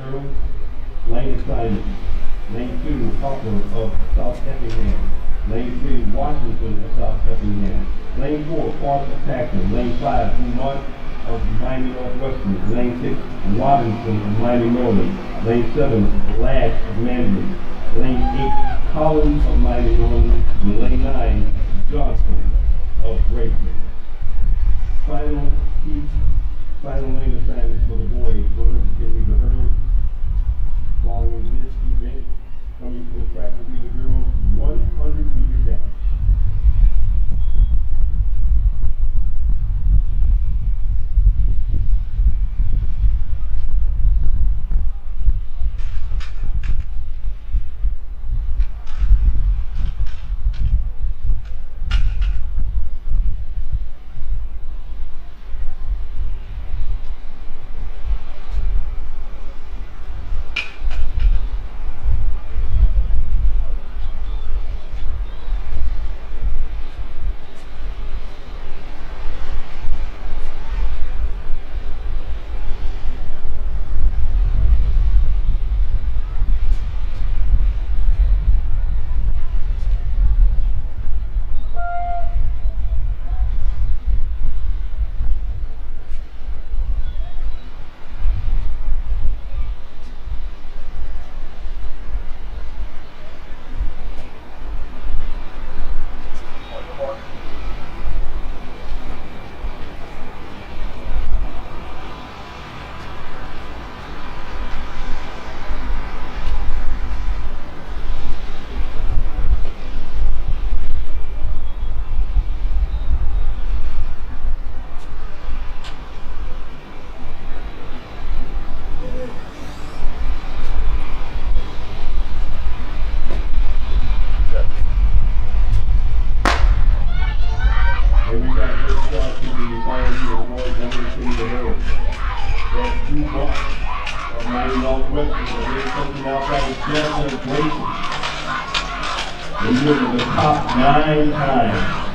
girls, Lane assignment. Lane 2, Harper of South Effingham. Lane 3, Washington of South Effingham. Lane 4, Clark of Paxton. Lane 5, Dumont of Miami Northwestern. Lane 6, Robinson of Miami Northern. Lane 7, Lash of Mandarin. Lane 8, Collins of Miami Northern. And Lane 9, Johnson of Bracelet. Final lane assignments for the boys. Children can be the hurdle. Following this event, coming to the track will be the girls 100-meter dash.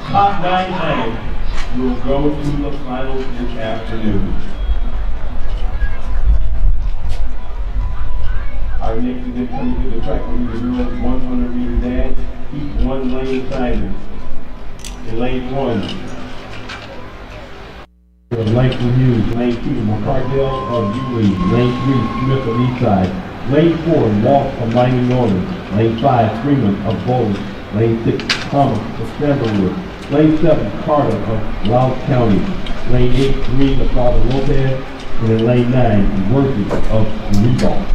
Top nine times will go to the finals this afternoon. Our next event coming to the track will be the girls 100-meter dash. Each one lane assignment. In lane 1, Langston Hughes. Lane 2, McCardell of Yulee. Lane 3, Smith of Eastside. Lane 4, Walsh of Miami Northern. Lane 5, Freeman of Bowles. Lane 6, Thomas of Sandalwood. Lane 7, Carter of Loudoun County. Lane 8, Green of Father Lopez. And in lane 9, Worthy of Reebok.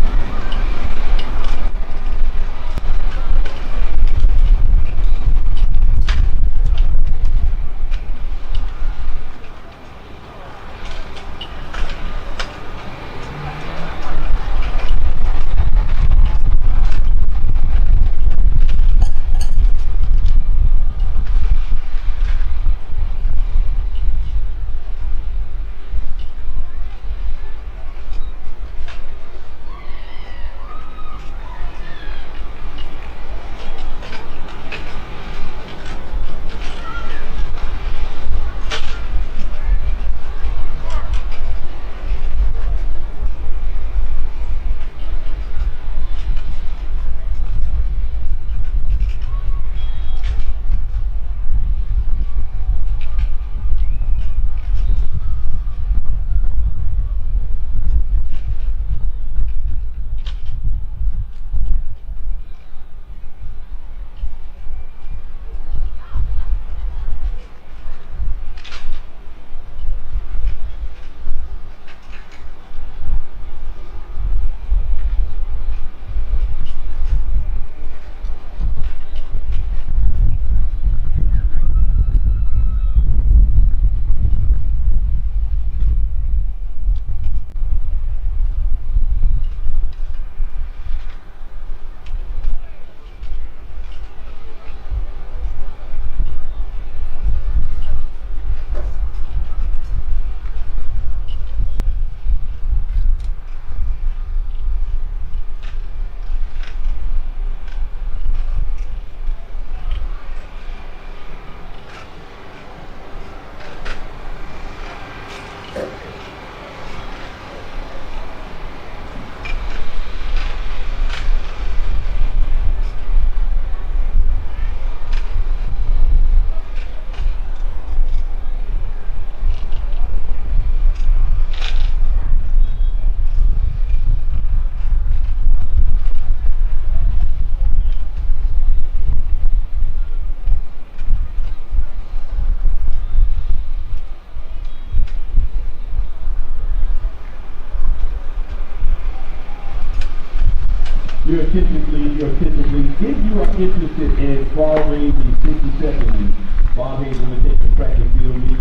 Your attention please, your attention please. If you are interested in following the 60-second meet, Bob Hayes Invitational Track and Field meet,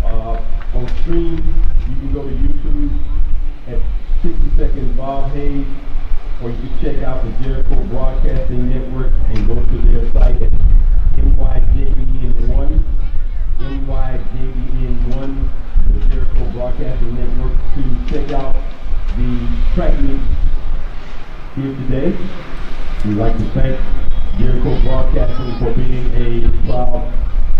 on stream, you can go to YouTube at 60 Seconds Bob Hayes, or you can check out the Jericho Broadcasting Network and go to their site at NYJBN1, the Jericho Broadcasting Network, to check out the track meet here today. We'd like to thank Jericho Broadcasting for being a proud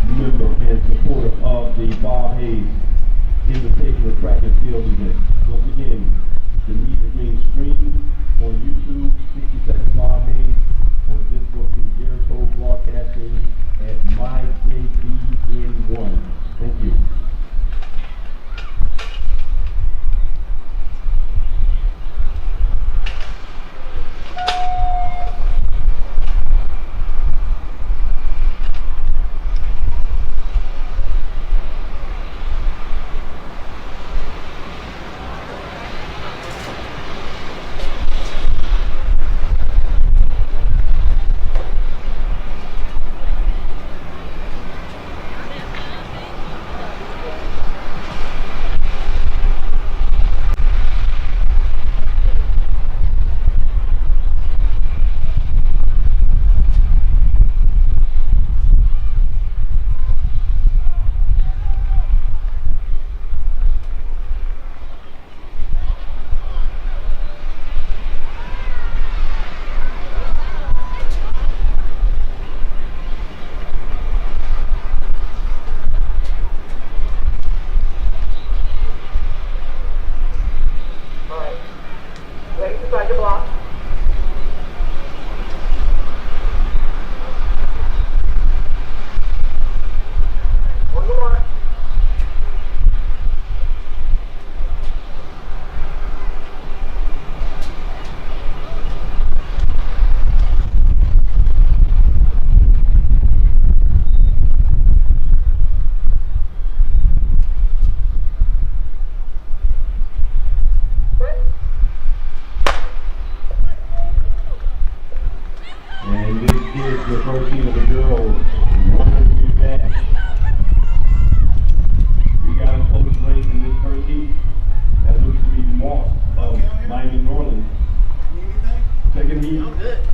member and supporter of the Bob Hayes Invitational Track and Field event. Once again, the meet is being streamed on YouTube, 60 Seconds Bob Hayes, or just go to Jericho Broadcasting at MyJBN1. Thank you.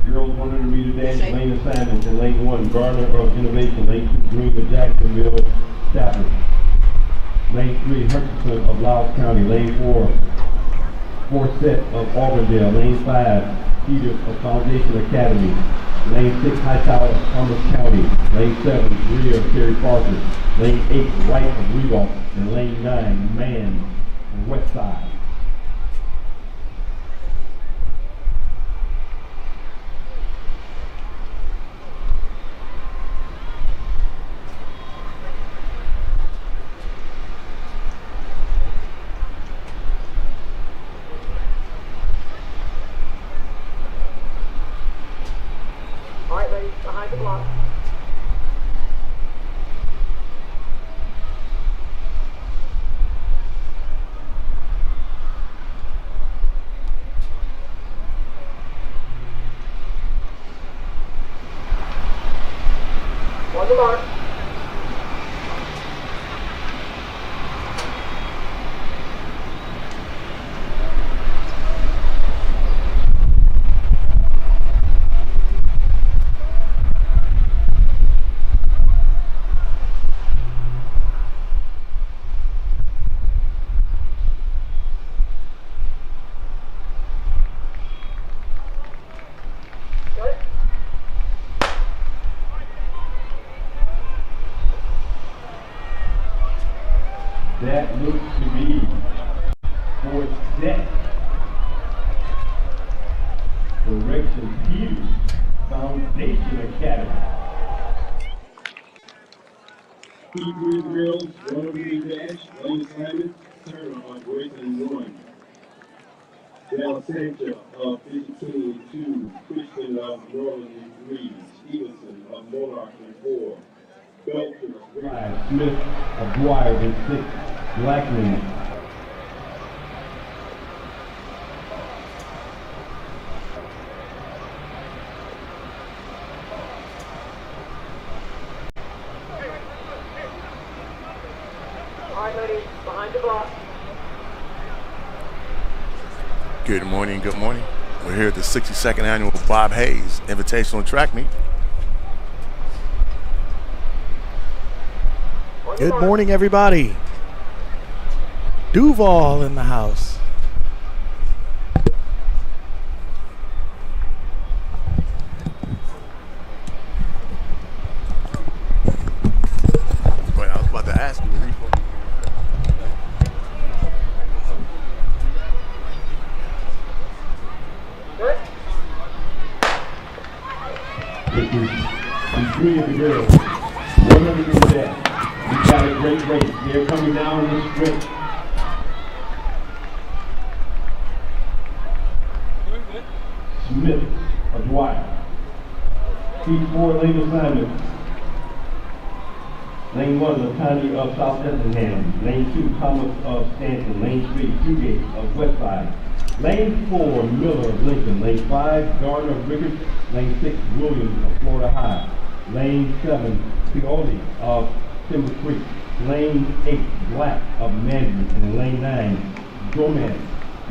Girls 100 meter dash, lane assignments in lane 1, Garner of Innovation, lane 2, Green of Jacksonville, Chapel. Lane 3, Hutchinson of Loudoun County, lane 4, Forsett of Auburndale, lane 5, Peters of Foundation Academy, lane 6, Hightower of Thomas County, lane 7, Greer of Terry Parker, lane 8, Wright of Rudolph, and lane 9, Mann of Westside. Behind the block. On the mark. That looks to be Forsett. Correction Peters, Foundation Academy. 2-3 girls, 103 dash, lane assignment, turn on Grayson 1. Del Sancha of 15-2, Christian of Northern 3, Stevenson of Monarch in 4. Belcher of 5, Smith of Dwyer in 6, Blackman. Good morning, good morning. We're here at the 62nd annual Bob Hayes Invitational Track Meet. Good morning, everybody. Duval in the house. Wait, I was about to ask you. This is three of the girls. 100%. We got a great race. They're coming down the stretch. Smith of Dwyer. Heat 4, lane assignment. Lane 1, Latanya of South Effingham. Lane 2, Thomas of Stanton. Lane 3, Fugate of Westside. Lane 4, Miller of Lincoln. Lane 5, Gardner of Ricketts. Lane 6, Williams of Florida High. Lane 7, Pioli of Timber Creek. Lane 8, Black of Mandarin. And lane 9, Gomez,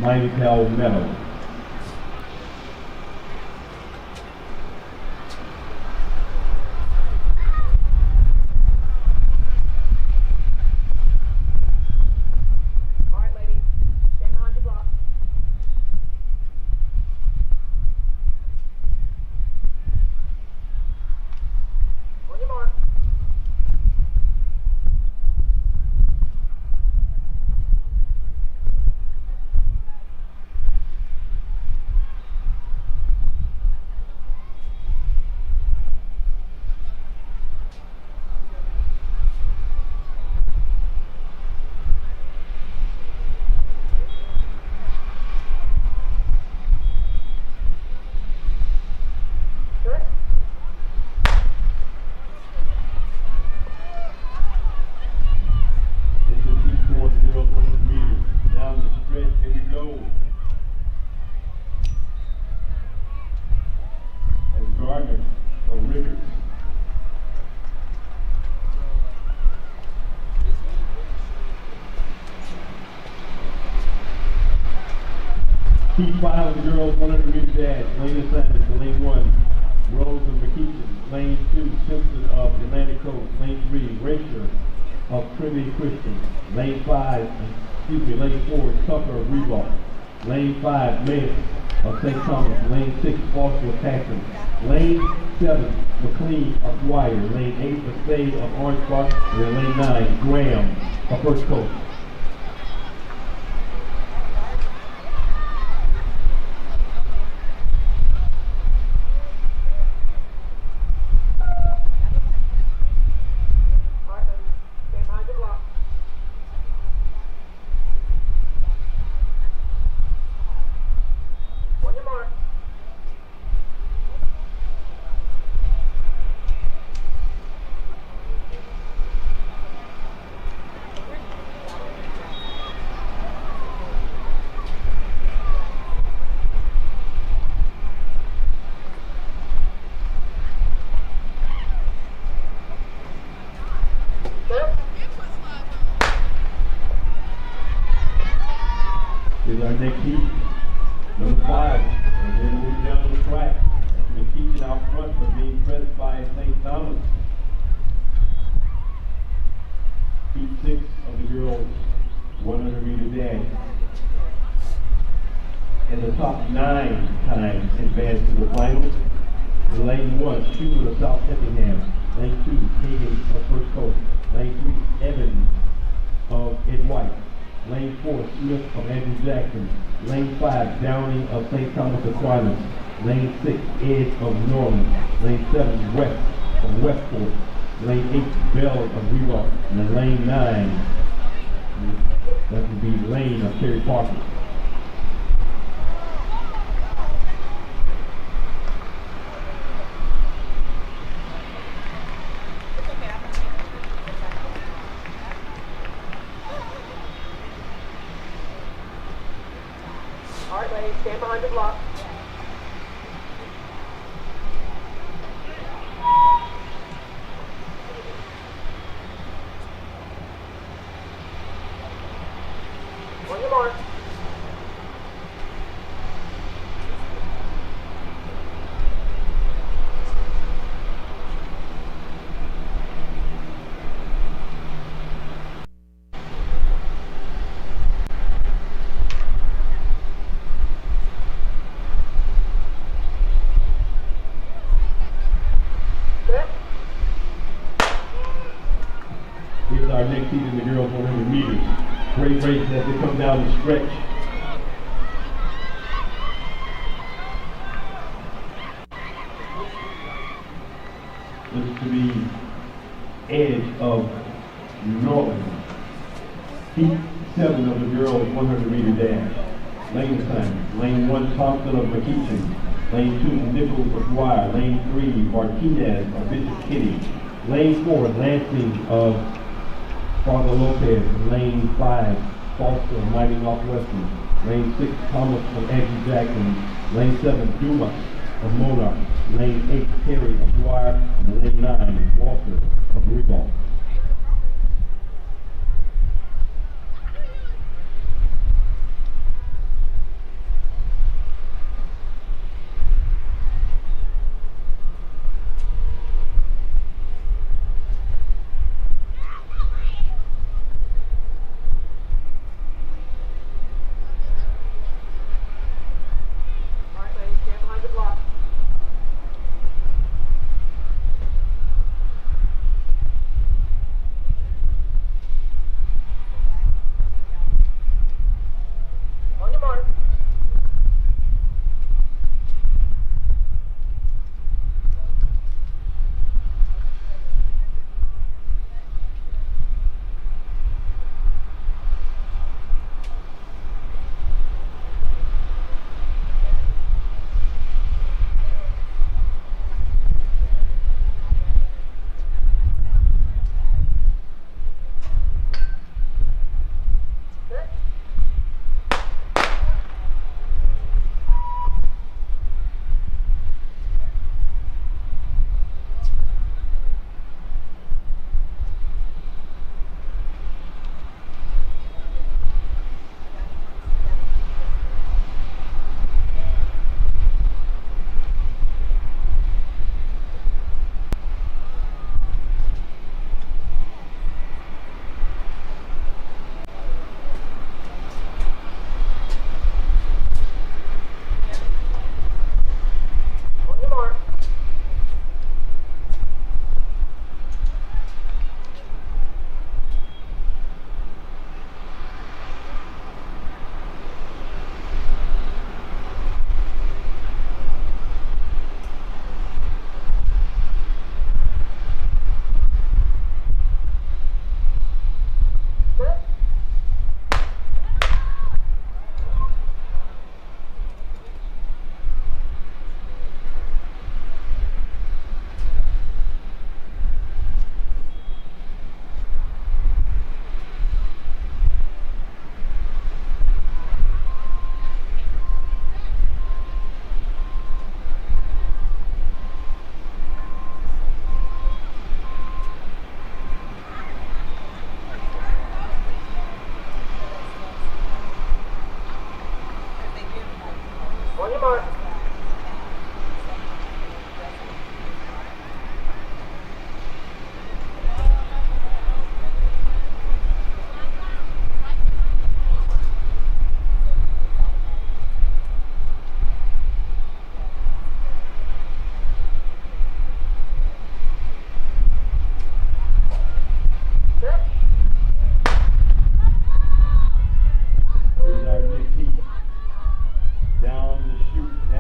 Miami Meadow. Heat 5 of the girls 100 meter dash. Lane assignment to lane 1, Rose of McKeeston. Lane 2, Simpson of Atlantic Coast. Lane 3, Racer of Trinity Christian. Lane 4, Tucker of Reebok. Lane 5, Mayer of St. Thomas. Lane 6, Foster of Paxton. Lane 7, McLean of Dwyer. Lane 8, Spade of Orange Park. And then lane 9, Graham of First Coast. Is our next heat, number 5, and then moving down the track. That's McKeeston out front, but being pressed by St. Thomas. Heat 6 of the girls 100 meter dash. And the top 9 times advanced to the finals. In lane 1, Schuler of South Effingham. Lane 2, Higgins of First Coast. Lane 3, Evans of Ed White. Lane 4, Smith of Andrew Jackson. Lane 5, Downing of St. Thomas Aquinas. Lane 6, Ed of Norland. Lane 7, West of Westport. Lane 8, Bell of Rewalk. And then lane 9, that would be Lane of Terry Parker. All right, ladies, stand behind the block. your mark. Set. Here's our next seat in the girls 100 meters. Great race as they come down the stretch. Looks to be edge of Northern. Heat 7 of the girls 100 meter dash. Lane assignment. Lane 1, Thompson of McKeachin. Lane 2, Nichols of Dwyer. Lane 3, Martinez of Bishop Kitty. Lane 4, Lansing of Father Lopez. Lane 5, Foster of Mighty Northwestern. Lane 6, Thomas of Andrew Jackson. Lane 7, Dumas of Monarch. Lane 8, Terry of Dwyer. And lane 9, Walker of Regal. All right, ladies, stand behind the block. On your mark. Set. On your mark. Set. On your mark. Set. Here's our next heat. Down the chute.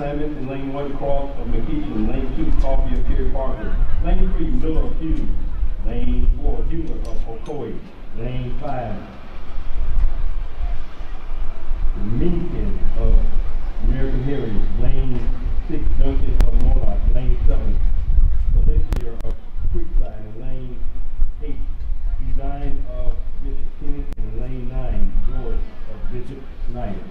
assignment in lane 1, Cross of McKeeshan. Lane 2, Coffee of Kerry Parker. Lane 3, Miller of Hughes. Lane 4, Hewlett of Ocoee. Lane 5, Minkin of American Heritage. Lane 6, Duncan of Monarch. Lane 7, Felicia of Creekside. And lane 8, Design of Bishop Kenny. And lane 9, George of Bishop Snyder.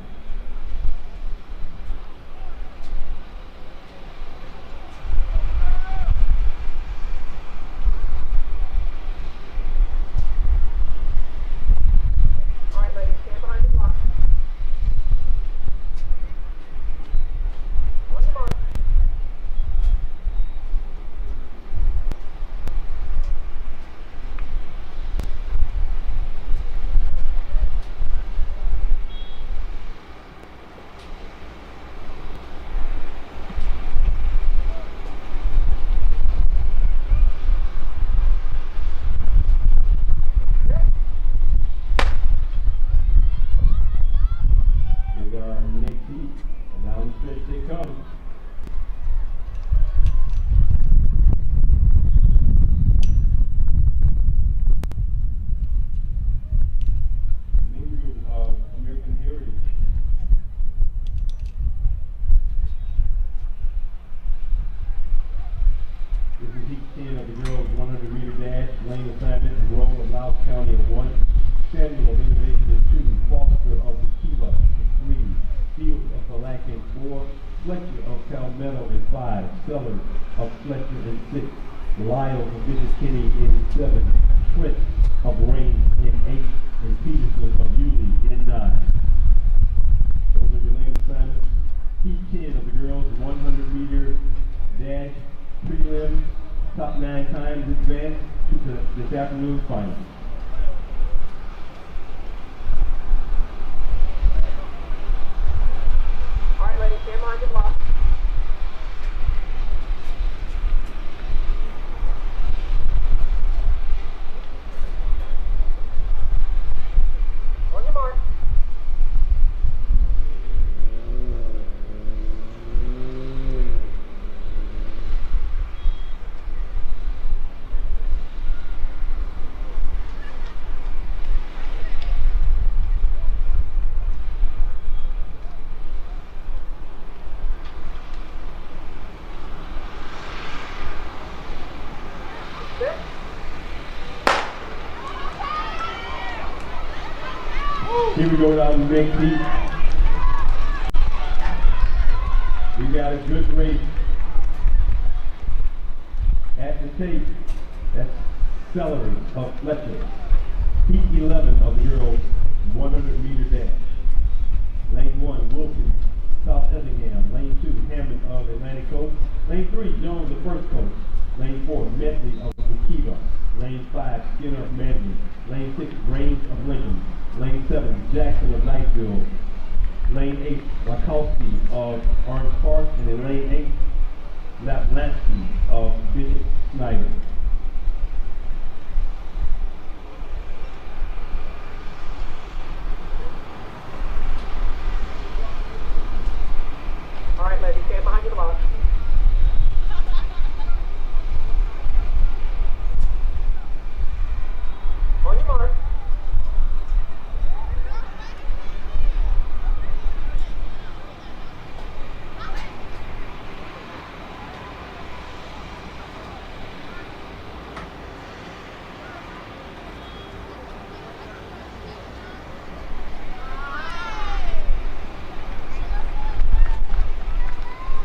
All right, ladies, stand behind the block. On your mark. Here's our next heat, and down the stretch they come. Mingru of American Heritage. This is heat 10 of the girls 100 meter dash, lane assignment, and roll of Loudoun County in 1. Samuel of Innovation in 2, Foster of the Kiva in 3, Fields of Palaca in 4, Fletcher of Palmetto in 5, Sellers of Fletcher in 6, Lyle of Bishop Kenny in 7, Trent of Rain in 8, and Peterson of Yulee in 9. Those are your lane assignments. Heat 10 of the girls 100 meter dash, prelim, top 9 times advanced to this afternoon's final. All right, ladies, stand behind the block. On your mark. Sit. Here we go down the next heat. We got a good race at the tape. That's Celery of Fletcher. Heat 11 of the girls 100 meter dash. Lane 1, Wilson, South Effingham. Lane 2, Hammond of Atlantic Coast. Lane 3, Jones of First Coast. Lane 4, Medley of Wakiba. Lane 5, Skinner of Manly. Lane 6, Range of Lincoln. Lane 7, Jackson of Niceville. Lane 8, Rakowski of Orange Park. And in lane 8, Laplansky of Bishop Snyder. All right, ladies, stand behind the block. On your mark.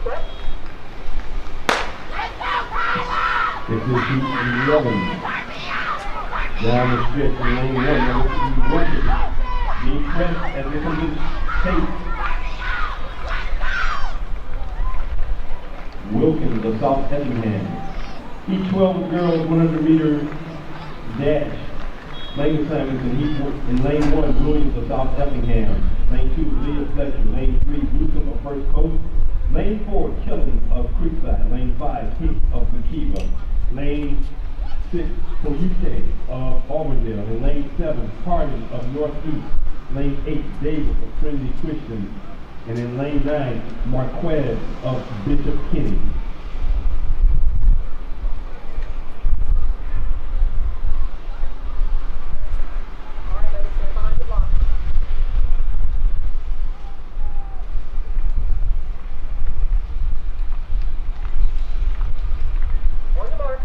Set. This is heat 11. Down the stretch in lane 1, number 3, Wilkins. Being pressed as they come to the tape. Wilkins of South Effingham. Heat 12 girls 100 meter dash. Lane assignments in lane 1, Williams of South Effingham. Lane 2, Leah Fletcher. Lane 3, Newsom of First Coast. Lane 4, Kelly of Creekside. Lane 5, Hicks of Wakiba. Lane 6, Koyute of Auburndale. And lane 7, Hardin of Northeast. Lane 8, Davis of Trinity Christian. And in lane 9, Marquez of Bishop Kenny. All right, ladies, stand behind your block. On your mark.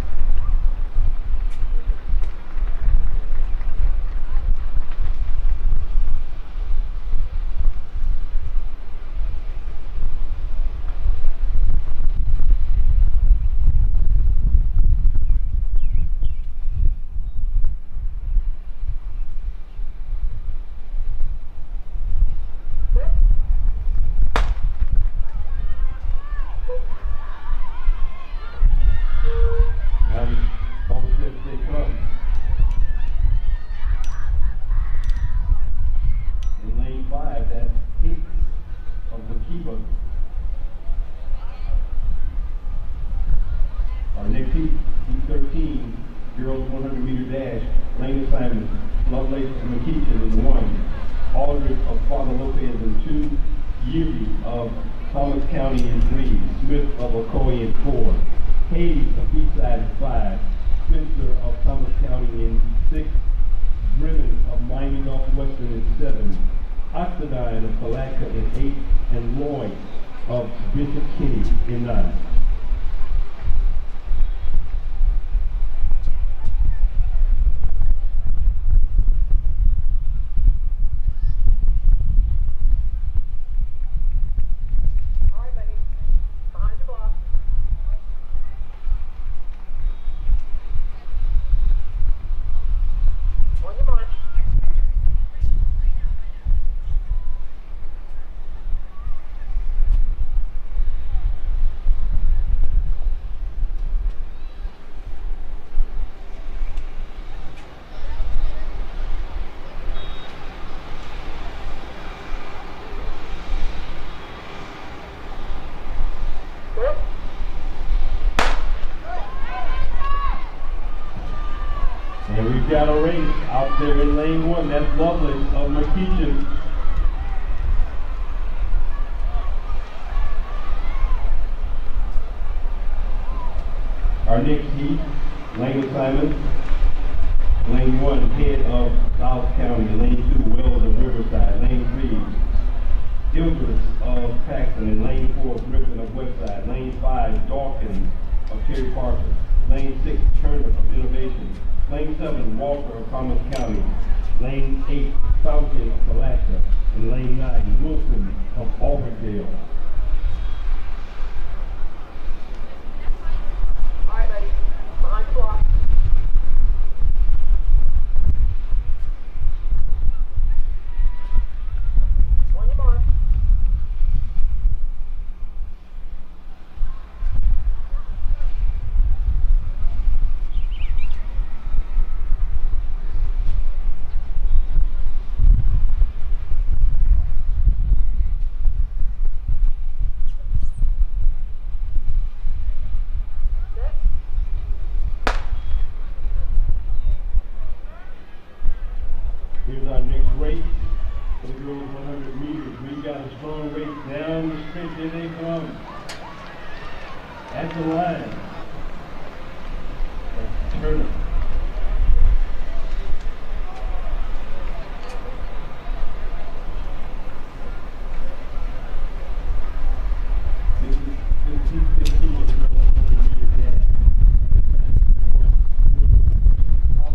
In lane 5, that's Hicks of Wakiba. Our next heat, heat 13, girls 100 meter dash, lane assignment, Lovelace of McKeeshan in 1, Aldrich of Father Lopez in 2, Yeary of Thomas County in 3, Smith of Ocoee in 4, Hayes of Eastside in 5, Spencer of Thomas County in 6, Brennan of Miami Northwestern in 7, Oxidine of Palatka in 8, and Lloyd of Bishop Kenny in 9. All right, ladies, behind your block. On your mark. Good. And we've got a race out there in lane 1. That's Lovelace of McKeeshan. Our next heat, lane assignment. Lane 1, Head of South County. Lane 2, Wells of Riverside. Lane 3, Hildreth of Paxton. And lane 4, Griffin of Westside. Lane 5, Dawkins of Terry Parker. Lane 6, Turner of Innovation. Lane 7, Walker of Thomas County. Lane 8, Fountain of Palatka. And lane 9, Wilson of Auburndale. All right, ladies, behind your block. On your mark. Set. Here's our next race for the girls 100 meters. We got a strong race down the stretch. Here they come. At the line. That's Turner. This is heat 15 of the girls 100 meter dash. Of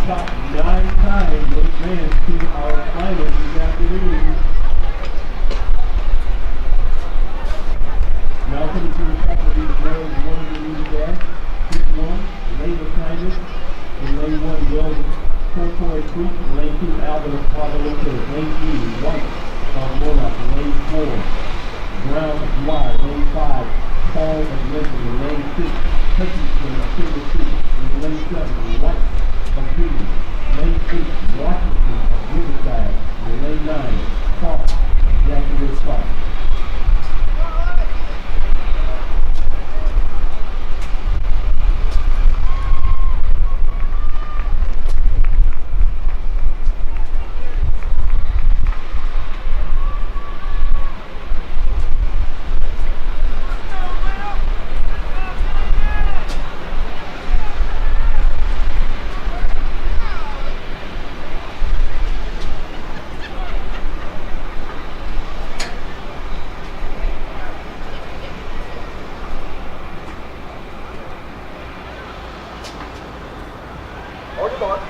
top 9 times to advance to our finals this afternoon. Now coming to the top of these girls, 100 dash, 6-1, lane assignment, in lane 1, Wells, Tortoy Creek, lane 2, Albert, Father Lopez, lane 3, White, Mona, lane 4, Brown, Wire, lane 5, Paul of Lincoln, in lane 6, Hutchinson of Silver Creek, in lane 7, White of Green, lane 8, Washington of Riverside, in lane 9, Park, Jacksonville Park. On your mark.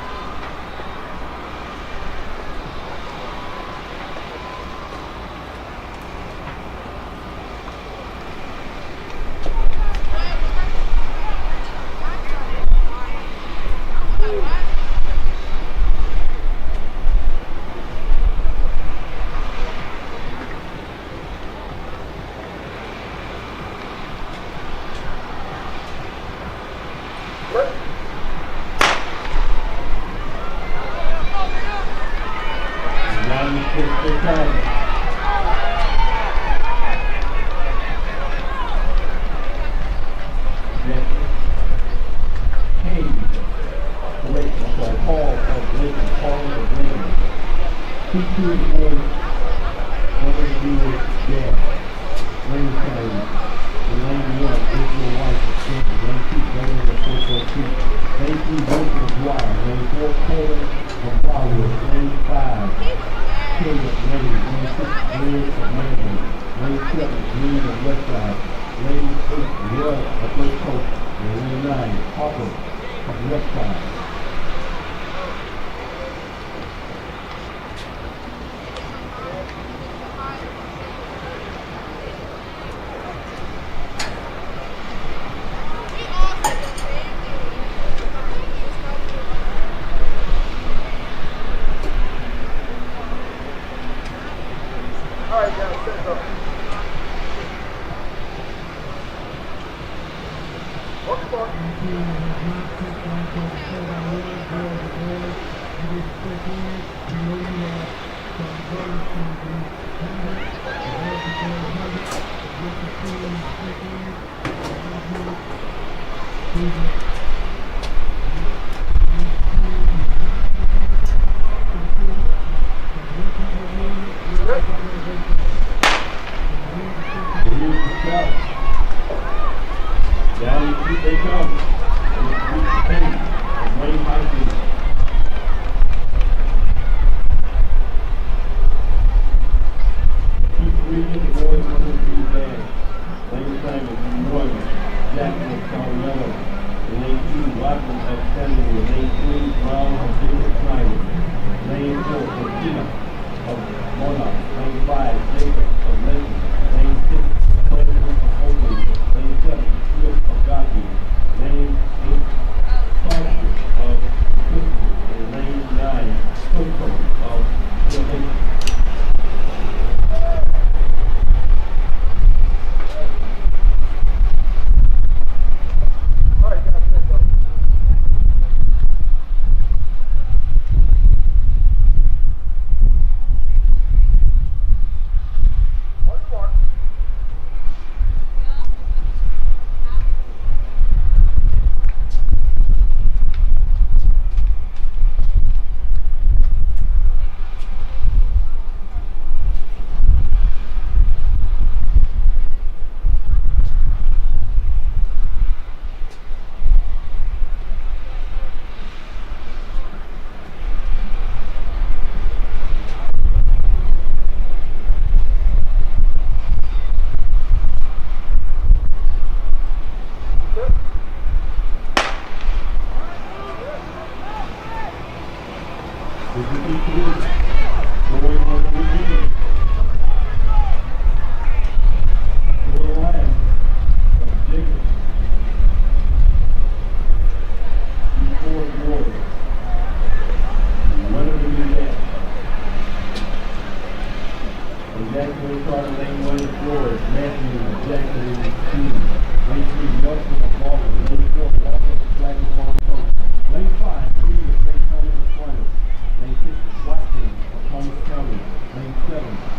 On your mark. This is E3. Going on the beginning. To the line. Jacob. E4 Warrior. Whatever you do that. And Jacksonville started lane 1 to Flores. Matthew Jackson in the team. Lane 3 Nelson of Baldwin. Lane 4 Walker Flag of Long. Lane 5 3 is St. Thomas of Florida. Lane 6 Watkins of Thomas County. Lane 7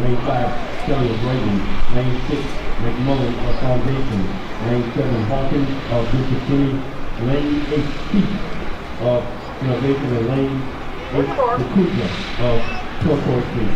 Lane 5, Celebrating. Lane 6, McMullen of Foundation. Lane 7, Hawkins of Bishop Kenny. Lane 8, Keith of Innovation, and Lane 8, Takuta of Turquoise Street.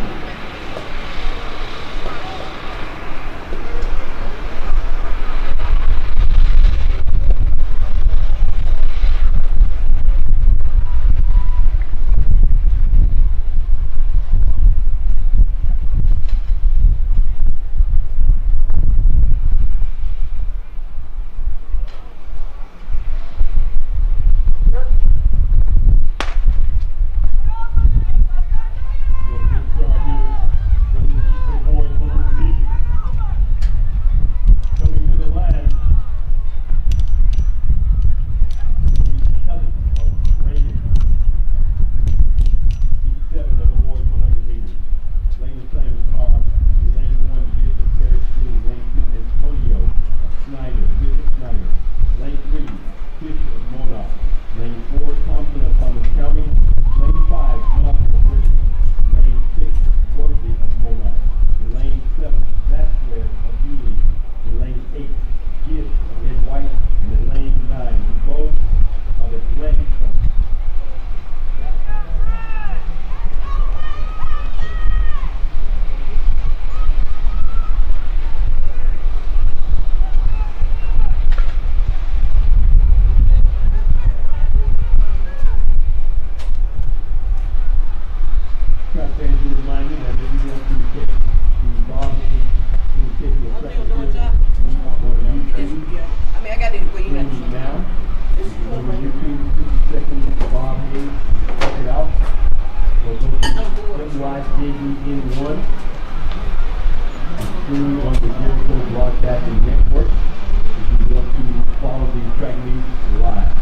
On the Jericho Broadcasting Network, if you want to follow these track meets live.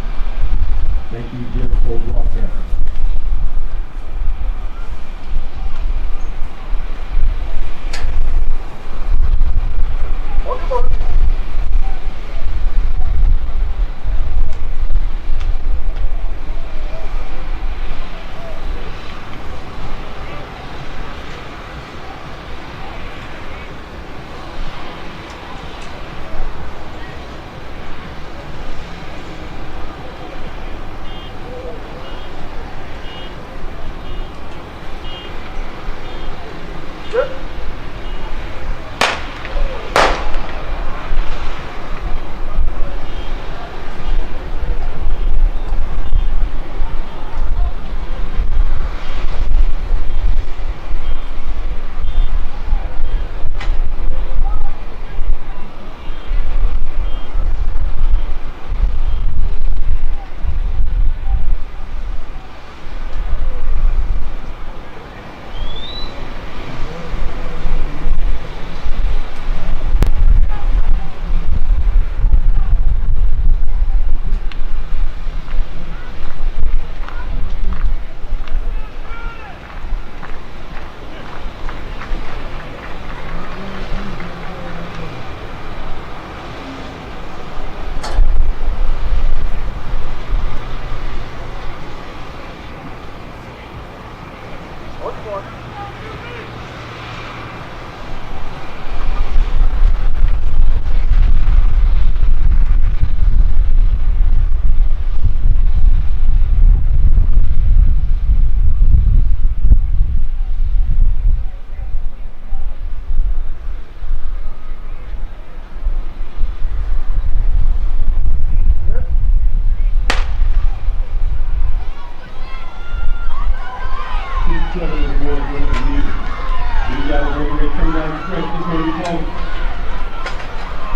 Thank you, Jericho Broadcasting.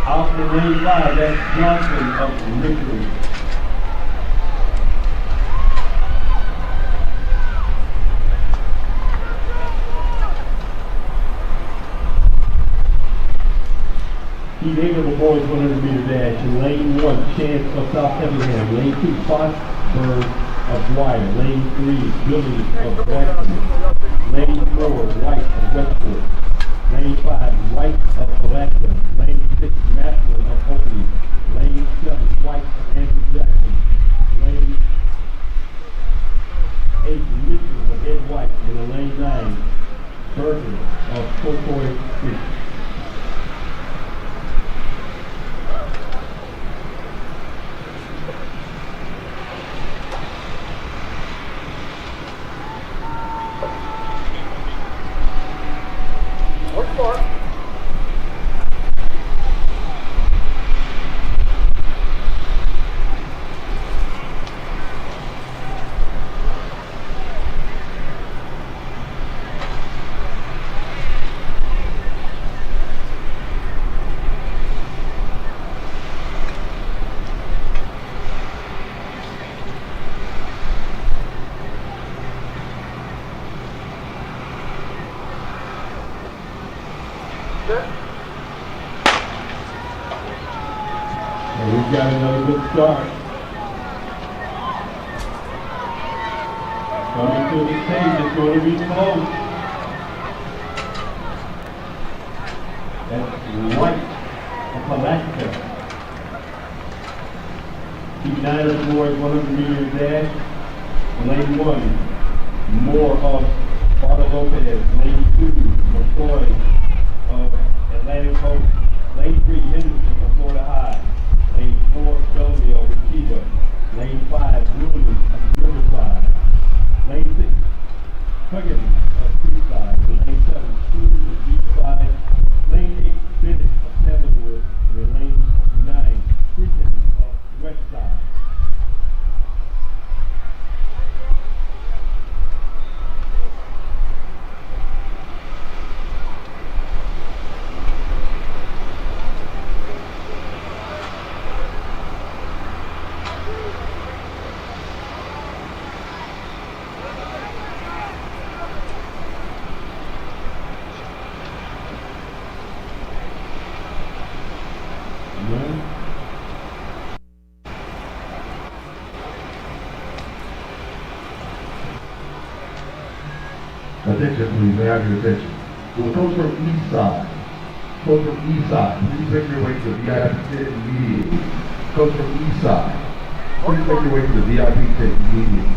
Out in lane 5, that's Johnson of Richmond. Heat 8 of the boys 100-meter dash. In lane 1, Chance of South Effingham. Lane 2, Foxburg of Dwyer. Lane 3, Billy of Jacksonville. Lane 4, White of Westport. Lane 5, White of Pulaski. Lane 6, Maslin of Oakley. Lane 7, White of Andrew Jackson. Lane 8, Mitchell of Ed White. And in lane 9, Burton of Coco got another good start. Coming to the stage, it's going to be close. That's White of Alaska. Team 9 of the boys 100 meters dash. Lane 1, Moore of Barta Lopez. Lane 2, McCoy of Atlantic Coast. Lane 3, Henderson of Florida High. Lane 4, Belleville of Chiba. Lane 5, Williams of Riverside. Lane 6, Huggins of Creekside. Lane 7, Stevens of Beachside. Lane 8, Bennett of Sandalwood. And lane 9, Christian of Westside. Attention, please. May I have your attention? Will coach from East Side. Coach from East Side. Please make your way to the VIP tent immediately. Coach from East Side. Please make your way to the VIP tent immediately.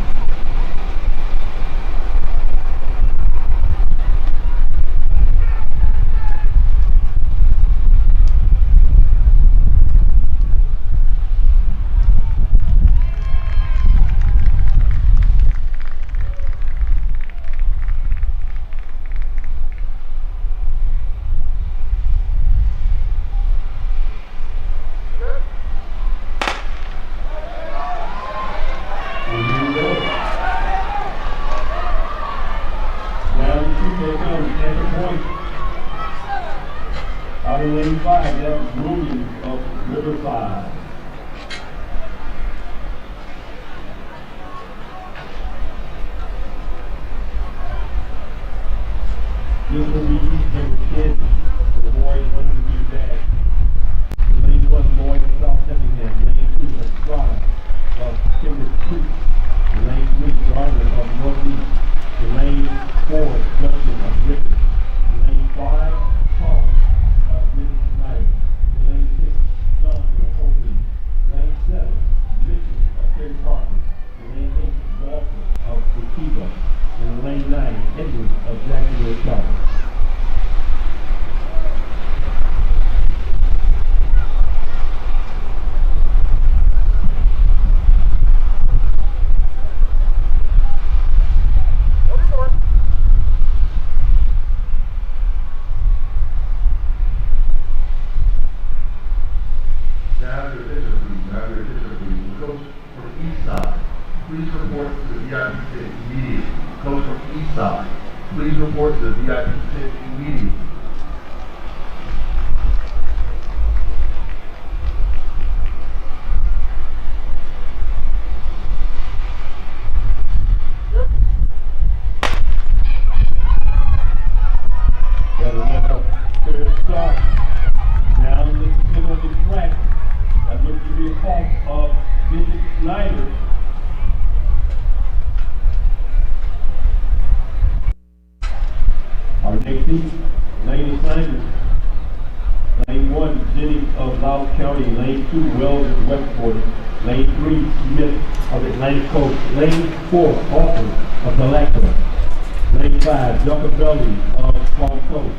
Out of lane 5, that's Williams of Riverside. This will be number 10 for the boys 100 meter dash. Lane 1, Lloyd of South Effingham. Lane 2, Estrada of Timber Creek. Lane 3, Garner of Northeast. Lane 4, Justin of Ricketts. Lane 5, Paul of Mississippi. Lane 6, Johnson of Oakland. Lane 7, Mitchell of Terry Parker. Lane 8, Walker of Tequila. And lane 9, Edwards of Jacksonville South. Please report to the VIP tent immediately. Coach from East Side, please report to the VIP tent immediately. Got another third start. Down the middle of the track. That looks to be a fault of Bishop Snyder. Our next seat, lane assignment. Lane 1, Jennings of Loudoun County. Lane 2, Wells of Westport. Lane 3, Smith of Atlantic Coast. Lane 4, Alford of Palatka. Lane 5, Juncabelli of Palm Coast.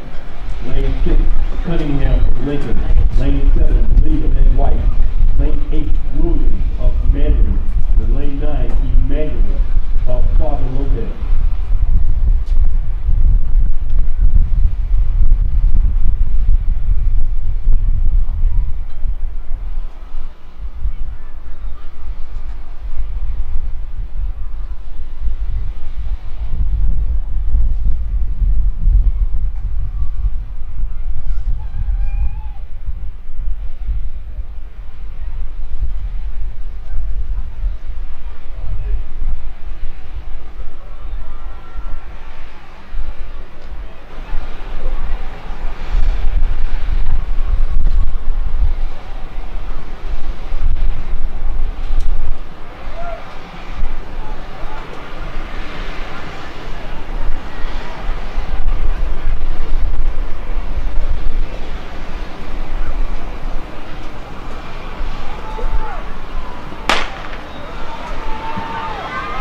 Lane 6, Cunningham of Lincoln. Lane 7, Lee of Ed White. Lane 8, Williams of Mandarin. And lane 9, Emmanuel of Father Lopez.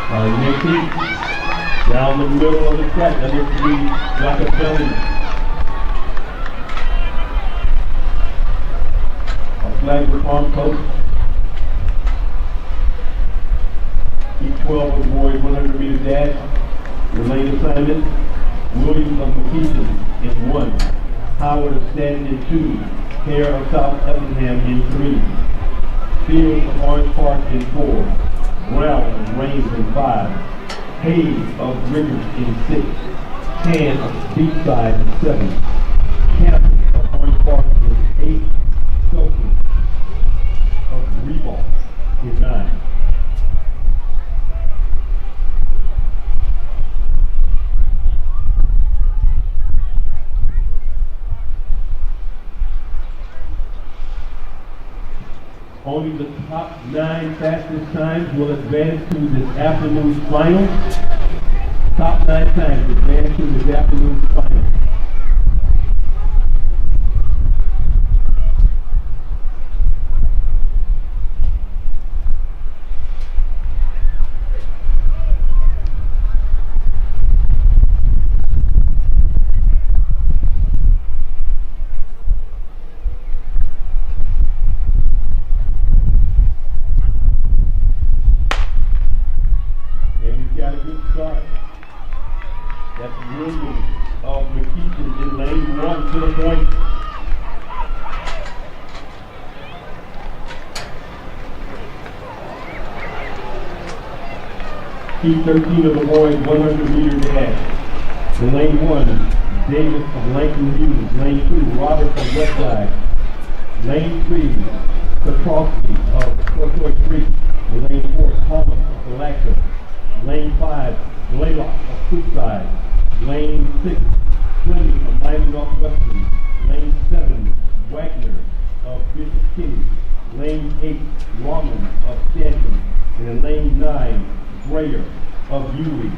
Next heat, down the middle of the track, that looks to be Shante Pellem. A flag for farm coach. Heat 12 of the boys 100 meter dash. The lane assignment, Williams of McKeeston in 1. Howard of Stanton in 2. Hare of South Effingham in 3. Fields of Orange Park in 4. Brown of Rains in 5. Hayes of Rivers in 6. Tan of Beachside in 7. Campbell of Orange Park in 8. Sophie of Reebok in 9. Only the top 9 fastest times will advance to this afternoon's final. Top 9 times advance to this afternoon's final. Got a good start. That's Williams of McKeeston in lane 1 to the point. Heat 13 of the boys 100 meter dash. In lane 1, Davis of Langston Hughes. Lane 2, Roberts of Westside. Lane 3, Petrowski of Tortoise Creek. In lane 4, Thomas of Galacta. Lane 5, Blaylock of Creekside. Lane 6, Fleming of Miami Northwestern. Lane 7, Wagner of Bishop Kenny. Lane 8, Longman of Stanton. And in lane 9, Grayer of Yulee.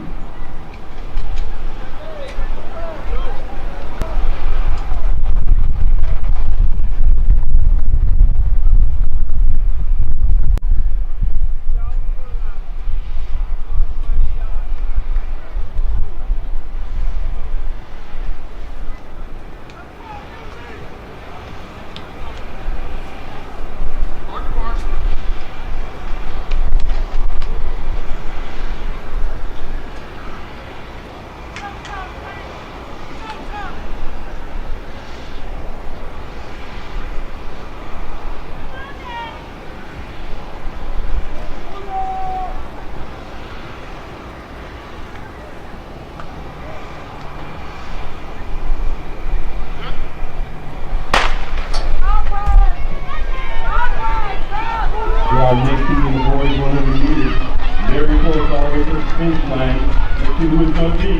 Next heat in the boys 100 meters. Very close all the way to the finish line. Let's see who it's going to be.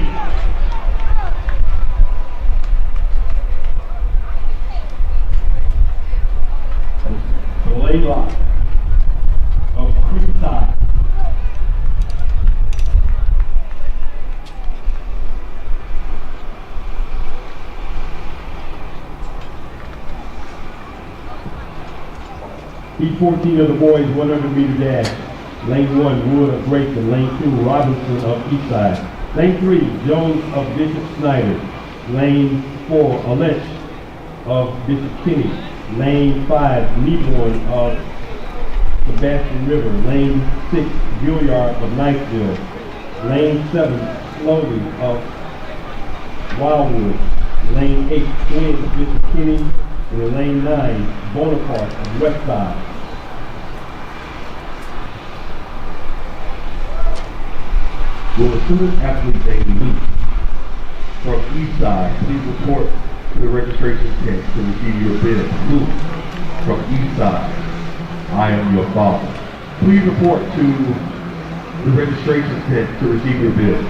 Blaylock of Creekside. Heat 14 of the boys 100 meter dash. Lane 1, Wood of Grayson. Lane 2, Robinson of Eastside. Lane 3, Jones of Bishop Snyder. Lane 4, Alench of Bishop Kenny. Lane 5, Leaborn of Sebastian River. Lane 6, Gilliard of Niceville. Lane 7, Slowly of Wildwood. Lane 8, Twins of Bishop Kenny. And in lane 9, Bonaparte of Westside. Will the student athlete they meet from Eastside please report to the registration tent to receive your bid? Luke from Eastside, I am your father. Please report to the registration tent to receive your bid.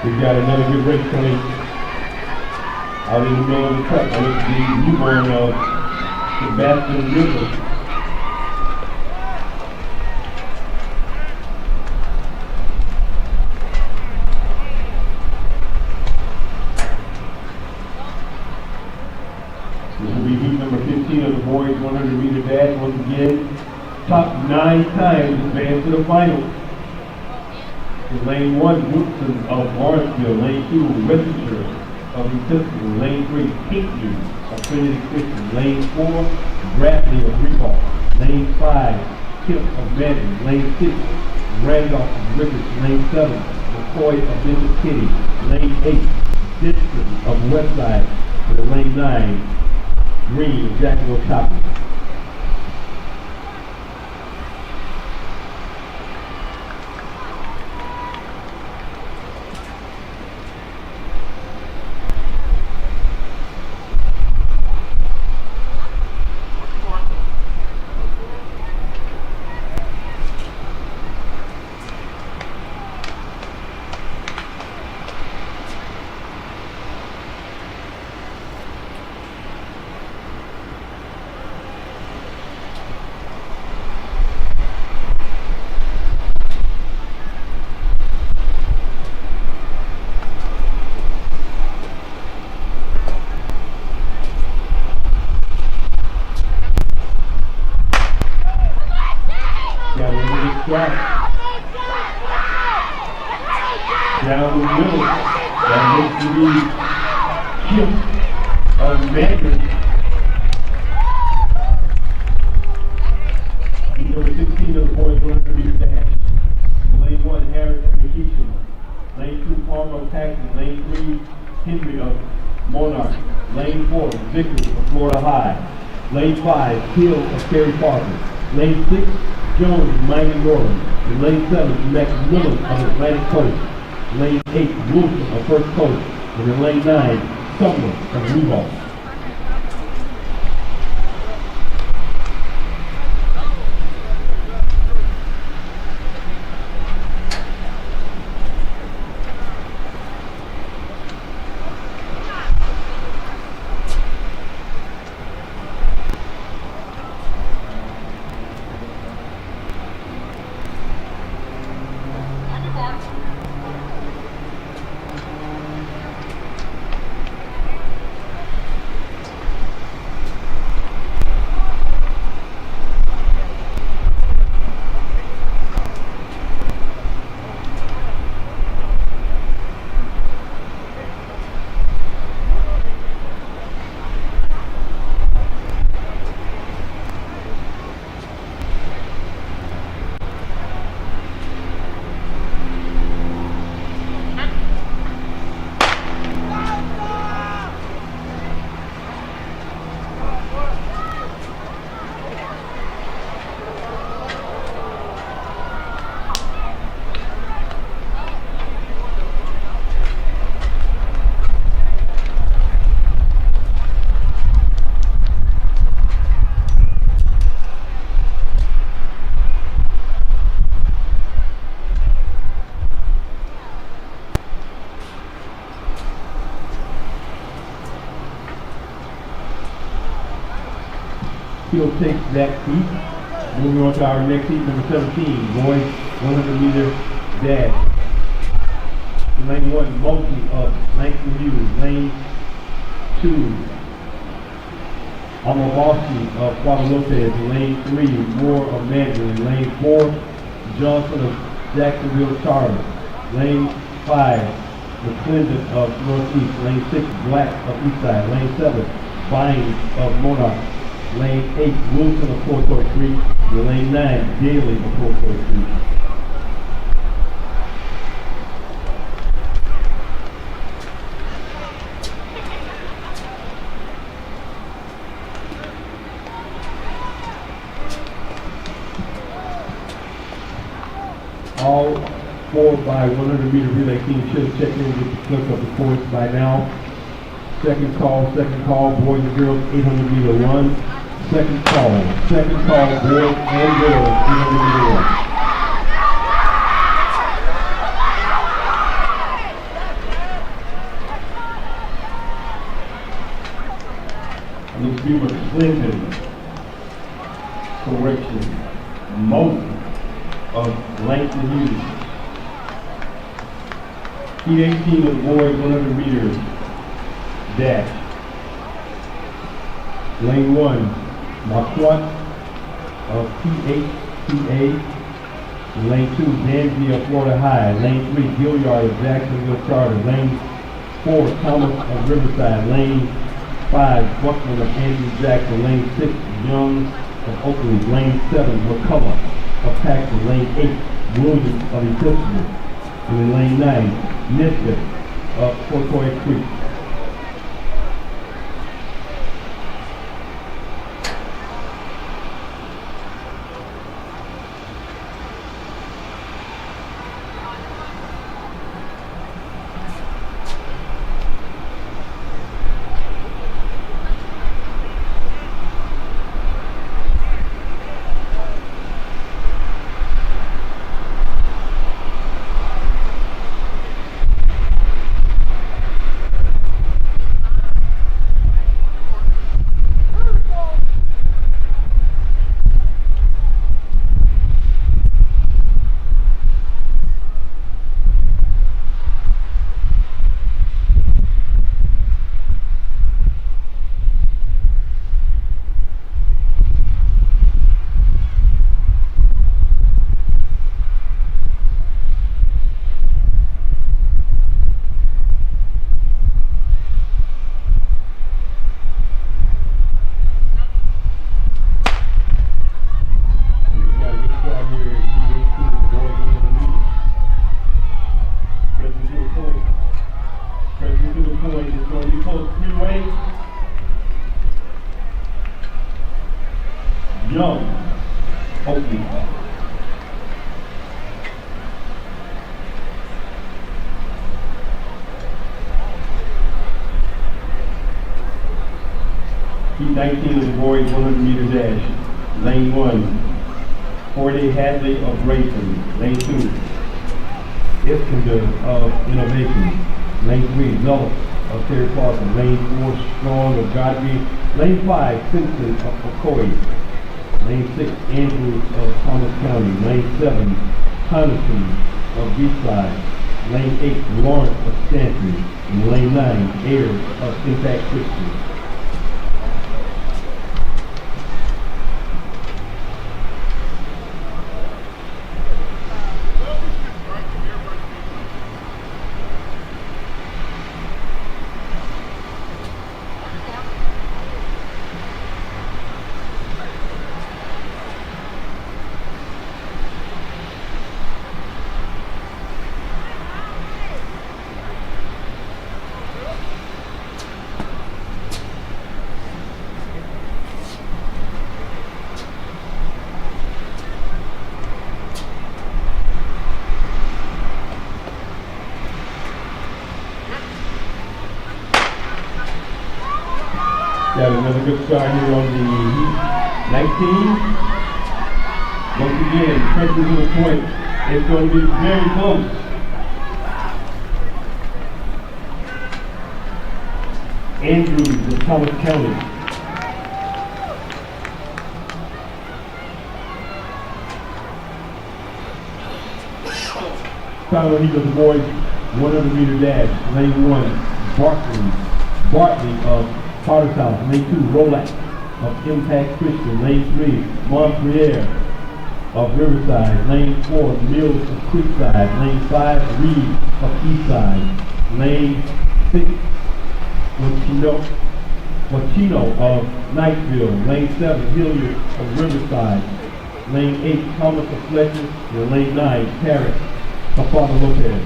We got another good race coming out in the middle of the track. This is the newborn of Sebastian River. This will be heat number 15 of the boys 100-meter dash. Once again, top 9 times advance to the final. In lane 1, Woodson of Lawrenceville. Lane 2, Westchester of Episcopal. Lane 3, Pinckney of Trinity Christian. Lane 4, Bradley of Reebok. Lane 5, Kip of Madden. Lane 6, Randolph of Rivers. Lane 7, McCoy of Bishop Kitty. Lane 8, Dixon of Westside. And lane 9, Green of Jacksonville Chopper. Down the middle, that looks to be Kip of Madrid. Number 16 of the boys 100-meter dash. Lane 1, Harris of Vacation. Lane 2, Palmer of Paxton. Lane 3, Henry of Monarch. Lane 4, Vickers of Florida High. Lane 5, Hill of Perry Parker. Lane 6, Jones of Miami Norland. And lane 7, Max Miller of Atlantic Coast. Lane 8, Wilson of First Coast. And in lane 9, Sumner of Reebok. He'll take that heat. Moving on to our next heat, number 17, boys 100-meter dash. Lane 1, Mosley of Langston Hughes. Lane 2, Amabowski of Guadalupe. Lane 3, Moore of Mandarin. Lane 4, Johnson of Jacksonville Charter. Lane 5, McClendon of Northeast. Lane 6, Black of Eastside. Lane 7, Vines of Monarch. Lane 8, Wilson of Fort Street. And lane 9, Daly of Fort Street. All 4 by 100-meter relay team should have checked in with the clerk of the course by now. Second call, boys and girls, 800-meter run. Second call, boys and girls, 800-meter run. Beaver Clinton. Correction. Most of Langston Hughes. Heat 18 of the boys 100 meters dash. Lane 1, Marquardt of PHTA. Lane 2, Danville of Florida High. Lane 3, Gilliard of Jacksonville Charter. Lane 4, Thomas of Riverside. Lane 5, Buckman of Andrew Jackson. Lane 6, Young of Oakley. Lane 7, McCullough of Paxton. Lane 8, Williams of Episcopal. And in lane 9, Nisbet of Portoy Creek. Young, Oakley. Heat 19 of the boys 100 meter dash. Lane 1, Forday Hadley of Grayson. Lane 2, Iskander of Innovation. Lane 3, Zullock of Terry Parker. Lane 4, Strong of Godby. Lane 5, Simpson of McCoy. Lane 6, Andrews of Thomas County. Lane 7, Connerton of Beachside. Lane 8, Lawrence of Stanford. And lane 9, Ayers of Impact Christian. Got another good start here on the Heat 19. Once again, pressure to the point. It's going to be very close. Andrews of Thomas County. Final heat of the boys 100 meter dash. Lane 1, Bartley of Cartertown. Lane 2, Rolack of Impact Christian. Lane 3, Montpelier of Riverside. Lane 4, Mills of Creekside. Lane 5, Reed of Eastside. Lane 6, Wachino of Knightsville. Lane 7, Hilliard of Riverside. Lane 8, Thomas of Fletcher. And lane 9, Parrott of Father Lopez.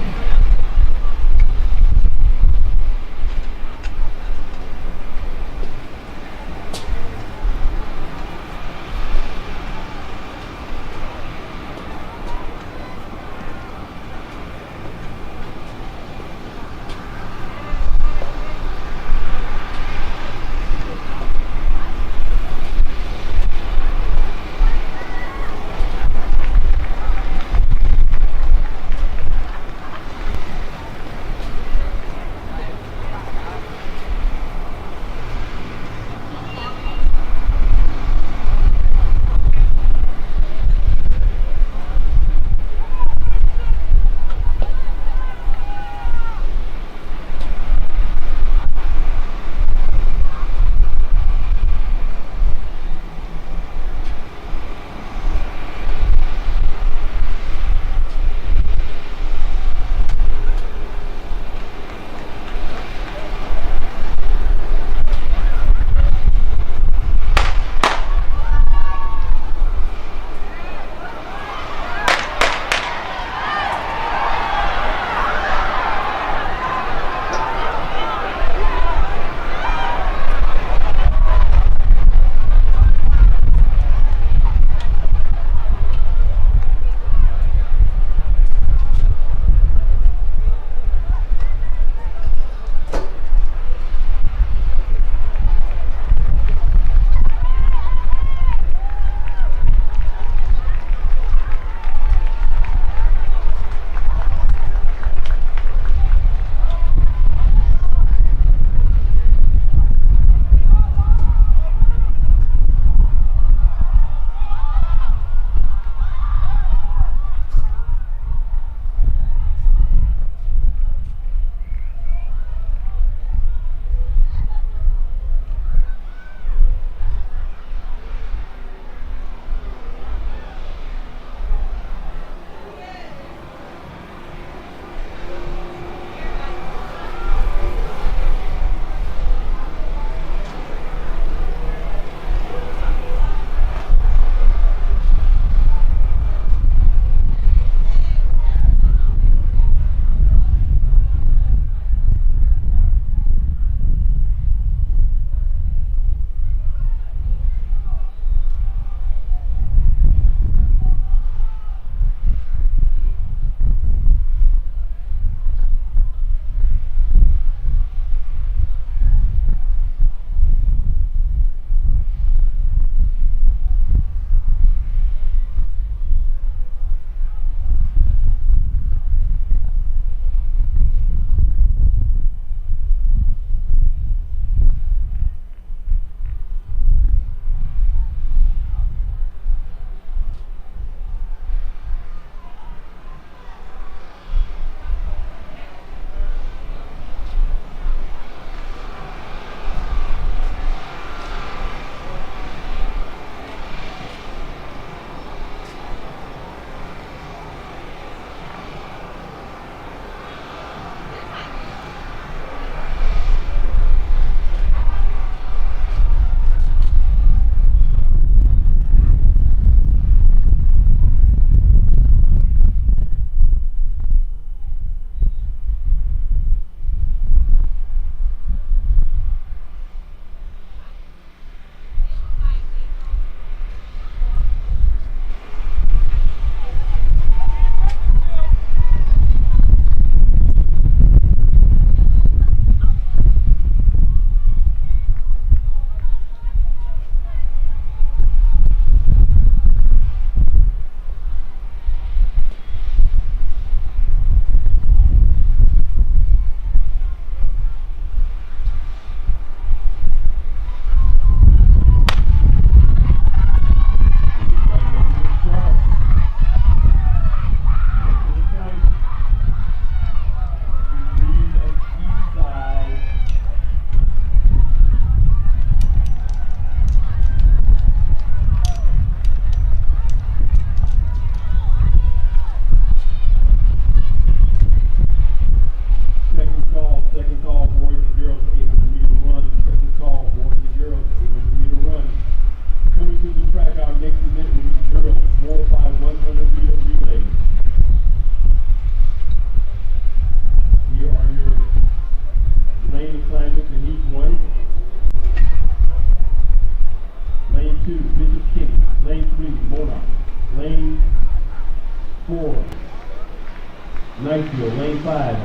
right field, lane 5.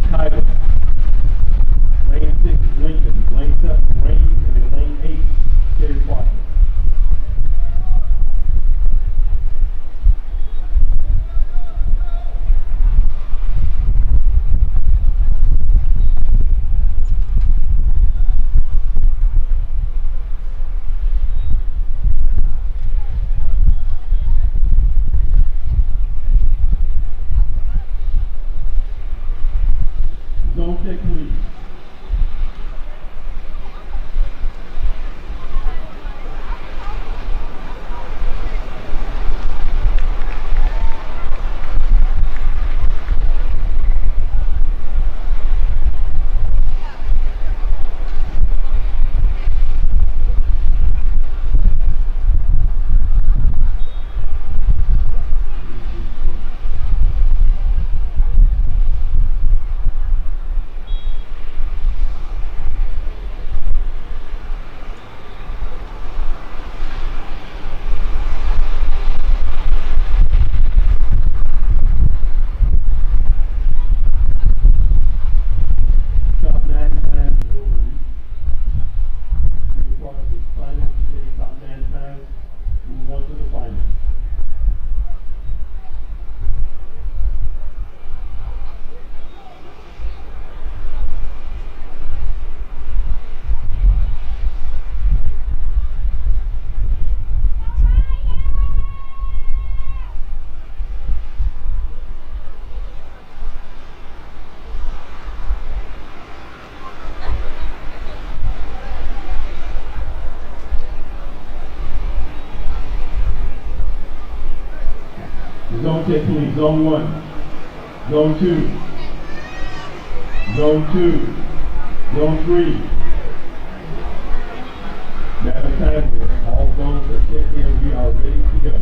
Kyler. Lane 6 is Lincoln. Lane 7 Rain. And then lane 8, Terry Parker. Zone check, please. Top 9 times over. Be a part of the final today. Top 9 times. Move on to the final. Zone check, please. Zone 1. Zone 2. Zone 2. Zone 3. Matter of time, all zones are checked in. We are ready to go.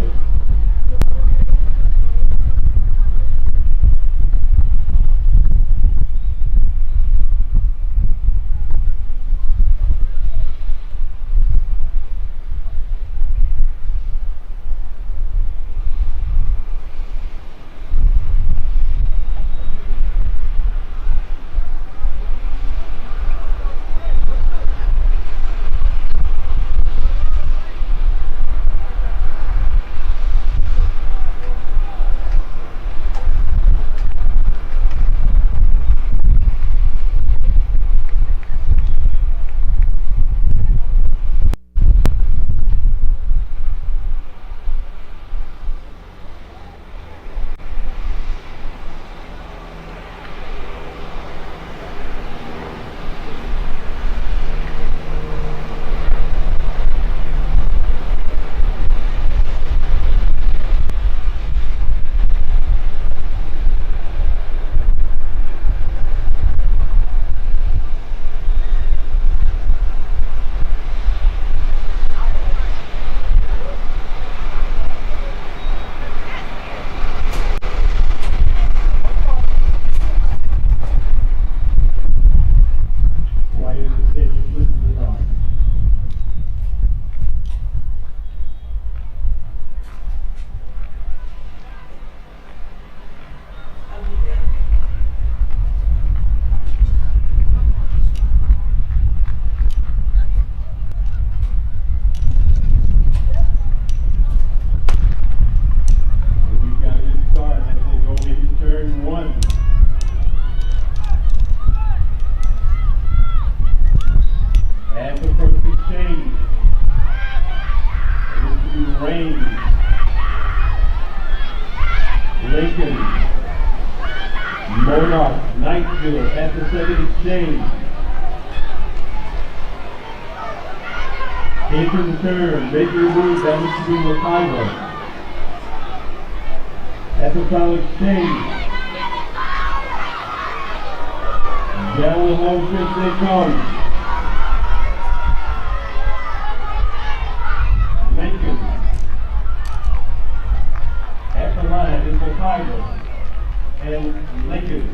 Knightsville at the second exchange. Into the turn, make your move, that looks to be Ricardo. At the final exchange. Down the home stretch they come. Lincoln. At the line is Ricardo and Lincoln.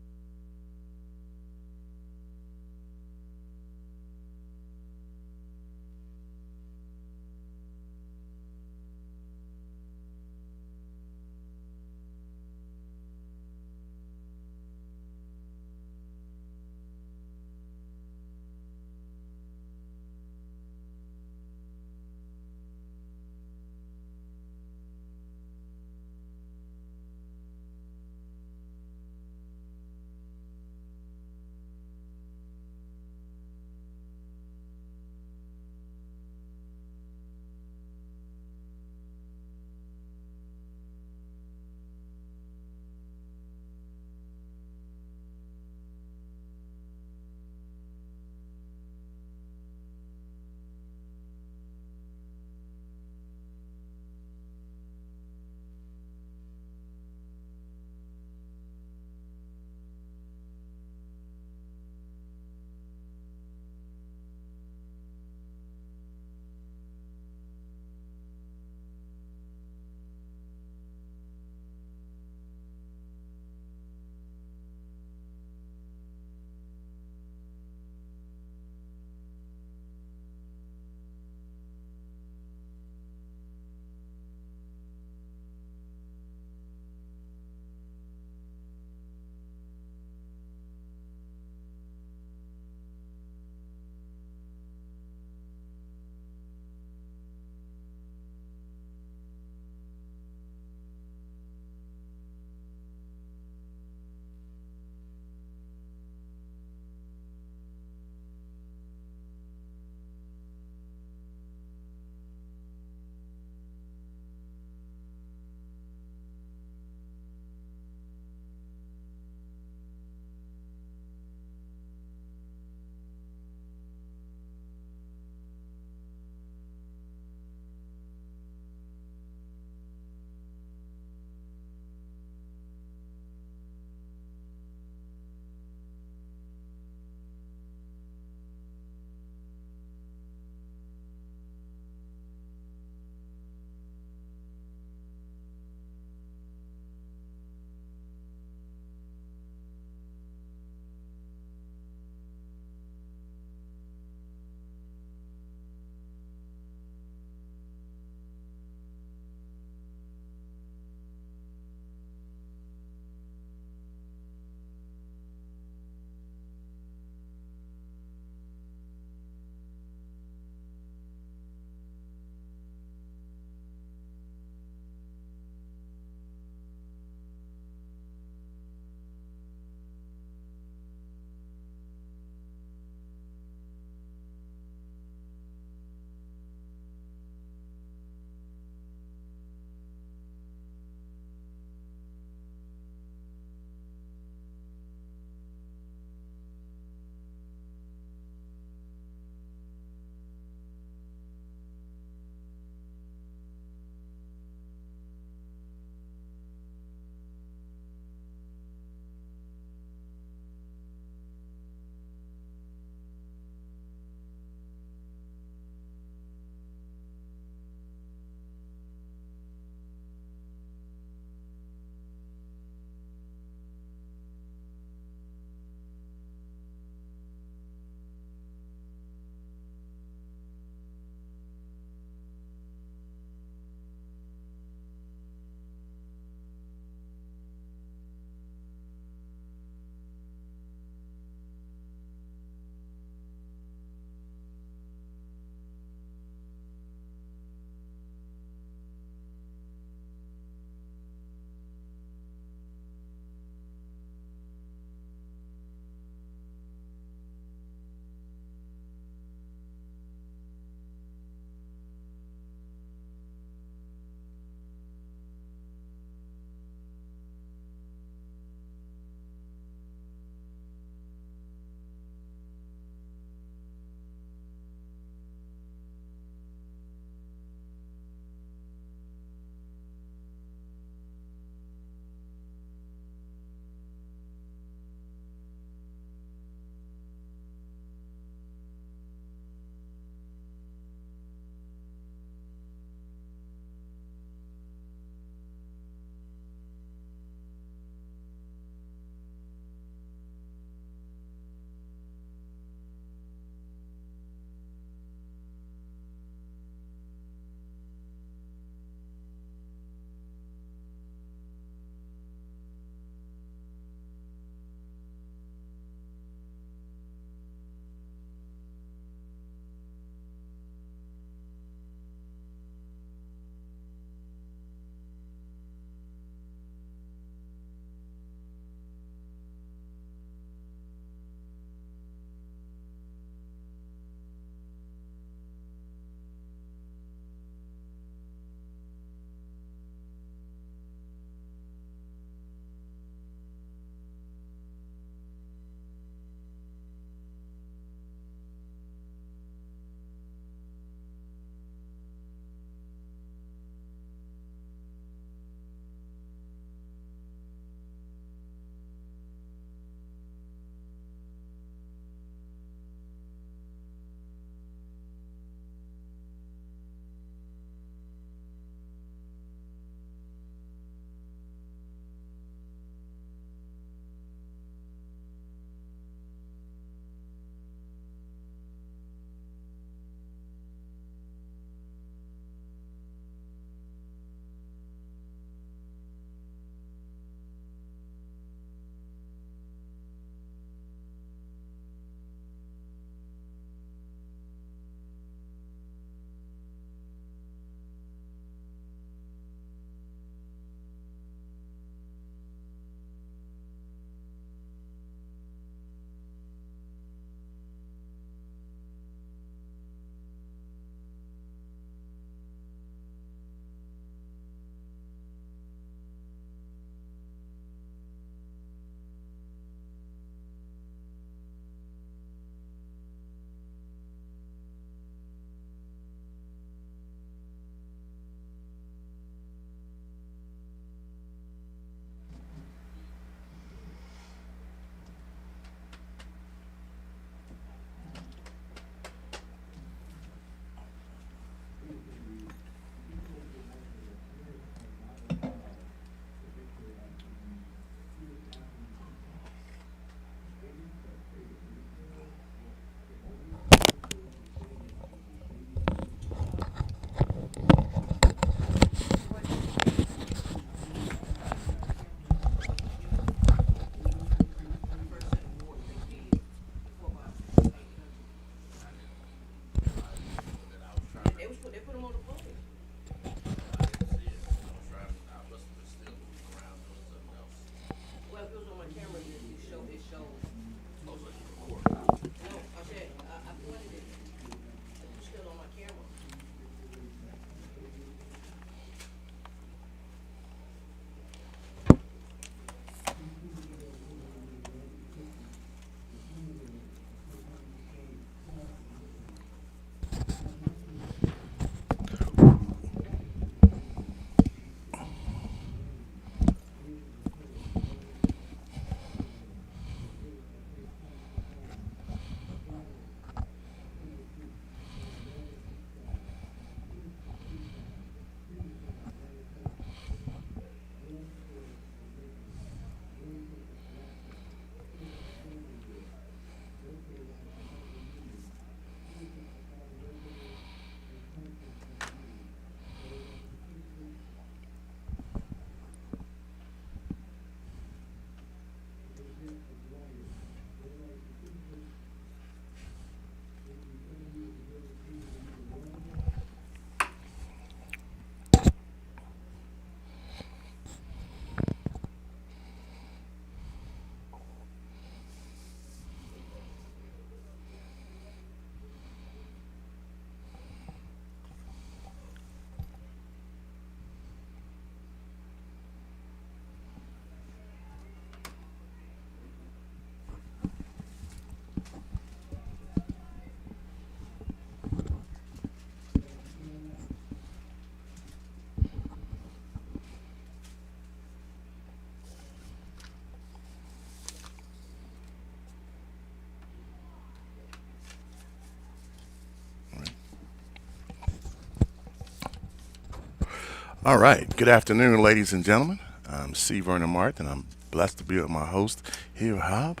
All right. Good afternoon, ladies and gentlemen. I'm C. Vernon Martin, and I'm blessed to be with my host here, Hob.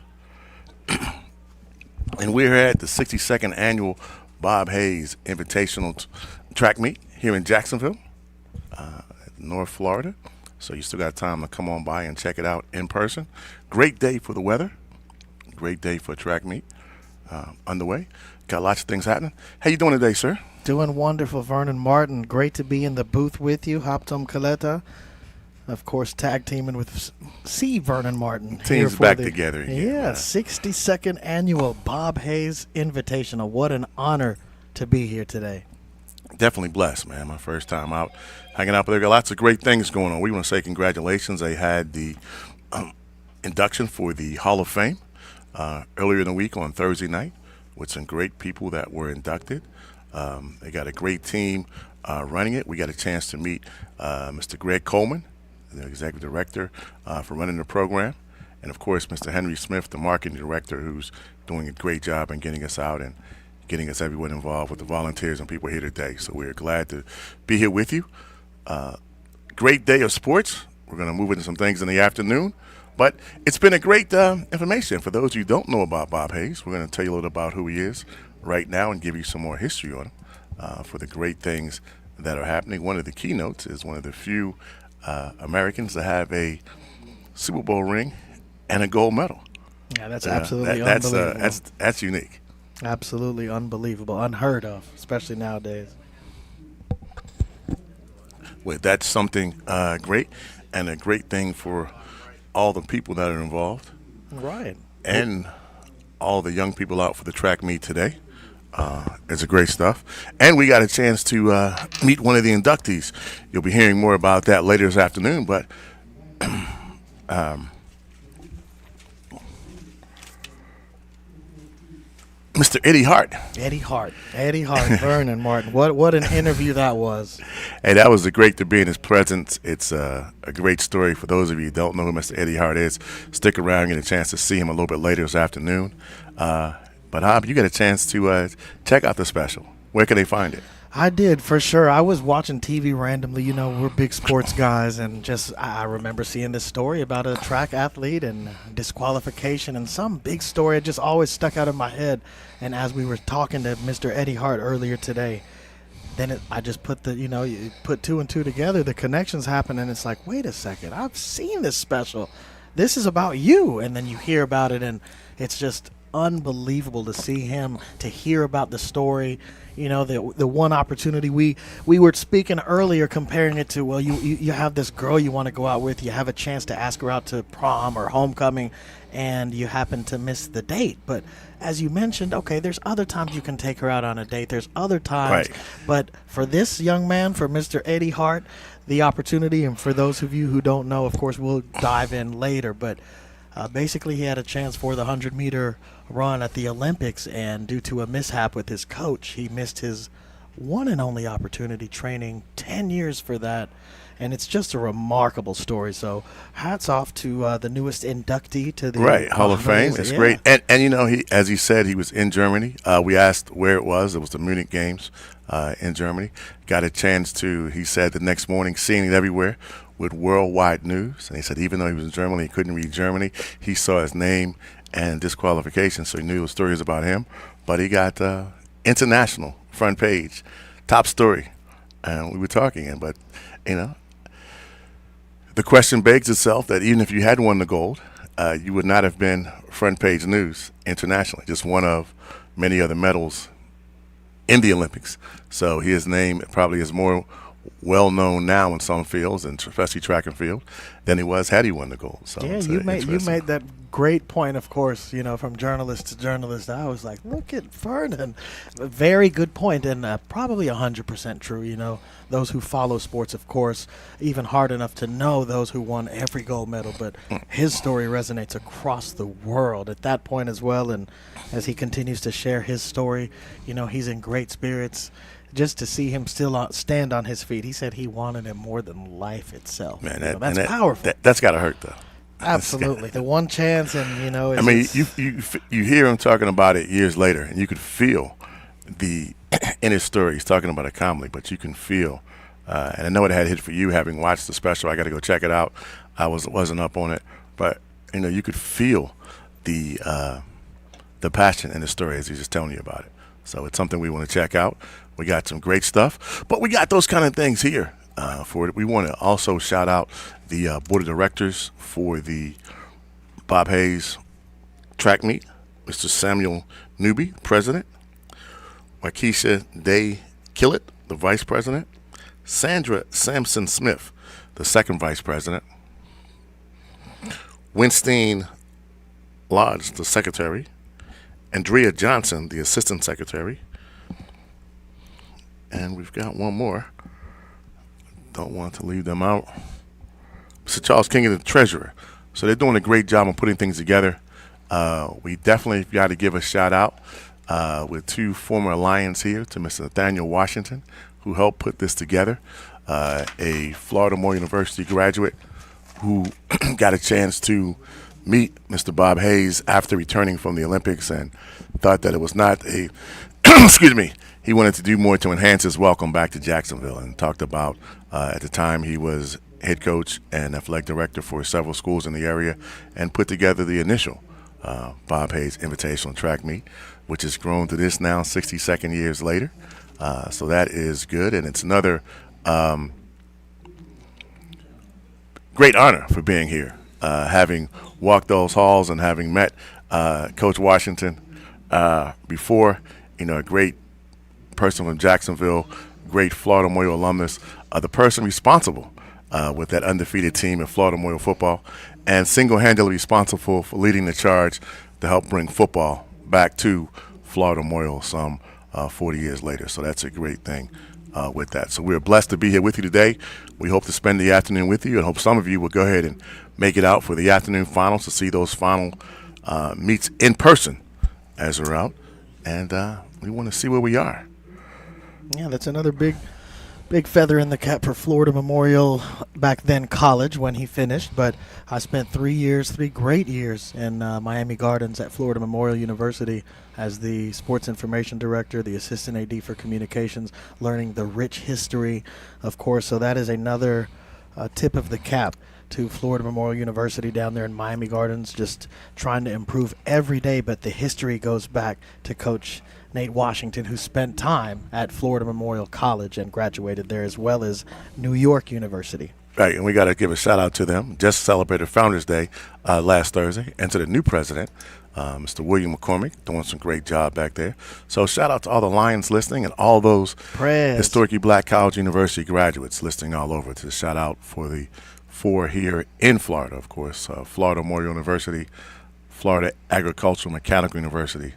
And we're here at the 62nd annual Bob Hayes Invitational Track Meet here in Jacksonville, North Florida. So you still got time to come on by and check it out in person. Great day for the weather. Great day for a track meet underway. Got lots of things happening. How you doing today, sir? Doing wonderful, Vernon Martin. Great to be in the booth with you. Hoptom Kaleta, of course, tag teaming with C. Vernon Martin. Teams back together again. Yeah, 62nd annual Bob Hayes Invitational. What an honor to be here today. Definitely blessed, man. My first time out hanging out, but there got lots of great things going on. We want to say congratulations. They had the induction for the Hall of Fame earlier in the week on Thursday night with some great people that were inducted. They got a great team running it. We got a chance to meet Mr. Greg Coleman, the executive director for running the program, and of course Mr. Henry Smith, the marketing director, who's doing a great job in getting us out and getting us everyone involved with the volunteers and people here today. So we're glad to be here with you. Great day of sports. We're going to move into some things in the afternoon, but it's been a great information. For those of you who don't know about Bob Hayes, we're going to tell you a little about who he is right now and give you some more history on him for the great things that are happening. One of the keynotes is one of the few Americans to have a Super Bowl ring and a gold medal. Yeah, that's absolutely unbelievable. That's unique. Absolutely unbelievable, unheard of, especially nowadays. Well, that's something great and a great thing for all the people that are involved. Right. And all the young people out for the track meet today. It's a great stuff. And we got a chance to meet one of the inductees. You'll be hearing more about that later this afternoon, but Mr. Eddie Hart. Eddie Hart, Vernon Martin. What an interview that was. Hey, that was great to be in his presence. It's a great story. For those of you who don't know who Mr. Eddie Hart is, stick around, get a chance to see him a little bit later this afternoon. But Hob, you get a chance to check out the special. Where can they find it? I did, for sure. I was watching TV randomly. You know, we're big sports guys, and I remember seeing this story about a track athlete and disqualification and some big story. It just always stuck out in my head. And as we were talking to Mr. Eddie Hart earlier today, then I just put you put two and two together, the connections happen, and it's like, wait a second, I've seen this special. This is about you. And then you hear about it, and it's just unbelievable to see him, to hear about the story. You know, the one opportunity we were speaking earlier, comparing it to, well, you have this girl you want to go out with, you have a chance to ask her out to prom or homecoming, and you happen to miss the date. But as you mentioned, okay, there's other times you can take her out on a date. There's other times. Right. But for this young man, for Mr. Eddie Hart, the opportunity, and for those of you who don't know, of course, we'll dive in later, but basically he had a chance for the 100-meter run at the Olympics, and due to a mishap with his coach, he missed his one and only opportunity, training 10 years for that. And it's just a remarkable story. So hats off to the newest inductee to the Hall of Fame. It's great. And you know, as he said, he was in Germany. We asked where it was. It was the Munich Games in Germany. Got a chance to, he said, the next morning, seeing it everywhere with worldwide news. And he said even though he was in Germany, he couldn't read Germany. He saw his name and disqualification, so he knew the story was about him. But he got international front page, top story. And we were talking, but, you know, the question begs itself that even if you had won the gold, you would not have been front page news internationally, just one of many other medals in the Olympics. So his name probably is more well known now in some fields, and especially track and field, than he was had he won the gold. So yeah, you made that great point, of course, you know, from journalist to journalist. I was like, look at Vernon. A very good point, and probably 100% true. You know, those who follow sports, of course, even hard enough to know those who won every gold medal, but his story resonates across the world at that point as well. And as he continues to share his story, you know, he's in great spirits. Just to see him still stand on his feet. He said he wanted him more than life itself. Man, that's powerful. That's got to hurt, though. Absolutely. The one chance, and, you know. I mean, you hear him talking about it years later, and you could feel in his story, he's talking about it calmly, but you can feel And I know it had hit for you, having watched the special. I got to go check it out. I wasn't up on it, but you could feel the passion in the story as he's just telling you about it. So it's something we want to check out. We got some great stuff, but we got those kind of things here for it. We want to also shout out the board of directors for the Bob Hayes track meet. Mr. Samuel Newby, president. Waukesha Day Killett, the vice president. Sandra Sampson Smith, the second vice president. Winstein Lodge, the secretary. Andrea Johnson, the assistant secretary. And we've got one more. Don't want to leave them out. Mr. Charles King is the treasurer. So they're doing a great job of putting things together. We definitely got to give a shout out with two former Lions here to Mr. Nathaniel Washington, who helped put this together, a Florida Moore University graduate who got a chance to meet Mr. Bob Hayes after returning from the Olympics and thought that it was not a, excuse me, he wanted to do more to enhance his welcome back to Jacksonville, and talked about at the time he was head coach and athletic director for several schools in the area, and put together the initial Bob Hayes Invitational track meet, which has grown to this now 62nd years later. So that is good, and it's another great honor for being here, having walked those halls and having met Coach Washington before, a great person from Jacksonville, great Florida Memorial alumnus, the person responsible with that undefeated team in Florida Memorial football, and single-handedly responsible for leading the charge to help bring football back to Florida Memorial some 40 years later. So that's a great thing with that. So we're blessed to be here with you today. We hope to spend the afternoon with you, and hope some of you will go ahead and make it out for the afternoon finals to see those final meets in person as they're out. And we want to see where we are. Yeah, that's another big feather in the cap for Florida Memorial, back then college when he finished. But I spent 3 great years in Miami Gardens at Florida Memorial University as the sports information director, the assistant AD for communications, learning the rich history, of course. So that is another tip of the cap to Florida Memorial University down there in Miami Gardens, just trying to improve every day. But the history goes back to Coach Nate Washington, who spent time at Florida Memorial College and graduated there, as well as New York University. Right, and we got to give a shout out to them. Just celebrated Founders Day last Thursday, and to the new president, Mr. William McCormick, doing some great job back there. So shout out to all the Lions listening and all those historically black college university graduates listening all over. To shout out for the four here in Florida, of course, Florida Memorial University, Florida Agricultural Mechanical University,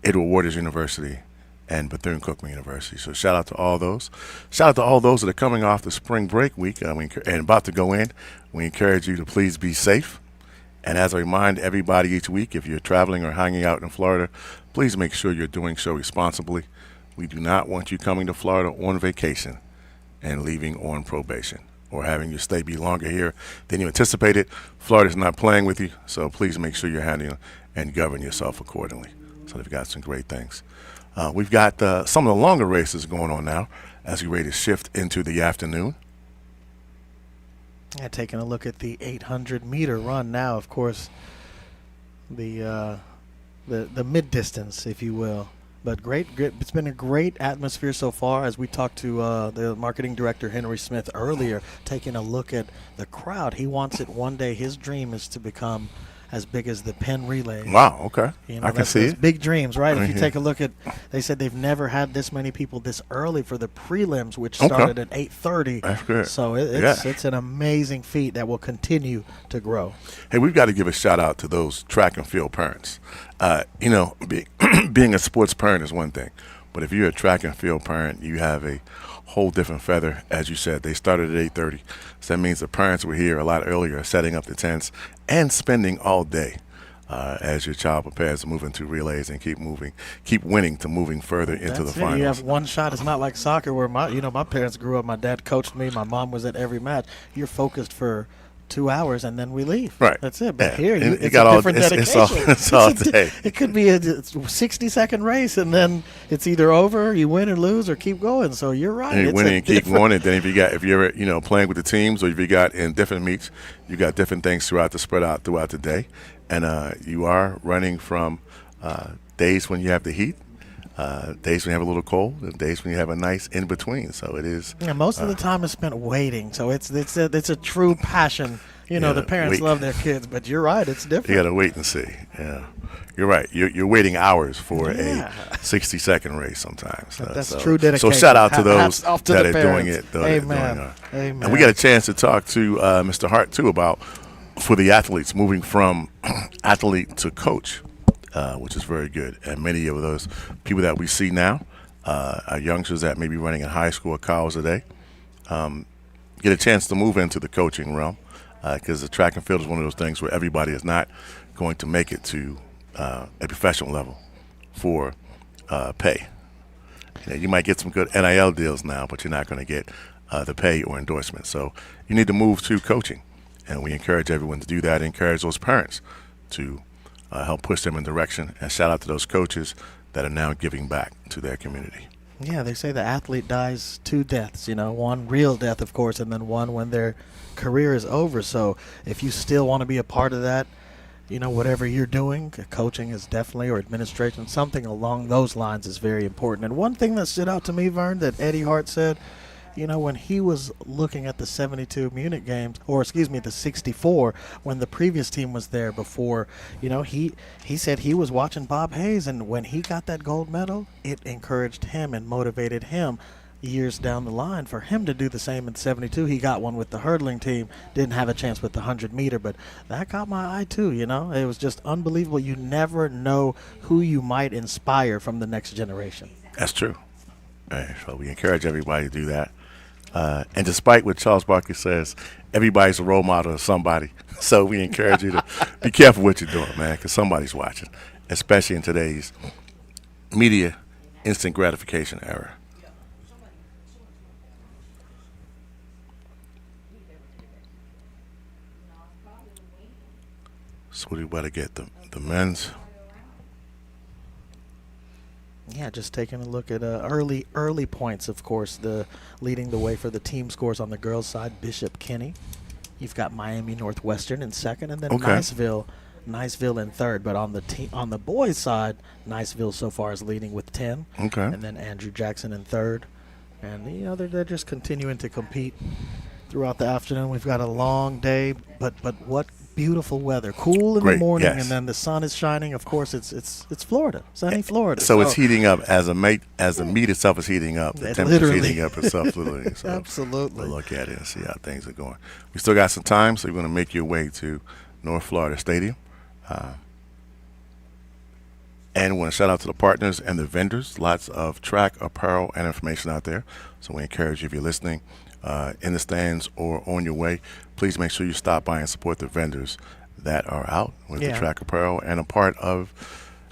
Edward Waters University, and Bethune-Cookman University. So shout out to all those. Shout out to all those that are coming off the spring break week and about to go in. We encourage you to please be safe. And as I remind everybody each week, if you're traveling or hanging out in Florida, please make sure you're doing so responsibly. We do not want you coming to Florida on vacation and leaving on probation, or having your stay be longer here than you anticipated. Florida's not playing with you, so please make sure you're handling and govern yourself accordingly. So they've got some great things. We've got some of the longer races going on now as we ready to shift into the afternoon. Yeah, taking a look at the 800-meter run now, of course, the mid-distance, if you will. But great. It's been a great atmosphere so far. As we talked to the marketing director, Henry Smith, earlier, taking a look at the crowd. He wants it one day. His dream is to become as big as the Penn Relay. Wow, okay. I can see it. Big dreams, right? If you take a look at, they said they've never had this many people this early for the prelims, which started at 8:30. That's good. So it's an amazing feat that will continue to grow. Hey, we've got to give a shout out to those track and field parents. Being a sports parent is one thing, but if you're a track and field parent, you have a whole different feather. As you said, they started at 8:30, so that means the parents were here a lot earlier, setting up the tents and spending all day as your child prepares to move into relays and keep winning to moving further into the finals. You have one shot. It's not like soccer where my parents grew up. My dad coached me. My mom was at every match. You're focused for 2 hours and then we leave. Right. That's it. But Yeah. here, And it's got a all- different it's dedication. it's all day. It could be a 60-second race, and then it's either over, you win or lose, or keep going. So you're right. And you It's win a and keep different- going. And then if you're playing with the teams, or if you got in different meets, you got different things throughout the spread out throughout the day, and you are running from days when you have the heat, days when you have a little cold, and days when you have a nice in between. So it is. Yeah, most of the time is spent waiting. So it's a true passion. Yeah, The parents wait. love their kids, but you're right. It's different. You got to wait and see. Yeah, you're right. You're waiting hours for Yeah. a 60-second race sometimes. That's so, true dedication. So shout out to Hats those off to that the are doing parents. it. Doing Amen. it. Amen. And we got a chance to talk to Mr. Hart too about for the athletes moving from athlete to coach, which is very good. And many of those people that we see now are youngsters that may be running in high school or college today, get a chance to move into the coaching realm. Because the track and field is one of those things where everybody is not going to make it to a professional level for pay. You might get some good NIL deals now, but you're not going to get the pay or endorsement. So you need to move to coaching, and we encourage everyone to do that. Encourage those parents to help push them in direction. And shout out to those coaches that are now giving back to their community. Yeah, they say the athlete dies 2 deaths, one real death, of course, and then one when their career is over. So if you still want to be a part of that, whatever you're doing, coaching is definitely, or administration, something along those lines is very important. And one thing that stood out to me, Vern, that Eddie Hart said, when he was looking at the 72 Munich games, or excuse me, the 64, when the previous team was there before, he said he was watching Bob Hayes, and when he got that gold medal, it encouraged him and motivated him years down the line for him to do the same in 72. He got one with the hurdling team, didn't have a chance with the 100-meter, but that caught my eye too. It was just unbelievable. You never know who you might inspire from the next generation. That's true. So we encourage everybody to do that. And despite what Charles Barkley says, everybody's a role model of somebody. So we encourage you to be careful what you're doing, man, because somebody's watching, especially in today's media instant gratification era. So we better get the men's. Yeah, just taking a look at early points, of course, leading the way for the team scores on the girls' side, Bishop Kenny. You've got Miami Northwestern in second, and then Okay. Niceville in third. But on the boys' side, Niceville so far is leading with 10. Okay. And then Andrew Jackson in third. And, they're just continuing to compete throughout the afternoon. We've got a long day, but what beautiful weather. Cool in Great, the morning, yes. and then the sun is shining. Of course, it's Florida, sunny Florida. So it's heating up as the meat itself is heating up. The temperature's Literally. heating up itself literally. So Absolutely. We'll look at it and see how things are going. We still got some time, so you're going to make your way to North Florida Stadium. And we want to shout out to the partners and the vendors. Lots of track apparel and information out there. So we encourage you, if you're listening in the stands or on your way, please make sure you stop by and support the vendors that are out with the track apparel and a part of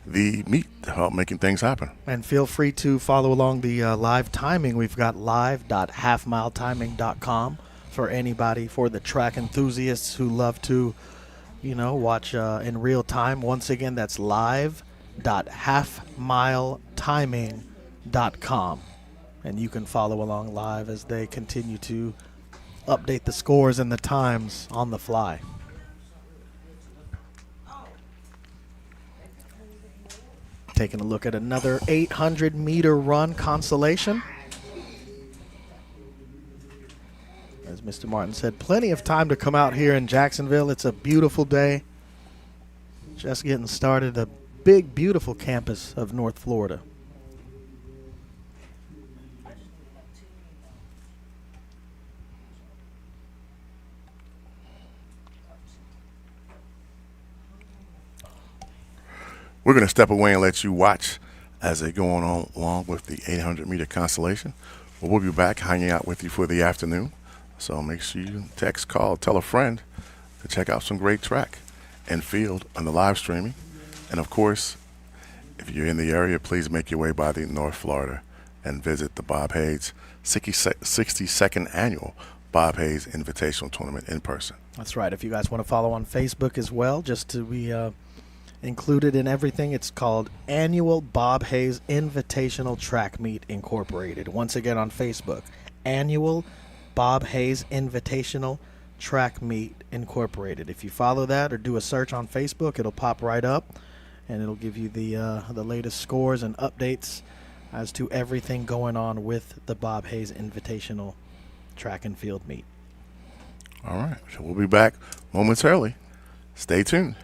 the meet to help making things happen. And feel free to follow along the live timing. We've got live.halfmiletiming.com for anybody, for the track enthusiasts who love to, watch in real time. Once again, that's live.halfmiletiming.com. And you can follow along live as they continue to update the scores and the times on the fly. Taking a look at another 800-meter run consolation. As Mr. Martin said, plenty of time to come out here in Jacksonville. It's a beautiful day. Just getting started. A big, beautiful campus of North Florida. We're going to step away and let you watch as they go on along with the 800-meter constellation. We'll be back hanging out with you for the afternoon. So make sure you text, call, tell a friend to check out some great track and field on the live streaming. And, of course, if you're in the area, please make your way by the North Florida and visit the Bob Hayes 62nd Annual Bob Hayes Invitational Tournament in person. That's right. If you guys want to follow on Facebook as well, just to be included in everything, it's called Annual Bob Hayes Invitational Track Meet Incorporated. Once again on Facebook, Annual Bob Hayes Invitational Track Meet Incorporated. If you follow that or do a search on Facebook, it'll pop right up, and it'll give you the latest scores and updates as to everything going on with the Bob Hayes Invitational Track and Field Meet. All right, so we'll be back momentarily. Stay tuned.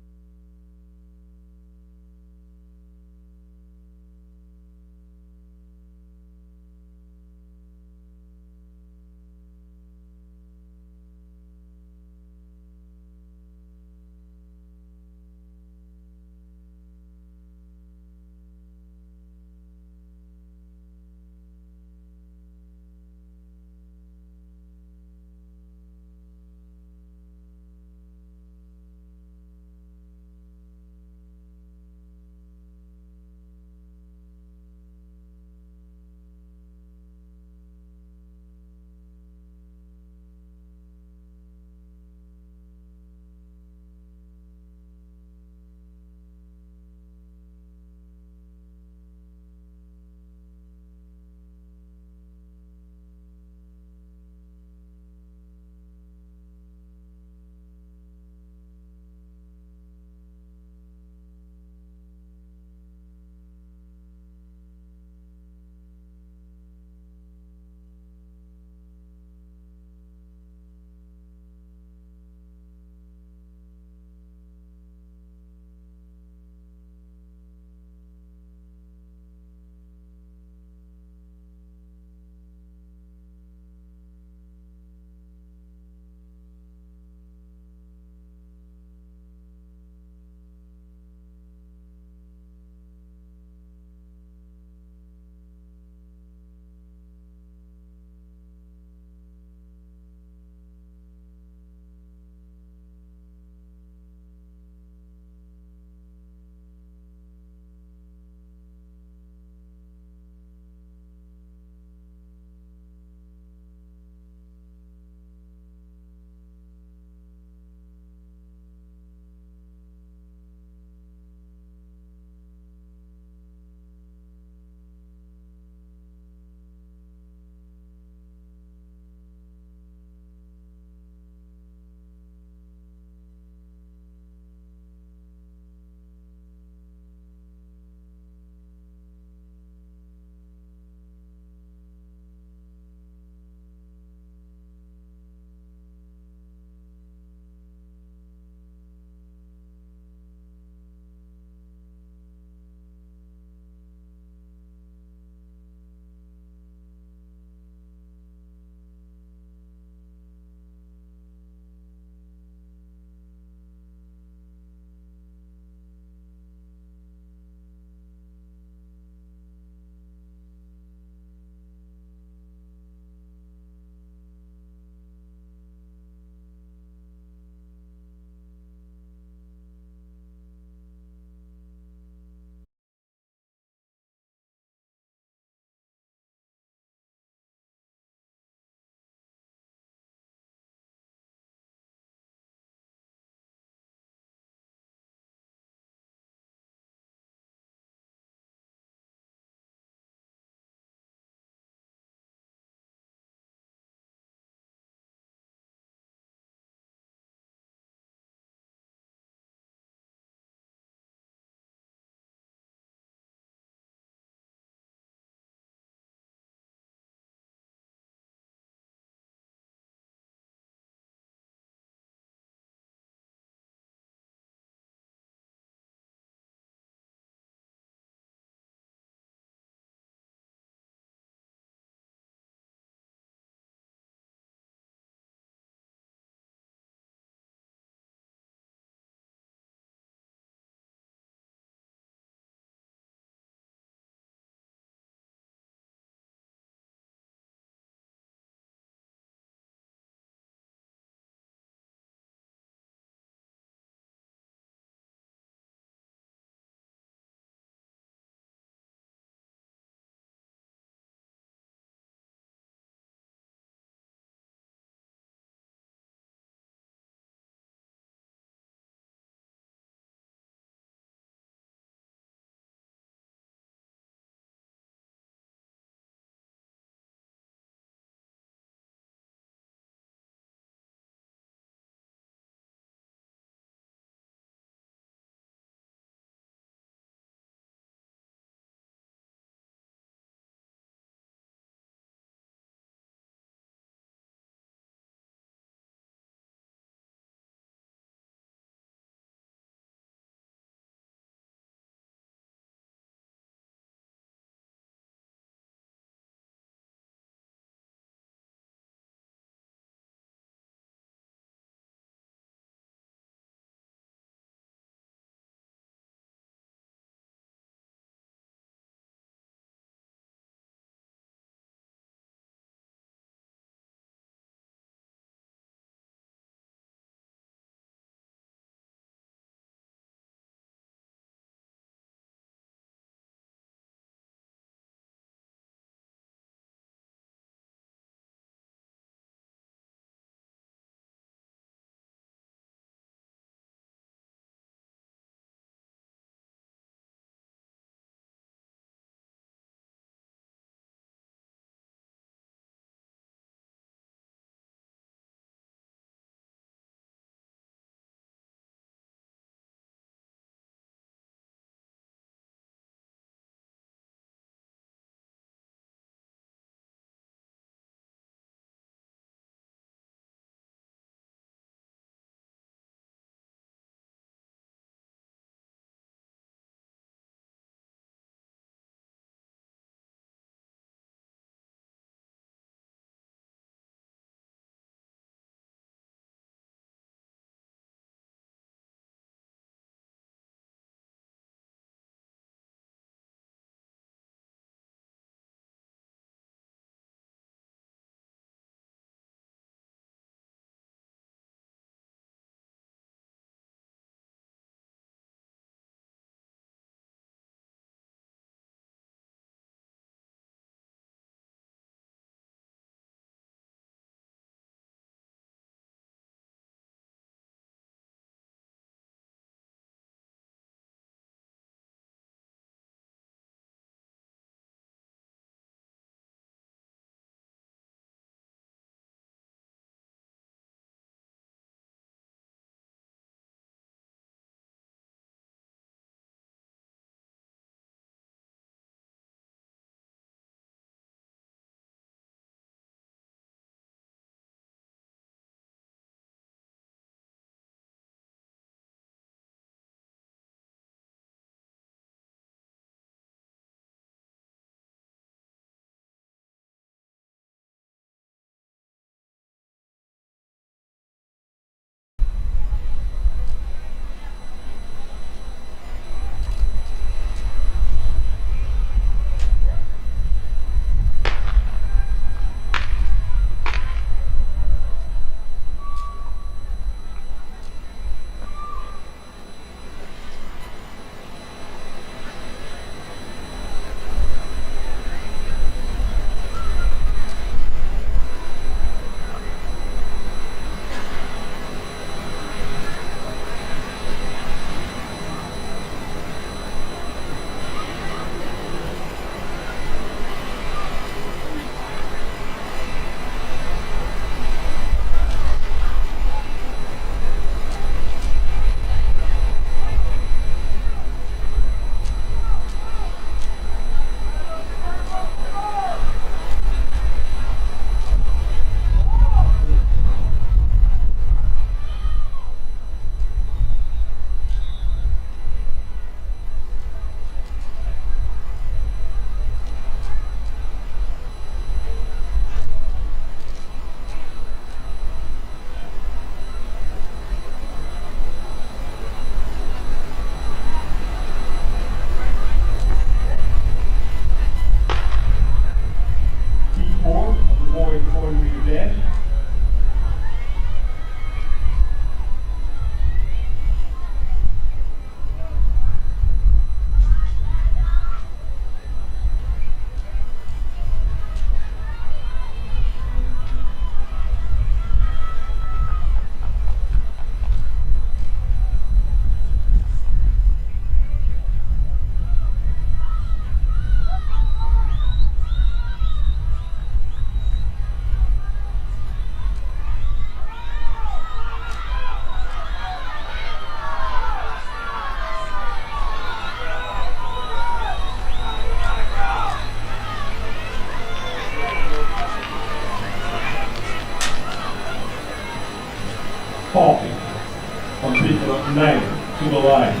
the line.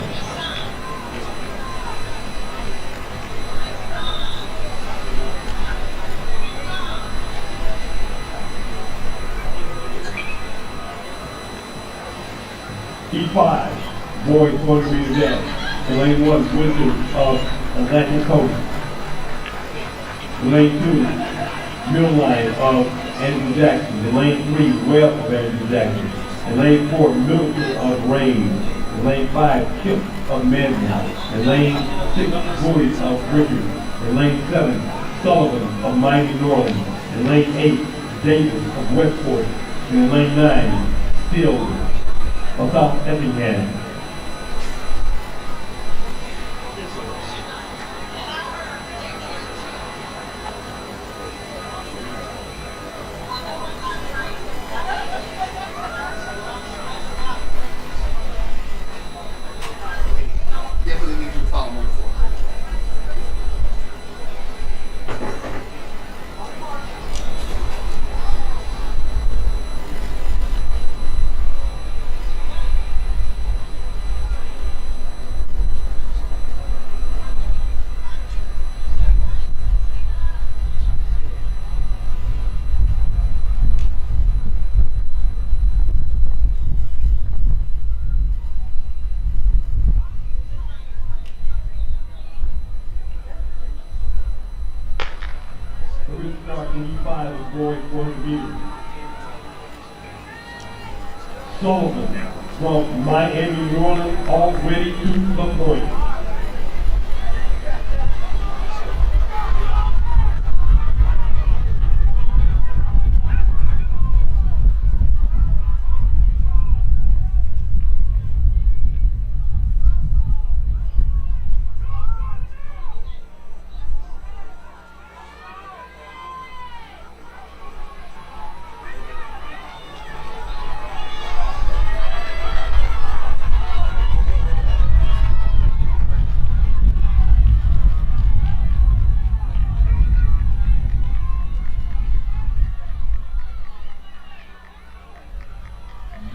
E5, boys 400 meters dash. In lane 1, Wizards of Atlantic Coast. In lane 2, middle line of Andrew Jackson. In lane 3, Webb of Andrew Jackson. In lane 4, Middleton of Rain. In lane 5, Kip of Manville. In lane 6, Boyd of Richard. In lane 7, Sullivan of Miami Norland. In lane 8, Davis of Westport. And in lane 9, Steele of South Effingham. Definitely need you to follow on the floor. We're starting E5 with boys 400 meters. Sullivan from Miami Norland already to the point.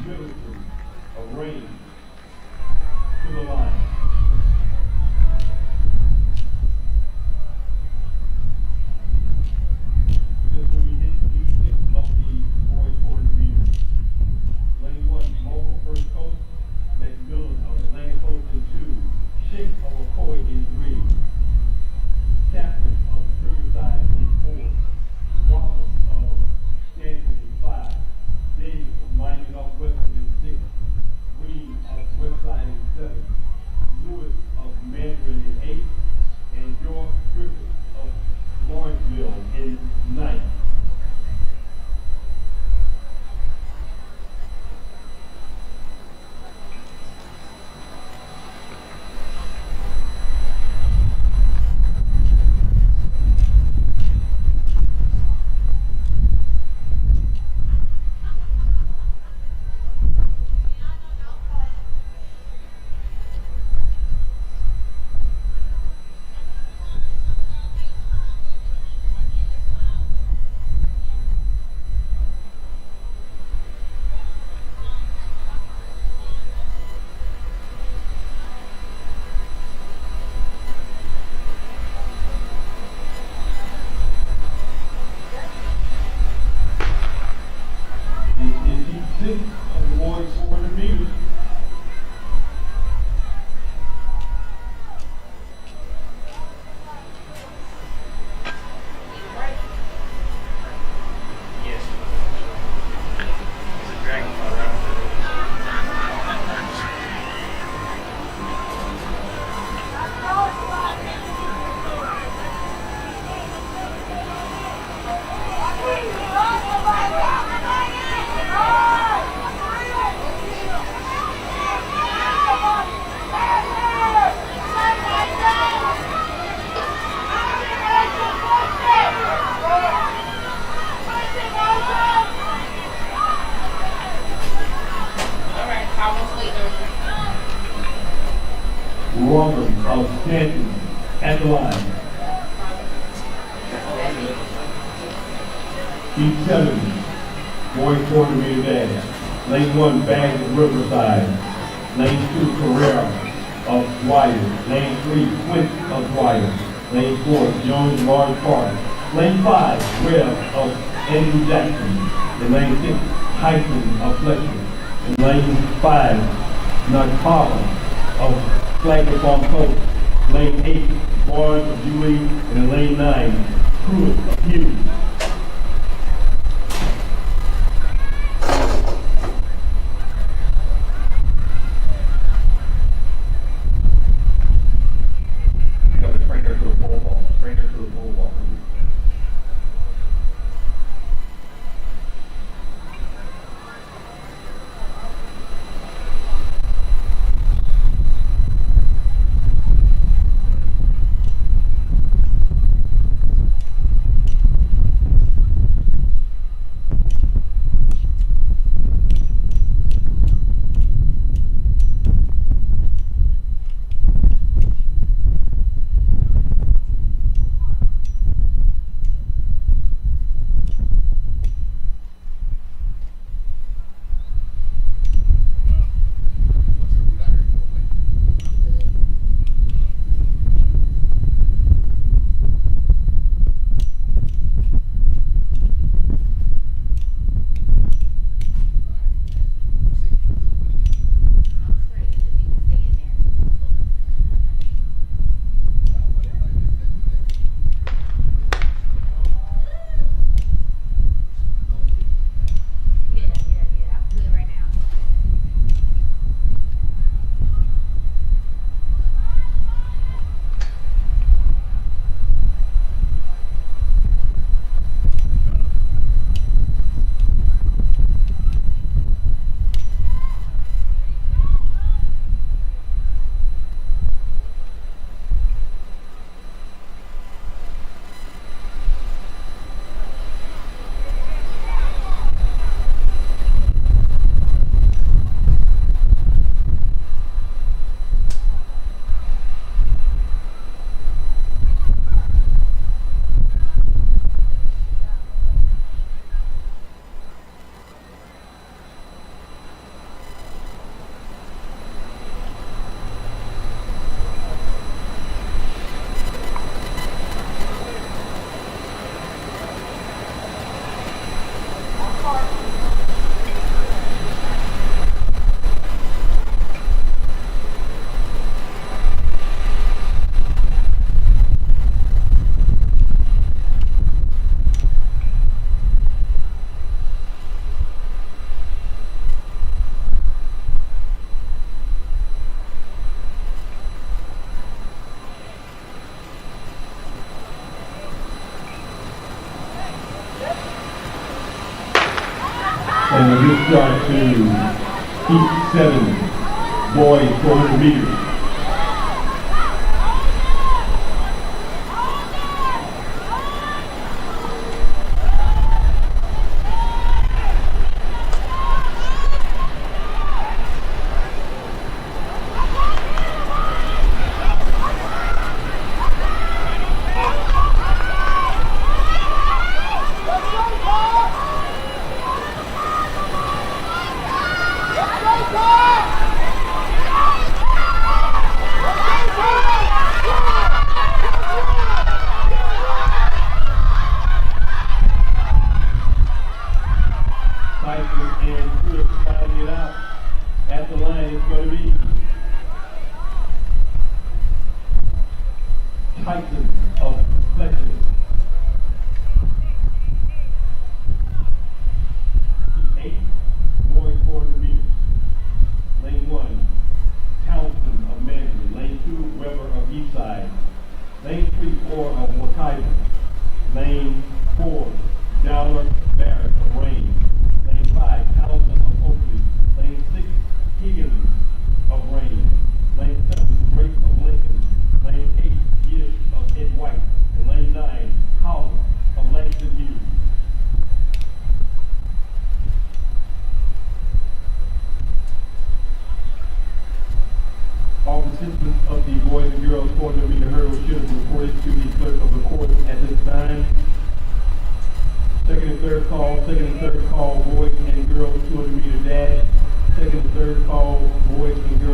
Middleton of Rain to the line. This will be hit E6 of the boys 400 meters. Lane 1, Mobile first coast, McMillan of Atlantic Coast in 2, Schick of McCoy in 3, Chapman of Riverside in 4, Rollins of Stanford in 5, Davis of Miami Northwestern in 6, Green of Westside in 7, Lewis of Mandarin in 8, and George Griffith of Lawrenceville in 9. Six of the boys 400 meters. Yes. It's a dragonfly, right? Rollins of Stanton at the line. E7, boys 400 meter dash. Lane 1, Bags of Riverside. Lane 2, Carrera of Dwyer. Lane 3, Quint of Dwyer. Lane 4, Jones Large Park. Lane 5, Webb of Andrew Jackson. In lane 6, Tyson of Fletcher. In lane 5, Nakala of Flagler Farm Coast. Lane 8, Barnes of Dewey. And in lane 9, Pruitt of Hughes. You know, the trainer to the pole ball. Trainer to the pole ball. And we'll just start to heat 7, boys 400 meters. Tyson of Fletcher. Heat 8, boys 400 meters. Lane 1, Townsend of Mandarin. Lane 2, Weber of Eastside. Lane 3, 4 of Wakaiba. Lane 4, Dowler Barrett of Rain. Lane 5, Townsend of Oakley. Lane 6, Higgins of Rain. Lane 7, Grace of Lincoln. Lane 8, Gibbs of Ed White. And lane 9, Howell of Langston Hughes. All participants of the boys and girls 400 meter hurdle should have reported to the clerk of the court at this time. Second and third call, boys and girls 200 meter dash. Second and third call, boys and girls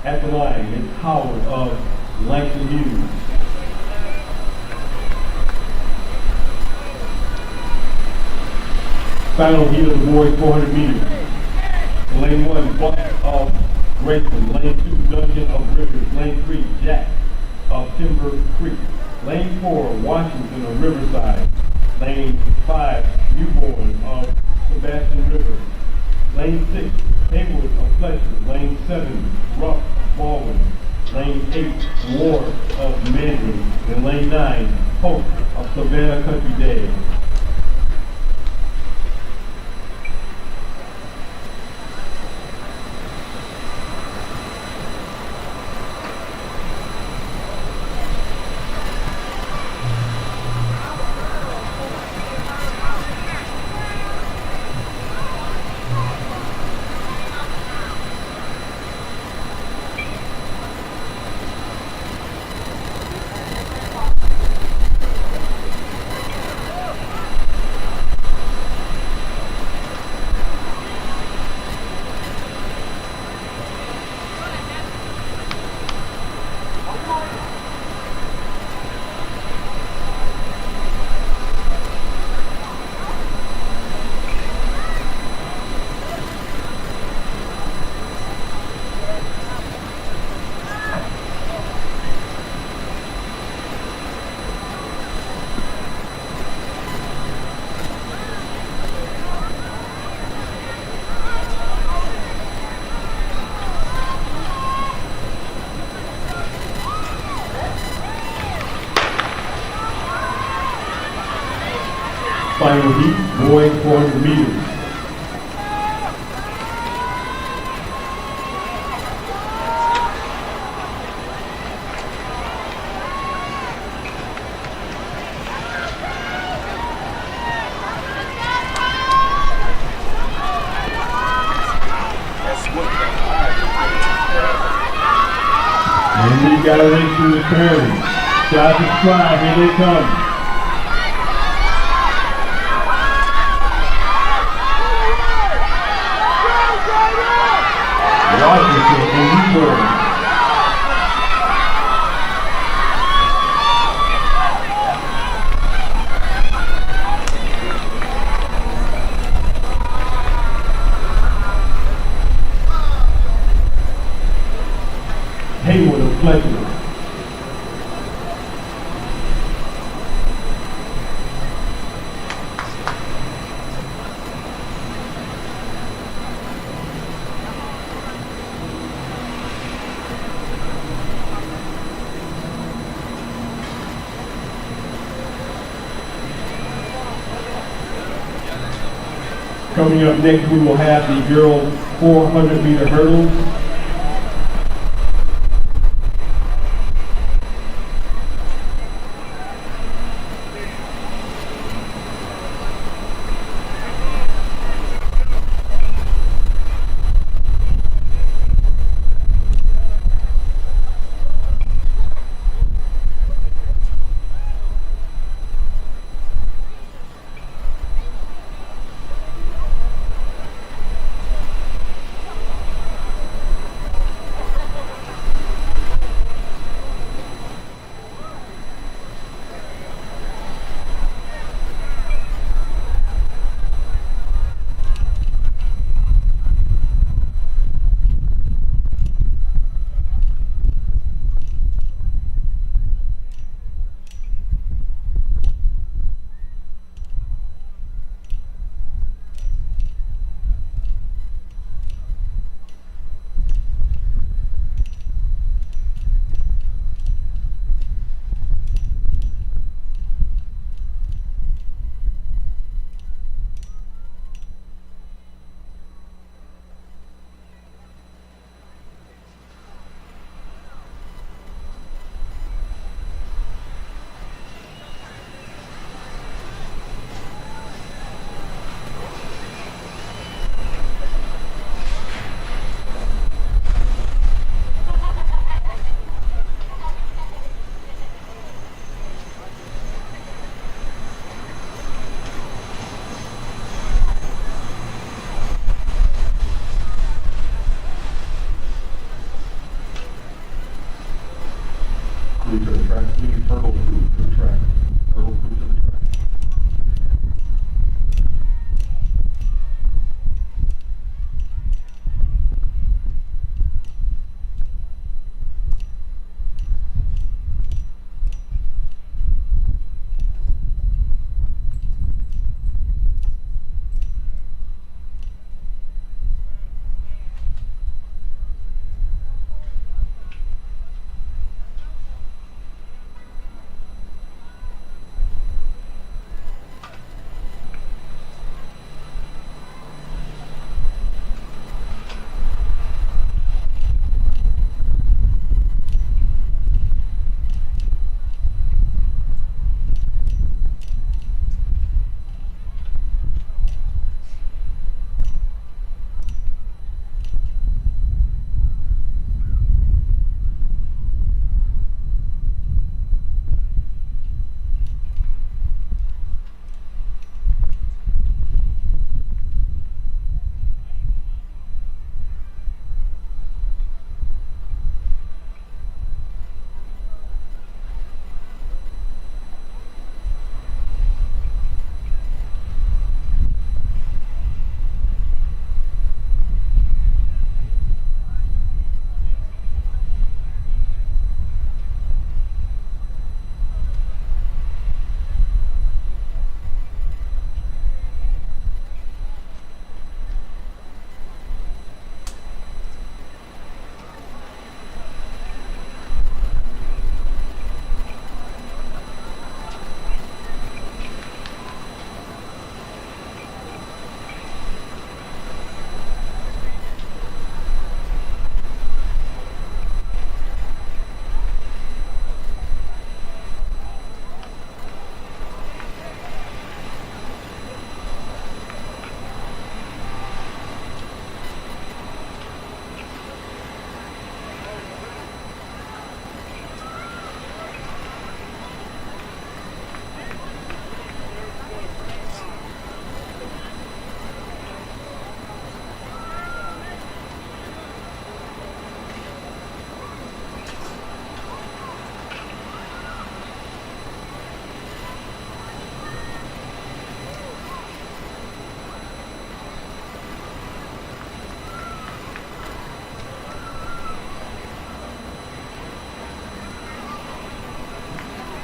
At the line, it's Howard of Langston Hughes. Final heat of the boys 400 meters. Lane 1, Buck of Grayson. Lane 2, Duncan of Rivers. Lane 3, Jack of Timber Creek. Lane 4, Washington of Riverside. Lane 5, Newborn of Sebastian River. Lane 6, Haywood of Fletcher. Lane 7, Ruff Baldwin. Lane 8, Ward of Mandarin. And Lane 9, Hope of Savannah Country Day. Final heat, boys 400 meters. And we got a race to the turn. Stop the stride, here they come. Washington and Newborn. Haywood of Fletcher. Coming up next, we will have the girls 400-meter hurdles.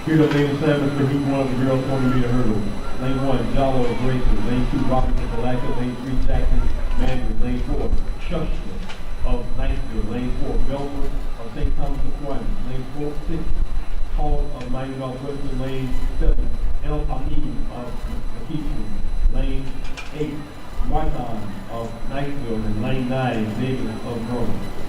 Here to lane 7 for heat 1 of the girls 400 meter hurdle. Lane 1, Jalo of Grayson. Lane 2, Robinson Palaca. Lane 3, Jackson Mandarin. Lane 4, Shuster of Niceville. Lane 4, Belford of St. Thomas Aquinas. Lane 4, 6, Hall of Miami Northwestern. Lane 7, El Hamid of McKeeston. Lane 8, Martin of Niceville. And lane 9, David of Northern.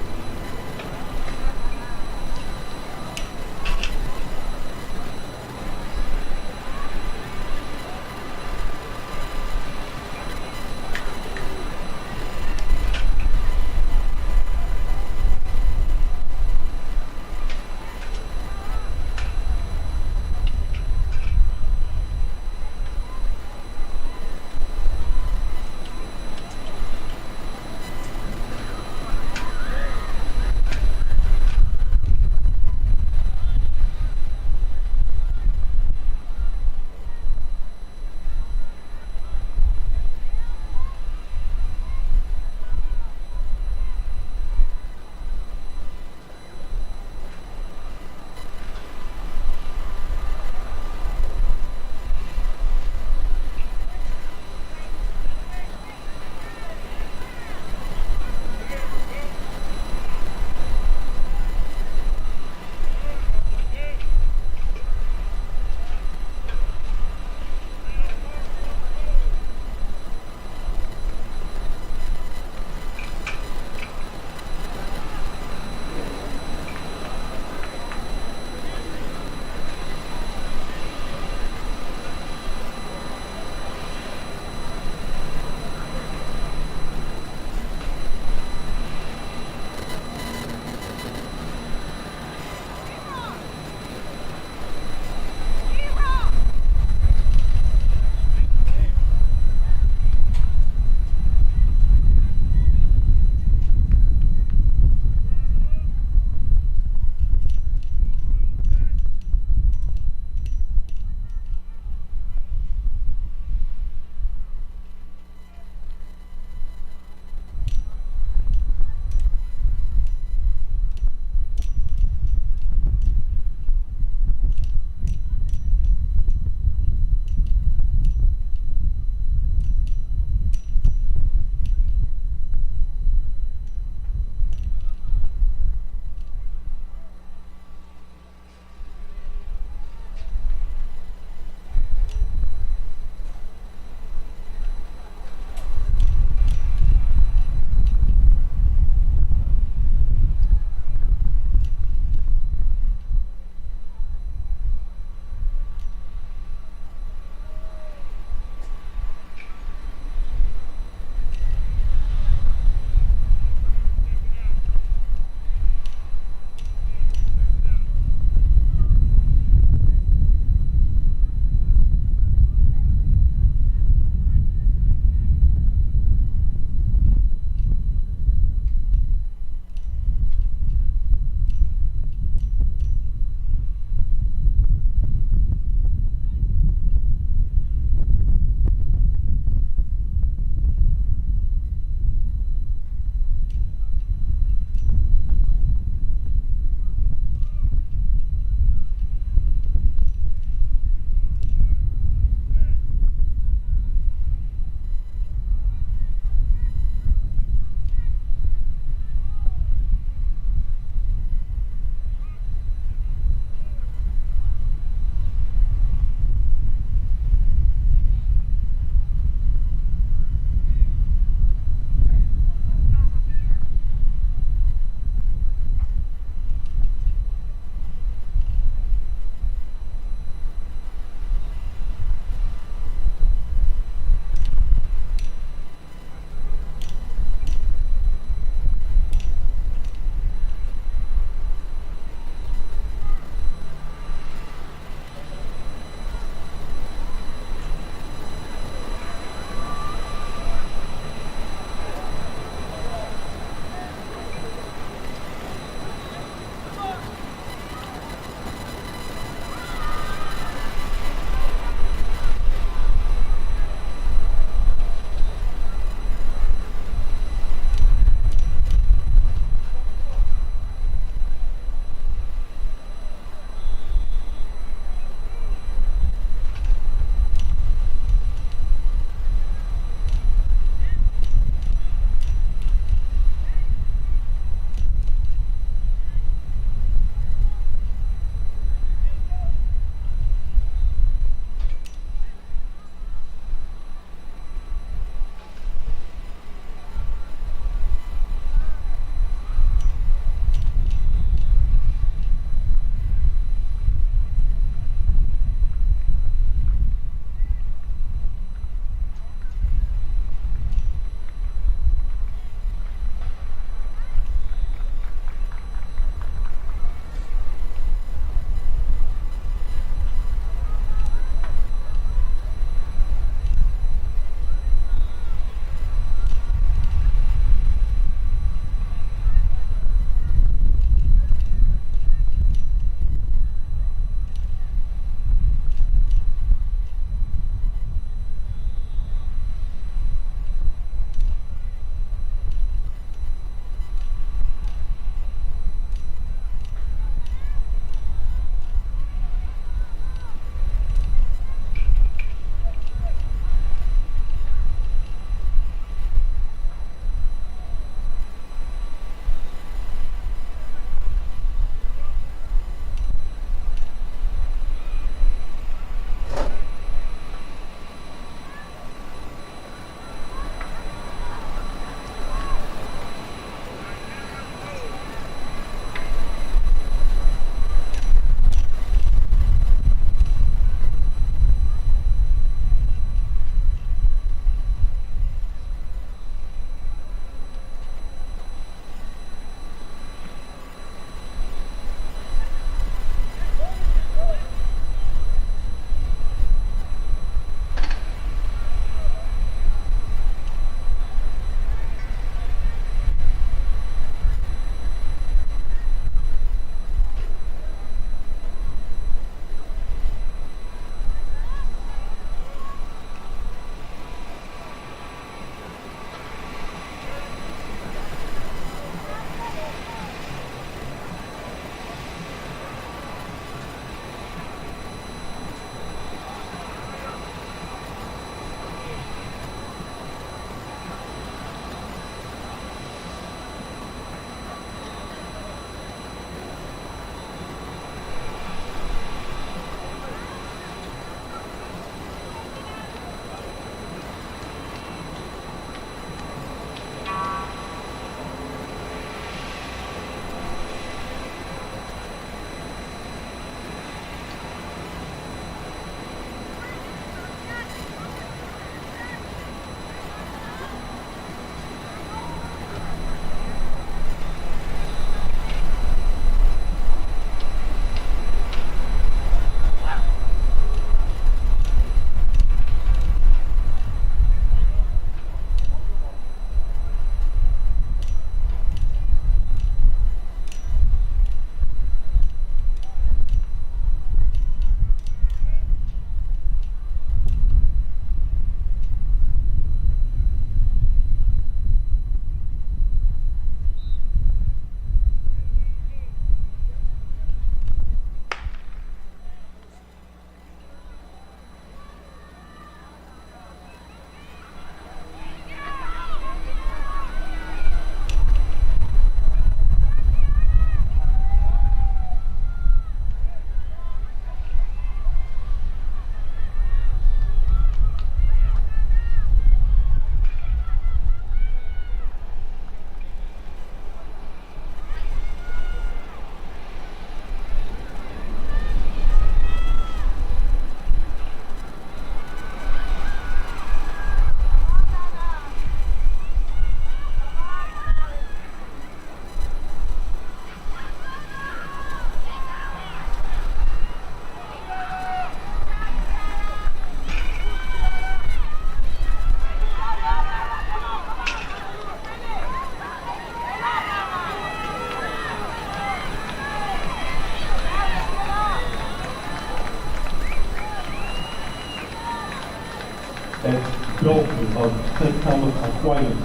Dolphin of St. Thomas Aquinas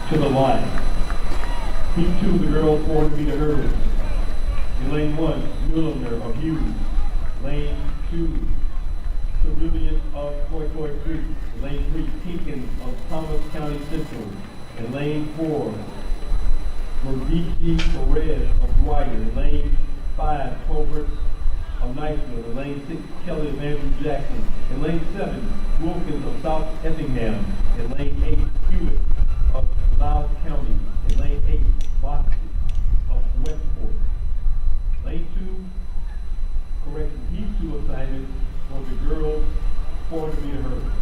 to the line. Heat 2, the girls 400 meter hurdles. In lane 1, Milliner of Hughes. Lane 2, Cerulean of Coy Creek. Lane 3, Pinkins of Thomas County Central. In lane 4, Verdici Perez of Dwyer. Lane 5, Colbert of Niceville. In lane 6, Kelly of Andrew Jackson. In lane 7, Wilkins of South Effingham. In lane 8, Hewitt of Loudoun County. In lane 8, Boston of Westport. Lane 2, heat 2 assignment for the girls 400 meter hurdles.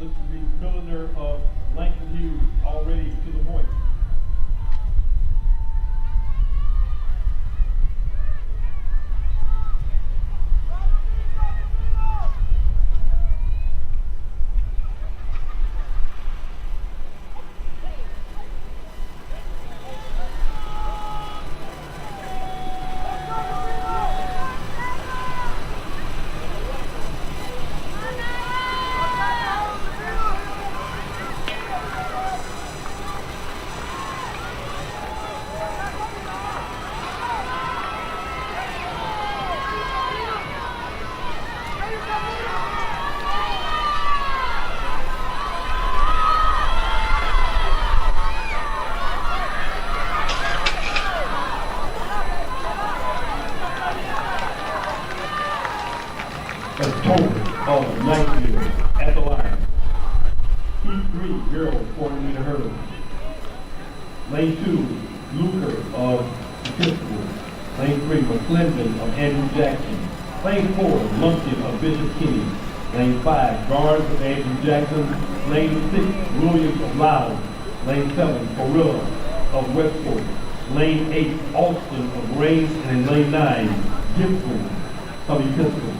Looks to be Milliner of Langton Hughes already to the point. A total of 19 at the line. Heat 3, girls 400 meter hurdles. Lane 2, Luker of Episcopal. Lane 3, McClendon of Andrew Jackson. Lane 4, Lumpkin of Bishop Kenny. Lane 5, Garnes of Andrew Jackson. Lane 6, Williams of Loud. Lane 7, Corilla of Westport. Lane 8, Alston of Grace. And in lane 9, Gibson of Episcopal.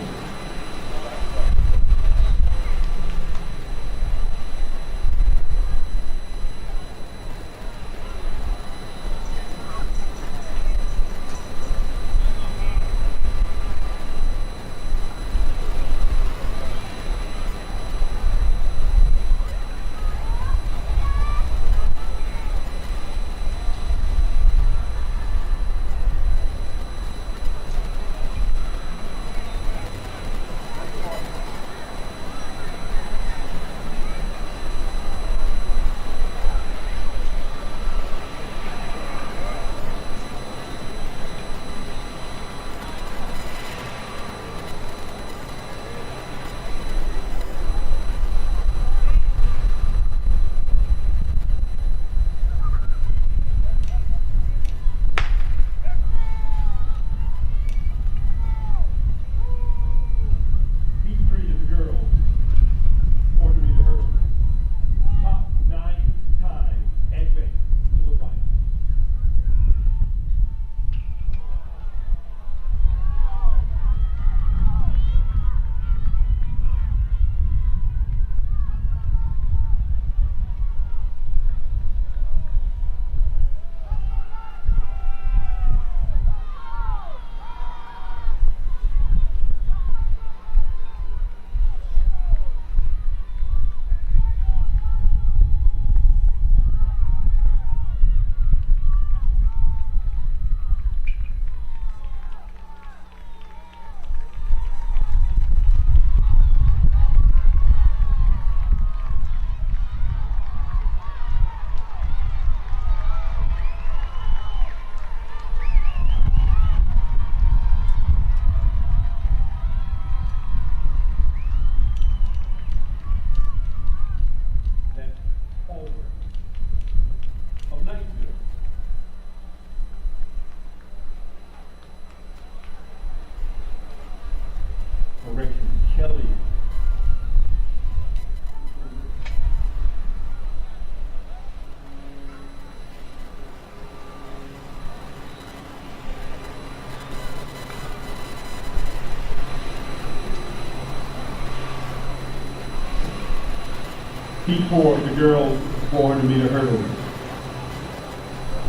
Heat 4, the girls 400-meter hurdles.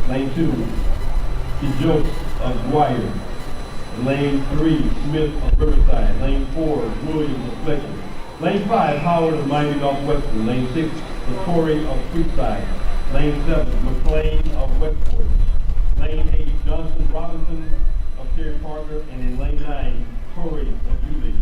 Lane 2, Kijos of Dwyer. Lane 3, Smith of Riverside. Lane 4, Williams of Fletcher. Lane 5, Howard of Miami Northwestern. Lane 6, Latorre of Creekside. Lane 7, McLean of Westport. Lane 8, Johnson Robinson of Terry Parker. And in lane 9, Torrey of Yulee.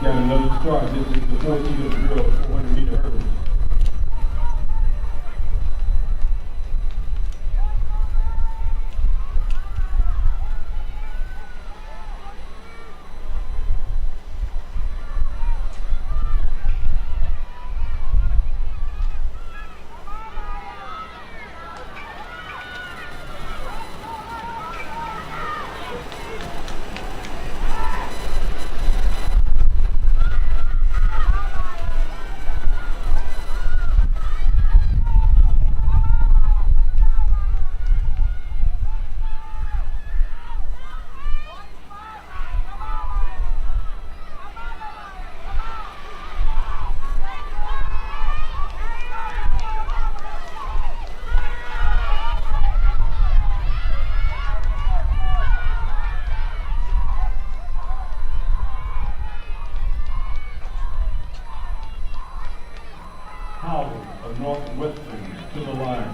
Got another start. This is the 14 of the girls 400-meter hurdles. Of Northwestern to the line.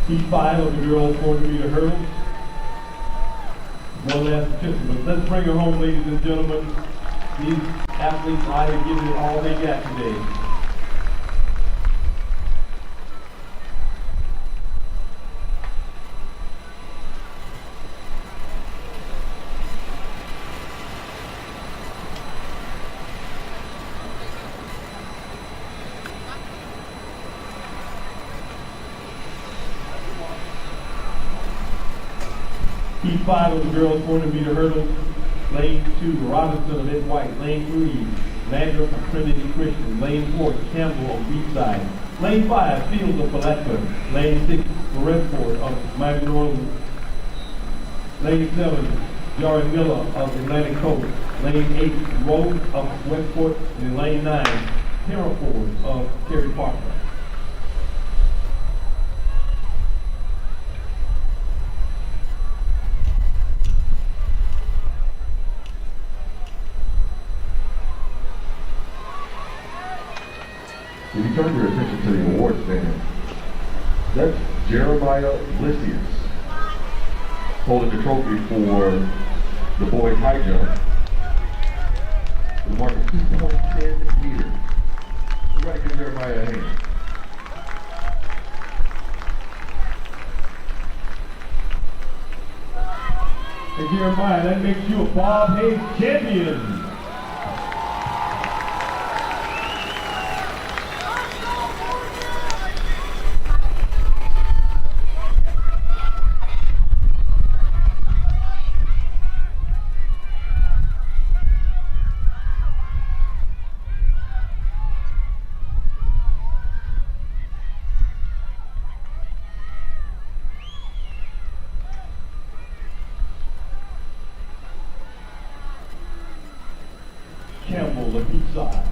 Heat 5 of the girls 400-meter hurdles. One last participant. Let's bring her home, ladies and gentlemen. These athletes out here giving it all they got today. Heat 5 of the girls 400-meter hurdles. Lane 2, Robinson of Ed White. Lane 3, Landrum of Trinity Christian. Lane 4, Campbell of Beachside. Lane 5, Fields of Palatka. Lane 6, Lorenford of Miami New Orleans. Lane 7, Jared Miller of Atlantic Coast. Lane 8, Rose of Westport. And lane 9, Hereford of Terry Parker. If you turn your attention to the award stand, that's Jeremiah Lysius holding the trophy for the boys high jump. The mark of 2.10 meters. Everybody give Jeremiah a hand. And Jeremiah, that makes you a Bob Hayes champion. Campbell of Beachside.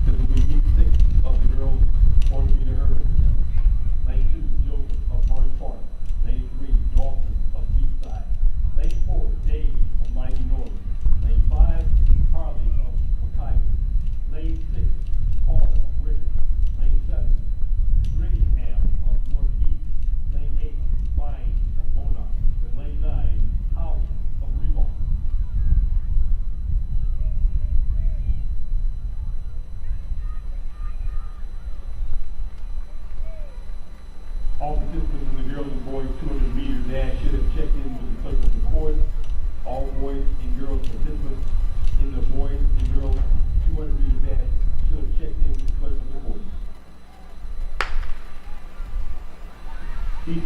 This will be heat 6 of the girls 400-meter hurdles. Lane 2, Joseph of Orange Park. Lane 3, Dawson of Beachside. Lane 4, Dave of Mighty North. Lane 5, Harley of Wakaiba. Lane 6, Paul of Rickard. Lane 7, Brittingham of Northeast. Lane 8, Vine of Monarch. And lane 9, Howard of Reebok.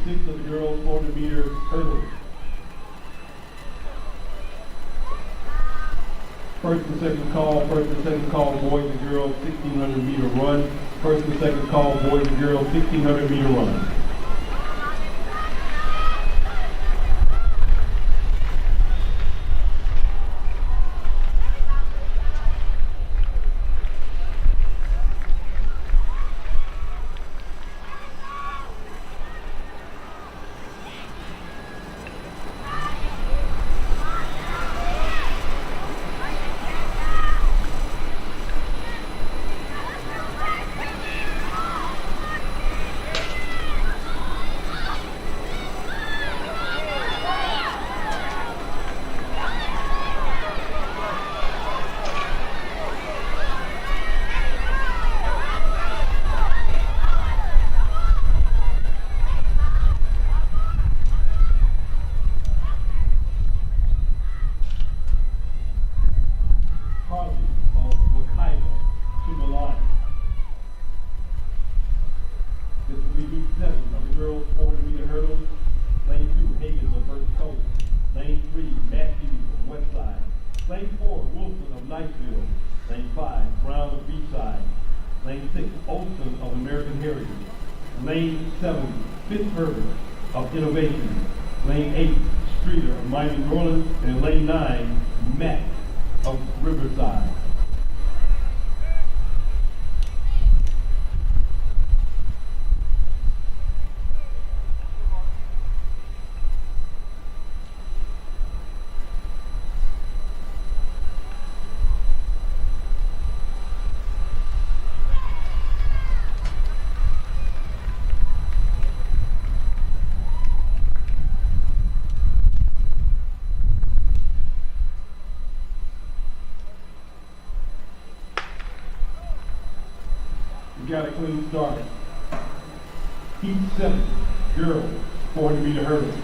86 of the girls 400-meter hurdles. First and second call, boys and girls 1600-meter run. First and second call, boys and girls 1600-meter run. Lane 7, Pittsburgh of Innovation. Lane 8, Streeter of Miami, New Orleans. And lane 9, Matt of Riverside. Got a clean start. Heat 7, girls, 400-meter hurdles.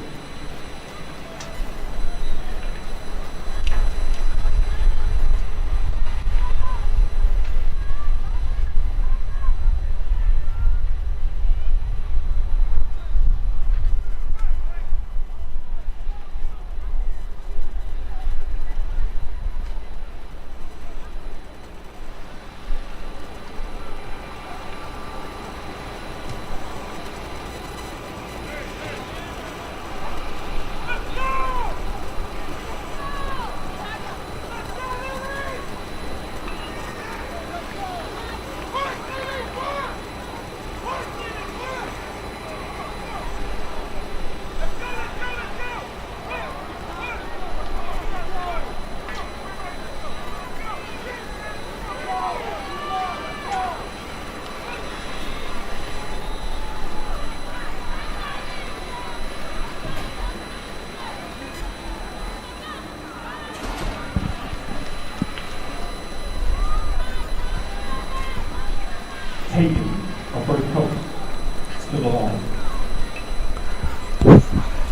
Hayden, our first coach, to the line.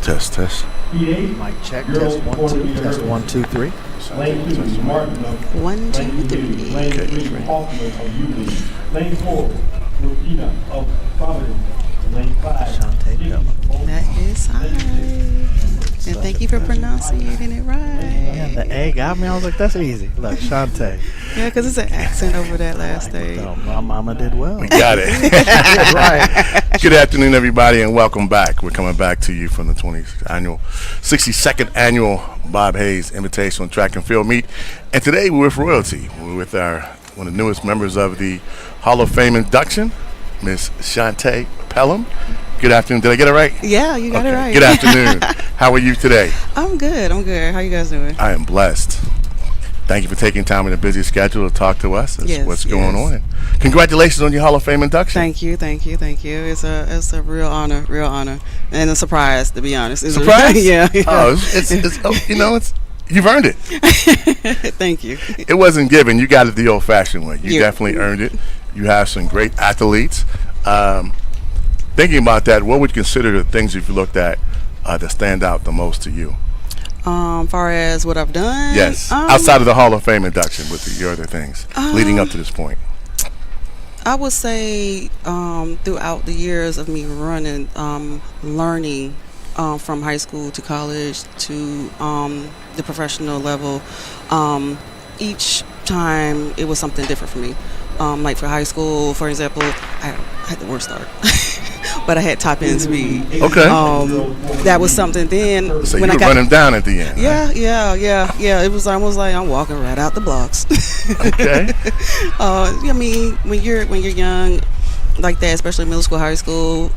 Test. P8, Mic check, girls, test 1 2, 400-meter test hurdles. 1 2 3. Lane 2, Martin of 1 2 Lane 3. Lane Okay. 3, Hoffman of Union. Lane 4, Rosina of Providence. Lane 5, Shante Jiggy Pellem. of Old That is high. Lane And thank you for pronouncing it Yeah, right. the A got me. I was like, that's easy. Look, Shante. Yeah, because it's an accent over that last name. Oh, my mama did well. We got it. Right. Good afternoon, everybody, and welcome back. We're coming back to you from the 62nd annual Bob Hayes Invitational Track and Field Meet. And today we're with royalty. We're with one of the newest members of the Hall of Fame induction, Miss Shante Pellem. Good afternoon. Did I get it right? Yeah, you got it right. Good afternoon. How are you today? I'm good. How you guys doing? I am blessed. Thank you for taking time in a busy schedule to talk to us. Yes, What's going yes. on. And congratulations on your Hall of Fame induction. Thank you. It's a real honor, and a surprise, to be honest. It's Surprise? yeah. Oh, it's you've earned it. Thank you. It wasn't given. You got it the old-fashioned way. You Yeah. definitely earned it. You have some great athletes. Thinking about that, what would you consider the things you've looked at that stand out the most to you? Far as what I've done. Yes, outside of the Hall of Fame induction with your other things leading up to this point. I would say throughout the years of me running, learning from high school to college to the professional level, each time it was something different for me. Like for high school, for example, I had the worst start, but I had top end speed. Okay. That was something then. So when you I were got, running down at the end. Right? Yeah. It was almost like I'm walking right out the blocks. Okay. I mean, when you're young like that, especially middle school, high school,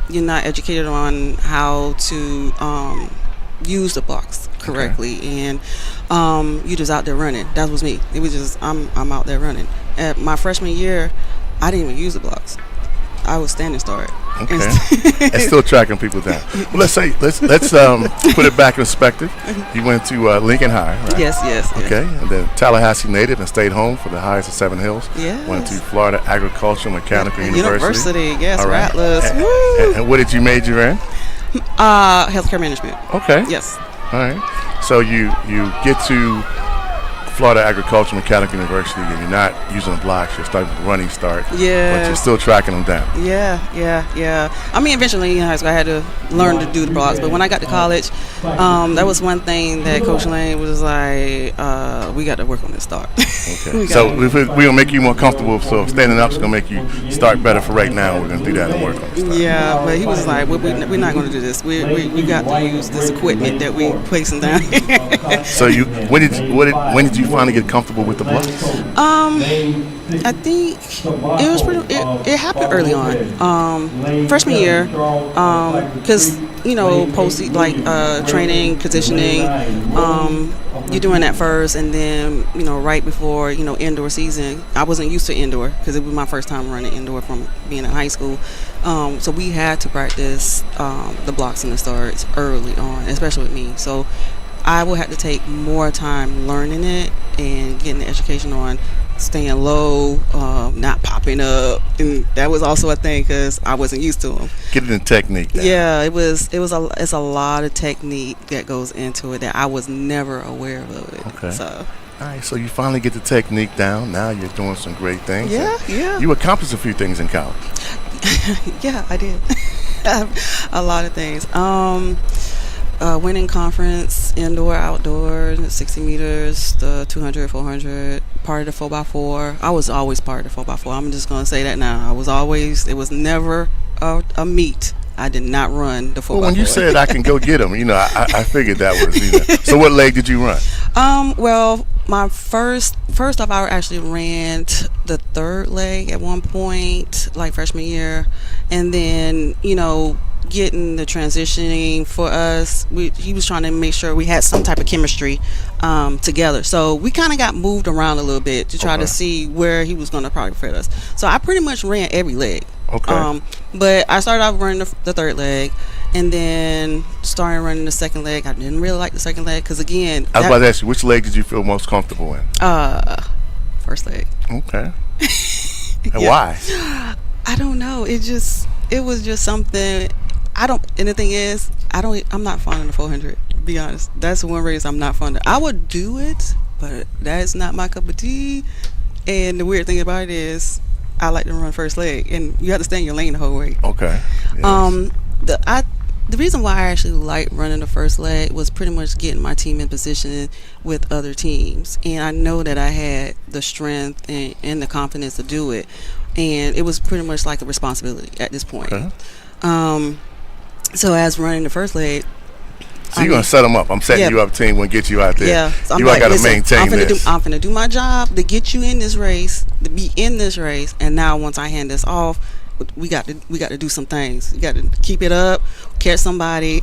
you're not educated on how to use the blocks correctly, and you just out there running. That was me. It was just I'm out there running. At my freshman year, I didn't even use the blocks. I was standing start. Okay. And still tracking people down. Well, let's put it back in perspective. You went to Lincoln High, right? Yes. Okay, and then Tallahassee native and stayed home for the highest of Seven Hills. Yes. Went to Florida Agricultural Mechanical University. Yes, All right. Rattlers. Woo! And what did you major in? Healthcare management. Okay. Yes. All right. So you get to Florida Agricultural Mechanical University and you're not using the blocks, you're starting with running start. Yeah. But you're still tracking them down. Yeah. I mean, eventually in high school I had to learn to do the blocks, but when I got to college, that was one thing that Coach Lane was like, we got to work on this start. Okay. So we're going to make you more comfortable, so standing up is going to make you start better for right now. We're going to do that and work on this start. Yeah, but he was like, we're not going to do this. We got to use this equipment that we placing down here. So when did you finally get comfortable with the blocks? I think it was it happened early on. Freshman year, because post training, conditioning, you're doing that first, and then right before indoor season, I wasn't used to indoor because it was my first time running indoor from being in high school. So we had to practice the blocks and the starts early on, especially with me. So I will have to take more time learning it and getting the education on staying low, not popping up, and that was also a thing because I wasn't used to them. Getting the technique down. Yeah, it's a lot of technique that goes into it that I was never aware of it. Okay. So. All right, so you finally get the technique down. Now you're doing some great things. Yeah. You accomplished a few things in college. Yeah, I did. A lot of things. Winning conference, indoor, outdoor, 60 meters, the 200, 400, part of the 4x4. I was always part of the 4x4. I'm just going to say that now. It was never a meet. I did not run the 4x4. Well, when you said I can go get them, I figured that was, So what leg did you run? Well, my first off, I actually ran the third leg at one point, like freshman year. And then, getting the transitioning for us, he was trying to make sure we had some type of chemistry together. So we kind of got moved around a little bit to try to see where he was going to probably fit us. So I pretty much ran every leg. Okay. But I started off running the third leg, and then started running the second leg. I didn't really like the second leg because, again, I was about to ask you, which leg did you feel most comfortable in? First leg. Okay. And why? I don't know. It was just something. And the thing is, I'm not fond of the 400, to be honest. That's one race I'm not fond of. I would do it, but that's not my cup of tea. And the weird thing about it is, I like to run first leg, and you have to stay in your lane the whole way. Okay. Yes. The reason why I actually liked running the first leg was pretty much getting my team in position with other teams, and I know that I had the strength and the confidence to do it, and it was pretty much like a responsibility at this point. Okay. So as running the first leg, so you're going to set them up. I'm setting you up, team, when get you out there. Yeah. So you got to maintain this. I'm finna do my job to get you in this race, to be in this race, and now once I hand this off, we got to do some things. You got to keep it up, catch somebody,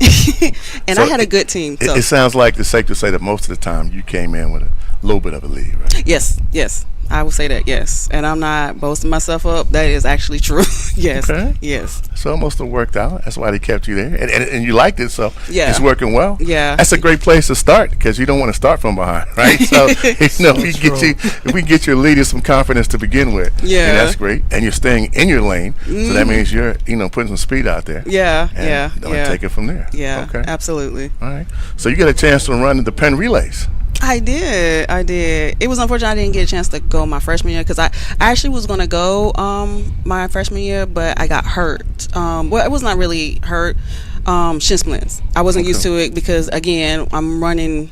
and I had a good team. So. It sounds like it's safe to say that most of the time you came in with a little bit of a lead, right? Yes. I would say that, yes. And I'm not boasting myself up. That is actually true. Yes. Okay. Yes. So it must have worked out. That's why they kept you there. And you liked it, so it's working well. Yeah. That's a great place to start because you don't want to start from behind, right? So, if we get your leaders some confidence to begin with, then that's great. And you're staying in your lane, so that means you're, putting some speed out there. Yeah, and take it from there. Yeah, okay. Absolutely. All right. So you get a chance to run the Penn relays. I did. It was unfortunate I didn't get a chance to go my freshman year because I actually was going to go my freshman year, but I got hurt. Well, it was not really hurt. Shin splints. I wasn't used to it because, again, I'm running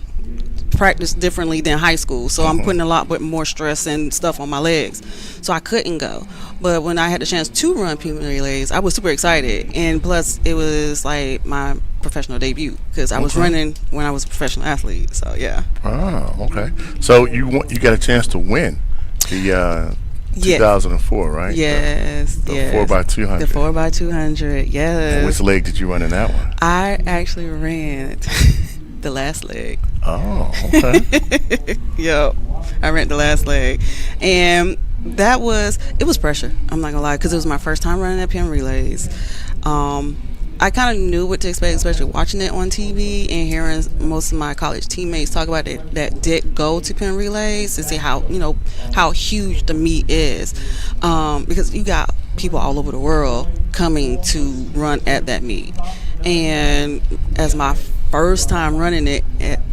practice differently than high school, so I'm putting a lot more stress and stuff on my legs, so I couldn't go. But when I had the chance to run Pima relays, I was super excited, and plus it was like my professional debut because I was running when I was a professional athlete. So yeah. Oh, okay. So you got a chance to win the 2004, right? Yes. The 4x200. The 4x200. Yes. And which leg did you run in that one? I actually ran the last leg. Oh, okay. Yep, I ran the last leg, and it was pressure. I'm not gonna lie, because it was my first time running at Penn Relays. I kind of knew what to expect, especially watching it on TV and hearing most of my college teammates talk about it that did go to Penn Relays to see how huge the meet is, because you got people all over the world coming to run at that meet. And as my first time running it,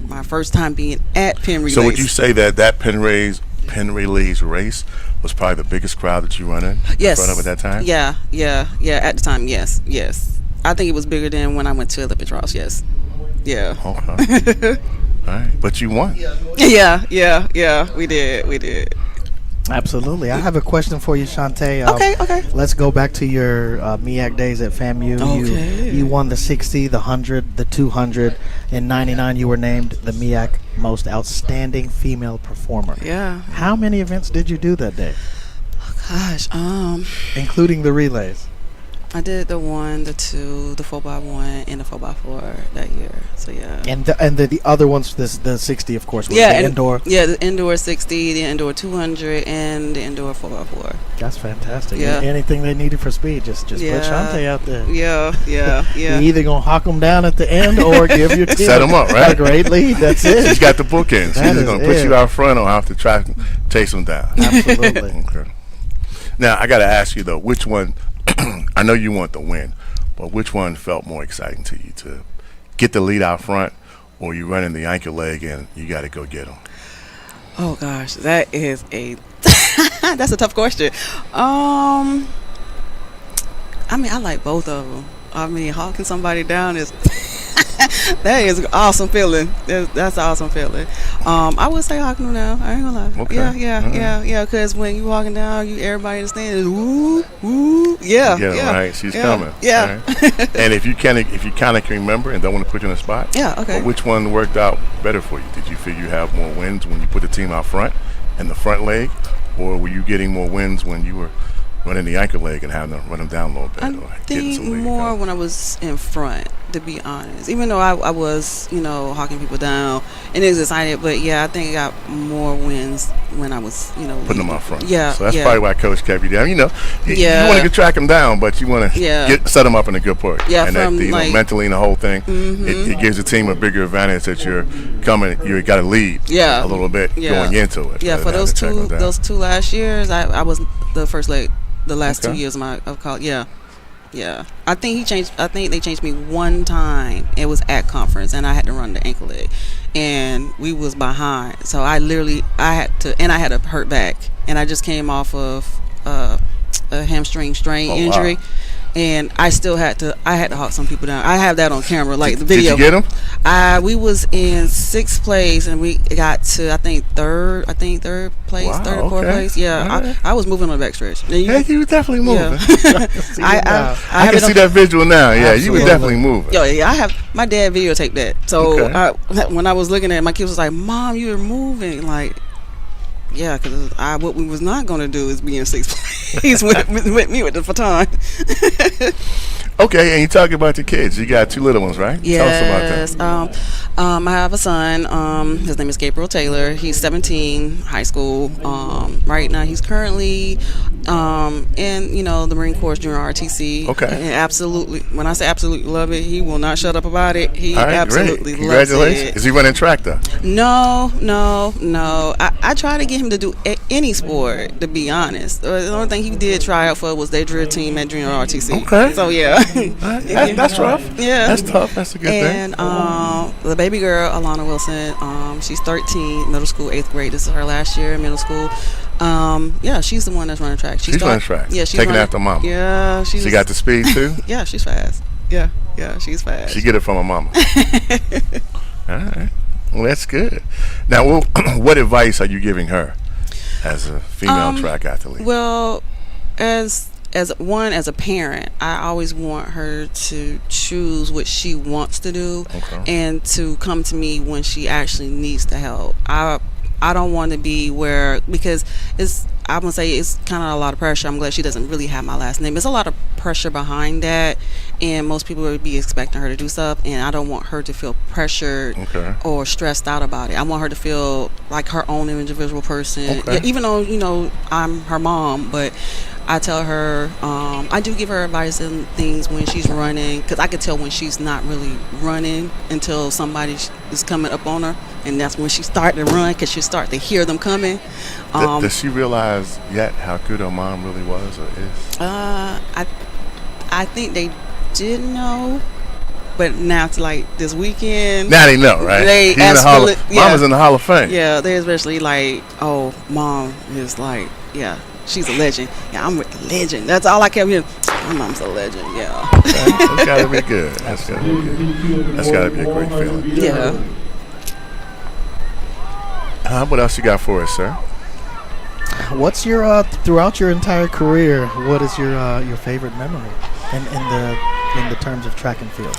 my first time being at Penn Relays. So would you say that Penn Relays race was probably the biggest crowd that you run in front of at that time? Yeah. At the time, yes. I think it was bigger than when I went to Olympic trials. Yes. Yeah. Okay. All right, but you won. Yeah. We did. Absolutely. I have a question for you, Shante. Okay. Let's go back to your MEAC days at FAMU. Okay. You won the 60, the 100, the 200. In 99, you were named the MEAC Most Outstanding Female Performer. Yeah. How many events did you do that day? Oh, gosh. Including the relays. I did the 1, the 2, the 4x1, and the 4x4 that year. So yeah. And the other ones, the 60, of course, was the indoor. Yeah, the indoor 60, the indoor 200, and the indoor 4x4. That's fantastic. Yeah. Anything they needed for speed, just put Shante out there. Yeah. You're either gonna hawk them down at the end or give your team Set them up, right? a great lead. That's it. She's got the bookends. She's either going to put you out front or have to try to chase them down. Absolutely. Okay. Now, I got to ask you, though, which one, I know you want the win, but which one felt more exciting to you, to get the lead out front, or you running the ankle leg and you got to go get them? Oh, gosh, that is that's a tough question. I mean, I like both of them. I mean, hawking somebody down is that is an awesome feeling. That's an awesome feeling. I would say hawking them down. I ain't gonna lie. Okay. Yeah. Because when you walking down, everybody in the stand is woo. Yeah. Right. She's coming. Yeah. Right. And if you kind of can remember and don't want to put you in a spot. Yeah. Okay. But which one worked out better for you? Did you figure you have more wins when you put the team out front and the front leg, or were you getting more wins when you were running the ankle leg and having to run them down a little bit? I think more when I was in front, to be honest. Even though I was, hawking people down and it was excited, but yeah, I think I got more wins when I was, putting them out front. Yeah. So that's probably why Coach kept you down. You want to track them down, but you want to set them up in a good part. Yeah. And that, mentally and the whole thing, it gives the team a bigger advantage that you got to lead a little bit going into it. Yeah. For those two last years, I was the first leg. The last 2 years of college, yeah. I think they changed me one time. It was at conference, and I had to run the ankle leg, and we was behind. So I had a hurt back, and I just came off of a hamstring strain injury. Wow. And I had to hawk some people down. I have that on camera, like the video. Did you get them? We was in 6th place, and we got to third place, wow, third or fourth place. Yeah, right. I was moving on the backstretch. You were definitely moving. Yeah. I can see that visual now. Yeah, Absolutely. you were definitely moving. Yeah. I have my dad videotaped that. So when I was looking at it, my kids was like, "Mom, you were moving." Like, yeah, because what we was not going to do is be in 6th place with me with the baton. Okay, and you talking about your kids. You got 2 little ones, right? Yes. Tell us about that. I have a son. His name is Gabriel Taylor. He's 17, high school. Right now, he's currently in the Marine Corps Junior RTC. Okay. And absolutely, when I say absolutely love it, he will not shut up about it. He All right, absolutely great. loves Congratulations. it. Is he running track though? No. I try to get him to do any sport, to be honest. The only thing he did try out for was their drill team at Junior RTC. Okay. So yeah. That's rough. Yeah. That's tough. That's a good thing. And the baby girl, Alana Wilson. She's 13, middle school, 8th grade. This is her last year in middle school. Yeah, she's the one that's running track. She's running track. Yeah, she's taking running, after mama. Yeah, She got the speed too. Yeah, she's fast. Yeah, she's fast. She get it from her mama. All right. Well, that's good. Now, what advice are you giving her as a female track athlete? Well, as a parent, I always want her to choose what she wants to do, and to come to me when she actually needs the help. I don't want to be where, because I'm gonna say it's kind of a lot of pressure. I'm glad she doesn't really have my last name. There's a lot of pressure behind that, and most people would be expecting her to do stuff, and I don't want her to feel pressured or stressed out about it. I want her to feel like her own individual person. Yeah, even though I'm her mom, but I tell her, I do give her advice and things when she's running, because I can tell when she's not really running until somebody is coming up on her, and that's when she start to run, because she start to hear them coming. Does she realize yet how good her mom really was or is? I think they did know, but now it's like this weekend. Now they know, right? They Mama's in the Hall of Fame. Yeah, they're especially like, oh, mom is like, yeah. She's a legend. Yeah, I'm with the legend. That's all I kept hearing. My mom's a legend. Yeah. That's gotta be good. That's gotta be good. That's gotta be a great feeling. Yeah. What else you got for us, sir? What's your throughout your entire career? What is your favorite memory in the terms of track and field?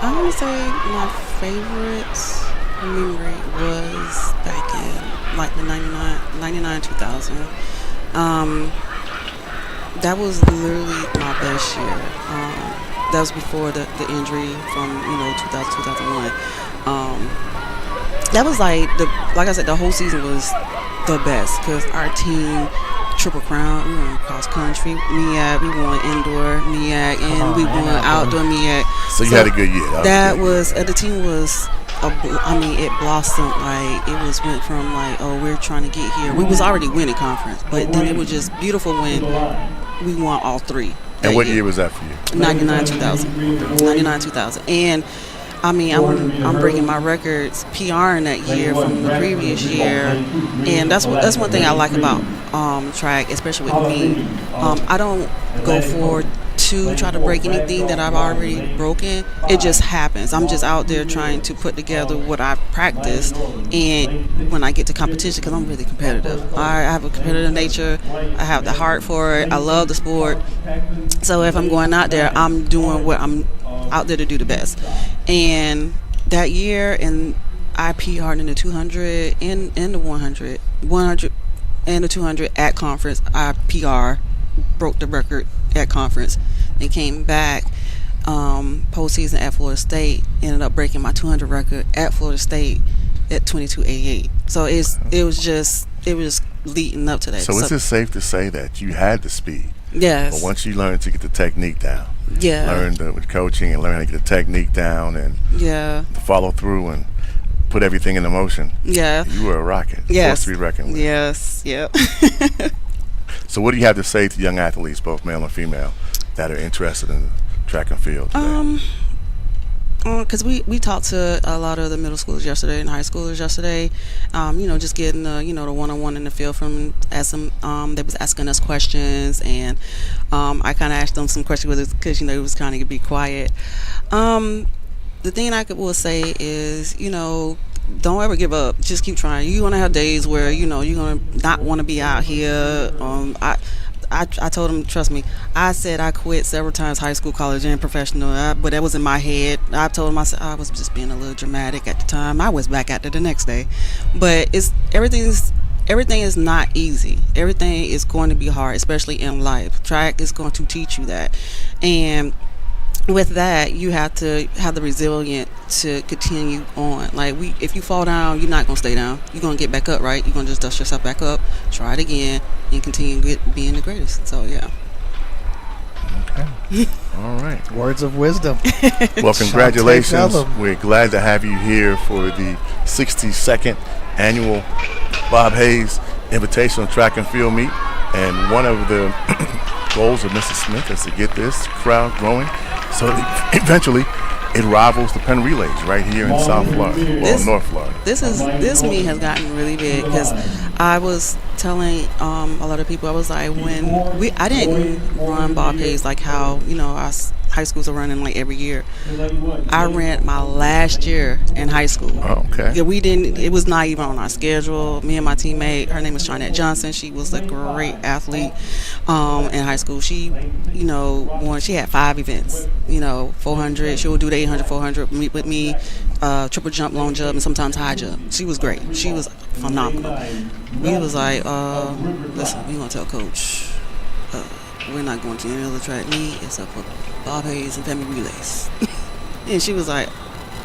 I would say my favorite memory was back in like the 99 2000. That was literally my best year. That was before the injury from 2000 2001. That was like I said, the whole season was the best, because our team triple crown. We won cross country MEAC, we won indoor MEAC, and we won outdoor MEAC. So you had a good year. The team was. It blossomed. Like, it went from like, oh, we're trying to get here. We was already winning conference, but then it was just beautiful when we won all three. And what year was that for you? 99 2000. 99 2000. And I'm breaking my records, PR in that year from the previous year, and that's one thing I like about track, especially with me. I don't go for to try to break anything that I've already broken. It just happens. I'm just out there trying to put together what I've practiced, and when I get to competition, because I'm really competitive. I have a competitive nature. I have the heart for it. I love the sport. So if I'm going out there, I'm doing what I'm out there to do the best. And that year, and I PR'd in the 200 and the 100 and the 200 at conference. I PR, broke the record at conference, and came back postseason at Florida State. Ended up breaking my 200 record at Florida State at 22:88. So it was leading up to that. So is it safe to say that you had the speed? Yes. But once you learned to get the technique down, learned with coaching and learn how to get the technique down and the follow through and put everything into motion. Yeah. You were a rocket. Yes. Force to be reckoned with. Yes. Yep. So what do you have to say to young athletes, both male and female, that are interested in track and field today? Because we talked to a lot of the middle schoolers yesterday and high schoolers yesterday, just getting the one-on-one in the field from they was asking us questions, and I kind of asked them some questions because it was kind of be quiet. The thing I will say is, don't ever give up. Just keep trying. You're gonna have days where you're gonna not want to be out here. I told him, trust me, I said I quit several times, high school, college, and professional, but that was in my head. I told him, I was just being a little dramatic at the time. I was back at it the next day. But everything is not easy. Everything is going to be hard, especially in life. Track is going to teach you that. And with that, you have to have the resilience to continue on. Like, if you fall down, you're not going to stay down. You're going to get back up, right? You're going to just dust yourself back up, try it again, and continue being the greatest. So, yeah. Okay. All right. Words of wisdom. Well, congratulations. We're glad to have you here for the 62nd annual Bob Hayes Invitational Track and Field Meet. And one of the goals of Mrs. Smith is to get this crowd growing, so eventually it rivals the Penn Relays right here in South Florida, well, North Florida. This meet has gotten really big because I was telling a lot of people, I was like, I didn't run Bob Hayes like how us high schools are running like every year. I ran my last year in high school. Oh, okay. Yeah, we didn't. It was not even on our schedule. Me and my teammate, her name is Shante Johnson. She was a great athlete in high school. She, won. She had 5 events. 400. She would do the 800, 400 with me, triple jump, long jump, and sometimes high jump. She was great. She was phenomenal. We was like, listen, we gonna tell coach. We're not going to any other track meet except for Bob Hayes and family relays. And she was like,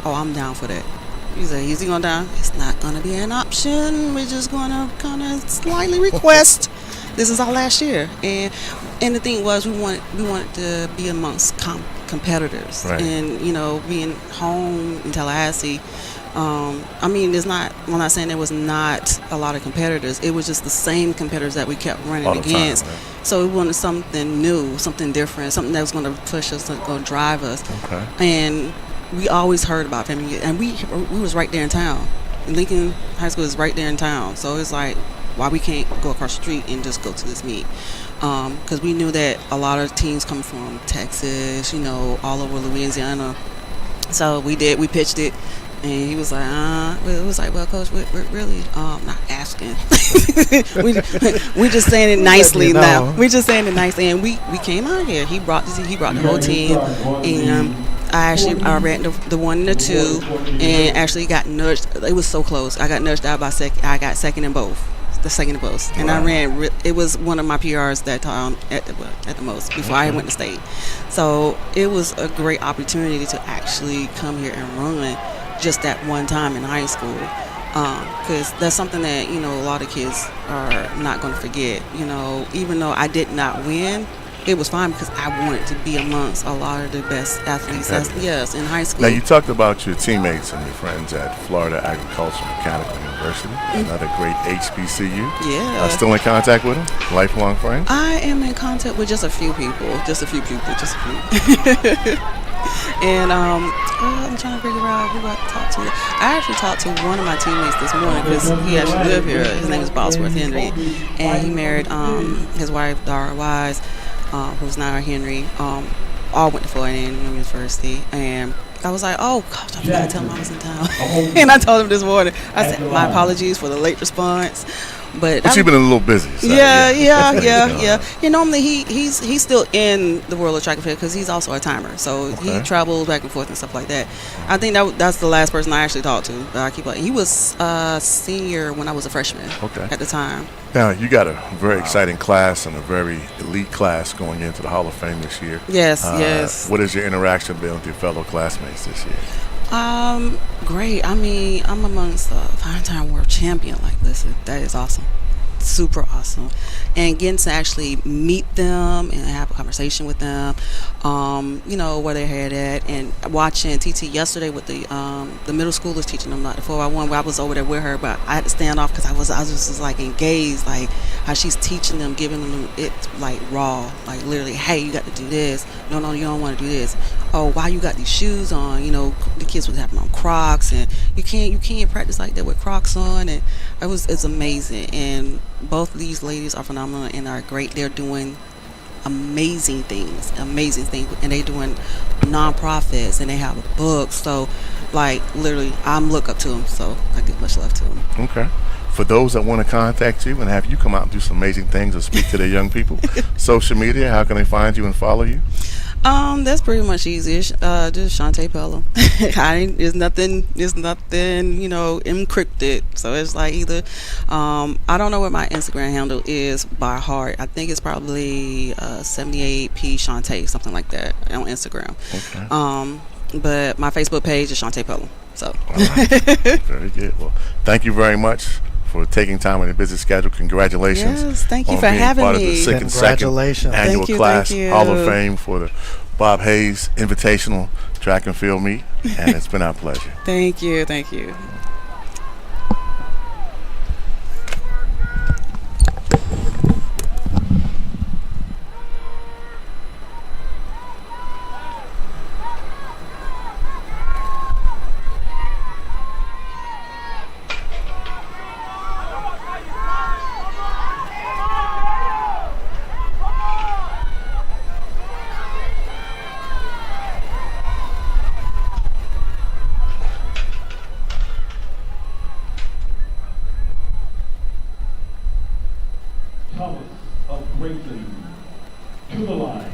oh, I'm down for that. He's like, is he going down? It's not going to be an option. We're just going to kind of slightly request. This is our last year. And the thing was, we wanted to be amongst competitors. Right. And, being home in Tallahassee, I'm not saying there was not a lot of competitors. It was just the same competitors that we kept running against. Right. So we wanted something new, something different, something that was going to push us, going to drive us. Okay. And we always heard about family, and we was right there in town. Lincoln High School is right there in town. So it's like, why we can't go across the street and just go to this meet? Because we knew that a lot of teams come from Texas, all over Louisiana. So we pitched it. And he was like, it was like, well, coach, we're really not asking. we just saying it nicely now. We just saying it nicely, and we came out here. He brought the whole team, and I ran the 1 and the 2, and actually got nudged. It was so close. I got nudged out by second. I got second in both. The second in both, and I ran. It was one of my PRs that time at the most before I went to state. So it was a great opportunity to actually come here and run just that one time in high school, because that's something that a lot of kids are not going to forget. Even though I did not win, it was fine because I wanted to be amongst a lot of the best athletes. Yes, in high school. Now you talked about your teammates and your friends at Florida Agricultural Mechanical University, another great HBCU. Yeah. Still in contact with them? Lifelong friends? I am in contact with just a few people. And I'm trying to figure out who I talked to. I actually talked to one of my teammates this morning because he actually lived here. His name is Bosworth Henry, and he married his wife Dara Wise, who's now Henry. All went to Florida University, and I was like, oh gosh, I forgot to tell him I was in town. And I told him this morning. I said, my apologies for the late response. But you've been a little busy. So yeah. Normally he's still in the world of track and field because he's also a timer. So he travels back and forth and stuff like that. I think that's the last person I actually talked to. I keep he was a senior when I was a freshman at the time. Now, you got a very exciting class and a very elite class going into the Hall of Fame this year. Yes. What has your interaction been with your fellow classmates this year? Great. I mean, I'm amongst a 5-time world champion. Like, listen, that is awesome. Super awesome. And getting to actually meet them and have a conversation with them, where they're headed at, and watching TT yesterday with the middle schoolers teaching them like the 4x1, where I was over there with her, but I had to stand off because I was just like engaged, like how she's teaching them, giving them it like raw, like literally, hey, you got to do this. No, you don't want to do this. Oh, why you got these shoes on? The kids was having on Crocs, and you can't practice like that with Crocs on, and it's amazing. And both of these ladies are phenomenal and are great. They're doing amazing things, and they're doing nonprofits, and they have a book. So, like, literally, I'm look up to them. So I give much love to them. Okay. For those that want to contact you and have you come out and do some amazing things or speak to their young people, social media, how can they find you and follow you? That's pretty much easy. Just Shante Pellem. It's nothing, encrypted. So it's like either, I don't know what my Instagram handle is by heart. I think it's probably 78p Shante, something like that, on Instagram. Okay. But my Facebook page is Shante Pellem. So. All right. Very good. Well, thank you very much for taking time on your busy schedule. Congratulations. Yes, thank you for having part me. Of the second annual class Hall of Fame for the Bob Hayes Invitational Track and Field Meet, and it's been our pleasure. Thank you. Grayson to the line.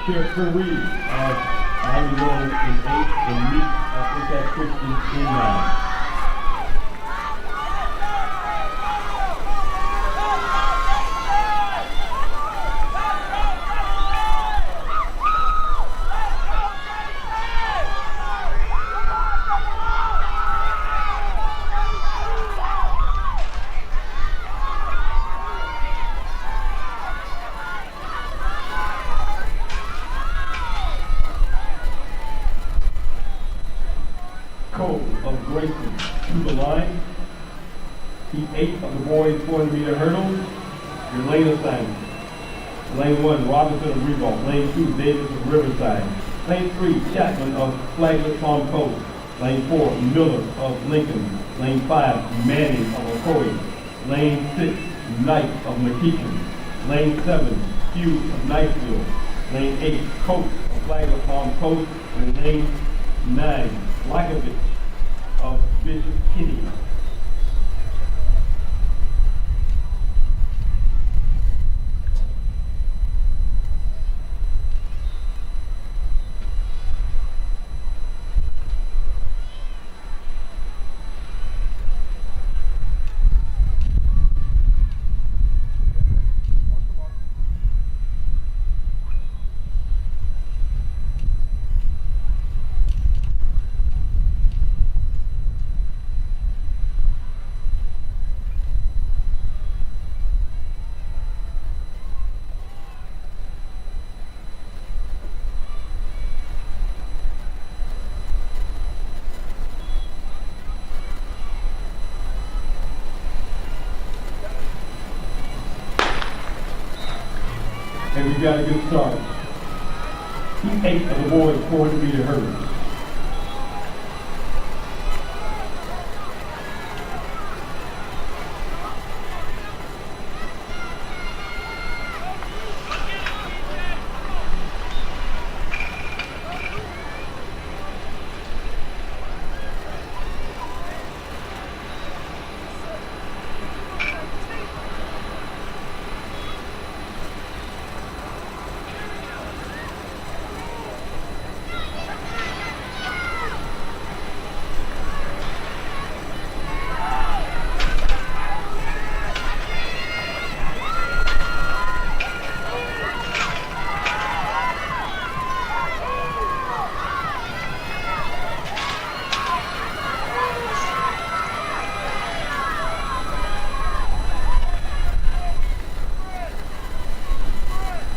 Sherry of Miami North in 8 and Meek of Impact Christian in 9. Of Grayson to the line. Heat 8 of the boys 400-meter hurdles. Your lane assignment. Lane 1, Robinson of Reebok. Lane 2, Davis of Riverside. Lane 3, Chapman of Flagler Palm Coast. Lane 4, Miller of Lincoln. Lane 5, Manning of Ocoee. Lane 6, Knight of McKean. Lane 7, Hughes of Niceville. Lane 8, Coates of Flagler Palm Coast. And lane 9, Lakovich of Bishop Kinney. And we got a good start. Heat 8 of the boys 400-meter hurdles.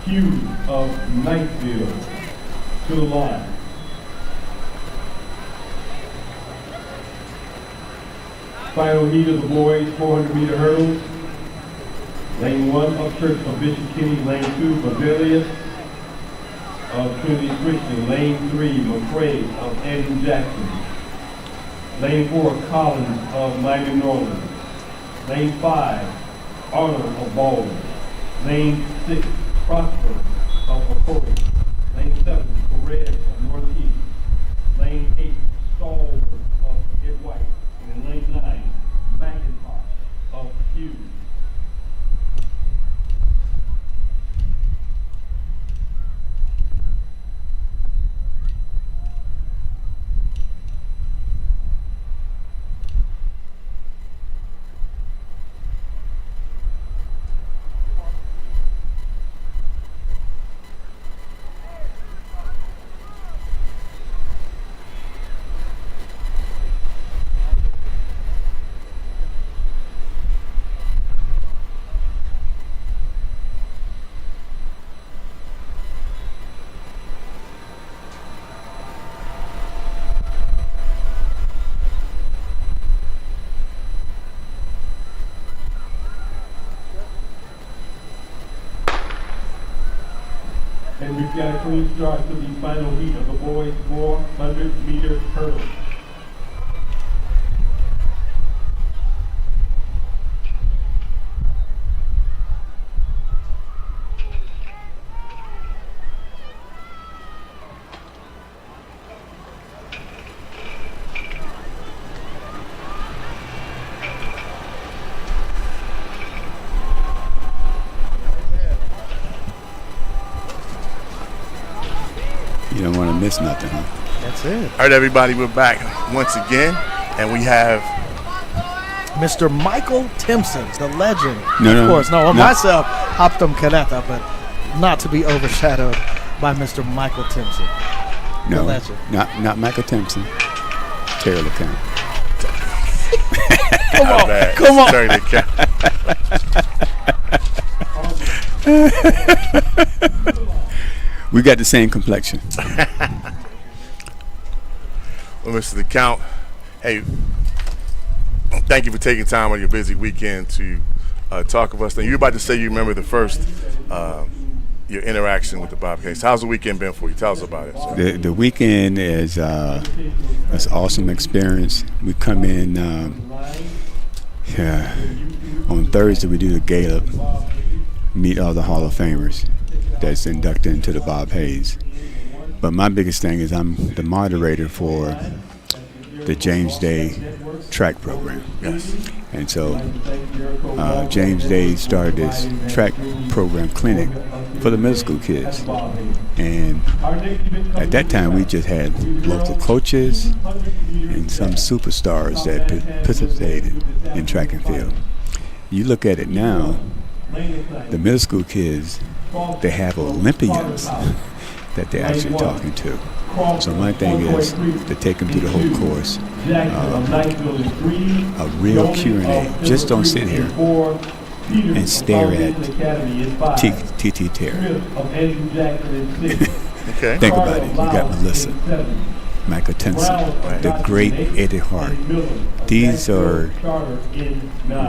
Hughes of Niceville to the line. Final heat of the boys 400-meter hurdles. Lane 1, Upchurch of Bishop Kinney. Lane 2, Bavelius of Trinity Christian. Lane 3, McCrae of Andrew Jackson. Lane 4, Collins of Miami Northern. Lane 5, Arnold of Baldwin. Lane 6, Prosper of Ocoee. Lane 7, Perez of Northeast. Lane 8, Stallworth of Ed White. And in lane 9, McIntosh of Hughes. And we've got a clean start to the final heat of the boys 400-meter hurdles. You don't want to miss nothing, huh? That's it. All right, everybody, we're back once again, and we have Mr. Michael Timson, the legend. No, of course. no. Myself, Optum Kaneta, but not to be overshadowed by Mr. Michael Timson. No, the legend. not Michael Timson. Terry LeCount. Come on. Terry LeCount. We got the same complexion. Well, Mr. LeCount, hey, thank you for taking time on your busy weekend to talk with us. Now, you're about to say you remember the first your interaction with the Bobcats. How's the weekend been for you? Tell us about it. Sir. The weekend is it's an awesome experience. We come in on Thursday. We do the gala, meet all the Hall of Famers that's inducted into the Bob Hayes. But my biggest thing is I'm the moderator for the James Day track program. Yes. And so James Day started this track program clinic for the middle school kids. And at that time, we just had local coaches and some superstars that participated in track and field. You look at it now, the middle school kids, they have Olympians that they're actually talking to. So my thing is to take them through the whole course, a real Q&A. Just don't sit here and stare at T.T. Terry. Okay. Think about it. You got Melissa, Michael Timson, the great Eddie Hart. These are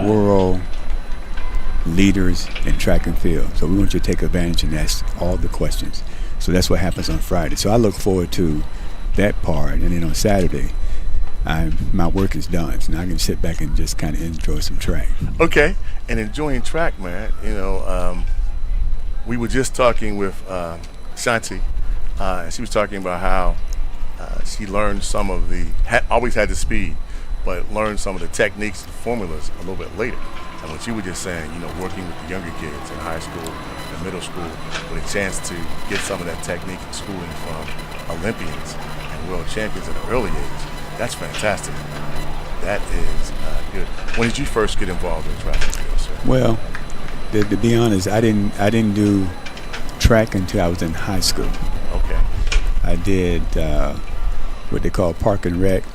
world leaders in track and field. So we want you to take advantage and ask all the questions. So that's what happens on Friday. So I look forward to that part. And then on Saturday, my work is done. So now I can sit back and just kind of enjoy some track. Okay. And enjoying track, man. You know, we were just talking with Shante, and she was talking about how she learned some of always had the speed, but learned some of the techniques and formulas a little bit later. And what you were just saying, you know, working with the younger kids in high school and middle school with a chance to get some of that technique and schooling from Olympians and world champions at an early age, that's fantastic. That is good. When did you first get involved in track and field, sir? Well, to be honest, I didn't do track until I was in high school. Okay. I did what they call park and rec.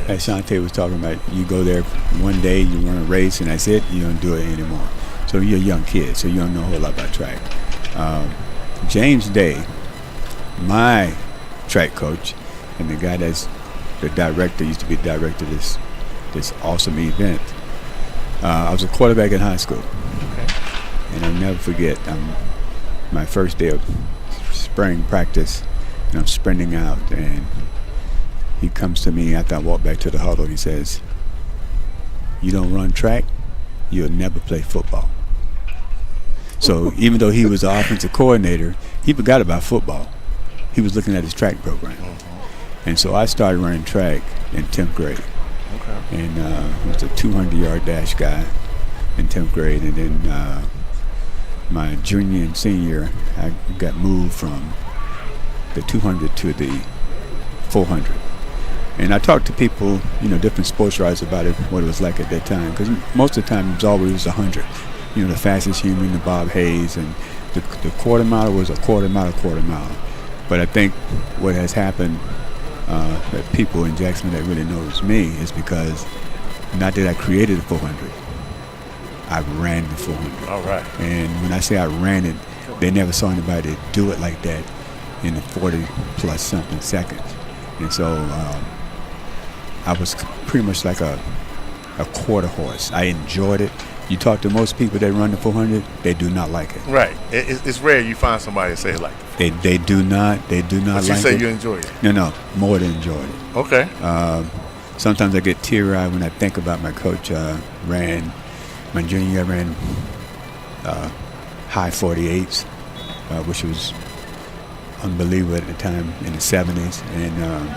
As Shante was talking about, you go there one day, you run a race, and that's it. You don't do it anymore. So you're a young kid, so you don't know a whole lot about track. James Day, my track coach, and the guy that's the director, used to be the director of this awesome event. I was a quarterback in high school. Okay. And I'll never forget, my first day of spring practice, and I'm sprinting out, and he comes to me after I walk back to the huddle. He says, "You don't run track, you'll never play football." So even though he was the offensive coordinator, he forgot about football. He was looking at his track program. And so I started running track in 10th grade. Okay. And I was a 200-yard dash guy in 10th grade. And then my junior and senior year, I got moved from the 200 to the 400. And I talked to people, you know, different sports writers about it, what it was like at that time. Because most of the time it was always 100. You know, the fastest human, the Bob Hayes, and the quarter mile was a quarter mile. But I think what has happened, that people in Jacksonville that really knows me, is because not that I created the 400, I ran the 400. All right. And when I say I ran it, they never saw anybody do it like that in the 40 plus something seconds. And so I was pretty much like a quarter horse. I enjoyed it. You talk to most people that run the 400, they do not like it. Right. It's rare you find somebody that say it like that. They do not like it. But you say you enjoy it. No, more than enjoyed it. Okay. Sometimes I get teary-eyed when I think about my coach. My junior year, ran high 48s, which was unbelievable at the time in the 70s, and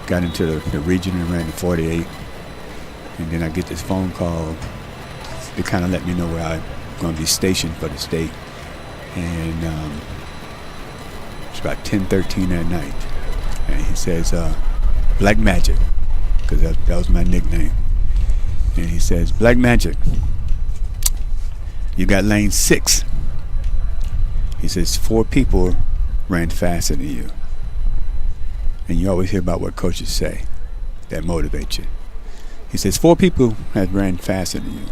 got into the region and ran the 48. And then I get this phone call to kind of let me know where I'm going to be stationed for the state. And it's about 10:13 that night, and he says, Black Magic, because that was my nickname. And he says, Black Magic, you got lane 6. He says 4 people ran faster than you. And you always hear about what coaches say that motivate you. He says 4 people have ran faster than you.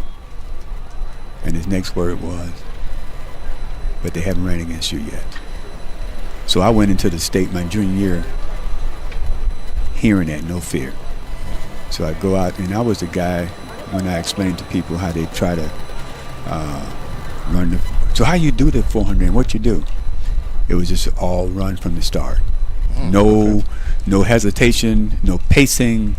And his next word was, but they haven't ran against you yet. So I went into the state my junior year hearing that, no fear. So I go out, and I was the guy when I explained to people how they try to run the. So how you do the 400 and what you do? It was just all run from the start. No hesitation, no pacing.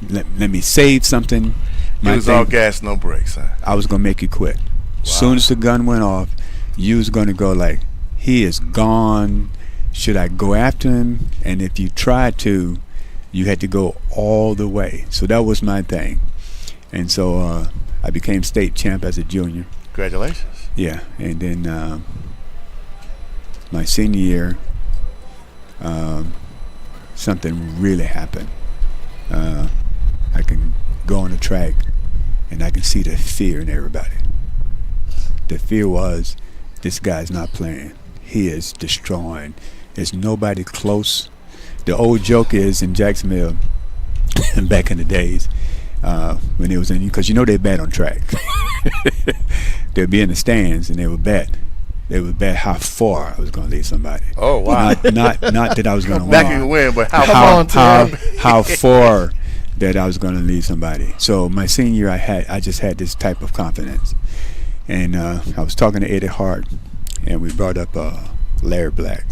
Let me save something. It was all gas, no brakes. Huh? I was gonna make you quit. Wow. Soon as the gun went off, you was gonna go like, he is gone. Should I go after him? And if you tried to, you had to go all the way. So that was my thing. And so I became state champ as a junior. Congratulations. Yeah, and then my senior year, something really happened. I can go on the track and I can see the fear in everybody. The fear was, this guy's not playing. He is destroying. There's nobody close. The old joke is in Jacksonville, back in the days, when it was in, because you know they bet on track. They'd be in the stands and they would bet. They would bet how far I was going to lead somebody. Oh wow! Not that I was going to win. Back in the win, but how far that I was going to lead somebody. So my senior year, I just had this type of confidence, and I was talking to Eddie Hart, and we brought up Larry Black,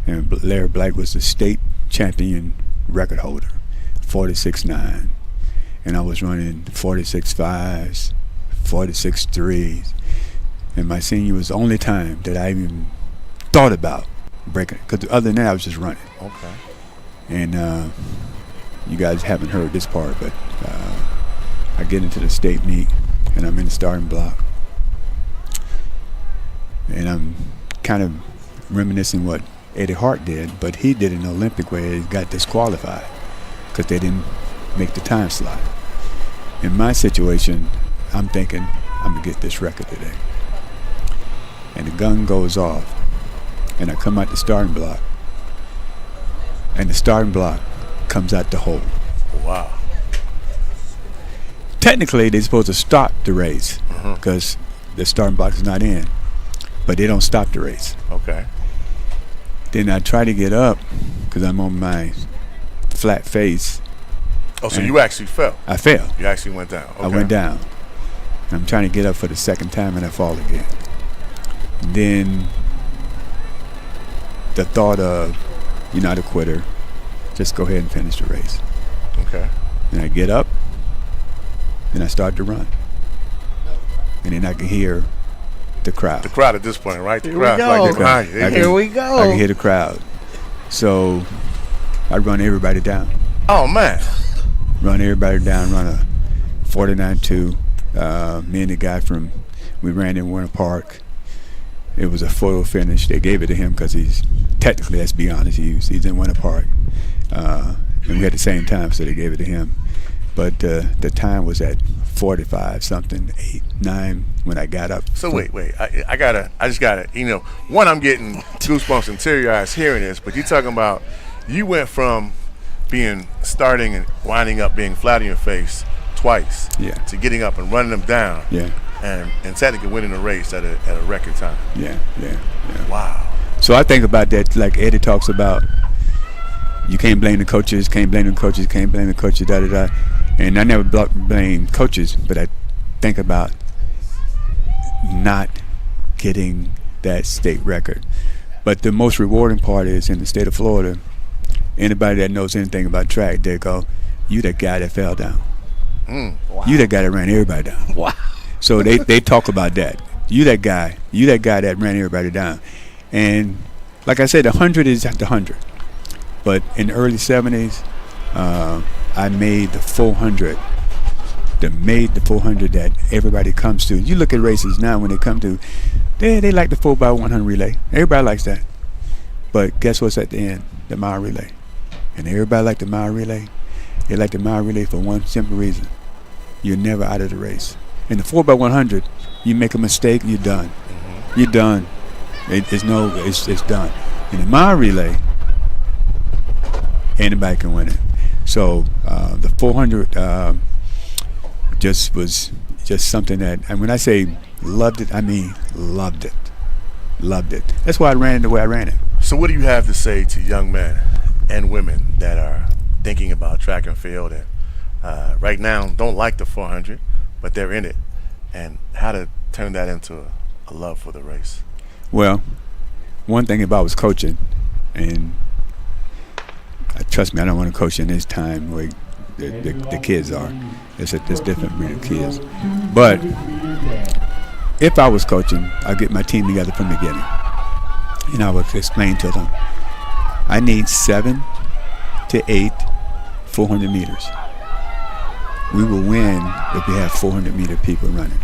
and Larry Black was the state champion record holder, 46.9, and I was running 46.5s, 46.3s. And my senior was the only time that I even thought about breaking it. Because other than that, I was just running. Okay. And you guys haven't heard this part, but I get into the state meet, and I'm in the starting block. And I'm kind of reminiscing what Eddie Hart did, but he did an Olympic where he got disqualified because they didn't make the time slot. In my situation, I'm thinking, I'm going to get this record today. And the gun goes off, and I come out the starting block, and the starting block comes out the hole. Wow. Technically, they're supposed to stop the race because the starting block is not in, but they don't stop the race. Okay. Then I try to get up because I'm on my flat face. Oh, so you actually fell? I fell. You actually went down. Okay. I went down. I'm trying to get up for the second time, and I fall again. Then the thought of, you're not a quitter, just go ahead and finish the race. Okay. Then I get up, then I start to run. And then I can hear the crowd. The crowd at this point, right? The Here crowd's we like go. they're behind you. Here we go. I can hear the crowd. So I run everybody down. Oh, man. Run everybody down, run a 49.2. Me and the guy we ran in Winter Park. It was a photo finish. They gave it to him because he's, technically, let's be honest, he's in Winter Park. And we had the same time, so they gave it to him. But the time was at 45 something, 8, 9 when I got up. So wait. I just gotta, I'm getting goosebumps and teary eyes hearing this, but you're talking about you went from starting and winding up being flat on your face twice to getting up and running them down. Yeah. And technically winning the race at a record time. Yeah. Wow. So I think about that, like Eddie talks about, you can't blame the coaches, can't blame the coaches, da-da-da. And I never blame coaches, but I think about not getting that state record. But the most rewarding part is in the state of Florida, anybody that knows anything about track, they go, you that guy that fell down. Wow. You that guy that ran everybody down. Wow. So they talk about that. You that guy that ran everybody down. And like I said, 100 is at the 100. But in the early 70s, I made the 400. Made the 400 that everybody comes to. You look at races now when they come to, they like the 4x100 relay. Everybody likes that. But guess what's at the end? The mile relay. And everybody like the mile relay. They like the mile relay for one simple reason. You're never out of the race. In the 4x100, you make a mistake, you're done. You're done. It's done. In the mile relay, anybody can win it. So the 400 was just something that, and when I say loved it, I mean loved it. Loved it. That's why I ran it the way I ran it. So what do you have to say to young men and women that are thinking about track and field and right now don't like the 400, but they're in it, and how to turn that into a love for the race? Well, one thing about was coaching, and trust me, I don't want to coach in this time where the kids are. It's different breed of kids. But if I was coaching, I'd get my team together from the beginning, and I would explain to them, I need 7 to 8 400 meters. We will win if we have 400-meter people running.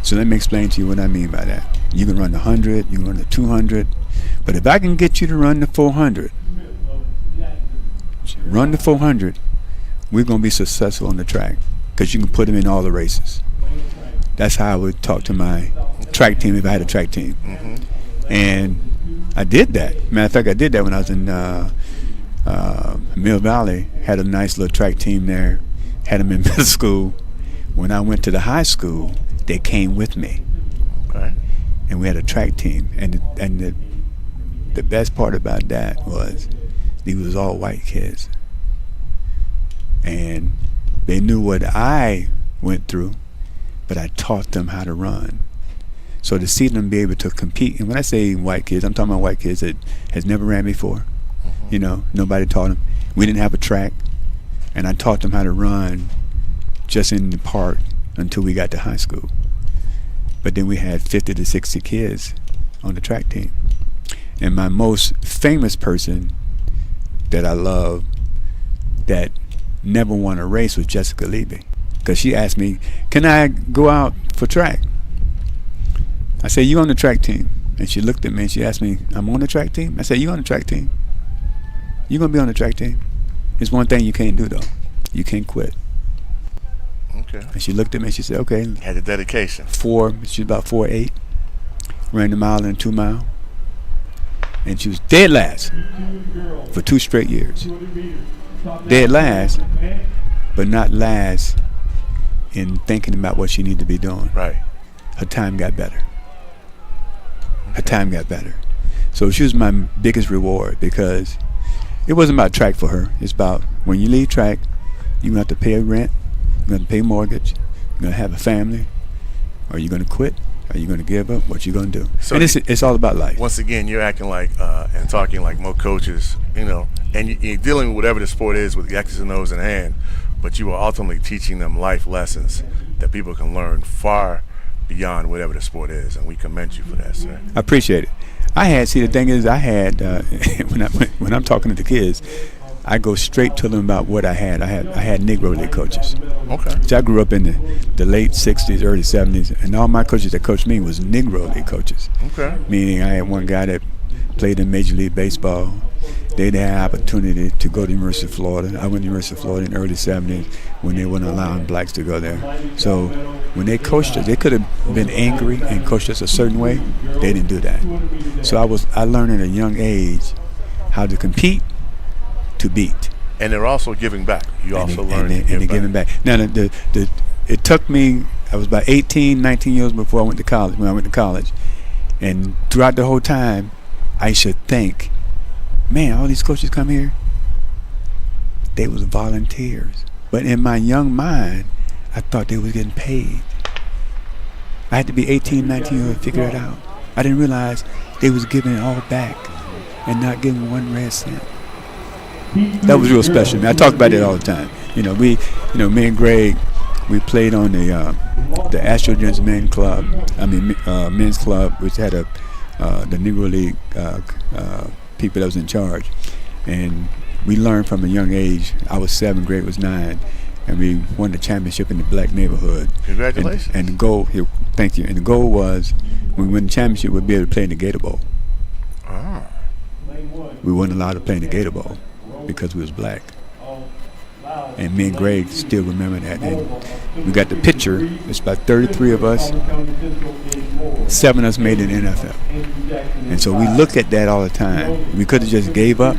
So let me explain to you what I mean by that. You can run the 100, you can run the 200, but if I can get you to run the 400, we're going to be successful on the track because you can put them in all the races. That's how I would talk to my track team if I had a track team. And I did that. Matter of fact, I did that when I was in Mill Valley. Had a nice little track team there. Had them in middle school. When I went to the high school, they came with me. Okay. And we had a track team. And the best part about that was these was all white kids. And they knew what I went through, but I taught them how to run. So to see them be able to compete, and when I say white kids, I'm talking about white kids that has never ran before. You know, nobody taught them. We didn't have a track, and I taught them how to run just in the park until we got to high school. But then we had 50 to 60 kids on the track team. And my most famous person that I love that never won a race was Jessica Levy, because she asked me, can I go out for track? I said, you on the track team? And she looked at me and she asked me, I'm on the track team? I said, you on the track team? You're going to be on the track team. There's one thing you can't do, though. You can't quit. Okay. And she looked at me and she said, okay. Had the dedication. She's about 4'8". Ran the mile and 2 mile. And she was dead last for 2 straight years. Dead last, but not last in thinking about what she needed to be doing. Right. Her time got better. Her time got better. So she was my biggest reward, because it wasn't about track for her. It's about when you leave track, you're going to have to pay rent, you're going to pay mortgage, you're going to have a family. Are you going to quit? Are you going to give up? What you going to do? So and it's all about life. Once again, you're acting like and talking like more coaches, you know, and you're dealing with whatever the sport is with the X's and O's in hand, but you are ultimately teaching them life lessons that people can learn far beyond whatever the sport is, and we commend you for that, sir. I appreciate it. The thing is, when I'm talking to the kids, I go straight to them about what I had. I had Negro League coaches. Okay. So I grew up in the late 60s, early 70s, and all my coaches that coached me was Negro League coaches. Okay. Meaning I had one guy that played in Major League Baseball. They had an opportunity to go to University of Florida. I went to University of Florida in the early 70s when they weren't allowing blacks to go there. So when they coached us, they could have been angry and coached us a certain way. They didn't do that. So I learned at a young age how to compete, to beat. And they're also giving back. You also learned and they're giving back. Now, it took me, I was about 18, 19 years before I went to college, And throughout the whole time, I should think, man, all these coaches come here, they was volunteers. But in my young mind, I thought they was getting paid. I had to be 18, 19 years old to figure it out. I didn't realize they was giving it all back and not giving 1 red cent. That was real special. I talk about it all the time. Me and Greg, we played on the Astrogens men's club, which had the Negro League people that was in charge, and we learned from a young age. I was 7, Greg was 9, and we won the championship in the black neighborhood. Congratulations! And the goal, thank you. And the goal was, when we win the championship, we'd be able to play in the Gator Bowl. we weren't allowed to play in the Gator Bowl because we was black. And me and Greg still remember that. And we got the picture. It's about 33 of us. 7 of us made it in NFL. And so we look at that all the time. We could have just gave up,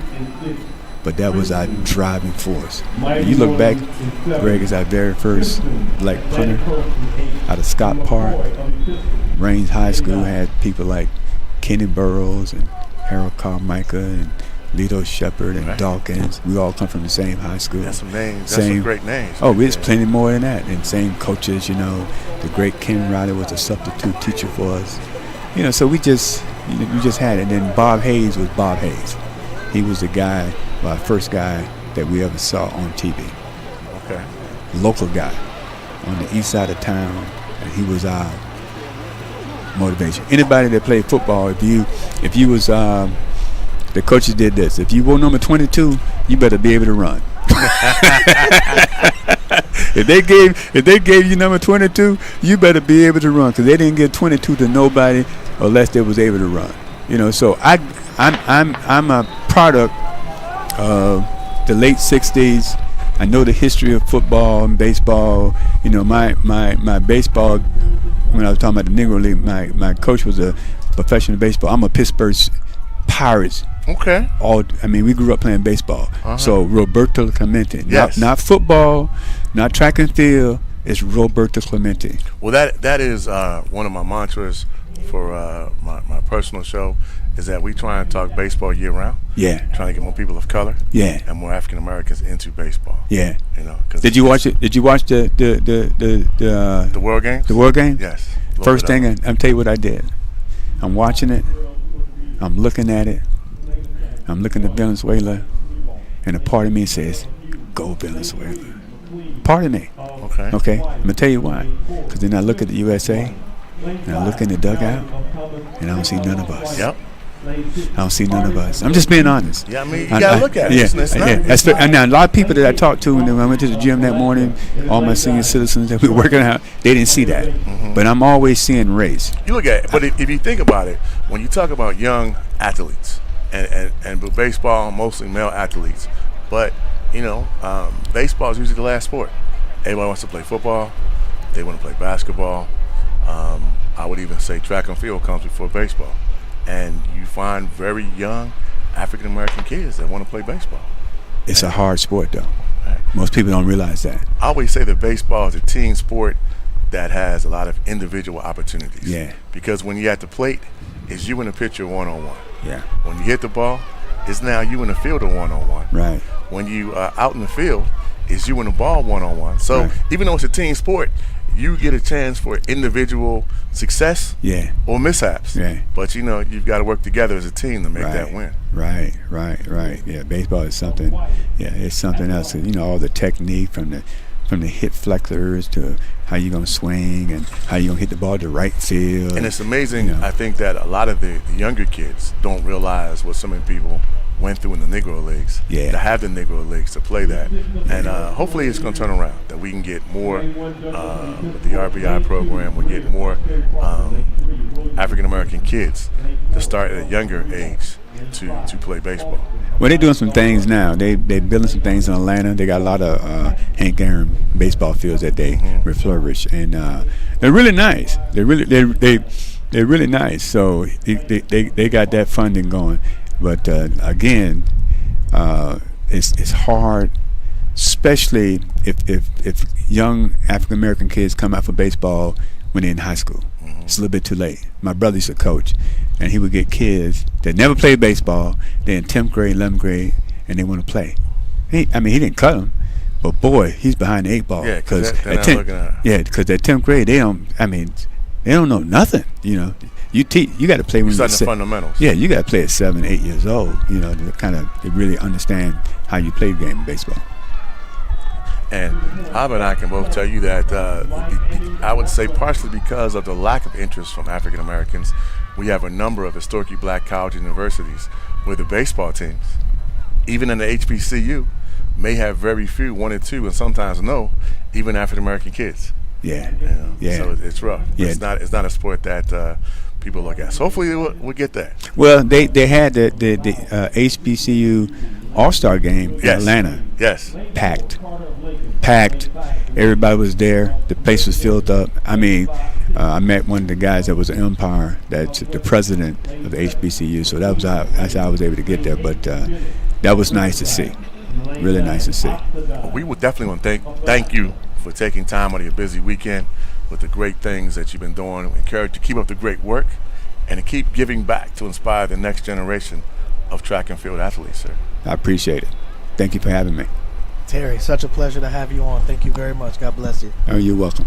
but that was our driving force. And you look back, Greg is our very first black punter out of Scott Park. Rains High School had people like Kenny Burroughs and Harold Carmichael and Lito Shepard and Dawkins. We all come from the same high school. That's some names. That's some great names. Oh, there's plenty more than that. And same coaches, you know. The great Ken Riley was a substitute teacher for us. You know, so we just had it. And then Bob Hayes was Bob Hayes. He was the guy, our first guy that we ever saw on TV. Okay. Local guy on the east side of town. And he was our motivation. Anybody that played football, if you was the coaches did this. If you wore number 22, you better be able to run. If they gave you number 22, you better be able to run, because they didn't give 22 to nobody unless they was able to run. You know, so I'm a product of the late '60s. I know the history of football and baseball. You know, my baseball, when I was talking about the Negro League, my coach was a professional baseball. I'm a Pittsburgh Pirates. Okay. We grew up playing baseball. So Roberto Clemente. Yes. Not football, not track and field. It's Roberto Clemente. Well, that is one of my mantras for my personal show, is that we try and talk baseball year round. Yeah. Trying to get more people of color. Yeah. And more African Americans into baseball. Yeah. You know. Did you watch it? Did you watch the World Games? The World Game? Yes. First thing, I'm tell you what I did. I'm watching it. I'm looking at it. I'm looking at Venezuela, and a part of me says, "Go Venezuela." Part of me. Okay. I'm gonna tell you why. Because then I look at the USA, and I look in the dugout, and I don't see none of us. Yep. I don't see none of us. I'm just being honest. Yeah, I mean, you gotta look at it. Yeah. And now a lot of people that I talked to when I went to the gym that morning, all my senior citizens that we were working out, they didn't see that. But I'm always seeing race. You look at it, but if you think about it, when you talk about young athletes, and with baseball, mostly male athletes, but you know, baseball is usually the last sport. Everybody wants to play football. They want to play basketball. I would even say track and field comes before baseball. And you find very young African American kids that want to play baseball. It's a hard sport, though. Right. Most people don't realize that. I always say that baseball is a team sport that has a lot of individual opportunities. Yeah. Because when you're at the plate, it's you and the pitcher one-on-one. Yeah. When you hit the ball, it's now you and the fielder one-on-one. Right. When you are out in the field, it's you and the ball one-on-one. So even though it's a team sport, you get a chance for individual success or mishaps. Yeah. But, you know, you've got to work together as a team to make that win. Right. Yeah, baseball is something. Yeah, it's something else. You know, all the technique from the hip flexors to how you're going to swing and how you're going to hit the ball to right field. And it's amazing, I think, that a lot of the younger kids don't realize what so many people went through in the Negro Leagues, to have the Negro Leagues, to play that. And hopefully it's going to turn around, that we can get more with the RBI program, we'll get more African-American kids to start at a younger age to play baseball. Well, they're doing some things now. They're building some things in Atlanta. They got a lot of Hank Aaron baseball fields that they refurbish, and they're really nice. They're really nice. So they got that funding going. But again, it's hard, especially if young African American kids come out for baseball when they're in high school. It's a little bit too late. My brother used to coach, and he would get kids that never played baseball. They're in 10th grade, 11th grade, and they want to play. He didn't cut them, but boy, he's behind the 8 ball. Yeah, because at 10th grade, they don't know nothing. You know, you got to play when you're the fundamentals. Yeah, you got to play at 7, 8 years old. You know, to really understand how you play the game of baseball. And Bob and I can both tell you that I would say partially because of the lack of interest from African Americans, we have a number of historically black college universities where the baseball teams, even in the HBCU, may have very few, 1 or 2, and sometimes no, even African American kids. Yeah. You know? Yeah. So it's rough. Yeah. It's not a sport that people look at. So hopefully we'll get that. Well, they had the HBCU All-Star game in Yes. Atlanta. Yes. Packed. Everybody was there. The place was filled up. I mean, I met one of the guys that was an umpire, that's the president of the HBCU. So that's how I was able to get there. But that was nice to see. Really nice to see. Well, we would definitely want to thank you for taking time out of your busy weekend with the great things that you've been doing. We encourage you to keep up the great work and to keep giving back to inspire the next generation of track and field athletes, sir. I appreciate it. Thank you for having me. Terry, such a pleasure to have you on. Thank you very much. God bless you. Oh, you're welcome.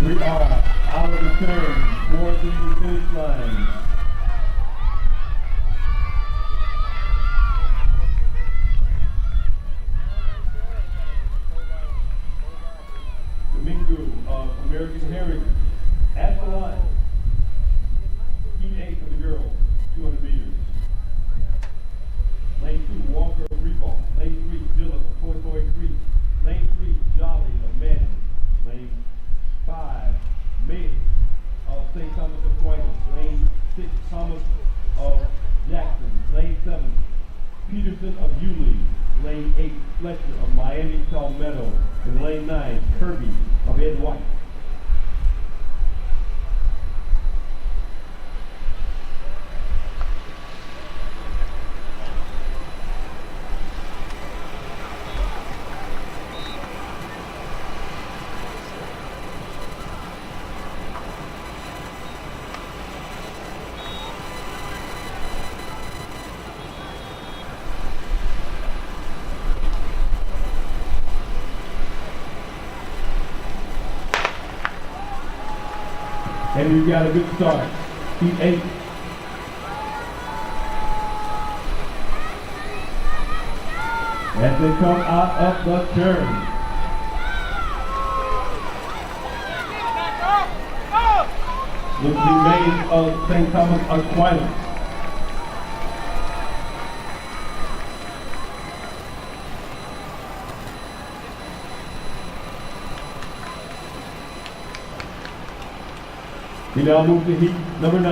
We are out of the turn towards the finish line. Domingo of American Heritage at the line. Heat 8 for the girls, 200 meters. Lane 2, Walker of Reebok. Lane 3, Dillon of Toy Toy Creek. Lane 3, Jolly of Madden. Lane 5, Mid of St. Thomas of Aquinas. Lane 6, Thomas of Jackson. Lane 7, Peterson of Yulee. Lane 8, Fletcher of Miami Palmetto. And lane 9, Kirby of Ed White. And we've got a good start. Heat 8. As they come out of the turn. Looks to be made of St. Thomas Aquinas. We now move to heat number 9.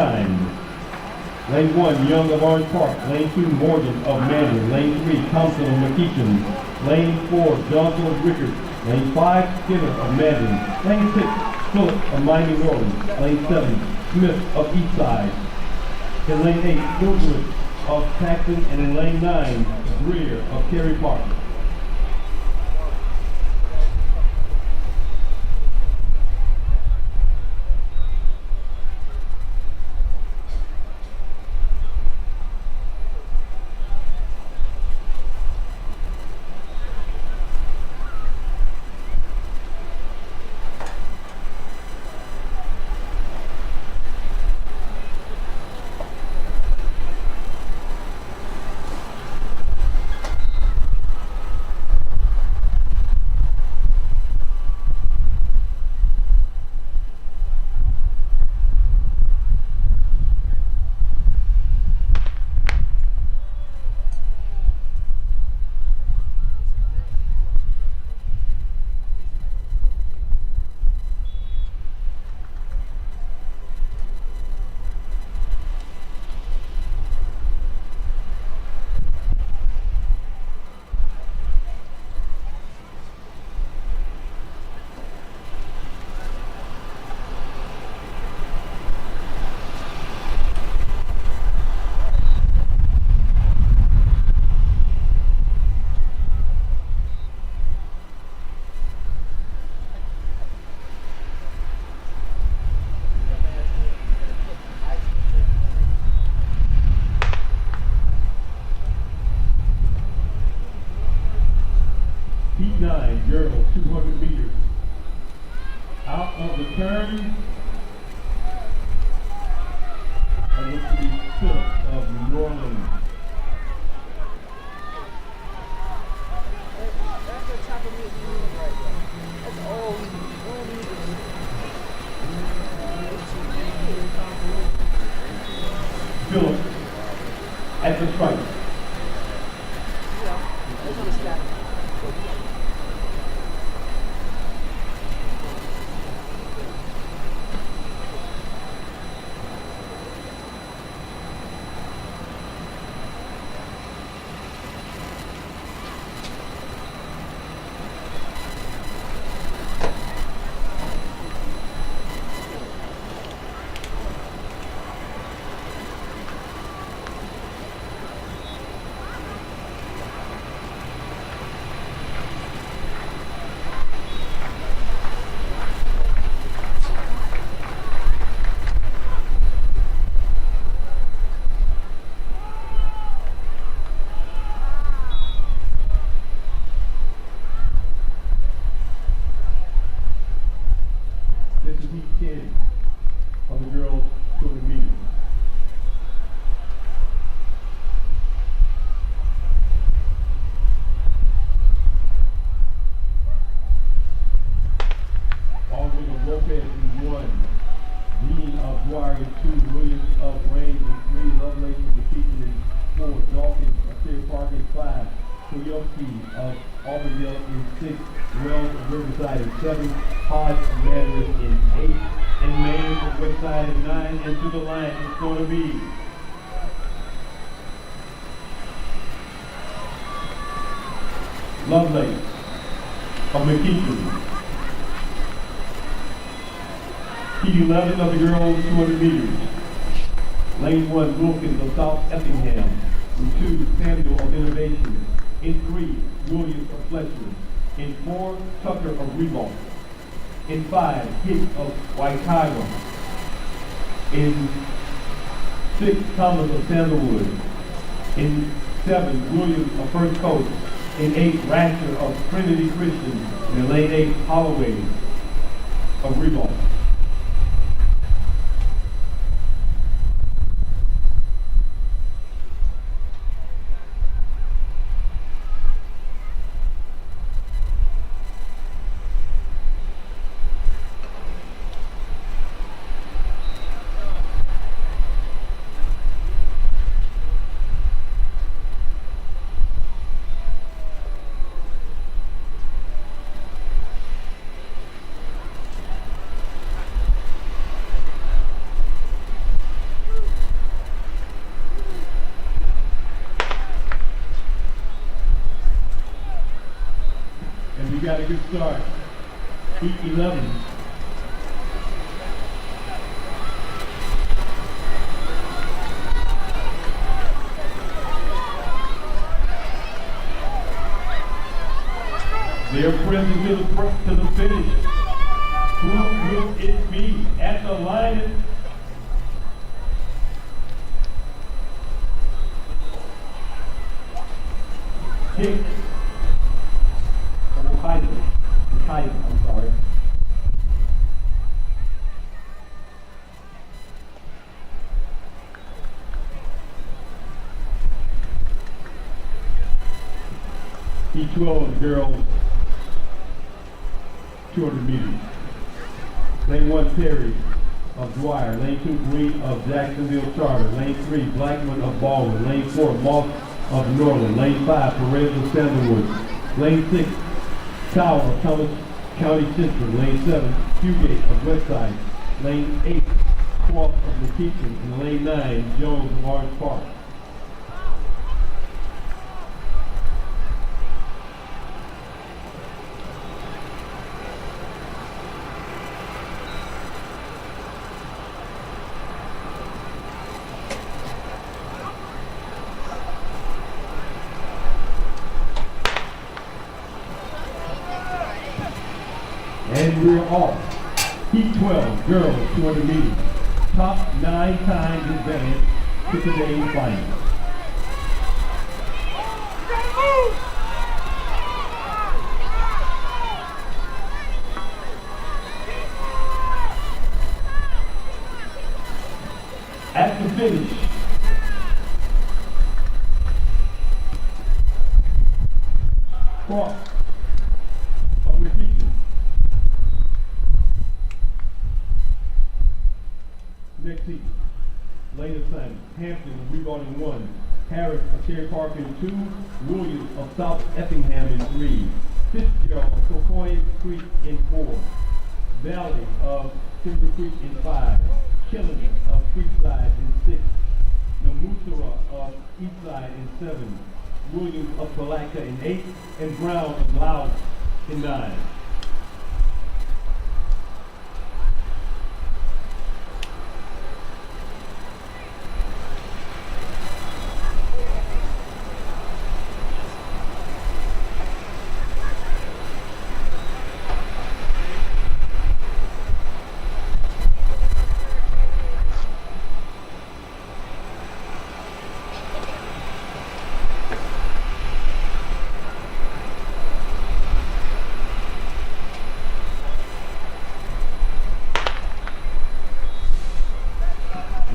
Lane 1, Young of Orange Park. Lane 2, Morgan of Manning. Lane 3, Thompson of McEachin. Lane 4, Johnson of Rickard. Lane 5, Skinner of Manning. Lane 6, Phillips of Miami Norton. Lane 7, Smith of Eastside. In lane 8, Silverwood of Paxton. And in lane 9, Greer of Cary Park. Heat 9, girls, 200 meters. Out of the turn, and looks to be Phillips of New Orleans. That's the type of music you need right there. That's all we need. Phillips at the strike. Yeah, that's on the stack. This is Heat 10 of the girls 200 meters. Aldrin of Lopez in 1, Dean of Dwyer in 2, Williams of Rain in 3, Lovelace of the Keaton in 4, Dawkins of Clear Park in 5, Toyoki of Auburndale in 6, Wells of Riverside in 7, Hodge of Madras in 8, and Mayer of Westside in 9, and to the line it's going to be Lovelace of McKeithen. Heat 11 of the girls 200 meters. Lane 1, Wilkins of South Effingham. In 2, Samuel of Innovation. In 3, Williams of Fletcher. In 4, Tucker of Reebok. In 5, Hicks of Waikago. In 6, Thomas of Sandalwood. In 7, Williams of First Coast. In 8, Rasher of Trinity Christian. And in lane 8, Holloway of Reebok. And we got a good start. Heat 11. They're pressing to the finish. Who will it be at the line? Hicks. I'm sorry. Heat 12 girls 200 meters. Lane 1, Perry of Dwyer. Lane 2, Green of Jacksonville Charter. Lane 3, Blackman of Baldwin. Lane 4, Moss of Norland. Lane 5, Perez of Sandalwood. Lane 6, Tower of Thomas County Central. Lane 7, Fugate of Westside. Lane 8, Clough of McKeithen. And lane 9, Jones of Orange Park. And we're off. Heat 12, girls 200 meters. Top 9 times advanced to today's final. finish. Cross of McKeithen. Next seat. Lane assignment. Hampton of rebounding 1. Harris of Cherry Park in 2. Williams of South Effingham in 3. Fitzgerald of Cocoy Creek in 4. Valley of Timber Creek in 5. Killen of Creekside in 6. Namusara of Eastside in 7. Williams of Palatka in 8. And Brown of Louth in 9.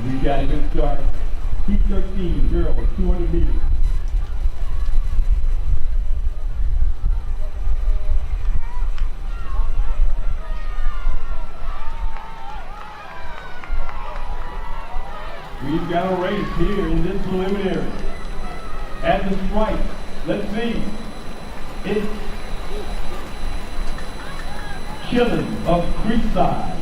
We got a good start. Heat 13, Jericho, 200 meters. We've got a race here in this preliminary. At the stripe, let's see. It's Killen of Creekside.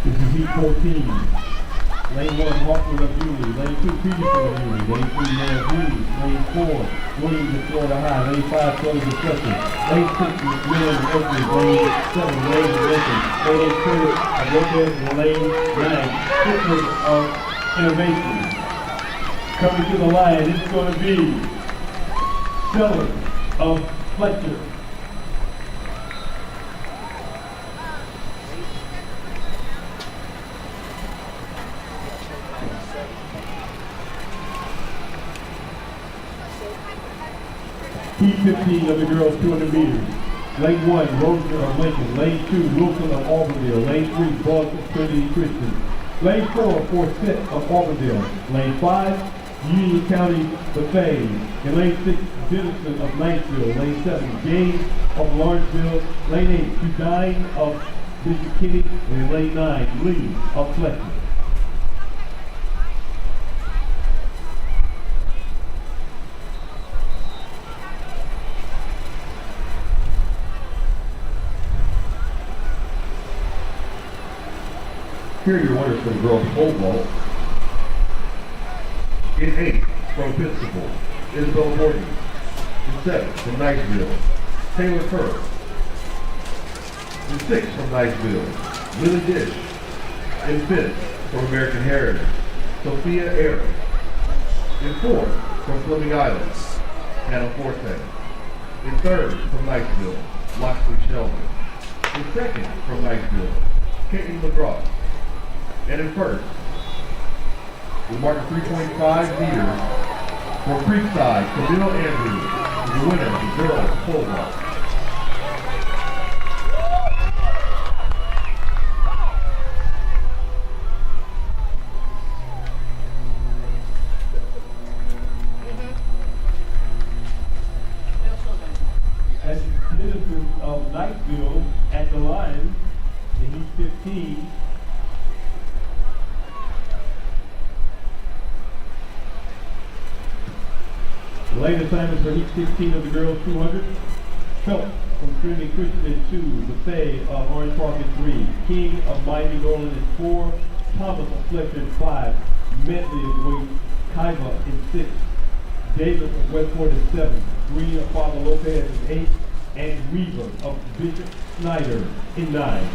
This is heat 14. Lane 1, Hawkwood of Julie. Lane 2, Peterson of Julie. Lane 3, Man Hughes. Lane 4, Williams of Florida High. Lane 5, Southern Discussion. Lane 6, McMillan of Oakley. Lane 7, Lane of Lincoln. Lane 8, Curtis of Lopez. And Lane 9, Pittsburgh of Innovation. Coming to the line, it's going to be Sellers of Fletcher. Heat 15 of the girls 200 meters. Lane 1, Roser of Lincoln. Lane 2, Wilson of Auburndale. Lane 3, Boston Trinity Christian. Lane 4, Forsyth of Auburndale. Lane 5, Union County Buffet. And Lane 6, Dennison of Niceville. Lane 7, James of Lawrenceville. Lane 8, Udine of Bishop Kenny. And Lane 9, Lee of Fletcher. Here are your winners for the girls pole vault. In 8, from Principal, Isabel Morgan. In 7, from Niceville, Taylor Firth. In 6, from Niceville, Lily Dish. In 5th, from American Heritage, Sophia Aaron. In 4th, from Fleming Islands, Hannah Forte. In 3rd, from Niceville, Loxley Sheldon. In 2nd, from Niceville, Caitlin McGraw. And in 1st, we mark 3.5 meters for Creekside, Camille Andrews, the winner of the girls pole vault. As citizens of Niceville at the line, in Heat 15, Lane assignments for each 16 of the girls 200. Phelps from Trinity Christian at 2. Buffet of Orange Park at 3. King of Miami Norland at 4. Thomas of Fletcher at 5. Medley of Wing Kaiba at 6. Davis of Westport at 7. Green of Father Lopez at 8. And Weaver of Bishop Snyder in 9.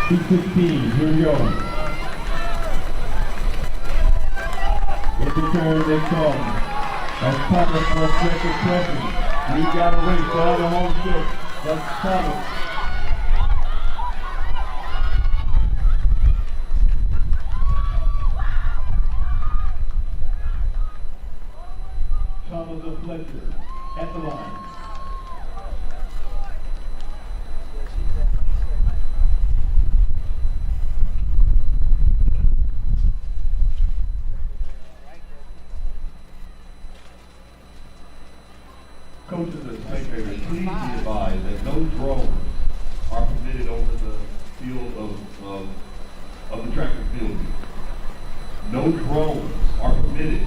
P16, here we go. With the turn they come. That's Thomas on second pressure. We got a race out of home field. That's Thomas. Thomas of Fletcher at the line. Coaches and spectators, please be advised that no drones are permitted over the field of the track and field. No drones are permitted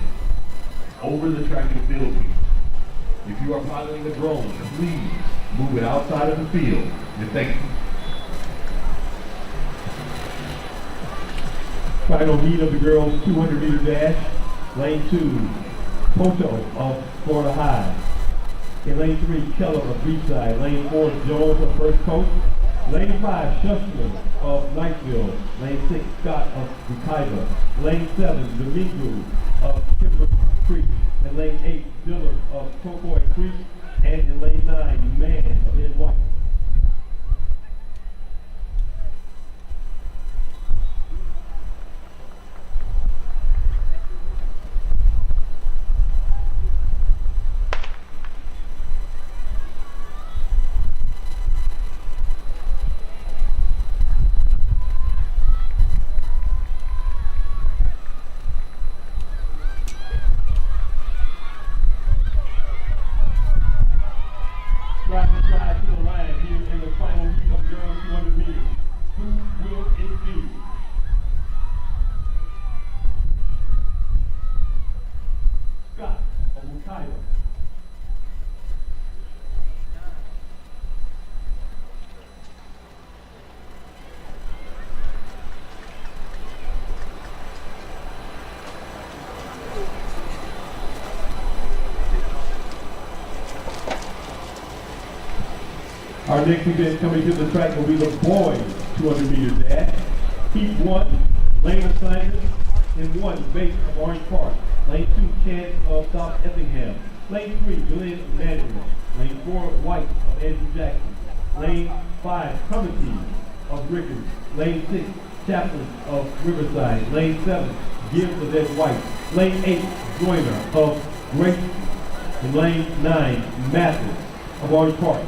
over the track and field. If you are piloting a drone, please move it outside of the field. And thank you. Final heat of the girls 200-meter dash. Lane 2, Poto of Florida High. In lane 3, Keller of Beachside. Lane 4, Jones of First Coast. Lane 5, Shushman of Knightsville. Lane 6, Scott of Wekiva. Lane 7, Domingo of Timber Creek. And lane 8, Dillard of Cocoy Creek. And in lane 9, Man of Ed White. Slide to the line here in the final heat of girls 200 meters. Who will it be? Scott of Wekiva. Our next event coming to the track will be the boys 200 meter dash. Heat 1, lane assignment, and 1, Bates of Orange Park. Lane 2, Chance of South Effingham. Lane 3, Glenn Emanuel. Lane 4, White of Andrew Jackson. Lane 5, Cummins of Rickard. Lane 6, Chaplin of Riverside. Lane 7, Gibbs of Ed White. Lane 8, Joyner of Grayson. And lane 9, Mathis of Orange Park.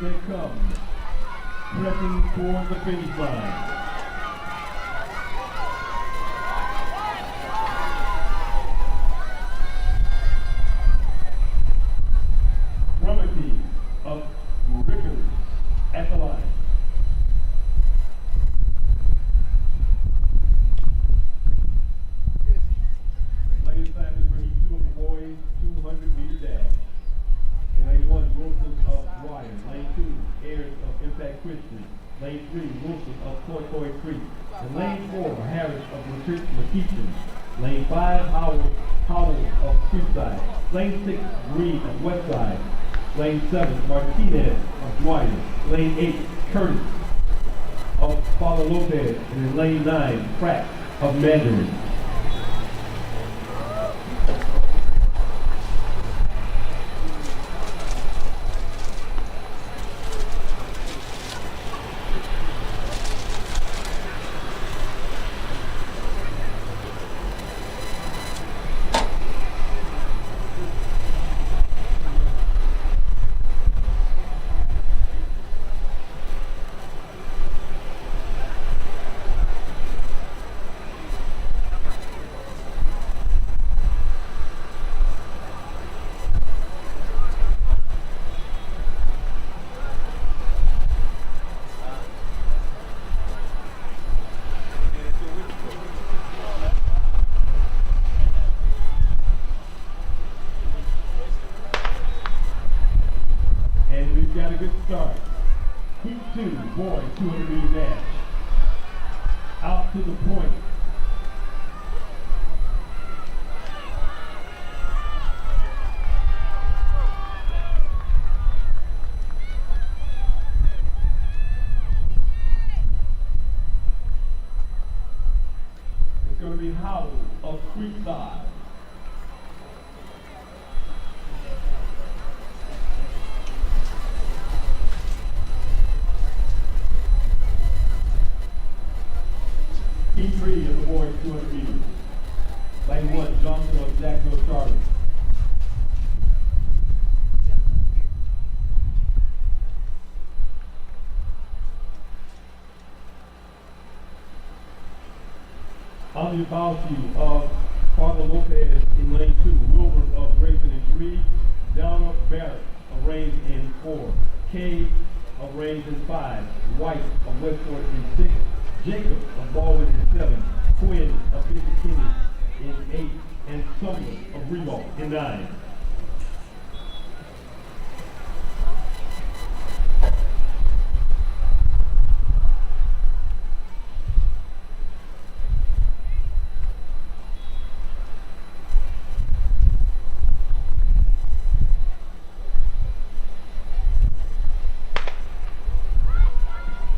They come, pressing toward the finish line. Rumity of Rickard at the line. Lane 3, Wilson of Tortoy Creek. In lane 4, Harris of McKeeston. Lane 5, Howell of Creekside. Lane 6, Green of Westside. Lane 7, Martinez of Dwyer. Lane 8, Curtis of Father Lopez. And in lane 9, Pratt of Mandarin. Got a good start. Heat 2, boys, 200-meter dash. Out to the point. It's going to be Howell of Creekside. P3 of the boys 200 meters. Lane 1, Johnson of Jacksonville Charlie. Anya Bowski of Father Lopez in lane 2. Wilbur of Grayson in 3. Downer Barrett of Range in 4. Kay of Range in 5. White of Westport in 6. Jacob of Baldwin in 7, Quinn of Bishop in 8, and Sumner of Rebo in 9.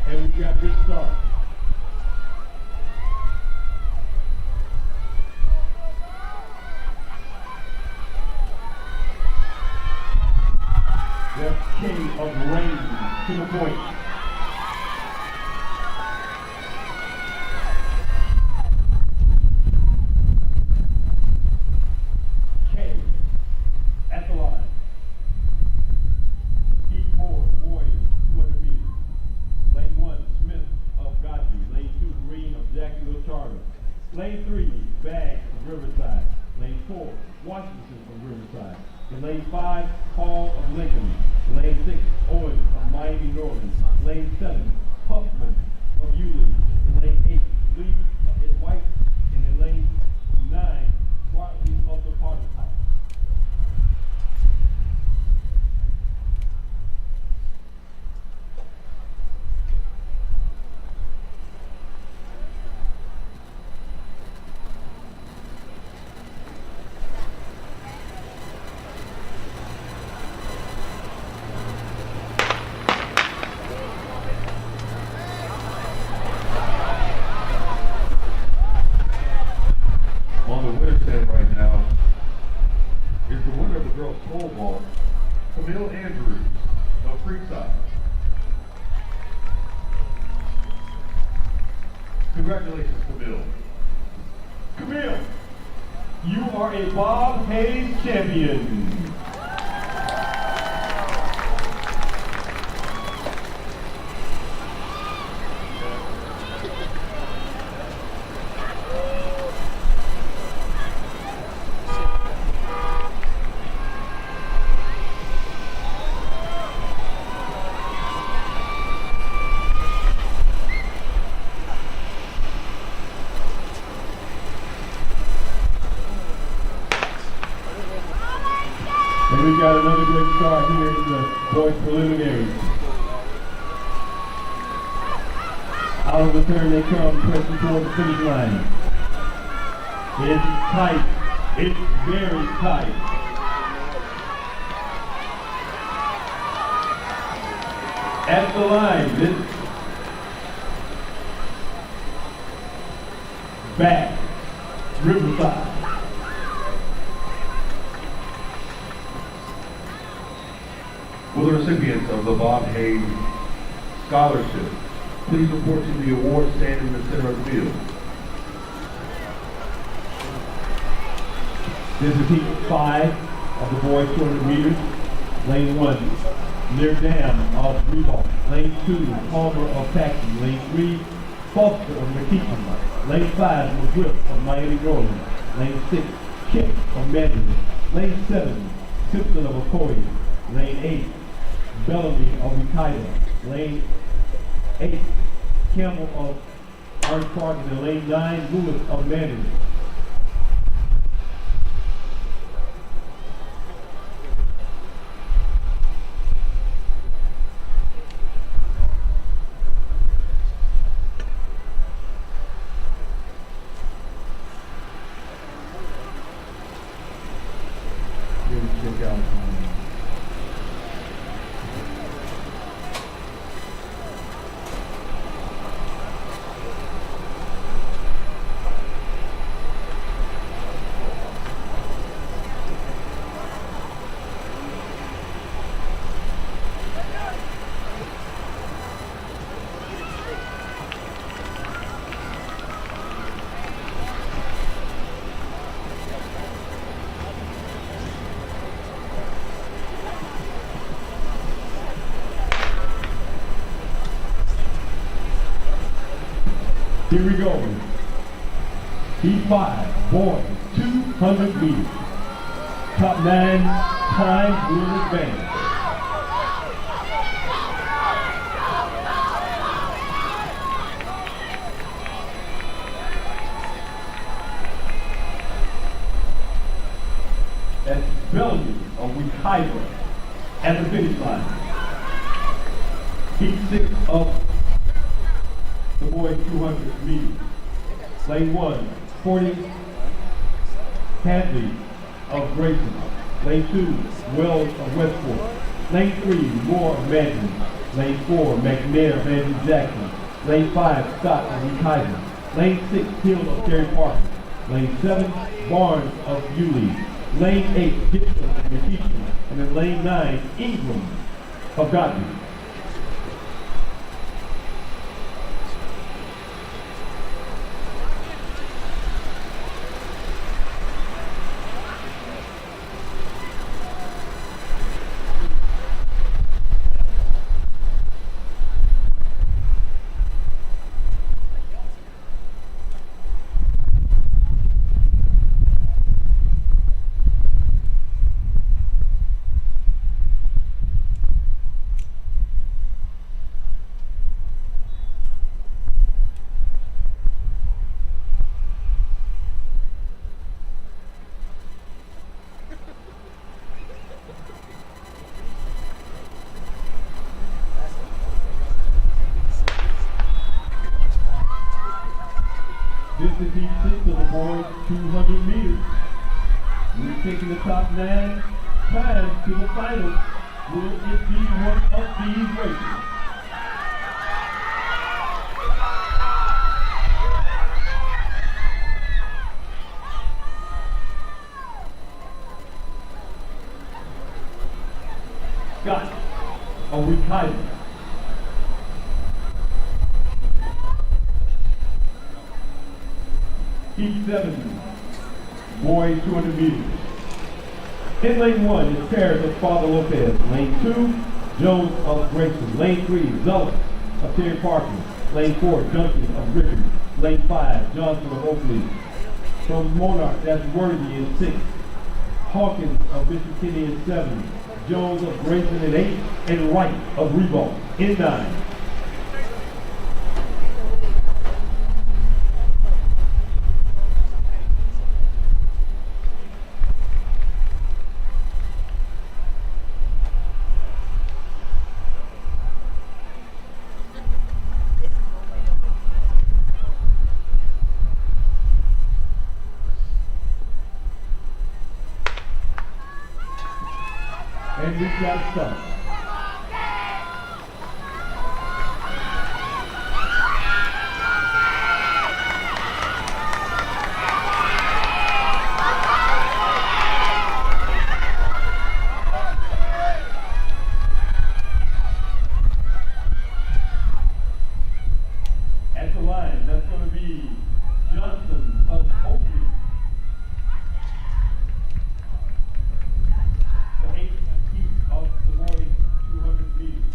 And we've got a good start. King of Rain to the point. K at the line. Heat 4, boys, 200 meters. Lane 1, Smith of Godfrey. Lane 2, Green of Jacksonville Charter. Lane 3, Baggs of Riverside. Lane 4, Washington of Riverside. In lane 5, Paul of Lincoln. Lane 6, Owen of Miami Northern. Lane 7, Huffman of Yulee. In lane 8, Lee of White. And in lane 9, Bartley of the Potter House. Congratulations, Camille. Camille, you are a Bob Hayes champion. And we've got another great start here in the boys preliminaries. Out of the turn they come, pressing toward the finish line. It's tight. It's very tight. At the line, this back, Riverside. Will the recipients of the Bob Hayes Scholarship please report to the award stand in the center of the field. This is heat 5 of the boys 200 meters. Lane 1, near Dam of Reebok. Lane 2, Palmer of Paxton. Lane 3, Foster of McKeeton. Lane 5, McGriff of Miami Norland. Lane 6, Kip of Medley. Lane 7, Simpson of Ocoee. Lane 8, Bellamy of Ukiah. Lane 8, Campbell of Orange Park. And lane 9, Lewis of Manning. Here we go. Heat 5, boys, 200 meters. Top 9 times will advance. That's Bellamy of Wekiva at the finish line. Heat 6 of the boys 200 meters. Lane 1, 40, Hadley of Grayson. Lane 2, Wells of Westport. Lane 3, Moore of Madden. Lane 4, McNair of Andrew Jackson. Lane 5, Scott of Wekiva. Lane 6, Hill of Terry Parker. Lane 7, Barnes of Yulee. Lane 8, Gibson of McKeeston. And then lane 9, Ingram of Godby. This is heat 6 of the boys 200 meters. We're taking the top 9 times to the finals. Will it be one of these races? Scott of Wekiva. Heat 7, boys 200 meters. In lane 1 is Paris of Father Lopez. Lane 2, Jones of Grayson. Lane 3, Zealous of Terry Parker. Lane 4, Junction of Rickard. Lane 5, Johnson of Oakley. From Monarch, that's Worthy in 6. Hawkins of Bishop Kenny in 7. Jones of Grayson in 8. And Wright of Reebok in 9. And we've got to start. At the line, that's going to be Johnson of Oakley. The 8th heat of the boys 200 meters.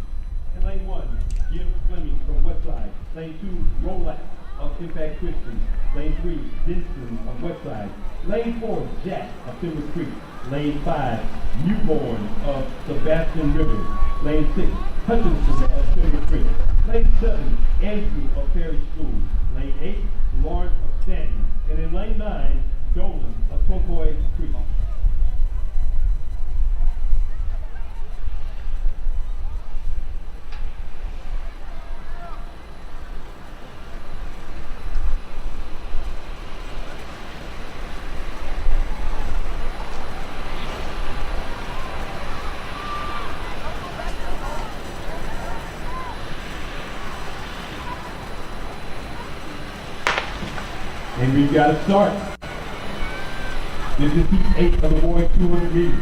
In lane 1, Jim Fleming from Westside. Lane 2, Rolax of Impact Christian. Lane 3, Denson of Westside. Lane 4, Jack of Timber Creek. Lane 5, Newborn of Sebastian River. Lane 6, Hutchinson of Timber Creek. Lane 7, Andrew of Perry School. Lane 8, Lawrence of Stanton. And in lane 9, Dolan of Tokoy Creek. And we've got to start. This is heat 8 of the boys 200 meters.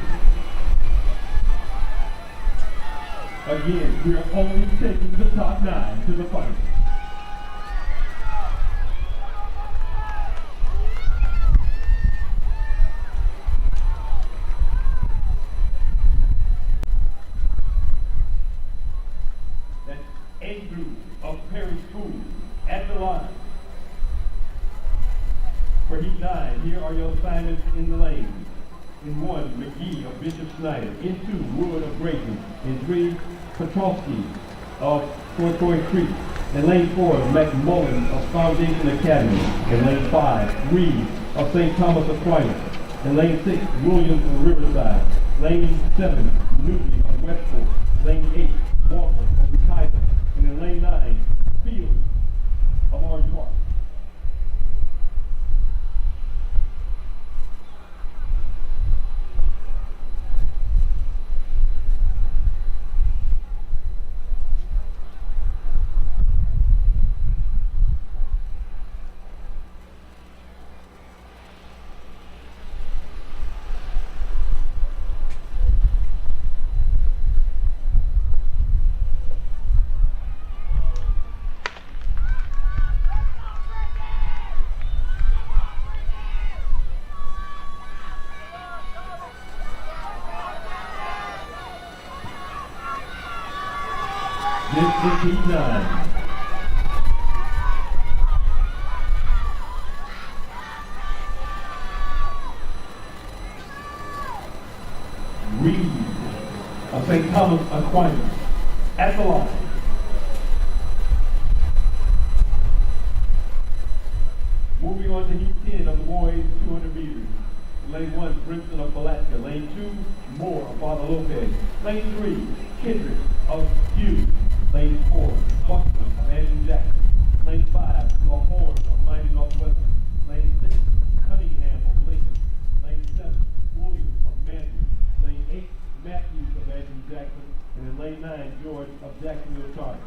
Again, we are only taking the top 9 to the final. That's Andrew of Perry School at the line. For heat 9, here are your assignments in the lane. In 1, McGee of Bishop Snyder. In 2, Wood of Grayson. In 3, Petrowski of Toy Creek. In lane 4, McMullen of Foundation Academy. In lane 5, Reed of St. Thomas Aquinas. In lane 6, Williams of Riverside. Lane 7, Newby of Westport. Lane 8, Walker of Wekiva. And in lane 9, Fields of Orange Park. This is heat 9. Reed of St. Thomas Aquinas at the line. Moving on to heat 10 of the boys 200 meters. Lane 1, Brinson of Palatka. Lane 2, Moore of Father Lopez. Lane 3, Kendrick of Hughes. Lane 4, Buckman of Andrew Jackson. Lane 5, the Horns of Mighty Northwestern. Lane 6, Cunningham of Lincoln. Lane 7, Williams of Manton. Lane 8, Matthews of Andrew Jackson. And in lane 9, George of Jacksonville Charter.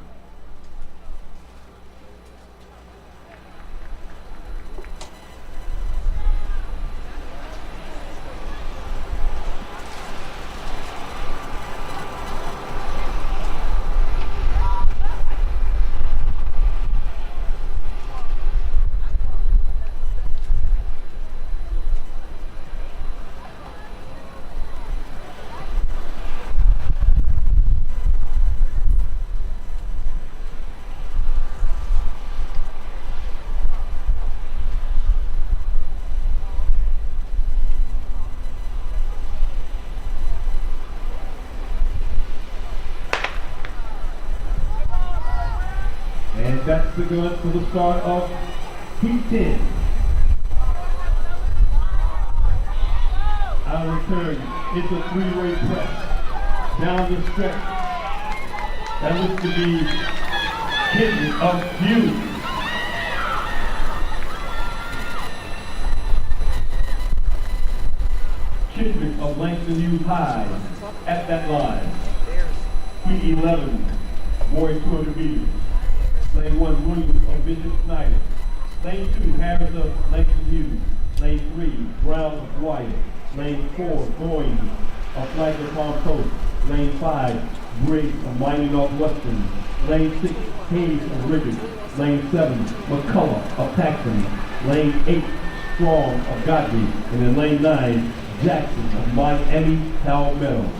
And that's the gun for the start of heat 10. Our return, it's a three-way press. Down the stretch. That looks to be Kendrick of Hughes. Kendrick of Langston Hughes High at that line. Heat 11, boys 200 meters. Lane 1, Williams of Bishop Snyder. Lane 2, Harris of Langston Hughes. Lane 3, Brown of Wyatt. Lane 4, Goins of Flagler Palm Coast. Lane 5, Briggs of Miami Northwestern. Lane 6, Hayes of Ricketts. Lane 7, McCullough of Paxton. Lane 8, Strong of Godby. And then lane 9, Jackson of Miami Palmetto.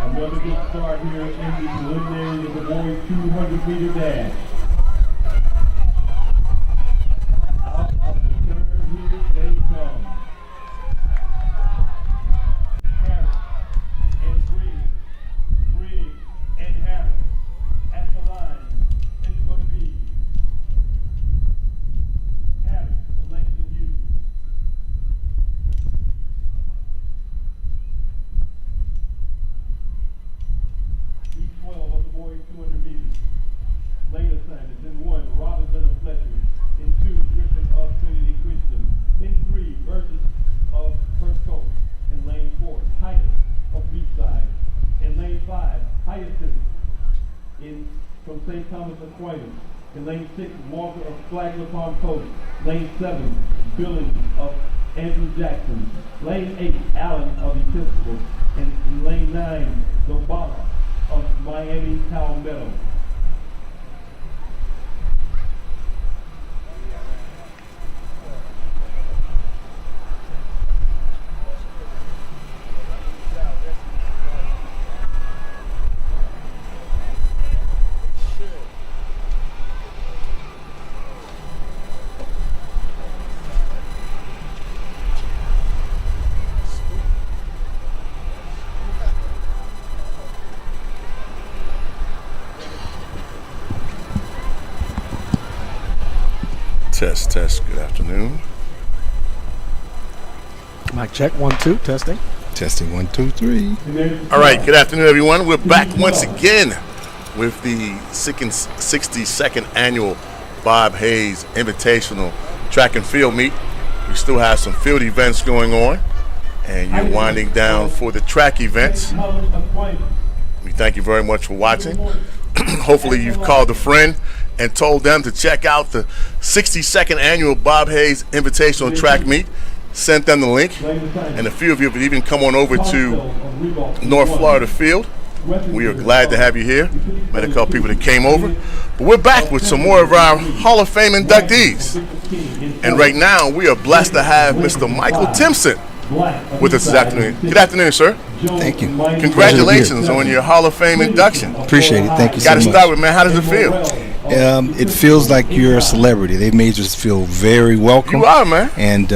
Another good start here in the preliminary of the boys 200-meter dash. Out of the turn, here they come. Harris and Briggs and Harris at the line. It's going to be Harris of Langston Hughes. Heat 12 of the boys 200 meters. Lane assignments in 1, Robinson of Fletcher. In 2, Griffin of Trinity Christian. In 3, Burgess of First Coast. In lane 4, Titus of Beachside. In lane 5, Hyacinth from St. Thomas Aquinas. In lane 6, Walker of Flagler Palm Coast. Lane 7, Billings of Andrew Jackson. Lane 8, Allen of Episcopal. And in lane 9, Dombala of Miami Palmetto. Test. Good afternoon. Mic check, 1, 2, testing. Testing 1, 2, 3. All right, good afternoon, everyone. We're back once again with the 62nd annual Bob Hayes Invitational Track and Field Meet. We still have some field events going on, and you're winding down for the track events. We thank you very much for watching. Hopefully you've called a friend and told them to check out the 62nd annual Bob Hayes Invitational Track Meet. Sent them the link, and a few of you have even come on over to North Florida Field. We are glad to have you here. Met a couple people that came over. But we're back with some more of our Hall of Fame inductees. And right now, we are blessed to have Mr. Michael Timson with us this afternoon. Good afternoon, sir. Thank you. Congratulations on your Hall of Fame induction. Appreciate it. Thank you so Got much. to start with, man, how does it feel? It feels like you're a celebrity. They've made us feel very welcome. You are, man. And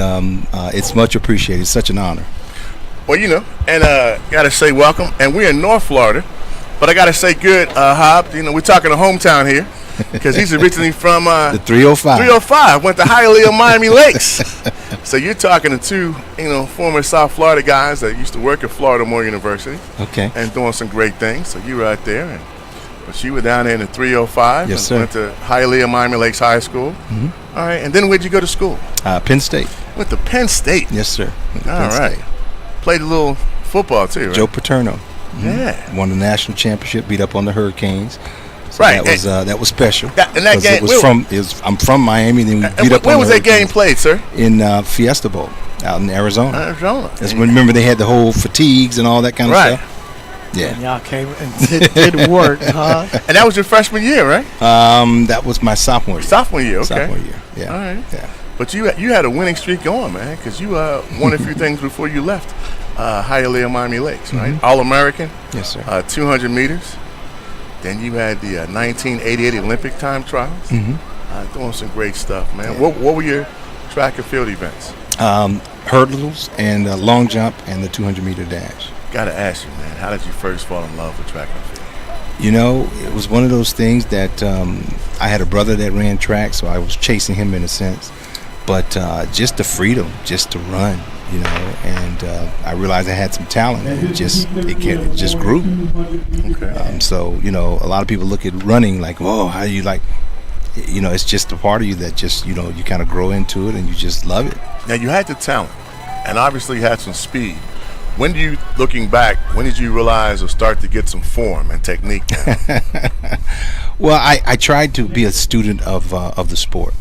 it's much appreciated. It's such an honor. Well, you know, and got to say welcome. And we're in North Florida, but I got to say good, Hob. You know, we're talking to hometown here because he's originally from the 305. 305. Went to Hialeah, Miami Lakes. So you're talking to two, you know, former South Florida guys that used to work at Florida Moore University. Okay. And doing some great things. So you were out there, but you were down there in the 305. Yes, and sir. Went to Hialeah, Miami Lakes High School. Mm-hmm. All right. And then where'd you go to school? Penn State. Went to Penn State. Yes, sir. All right. Played a little football too, right? Joe Paterno. Yeah. Won the national championship, beat up on the Hurricanes. So Right. That was special. And that game, I'm from Miami, then we beat up on where the was that game Hurricanes. played, sir? In Fiesta Bowl out in Arizona. Arizona. That's when, remember, they had the whole fatigues and all that kind of Right. stuff. Yeah. And y'all came and did work, huh? And that was your freshman year, right? That was my sophomore year. Sophomore year, okay. Sophomore year, yeah. All right. Yeah. But you had a winning streak going, man, because you won a few things before you left Hialeah Miami Lakes, right? Mm-hmm. All-American. Yes, sir. 200 meters. Then you had the 1988 Olympic time trials. Doing some great stuff, man. Yeah. What were your track and field events? Hurdles and long jump and the 200-meter dash. Got to ask you, man, how did you first fall in love with track and field? You know, it was one of those things that I had a brother that ran track, so I was chasing him in a sense. But just the freedom, just to run, you know, and I realized I had some talent, and it just grew. Okay. So, you know, a lot of people look at running like, oh, how do you like, you know, it's just a part of you that just, you know, you kind of grow into it and you just love it. Now, you had the talent, and obviously you had some speed. When do you, looking back, when did you realize or start to get some form and technique down? Well, I tried to be a student of the sport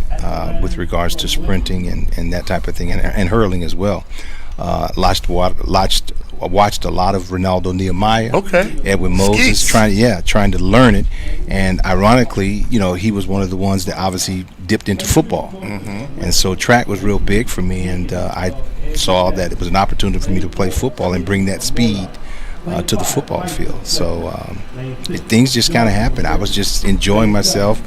with regards to sprinting and that type of thing, and hurling as well. Watched a lot of Ronaldo Nehemiah. Okay. Edwin Moses Skeets. trying to learn it, and ironically, you know, he was one of the ones that obviously dipped into football, and so track was real big for me, and I saw that it was an opportunity for me to play football and bring that speed to the football field. So things just kind of happened. I was just enjoying myself,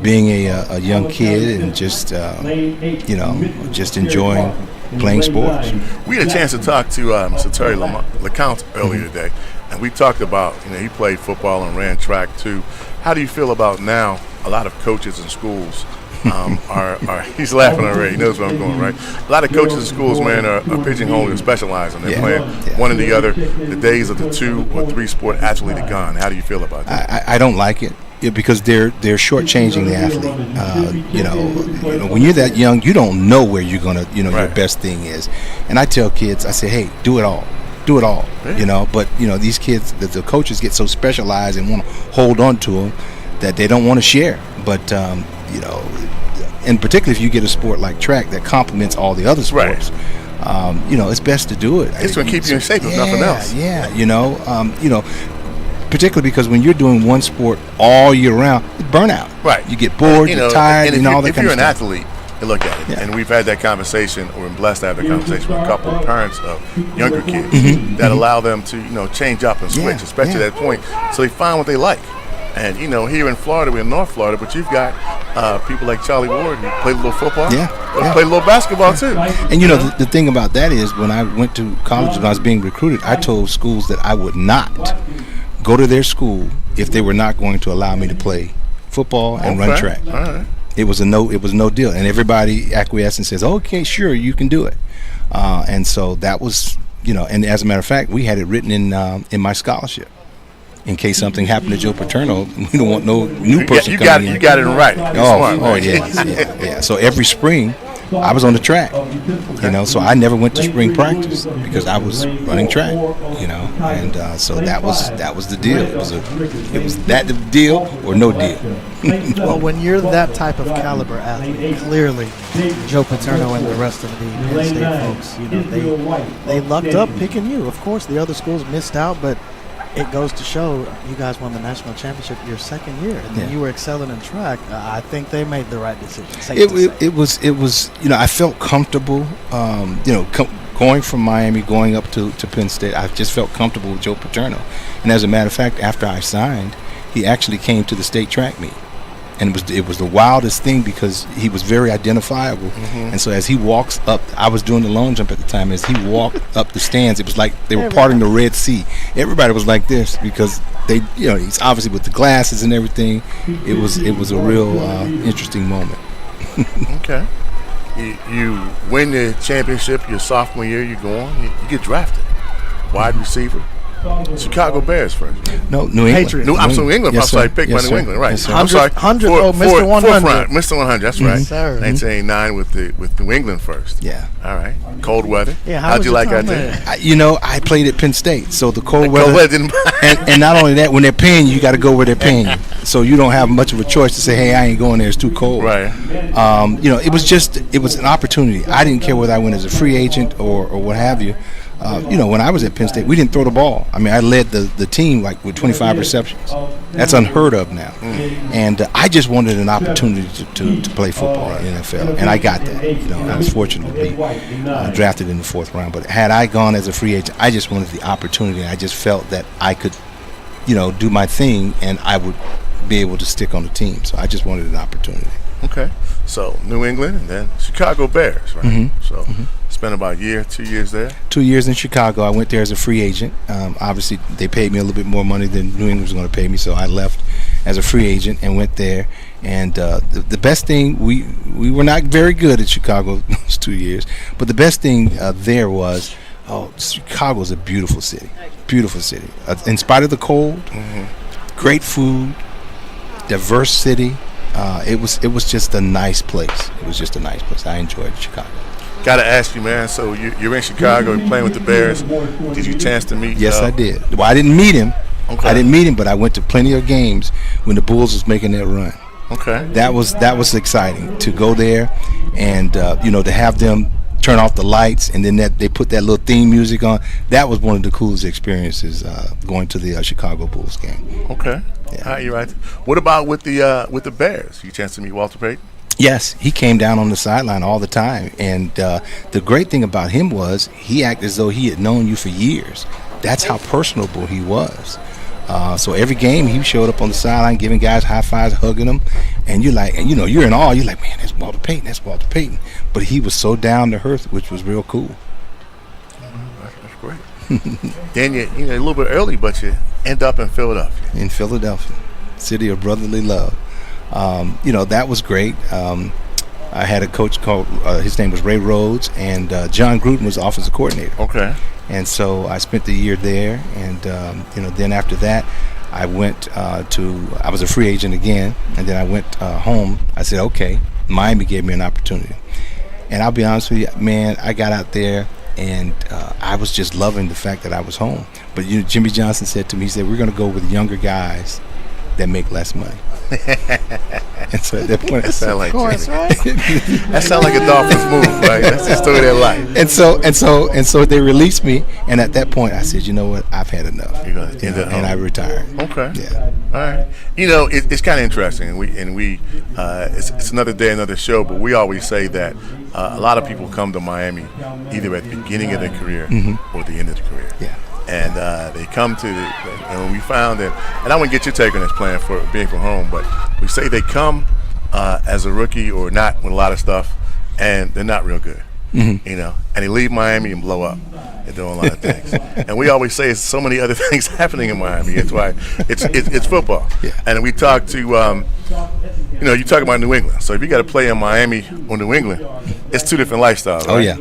being a young kid, and just you know, just enjoying playing sports. We had a chance to talk to Mr. Terry LeCount earlier today, and we talked about, you know, he played football and ran track too. How do you feel about now a lot of coaches in schools are he's laughing already, he knows where I'm going, right? A lot of coaches in schools, man, are pigeonholed and specializing. They're playing one or the other. The days of the 2 or 3 sport athlete are gone. How do you feel about that? I don't like it. Because they're shortchanging the athlete. You know, when you're that young, you don't know where you're gonna, you know, your best thing is. And I tell kids, I say, hey, do it all. Yeah. You know. But you know, these kids, the coaches get so specialized and want to hold on to them that they don't want to share. But you know, and particularly if you get a sport like track that complements all the other sports. You know, it's best to do it. It's going to keep you in shape, if nothing else. Yeah, you know, particularly because when you're doing one sport all year round, it's burnout. Right. You get bored, you're tired, and all that kind of stuff. If you're an athlete, you look at it, and we've had that conversation, or been blessed to have that conversation with a couple of parents of younger kids that allow them to, you know, change up and switch, especially at that point, so they find what they like. And, you know, here in Florida, we're in North Florida, but you've got people like Charlie Ward who played a little football, played a little basketball too. And, you know, the thing about that is when I went to college and I was being recruited, I told schools that I would not go to their school if they were not going to allow me to play football and run track. All right. It was no deal, and everybody acquiesced and says, "Okay, sure, you can do it." And so that was, you know, and as a matter of fact, we had it written in my scholarship. In case something happened to Joe Paterno, we don't want no new person coming in. You got it right. Yeah. So every spring, I was on the track, you know, so I never went to spring practice because I was running track, you know, and so that was the deal. It was that the deal or no deal. Well, when you're that type of caliber athlete, clearly Joe Paterno and the rest of the Penn State folks, you know, they lucked up picking you. Of course, the other schools missed out, but it goes to show you guys won the national championship your second year, and then you were excelling in track. I think they made the right decision. It was, you know, I felt comfortable, you know, going from Miami, going up to Penn State. I just felt comfortable with Joe Paterno. And as a matter of fact, after I signed, he actually came to the state track meet. And it was the wildest thing because he was very identifiable. And so as he walks up, I was doing the long jump at the time. As he walked up the stands, it was like they were parting the Red Sea. Everybody was like this because they, you know, he's obviously with the glasses and everything. It was a real interesting moment. Okay. You win the championship your sophomore year. You go on. You get drafted, wide receiver. Chicago Bears first. No, New England. Patriots. New England. Yes, I'm sorry, picked by New England. Right. Yes, I'm sorry. 100. Mr. 100. Mr. 100. That's right. Yes, sir. 1989 with New England first. Yeah. All right. Cold weather. Yeah. How'd you like that? You know, I played at Penn State, so the cold weather. Cold weather didn't. and not only that, when they're paying you, got to go where they're paying you. So you don't have much of a choice to say, "Hey, I ain't going there; it's too cold." Right. You know, it was an opportunity. I didn't care whether I went as a free agent or what have you. When I was at Penn State, we didn't throw the ball. I mean, I led the team like with 25 receptions. That's unheard of now. And I just wanted an opportunity to play football in the NFL, and I got that. I was fortunate to be drafted in the 4th round. But had I gone as a free agent, I just wanted the opportunity. I just felt that I could, do my thing, and I would be able to stick on the team. So I just wanted an opportunity. Okay. So New England and then Chicago Bears, right? So spent about a year, 2 years there. 2 years in Chicago. I went there as a free agent. Obviously, they paid me a little bit more money than New England was going to pay me, so I left as a free agent and went there. And the best thing, we were not very good at Chicago those 2 years, but the best thing there was, Chicago's a beautiful city. Beautiful city. In spite of the cold, great food, diverse city. It was just a nice place. It was just a nice place. I enjoyed Chicago. Got to ask you, man. So you're in Chicago, you're playing with the Bears. Did you chance to meet? Yes, I did. Well, I didn't meet him. Okay. I didn't meet him, but I went to plenty of games when the Bulls was making that run. Okay. That was exciting to go there, and to have them turn off the lights, and then they put that little theme music on. That was one of the coolest experiences going to the Chicago Bulls game. Okay. Yeah. You're right. What about with the Bears? You chance to meet Walter Payton? Yes, he came down on the sideline all the time, and the great thing about him was he acted as though he had known you for years. That's how personable he was. So every game he showed up on the sideline, giving guys high fives, hugging them, and you're like, you're in awe. You're like, man, that's Walter Payton. That's Walter Payton. But he was so down to earth, which was real cool. That's great. Then you a little bit early, but you end up in Philadelphia. In Philadelphia, city of brotherly love. That was great. I had a coach called, his name was Ray Rhodes, and John Gruden was the offensive coordinator. Okay. And so I spent the year there, and then after that, I went I was a free agent again, and then I went home. I said, okay, Miami gave me an opportunity. And I'll be honest with you, man, I got out there, and I was just loving the fact that I was home. But Jimmy Johnson said to me, he said, we're going to go with younger guys that make less money. And so at that point, that sounds like that sounds like a Dolphins move, right? That's the story of their life. And so they released me, and at that point, I said, you know what, I've had enough. And I retired. Okay. Yeah. All right. It's kind of interesting, and we it's another day, another show. But we always say that a lot of people come to Miami either at the beginning of their career or the end of the career. Yeah. And they come to and we found that, and I want to get your take on this plan for being from home, but we say they come as a rookie or not with a lot of stuff, and they're not real good, and they leave Miami and blow up. They're doing a lot of things, and we always say there's so many other things happening in Miami. That's why it's football. Yeah. And we talk to you talk about New England. So if you got to play in Miami or New England, it's two different lifestyles. Right? Oh yeah.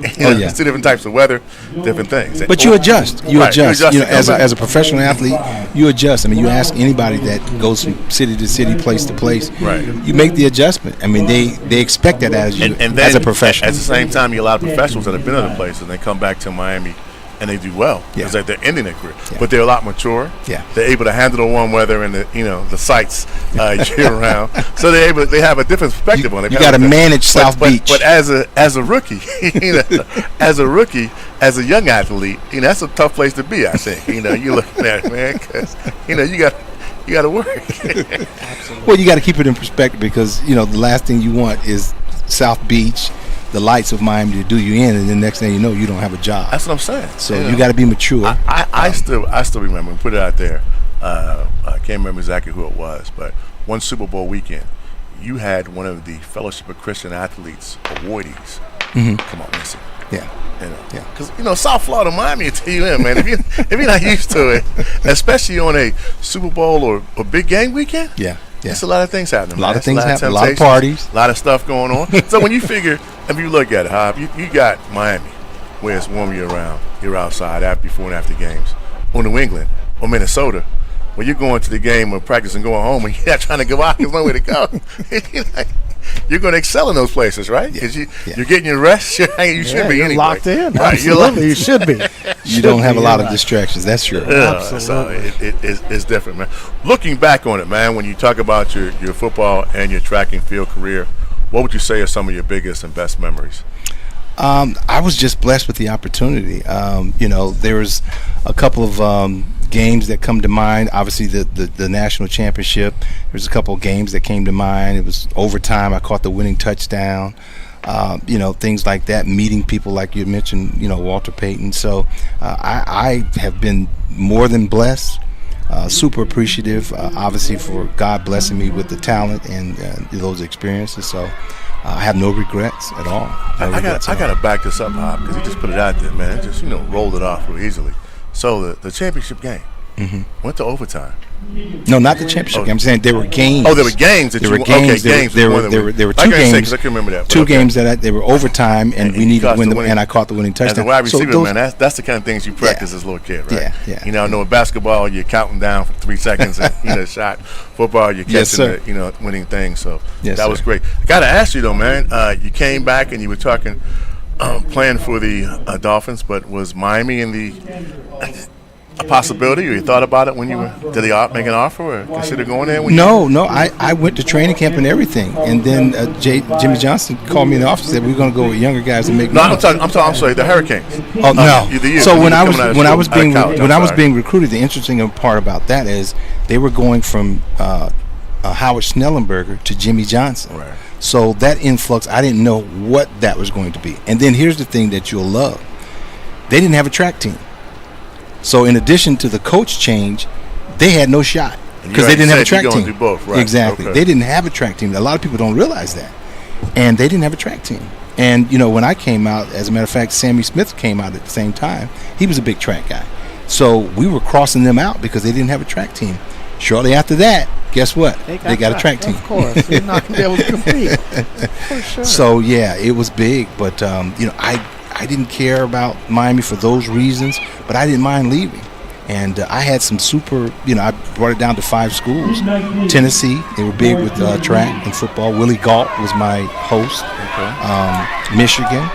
It's two different types of weather, different things. But you adjust. You adjust. As a professional athlete, you adjust. I mean, you ask anybody that goes from city to city, place to place. Right. You make the adjustment. I mean, they expect that as you, and then, as a professional. At the same time, you have a lot of professionals that have been other places and they come back to Miami and they do well. Yeah. It's like they're ending their career, Yeah. but they're a lot mature. Yeah. They're able to handle the warm weather and the sights year round. So they have a different perspective on it. You got to manage South Beach. But as a rookie, as a young athlete, that's a tough place to be. I think you're looking at it, man, because you got to work. Absolutely. Well, you got to keep it in perspective because the last thing you want is South Beach, the lights of Miami to do you in, and the next thing you know, you don't have a job. That's what I'm saying. So you got to be mature. I still remember. We put it out there. I can't remember exactly who it was, but one Super Bowl weekend, you had one of the Fellowship of Christian Athletes awardees come on missing. Yeah. Because South Florida, Miami, will tell you in, man. If you're not used to it, especially on a Super Bowl or big game weekend, there's a lot of things happening. A lot of things happening. A lot of parties. A lot of stuff going on. So when you figure, if you look at it, Hob, you got Miami, where it's warm year round. You're outside before and after games. Or New England or Minnesota, where you're going to the game or practice and going home and you're not trying to go out. There's nowhere to go. You're going to excel in those places, right? Because you're getting your rest. You should be anyway. Locked in. Right, Absolutely, you should be. You don't have a lot of distractions. That's true. Absolutely. So it's different, man. Looking back on it, man, when you talk about your football and your track and field career, what would you say are some of your biggest and best memories? I was just blessed with the opportunity. There was a couple of games that come to mind. Obviously, the national championship. There's a couple of games that came to mind. It was overtime. I caught the winning touchdown. Things like that. Meeting people like you mentioned. Walter Payton. So I have been more than blessed. Super appreciative, obviously, for God blessing me with the talent and those experiences. So I have no regrets at all. I got to back this up, Hop, because he just put it out there, man. It just rolled it off real easily. So the championship game went to overtime. No, not the championship game. I'm saying there were games. Oh, there were games that there you were games. Okay, games. There were two games. Because I can remember that. Two games that they were overtime, and we needed to win them, and I caught the winning touchdown. As a wide receiver, man, that's the kind of things you practice as a little kid, right? Yeah. I know in basketball, you're counting down for 3 seconds and shot. Football, you're catching the winning thing. So that was great. I got to ask you though, man. You came back and you were talking, playing for the Dolphins, but was Miami in the a possibility, or you thought about it when you did they make an offer or consider going there? No. I went to training camp and everything, and then Jimmy Johnson called me in the office and said we're going to go with younger guys and make. No, I'm sorry, the Hurricanes. Oh no. So when I was being recruited, the interesting part about that is they were going from Howard Schnellenberger to Jimmy Johnson. Right. So that influx, I didn't know what that was going to be. And then here's the thing that you'll love: they didn't have a track team. So in addition to the coach change, they had no shot because they didn't have a track team. Do both, right? Exactly. Okay. They didn't have a track team. A lot of people don't realize that. And they didn't have a track team. And, when I came out, as a matter of fact, Sammy Smith came out at the same time. He was a big track guy. So we were crossing them out because they didn't have a track team. Shortly after that, guess what? They got a track team. Of course. They're not going to be able to compete. For sure. So, yeah, it was big. But, I didn't care about Miami for those reasons, but I didn't mind leaving. And I had some I brought it down to 5 schools. Tennessee, they were big with track and football. Willie Galt was my host. Okay. Michigan,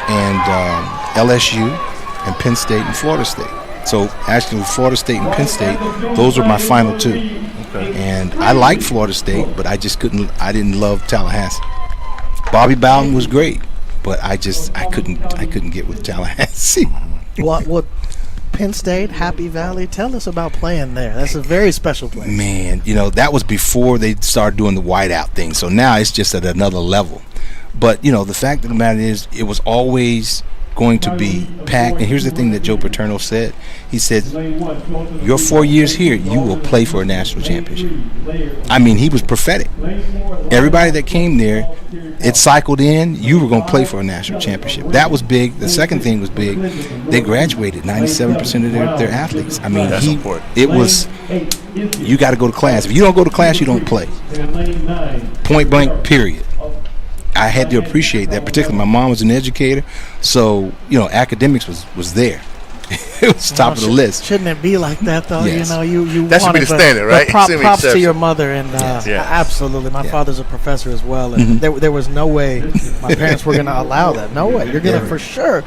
and LSU, and Penn State and Florida State. So actually Florida State and Penn State, those were my final 2. Okay. And I liked Florida State, but I didn't love Tallahassee. Bobby Bowden was great. But I couldn't get with Tallahassee. What Penn State, Happy Valley, tell us about playing there. That's a very special place. Man, that was before they started doing the whiteout thing. So now it's just at another level. But, the fact of the matter is it was always going to be packed. And here's the thing that Joe Paterno said. He said, your 4 years here, you will play for a national championship. I mean, he was prophetic. Everybody that came there, it cycled in, you were going to play for a national championship. That was big. The second thing was big. They graduated 97% of their athletes. I mean, it was, you got to go to class. If you don't go to class, you don't play. Point blank, period. I had to appreciate that. Particularly, my mom was an educator, so academics was there. It was top of the list. Shouldn't it be like that though? Yes. You that should be the standard, right? Props to your mother, and absolutely. My father's a professor as well, and there was no way my parents were going to allow that. No way. You're going to for sure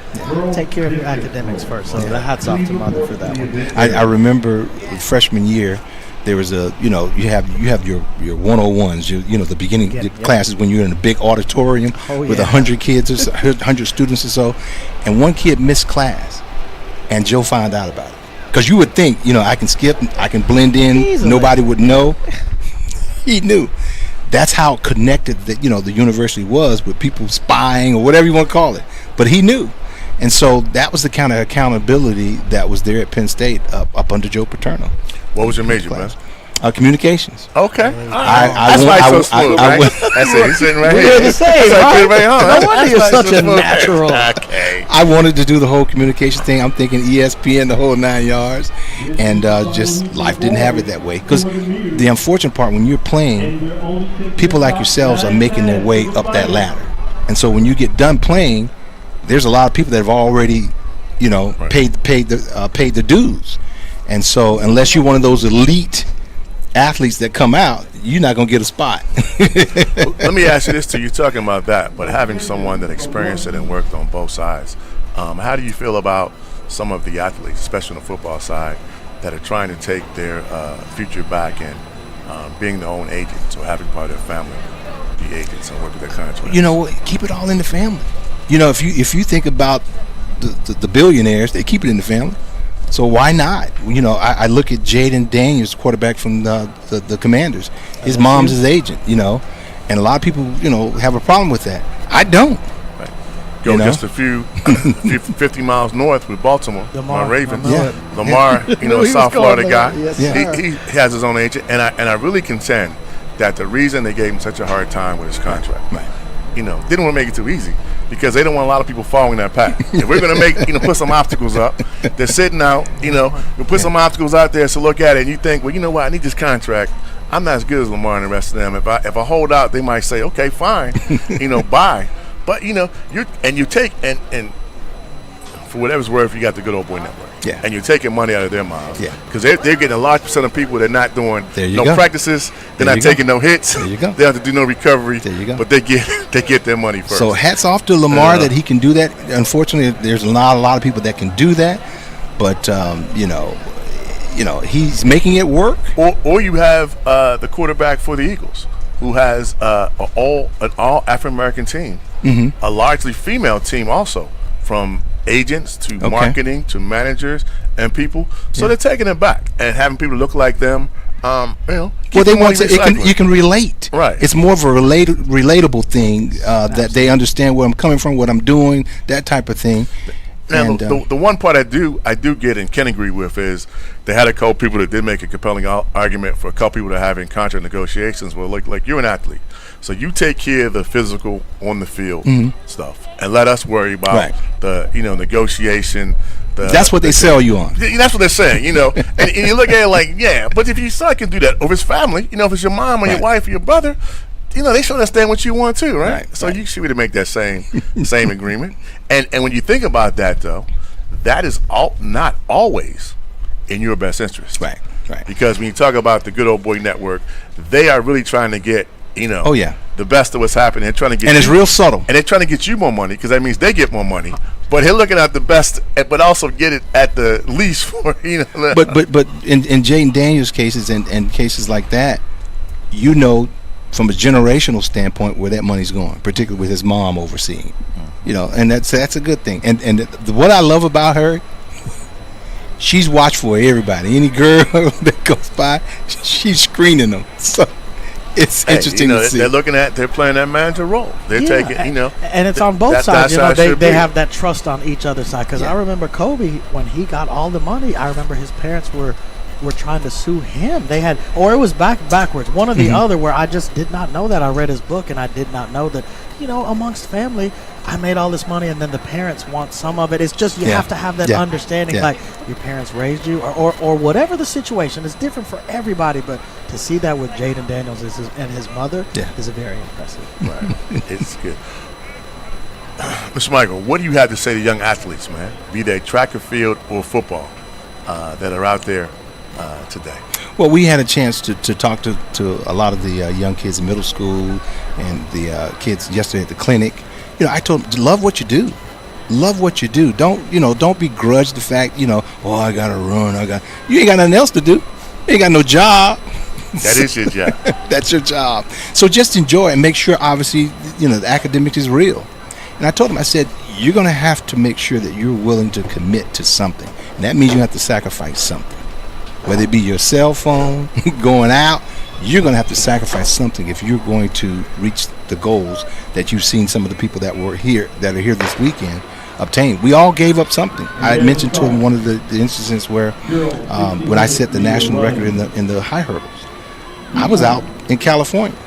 take care of your academics first. So hats off to mother for that one. I remember freshman year. There was you have your 101s, the beginning classes when you're in a big auditorium with 100 kids or 100 students or so, and one kid missed class, and Joe found out about it. Because you would think, I can skip, I can blend in, easily. Nobody would know. He knew. That's how connected the university was with people spying or whatever you want to call it. But he knew. And so that was the kind of accountability that was there at Penn State up under Joe Paterno. What was your major, man? Communications. Okay. That's why it's so smooth, right? That's it. He's sitting right here. We're the same, right? No wonder you're such a natural. Okay. I wanted to do the whole communication thing. I'm thinking ESPN, the whole 9 yards. And just life didn't have it that way. Because the unfortunate part, when you're playing, people like yourselves are making their way up that ladder. And so when you get done playing, there's a lot of people that have already, paid the dues. And so unless you're one of those elite athletes that come out, you're not going to get a spot. Well, let me ask you this too. You're talking about that, but having someone that experienced it and worked on both sides, how do you feel about some of the athletes, especially on the football side, that are trying to take their future back and being their own agents or having part of their family be agents and work with their contracts? Keep it all in the family. if you think about the billionaires, they keep it in the family. So why not? I look at Jaden Daniels, quarterback from the Commanders. His mom's his agent, and a lot of people, have a problem with that. I don't. Go just a few 50 miles north with Baltimore, my Ravens. Lamar, a South Florida guy. Yes, he has his own agent, and I really contend that the reason they gave him such a hard time with his contract, didn't want to make it too easy because they don't want a lot of people following that path. If we're going to make, put some obstacles up, they're sitting out, we put some obstacles out there to look at it, and you think, well, you know what, I need this contract. I'm not as good as Lamar and the rest of them. If I hold out, they might say, okay, fine, bye. But you take and for whatever's worth, you got the Good Old Boy Network. Yeah. And you're taking money out of their mouths. Yeah. Because they're getting a large percent of people that are not doing go. practices. They're not taking no hits. There you go. They have to do no recovery. There you go. But they get their money first. So hats off to Lamar that he can do that. Unfortunately, there's not a lot of people that can do that. But he's making it work. Or you have the quarterback for the Eagles, who has an all African American team, a largely female team also, from agents to marketing to managers and people. So they're taking it back and having people look like them. Well, they want to. You can relate. Right. It's more of a relatable thing that they understand where I'm coming from, what I'm doing, that type of thing. Now, And, the one part I do get and can agree with is they had a couple people that did make a compelling argument for a couple people that have in contract negotiations. Well, like you're an athlete, so you take care of the physical on the field stuff, and let us worry about the negotiation. That's what they sell you on. That's what they're saying, and you look at it like, but if your son can do that, or his family, if it's your mom or your wife or your brother, they should understand what you want too, right? So you should really make that same agreement. And when you think about that, though, that is not always in your best interest, right? Because when you talk about the Good Old Boy Network, they are really trying to get the best of what's happening. They're trying to get, and it's real subtle. And they're trying to get you more money because that means they get more money. But they're looking at the best, but also get it at the least for But in Jaden Daniels' cases and cases like that, from a generational standpoint where that money's going, particularly with his mom overseeing, and that's a good thing. And what I love about her, she's watchful of everybody. Any girl that goes by, she's screening them. So it's interesting to see. They're playing that manager role. They're taking, and it's on both sides. They have that trust on each other side. Because I remember Kobe, when he got all the money, I remember his parents were trying to sue him. They had, or it was backwards, one or the other, where I just did not know that. I read his book and I did not know that, amongst family, I made all this money and then the parents want some of it. It's just you have to have that understanding, like your parents raised you or whatever the situation. It's different for everybody, but to see that with Jaden Daniels and his mother is very impressive. Right. It's good. Mr. Michael, what do you have to say to young athletes, man, be they track or field or football, that are out there today? Well, we had a chance to talk to a lot of the young kids in middle school and the kids yesterday at the clinic. I told them, love what you do. Love what you do. Don't begrudge the fact, I gotta run. You ain't got nothing else to do. You ain't got no job. That is your job. That's your job. So just enjoy and make sure, obviously, the academics is real. And I told them, I said, you're going to have to make sure that you're willing to commit to something. And that means you have to sacrifice something. Whether it be your cell phone, going out, you're going to have to sacrifice something if you're going to reach the goals that you've seen some of the people that are here this weekend obtain. We all gave up something. I had mentioned to them one of the instances where when I set the national record in the high hurdles, I was out in California.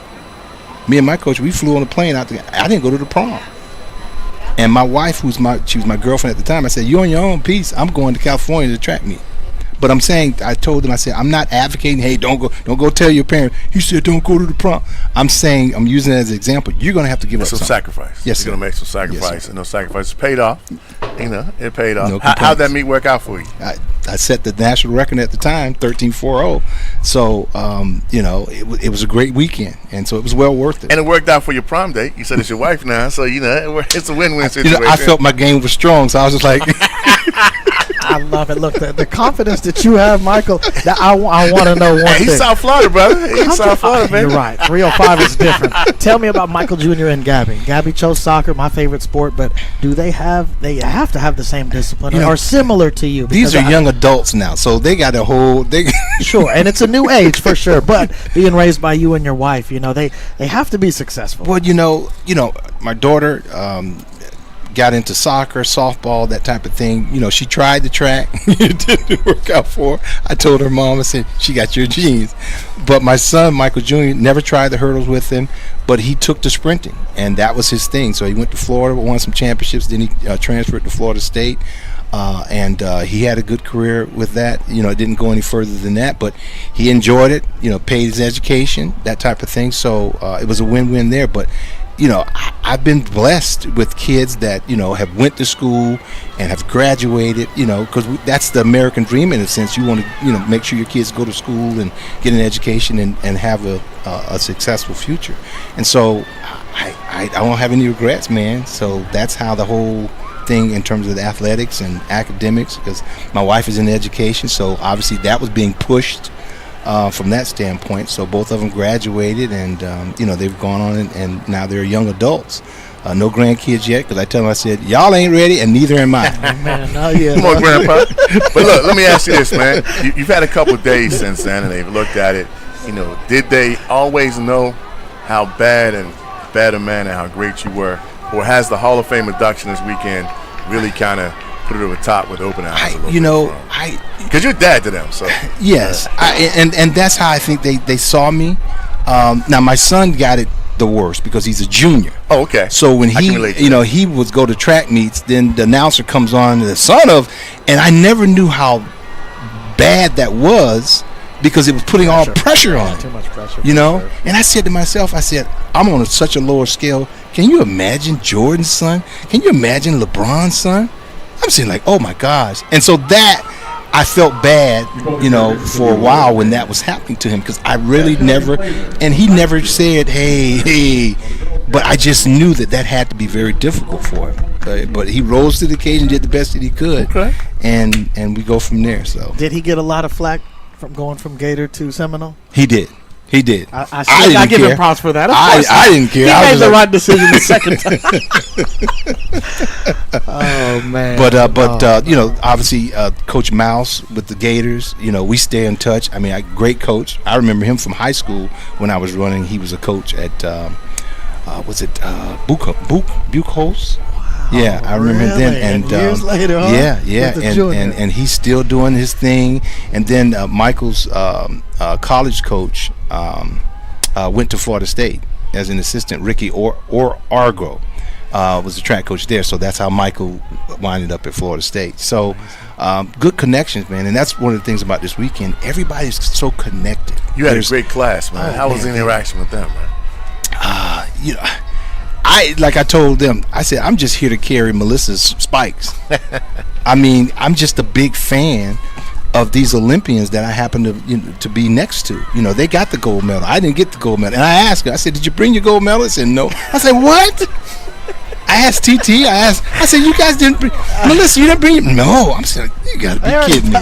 Me and my coach, we flew on a plane out there. I didn't go to the prom. And my wife, she was my girlfriend at the time, I said, you're on your own piece. I'm going to California to track meet. But I'm saying, I told them, I said, I'm not advocating, hey, don't go tell your parents, he said don't go to the prom. I'm saying, I'm using it as an example. You're going to have to give up some sacrifice. Yes, you're going to make some sacrifice, yes, and those sacrifices paid off. It paid off. No How'd that meet work out for you? I set the national record at the time, 13.40. So, it was a great weekend, and so it was well worth it. And it worked out for your prom date. You said it's your wife now, so it's a win-win situation. I felt my game was strong, so I was just like. I love it. Look, the confidence that you have, Michael. That I want to know one Hey, thing. he's South Florida, brother. He's South Florida, man. You're right. 305 is different. Tell me about Michael Jr. and Gabby. Gabby chose soccer, my favorite sport, but do they have to have the same discipline or similar to you? These are young adults now, so they got a whole. Sure, and it's a new age for sure. But being raised by you and your wife, they have to be successful. Well, my daughter got into soccer, softball, that type of thing. She tried the track. It didn't work out for her. I told her mom, I said, she got your genes. But my son, Michael Jr., never tried the hurdles with him, but he took to sprinting, and that was his thing. So he went to Florida, won some championships, then he transferred to Florida State. And he had a good career with that. It didn't go any further than that, but he enjoyed it, paid his education, that type of thing. So it was a win-win there. But I've been blessed with kids that have went to school and have graduated, because that's the American dream in a sense. You want to make sure your kids go to school and get an education and have a successful future. And so I don't have any regrets, man. So that's how the whole thing in terms of the athletics and academics, because my wife is in education, so obviously that was being pushed from that standpoint. So both of them graduated, and they've gone on and now they're young adults. No grandkids yet, because I tell them, I said, y'all ain't ready, and neither am I. Man, not yet. Come on, Grandpa. But look, let me ask you this, man. You've had a couple of days since then, and they've looked at it. Did they always know how bad a man and how great you were? Or has the Hall of Fame induction this weekend really kind of put it over the top with open eyes? Because you're dad to them, so. Yes, and that's how I think they saw me. Now my son got it the worst because he's a junior. Oh, okay. So when he would go to track meets, then the announcer comes on, the son of, and I never knew how bad that was, because it was putting all pressure on him. Too much pressure. Sure. And I said to myself, I'm on such a lower scale. Can you imagine Jordan's son? Can you imagine LeBron's son? I'm saying, like, oh my gosh. And so that I felt bad, for a while when that was happening to him, because I really never, and he never said, hey, but I just knew that had to be very difficult for him. But he rose to the occasion, did the best that he could, and we go from there. So did he get a lot of flack from going from Gator to Seminole? He did. I give him props for that. I didn't care. He made the right decision the second time. Oh man! But obviously, Coach Mouse with the Gators. We stay in touch. I mean, great coach. I remember him from high school when I was running. He was a coach at Buchholz? Yeah, I remember him then, and years later, and he's still doing his thing. And then Michael's college coach went to Florida State as an assistant. Ricky Argo was the track coach there, so that's how Michael winded up at Florida State. So good connections, man, and that's one of the things about this weekend. Everybody's so connected. You had a great class, man. How was the interaction with them, man? Like I told them, I said, I'm just here to carry Melissa's spikes. I mean, I'm just a big fan of these Olympians that I happen to be next to. They got the gold medal. I didn't get the gold medal. And I asked her, I said, did you bring your gold medal? I said, no. I said, what? I asked TT, I said, you guys didn't bring, Melissa, you didn't bring it? No. I'm saying, you got to be kidding me.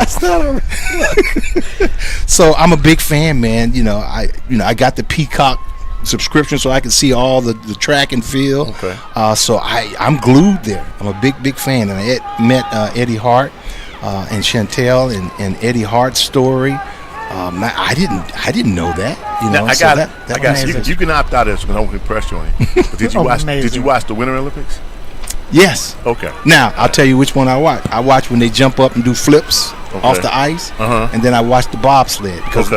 So I'm a big fan, man. I got the Peacock subscription so I can see all the track and field. Okay. So I'm glued there. I'm a big fan, and I met Eddie Hart and Chantel and Eddie Hart's story. I didn't know that. I got you can opt out of this because I won't press you on it. But did you watch the Winter Olympics? Yes. Okay. Now I'll tell you which one I watch. I watch when they jump up and do flips off the ice, and then I watch the bobsled because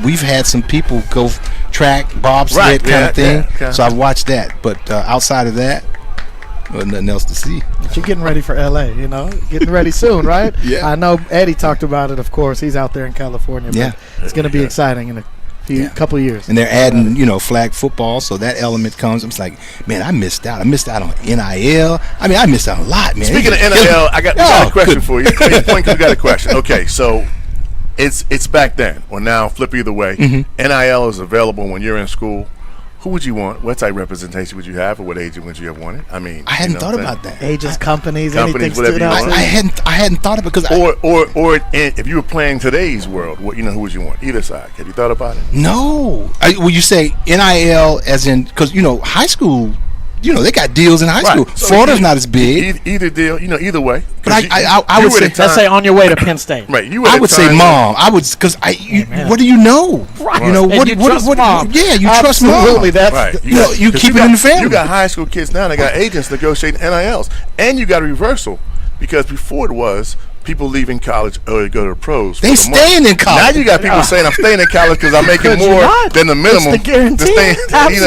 we've had some people go track bobsled kind of thing. Yeah. So I've watched that, but outside of that, nothing else to see. But you're getting ready for LA, getting ready soon, right? Yeah. I know Eddie talked about it. Of course, he's out there in California. But it's going to be exciting in a couple of years. And they're adding, flag football, so that element comes. I'm just like, man, I missed out. I missed out on NIL. I mean, I missed out a lot, man. Speaking of NIL, I got a question for you. You got a question. Okay, so it's back then or now, flip either way. Mm-hmm. NIL is available when you're in school. who would you want? What type of representation would you have, or what agent would you have wanted? I mean, I hadn't thought about that. Agents, companies, anything whatever stood you out. want. I hadn't thought of it because or if you were playing today's world, what who would you want? Either side. Have you thought about it? no. Will you say NIL as in because high school? They got deals in high school. So Florida's not as big. Either deal, either way. But I would say, Let's say on your way to Penn State. Right. I would say mom. I would because what do you know? Right. What? You trust mom. Yeah, you trust mom. Absolutely. That's right. You keep it in the family. You got high school kids now. They got agents negotiating NILs, and you got a reversal because before it was people leaving college early to go to the pros. They staying in college. Now you got people saying I'm staying in college because I'm making more than the minimum. It's the guarantee.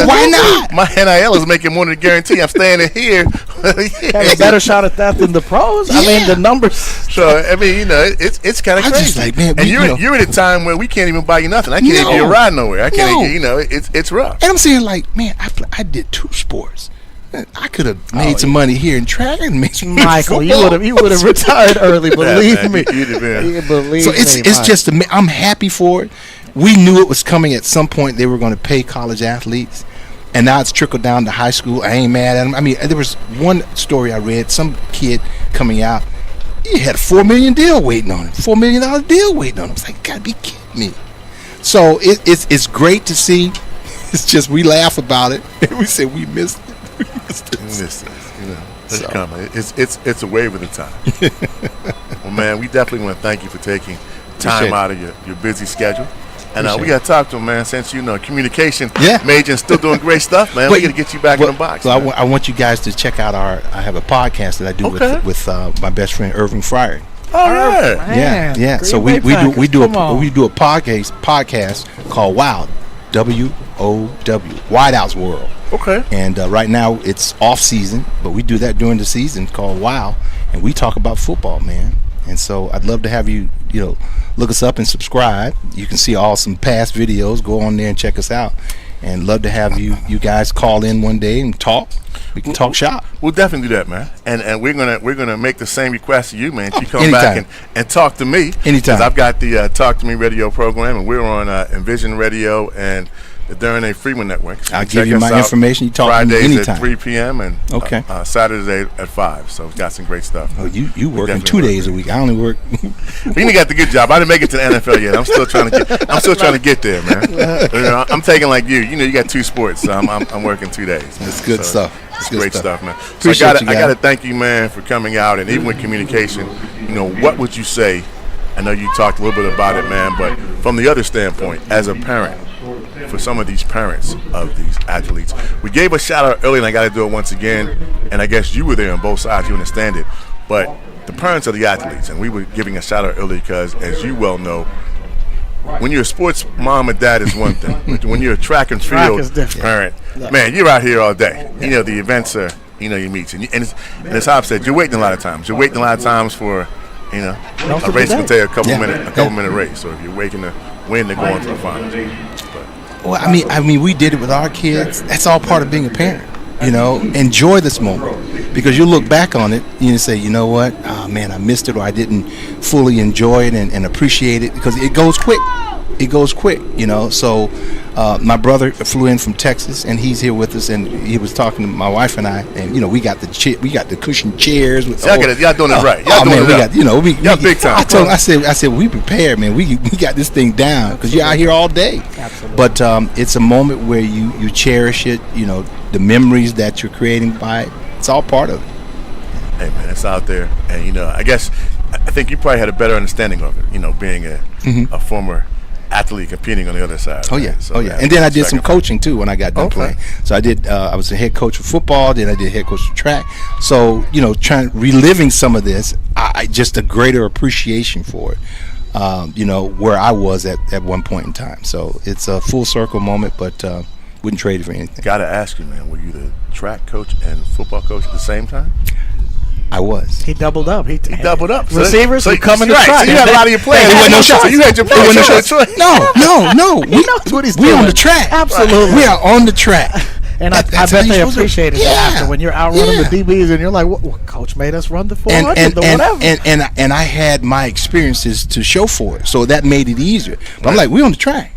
Why not? My NIL is making more than the guarantee. I'm staying in here. Have a better shot at that than the pros. I mean, the numbers. So I mean, it's kind of crazy. Just like, man, and you're at a time where we can't even buy you nothing. I can't even get you a ride nowhere. I can't. It's rough. And I'm saying like, man, I did 2 sports. I could have made some money here in track and made some money. Michael, you would have retired early. Believe me. You'd have been. Believe So me, it's just I'm happy for it. We knew it was coming at some point. They were going to pay college athletes, and now it's trickled down to high school. I ain't mad at them. I mean, there was one story I read. Some kid coming out, he had a $4 million deal waiting on him. $4 million deal waiting on him. It's like, gotta be kidding me. So it's great to see. It's just we laugh about it and we say we missed it. It's coming. It's a wave of the time. Well, man, we definitely want to thank you for taking time out of your busy schedule. And we got to talk to him, man, since communication major and still doing great stuff, man. We got to get you back in the box. So I want you guys to check out I have a podcast that I do with my best friend Irving Fryer. Oh yeah, yeah. So we do a podcast called Wild, WOW, Wide Out's World. Okay. And right now it's off season, but we do that during the season called Wow, and we talk about football, man. And so I'd love to have you, look us up and subscribe. You can see some past videos. Go on there and check us out. And love to have you guys call in one day and talk. We can talk shop. We'll definitely do that, man. And we're gonna make the same request to you, man. You come back and talk to me anytime. 'Cause I've got the Talk to Me radio program, and we're on Envision Radio and the Darren A. Freeman Network. So I'll give you my information. You talk Fridays to me anytime. At 3 p.m. and Saturdays at 5. So we've got some great stuff. Oh, you working 2 days a week? I only work. You got the good job. I didn't make it to the NFL yet. I'm still trying to get there, man. I'm taking like you. You got 2 sports, so I'm working 2 days. That's good stuff. It's great stuff, man. Appreciate so I got to thank you, man, for coming out, and even with communication. What would you say? I know you talked a little bit about it, man, but from the other standpoint, as a parent, for some of these parents of these athletes, we gave a shout out earlier, and I got to do it once again. And I guess you were there on both sides, you understand it. But the parents of the athletes, and we were giving a shout out earlier because, as you well know, when you're a sports mom and dad is one thing, but when you're a track and field parent, man, you're out here all day. The events are, you meet, and it's how I've said, you're waiting a lot of times. You're waiting a lot of times for, a race can take a couple minute race. So if you're waiting to win, they're going to the finals. Well, I mean, we did it with our kids. That's all part of being a parent. Enjoy this moment, because you look back on it, you say, you know what, oh man, I missed it, or I didn't fully enjoy it and appreciate it, because it goes quick. So my brother flew in from Texas, and he's here with us, and he was talking to my wife and I, and we got the cushion chairs. Y'all doing it right. Y'all doing it right. Y'all big time. I told him, I said, we prepared, man. We got this thing down, because you're out here all day. Absolutely. But it's a moment where you cherish it. The memories that you're creating by it. It's all part of it. Hey man, it's out there, and I think you probably had a better understanding of it. Being a former athlete competing on the other side. Oh, right? Yeah. So, and then I did some coaching too when I got done playing. So I did. I was a head coach for football. Then I did head coach for track. So reliving some of this, I just a greater appreciation for it. Where I was at one point in time. So it's a full circle moment, but wouldn't trade it for anything. Got to ask you, man. Were you the track coach and football coach at the same time? I was. He doubled up. He doubled up. Receivers who come in the track. So you had a lot of your players. There wasn't no shots. So you had your players. No. He knows what he's we doing. on the track. Absolutely. We are on the track. And I bet they appreciated it after, when you're out running the DBs and you're like, well, coach made us run the 400, whatever. And I had my experiences to show for it, so that made it easier. But I'm like, we on the track.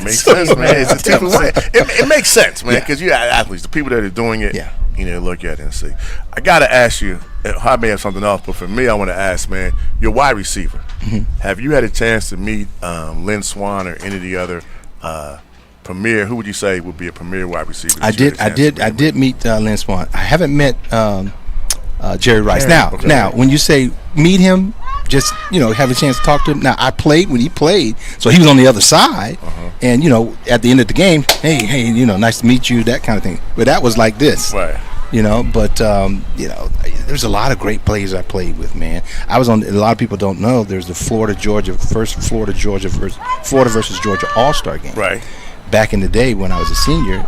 makes sense, man. It's a different. It makes sense, man, because you have athletes, the people that are doing it. Yeah. You know, look at it and see. I gotta ask you. I may have something else, but for me, I want to ask, man. Your wide receiver. Have you had a chance to meet Lynn Swan or any of the other premier? Who would you say would be a premier wide receiver? I did meet Lynn Swan. I haven't met Jerry Rice. Now, when you say meet him, just have a chance to talk to him. Now, I played when he played, so he was on the other side, and at the end of the game, hey, nice to meet you, that kind of thing. But that was like this, right? But there's a lot of great players I played with, man. I was on. A lot of people don't know. There's the Florida versus Georgia All-Star game, right? Back in the day when I was a senior,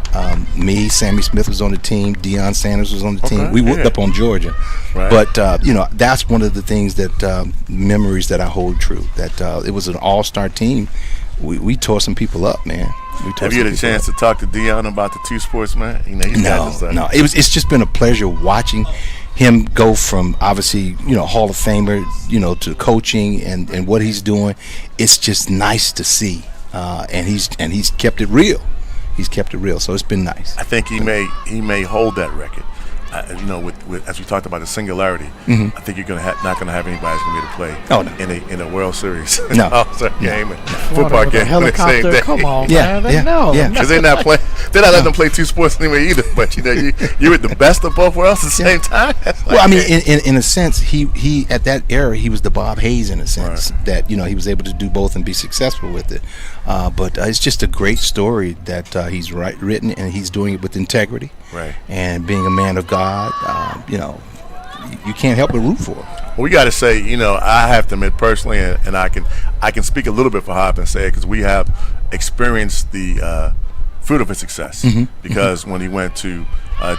me, Sammy Smith was on the team, Deion Sanders was on the team. We whooped up on Georgia. Right. But, that's one of the things that memories that I hold true, that it was an all-star team. We tore some people up, man. Have you had a chance to talk to Deion about the two sports, man? No. It's just been a pleasure watching him go from obviously, Hall of Famer, to coaching and what he's doing. It's just nice to see. And he's kept it real. He's kept it real, so it's been nice. I think he may hold that record. With as we talked about the singularity, I think you're not gonna have anybody that's gonna be able to play in a World Series, game, and football game on the same day. Come on, man. Because they're not letting them play two sports anyway either. But you're at the best of both worlds at the same time. Well, I mean, in a sense, he at that era he was the Bob Hayes in a sense, that he was able to do both and be successful with it. But it's just a great story that he's written, and he's doing it with integrity. Right. And being a man of God, you can't help but root for him. Well, we got to say, I have to admit personally, and I can speak a little bit for Hop and say it because we have experienced the fruit of his success. Because when he went to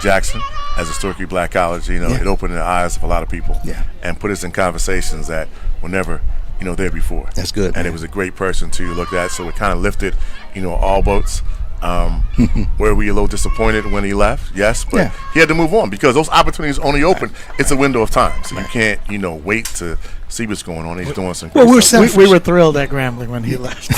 Jackson as a historically black college, it opened the eyes of a lot of people and put us in conversations that were never there before. That's good. And it was a great person to look at, so it kind of lifted all boats. Were we a little disappointed when he left? Yes, but he had to move on because those opportunities only open. It's a window of time, so you can't wait to see what's going on. He's doing some great stuff. We were thrilled at Grambling when he left.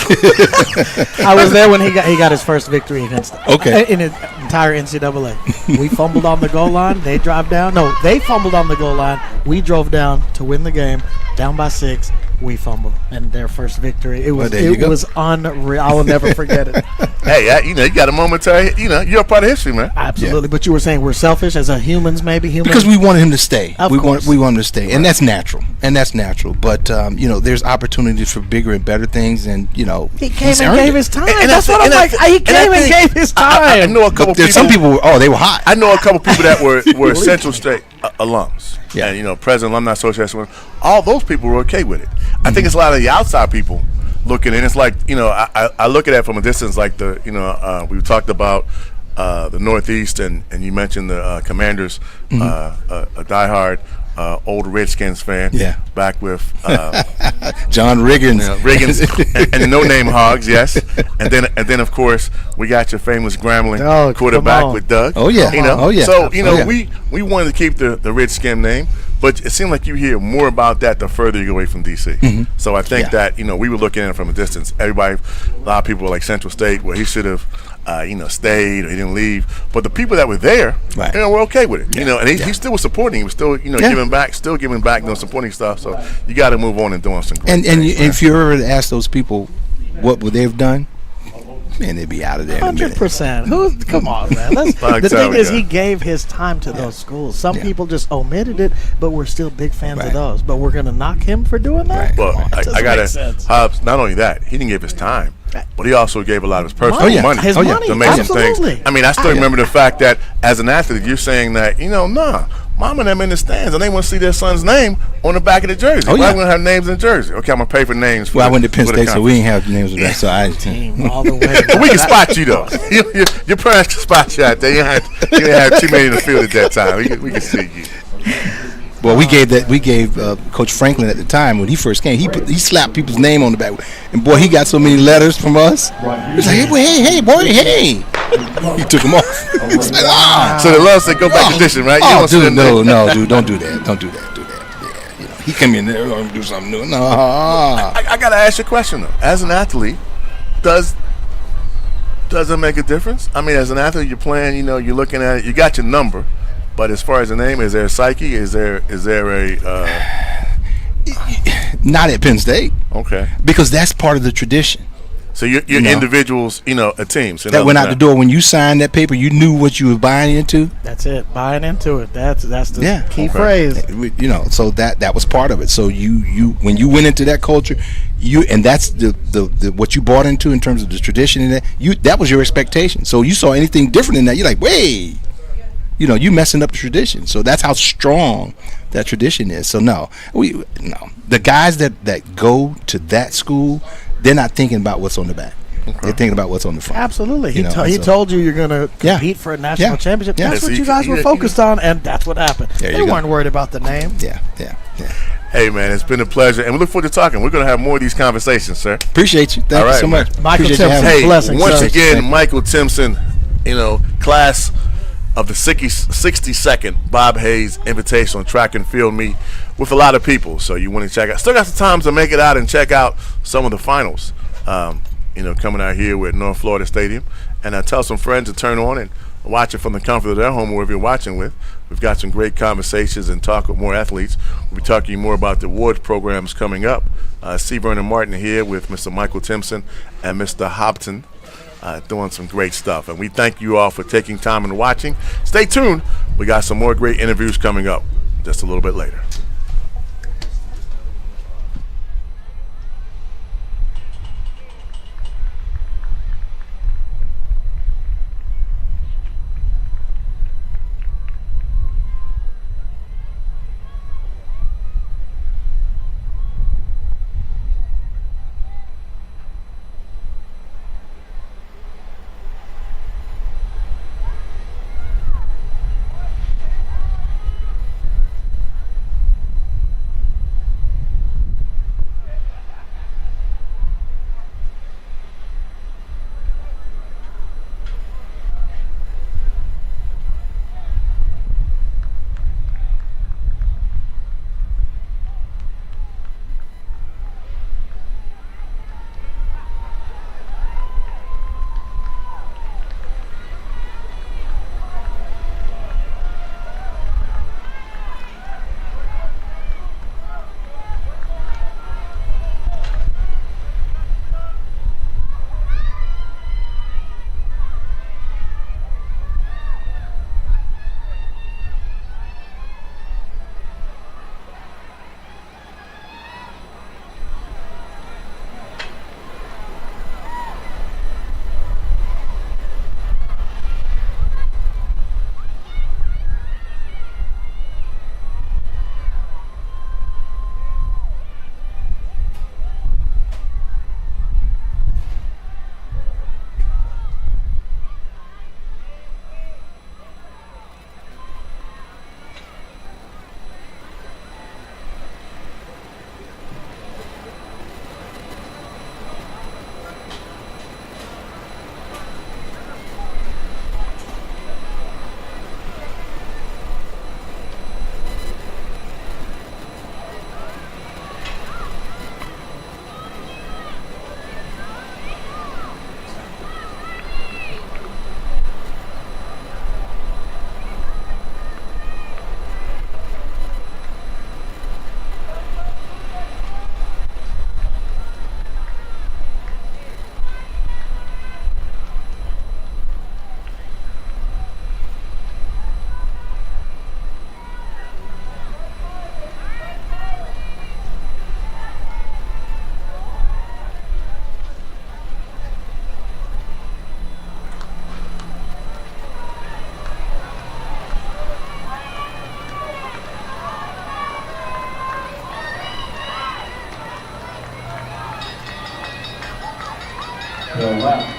I was there when he got his first victory against in his entire NCAA. We fumbled on the goal line. They dropped down. No, they fumbled on the goal line. We drove down to win the game, down by 6. We fumbled, and their first victory. It was unreal. I will never forget it. Hey, you got a momentary. You're a part of history, man. Absolutely. But you were saying we're selfish as humans, maybe because we wanted him to stay. We want him to stay, and that's natural. But there's opportunities for bigger and better things, and he came and gave his time. And that's what I'm like. He came and gave his time. I know a couple. Some people. They were hot. I know a couple people that were Central State alums. Yeah. And President Alumni Association. All those people were okay with it. I think it's a lot of the outside people looking in. It's like I look at it from a distance. Like we talked about the Northeast, and you mentioned the Commanders, a diehard old Redskins fan. Yeah. Back with John Riggins, and the No Name Hogs. Yes. And then of course we got your famous Grambling quarterback with Doug. Oh yeah. So we wanted to keep the Redskin name. But it seemed like you hear more about that the further you go away from D.C. So I think that, we were looking at it from a distance. A lot of people were like Central State, where he should have, stayed or he didn't leave. But the people that were there, were okay with it. And he still was supporting. He was still, giving back, supporting stuff. So you got to move on and doing some great things. And if you ever ask those people what would they have done, man, they'd be out of there in a minute. 100%. Come on, man. The thing is, he gave his time to those schools. Some people just omitted it, but we're still big fans of those. But we're going to knock him for doing that? Well, I got to, Hobbs, not only that, he didn't give his time, but he also gave a lot of his personal money. His money, to make some things. I mean, I still remember the fact that as an athlete, you're saying that, Mom and them in the stands, and they want to see their son's name on the back of the jersey. Why are we going to have names in the jersey? Okay, I'm going to pay for names. I went to Penn State, so we didn't have names of that. So all the way. But we can spot you, though. Your parents can spot you out there. You didn't have too many in the field at that time. We can see you. Well, we gave Coach Franklin at the time when he first came. He slapped people's name on the back, and boy, he got so many letters from us. It's like, hey, boy, hey. He took them off. It's like, wow. So the love said, go back to dishing, right? Dude, no, dude, don't do that. Don't do that. Yeah, he come in there and do something new. No. I got to ask you a question though. As an athlete, does Does it make a difference? I mean, as an athlete, you're playing. You know, you're looking at it. You got your number, but as far as the name, is there a psyche? Is there a? Not at Penn State. Okay. Because that's part of the tradition. So you're individuals, a team. So that went out the door when you signed that paper. You knew what you were buying into. That's it. Buying into it. That's the key phrase. So that was part of it. So you when you went into that culture, and that's the what you bought into in terms of the tradition and that was your expectation. So you saw anything different in that, you're like, wait, you messing up the tradition. So that's how strong that tradition is. So no, the guys that go to that school, they're not thinking about what's on the back. Okay. They're thinking about what's on the front. Absolutely. He told you you're going to compete for a national championship. That's what you guys were focused on, and that's what happened. They weren't worried about the name. Yeah. Hey, man, it's been a pleasure, and we look forward to talking. We're going to have more of these conversations, sir. Appreciate you. Thank you so much. Michael Timson, hey, blessings, once sir. again, Michael Timson, class of the 62nd Bob Hayes Invitational Track and Field meet with a lot of people. So you want to check out. Still got some time to make it out and check out some of the finals. Coming out here with North Florida Stadium, and tell some friends to turn on and watch it from the comfort of their home, wherever you're watching with. We've got some great conversations and talk with more athletes. We'll be talking more about the awards programs coming up. C. Vernon Martin here with Mr. Michael Timson and Mr. Hopton doing some great stuff. And we thank you all for taking time and watching. Stay tuned. We got some more great interviews coming up just a little bit later. to the left.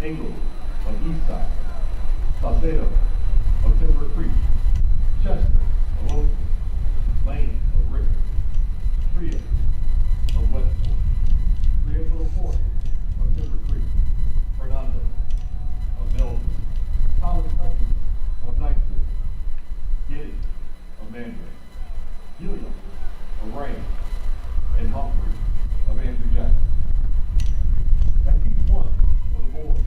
Engel of Eastside, Salcedo of Timber Creek, Chester of Oakland, Lane of Ricker, Tria of Westport, Clearfield Fort of Timber Creek, Fernando of Melville, Collins Hutchins of Knightsville, Giddy of Mandarin, Gilliam of Rain, and Humphrey of Andrew Jackson. That's each one of the board.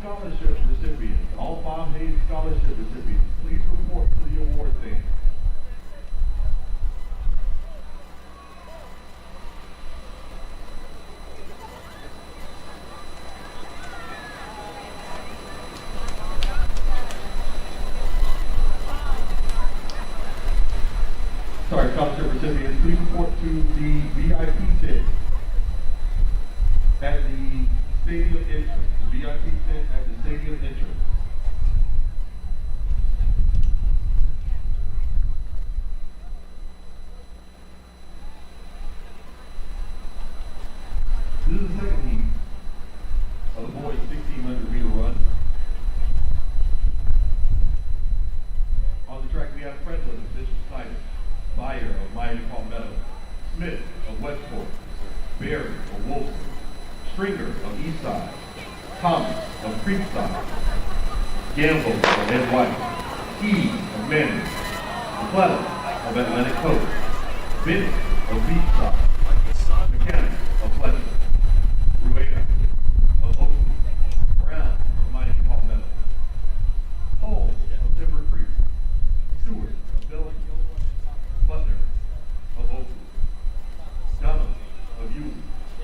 scholarship recipients, all Bob Hayes scholarship recipients, please report to the award stand. Sorry, scholarship recipients, please report to the VIP tent at the stadium entrance. The VIP tent at the stadium entrance. This is the second heat of the boys' 1,600 meter run. On the track we have Fredlin of Bishop Snyder, Byer of Miami Palmetto, Smith of Westport, Berry of Wilson, Stringer of Eastside, Thomas of Creekside, Gamble of Ed White, Key of Manning, McClellan of Atlantic Coast, Bennett of Beachside, McKenna of Fletcher, Rueda of Oakland, Brown of Miami Palmetto, Hall of Timber Creek, Stewart of Bellevue, Butler of Oakland, Dunham of Yulee,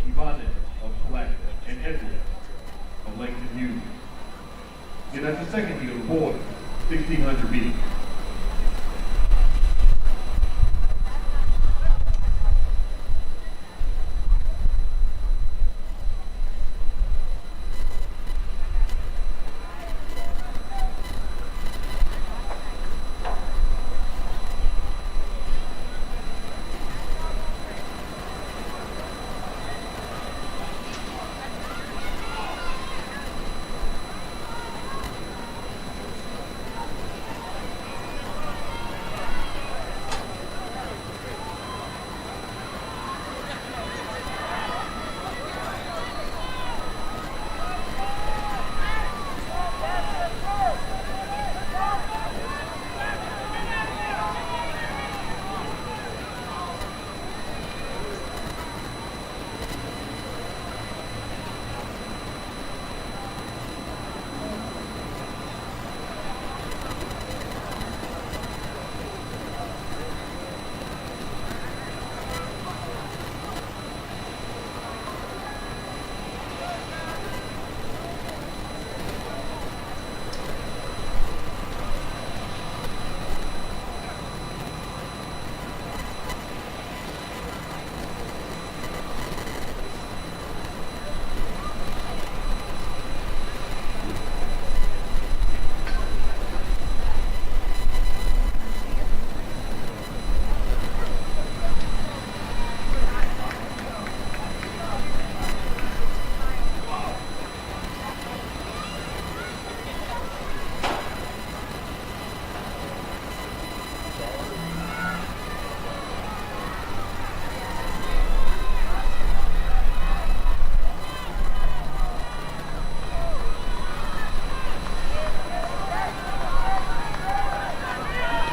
Ibanez of Palatka, and Edwards of Langston Hughes. And that's the second heat of the boys, 1,600 meters.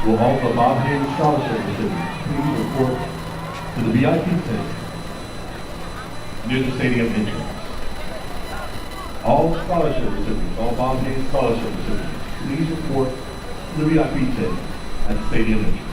Will all the Bob Hayes scholarship recipients please report to the VIP tent near the stadium entrance. All scholarship recipients, all Bob Hayes scholarship recipients, please report to the VIP tent at the stadium entrance.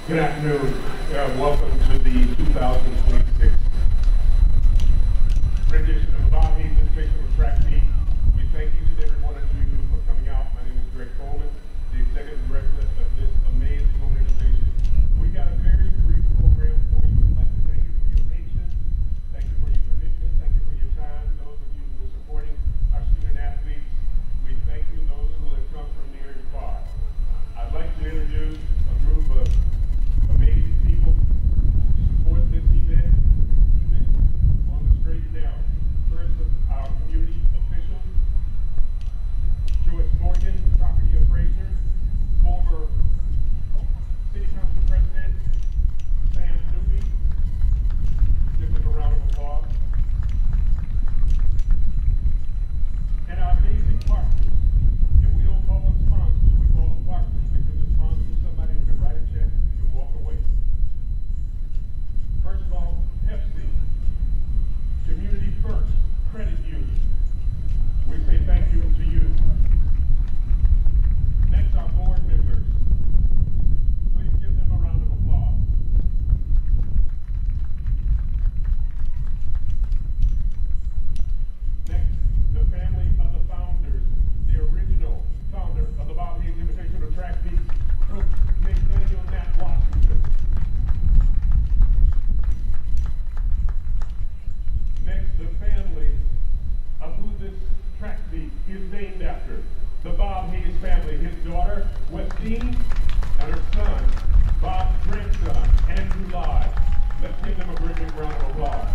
Good afternoon. Welcome to the 2026 rendition of the Bob Hayes Invitational Track Meet. We thank each and every one of you for coming out. My name is Greg Coleman, the executive director of this amazing organization. We got a very brief program for you. I'd like to thank you for your patience. Thank you for your commitment. Thank you for your time. Those of you who are supporting our student athletes, we thank you. Those who have come from near and far. I'd like to introduce a group of amazing people who support this event on the straight and narrow. First, our community officials, Joyce Morgan, property appraiser, former city council president, Sam Newby. Give them a round of applause. And our amazing partners. And we don't call them sponsors, we call them partners, because a sponsor is somebody who can write a check and walk away. First of all, Pepsi, Community First Credit Union. We say thank you to you. Next, our board members. Please give them a round of applause. Next, the family of the founders, the original founder of the Bob Hayes Invitational Track Meet, Coach Nathaniel Nat Washington. Next, the family of who this track meet is named after. The Bob Hayes family, his daughter, Westine, and her son, Bob's grandson, Andrew Lodge. Let's give them a great big round of applause.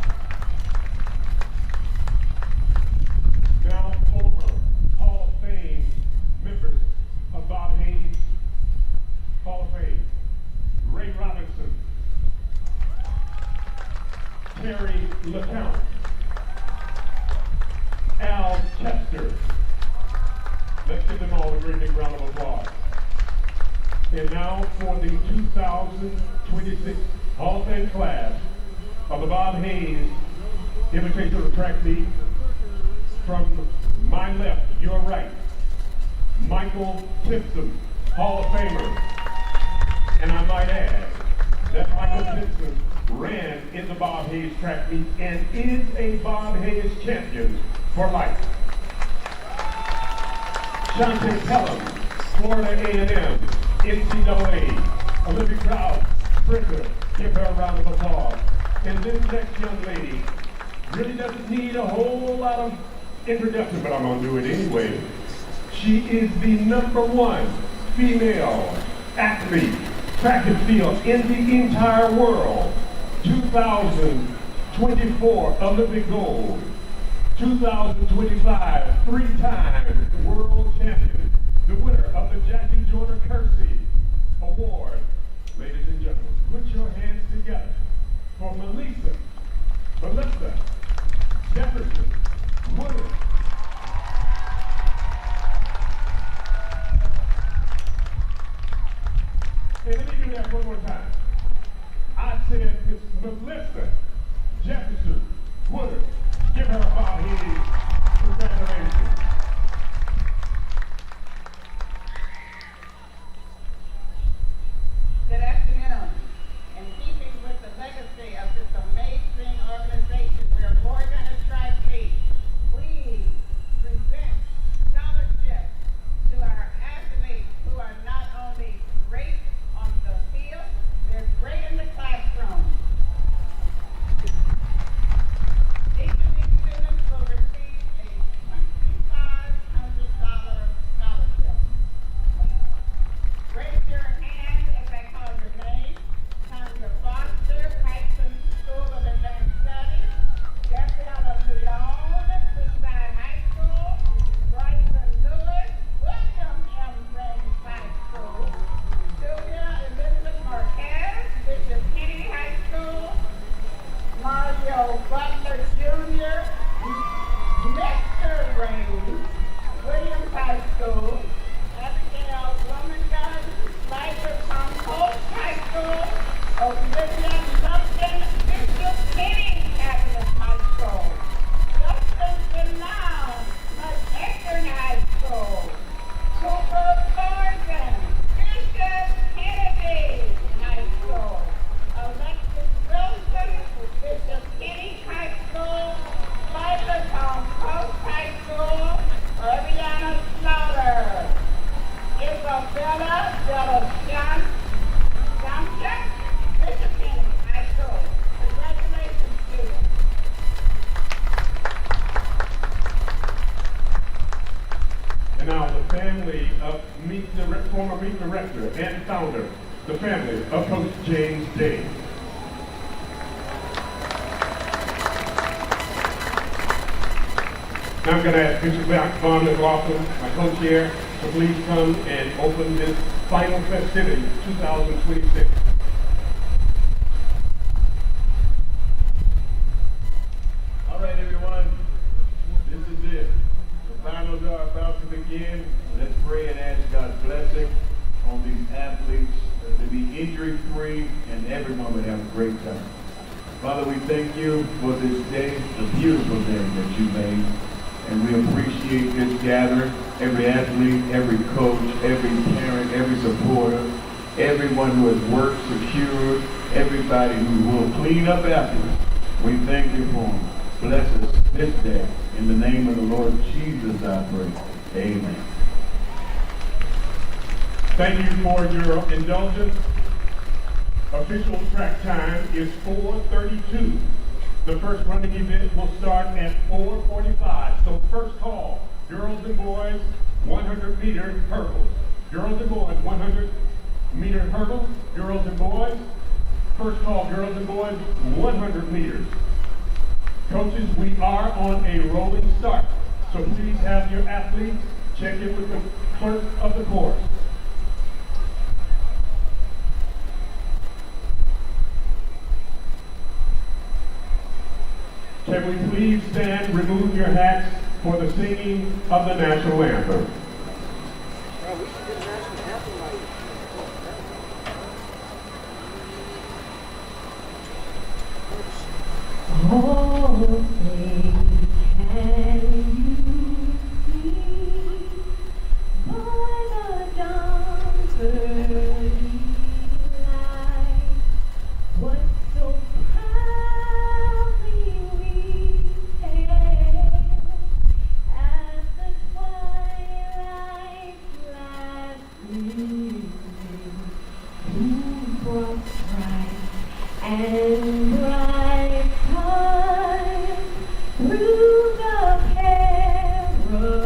Now, former Hall of Fame members of Bob Hayes Hall of Fame. Ray Robinson, Terry LeCount, Al Chester. Let's give them all a great big round of applause. And now for the 2026 Hall of Fame class of the Bob Hayes Invitational Track Meet. From my left, your right, Michael Timson, Hall of Famer. And I might add that Michael Timson ran in the Bob Hayes Track Meet and is a Bob Hayes champion for life. Shante Pellem, Florida A&M, NCAA, Olympic crowd sprinter. Give her a round of applause. And this next young lady really doesn't need a whole lot of introduction, but I'm gonna do it anyway. She is the #1 female athlete, track and field in the entire world. 2024 Olympic gold. 2025 three-time world champion. The winner of the Jackie Jordan Kersey Award. Ladies and gentlemen, put your hands together for Melissa Jefferson. Winner. Hey, let me do that one more time. I said Miss Melissa Jefferson, winner. Give her a Bob Hayes. Congratulations. Good afternoon. In keeping with the legacy of this amazing organization, we're more than a track meet. Please present scholarships to our athletes who are not only great on the field, they're great in the classroom. Each of these students will receive a $2,500 scholarship. Raise your hand as I call your name. Tanya Foster, Tyson School of Advanced Studies. Gabriella Leon, Woodside High School. Bryson Lewis, William M. Raines High School. Julia Elizabeth Marquez, Bishop Kennedy High School. Mario Butler Jr., Mr. Raines, Williams High School. Abigail Blomengun, Liza Compost High School. Olivia Lupton, Bishop Kennedy Catholic High School. Justin Denau, McEachern High School. Cooper Thornton, Bishop Kennedy High School. the family of Coach James Day. Now I'm going to ask Bishop Von McLaughlin, my co-chair, to please come and open this final festivity 2026. All right, everyone, this is it. The finals are about to begin. Let's pray and ask God's blessing on these athletes to be injury-free and everyone would have a great time. Father, we thank you for this day, the beautiful day that you made. And we appreciate this gathering, every athlete, every coach, every parent, every supporter, everyone who has worked, secured, everybody who will clean up afterwards. We thank you for them. Bless us this day. In the name of the Lord Jesus, I pray. Amen. Thank you for your indulgence. Official track time is 4:32. The first running event will start at 4:45. So first call, girls and boys, 100-meter hurdles. Girls and boys, 100-meter hurdles. Girls and boys. First call, girls and boys, 100 meters. Coaches, we are on a rolling start. So please have your athletes check in with the clerk of the course. Can we please stand, remove your hats for the singing of the national anthem? All things can you see by the dawn's early light? What so proudly we hailed as the twilight's last gleaming, who brought strife and bright time through the perilous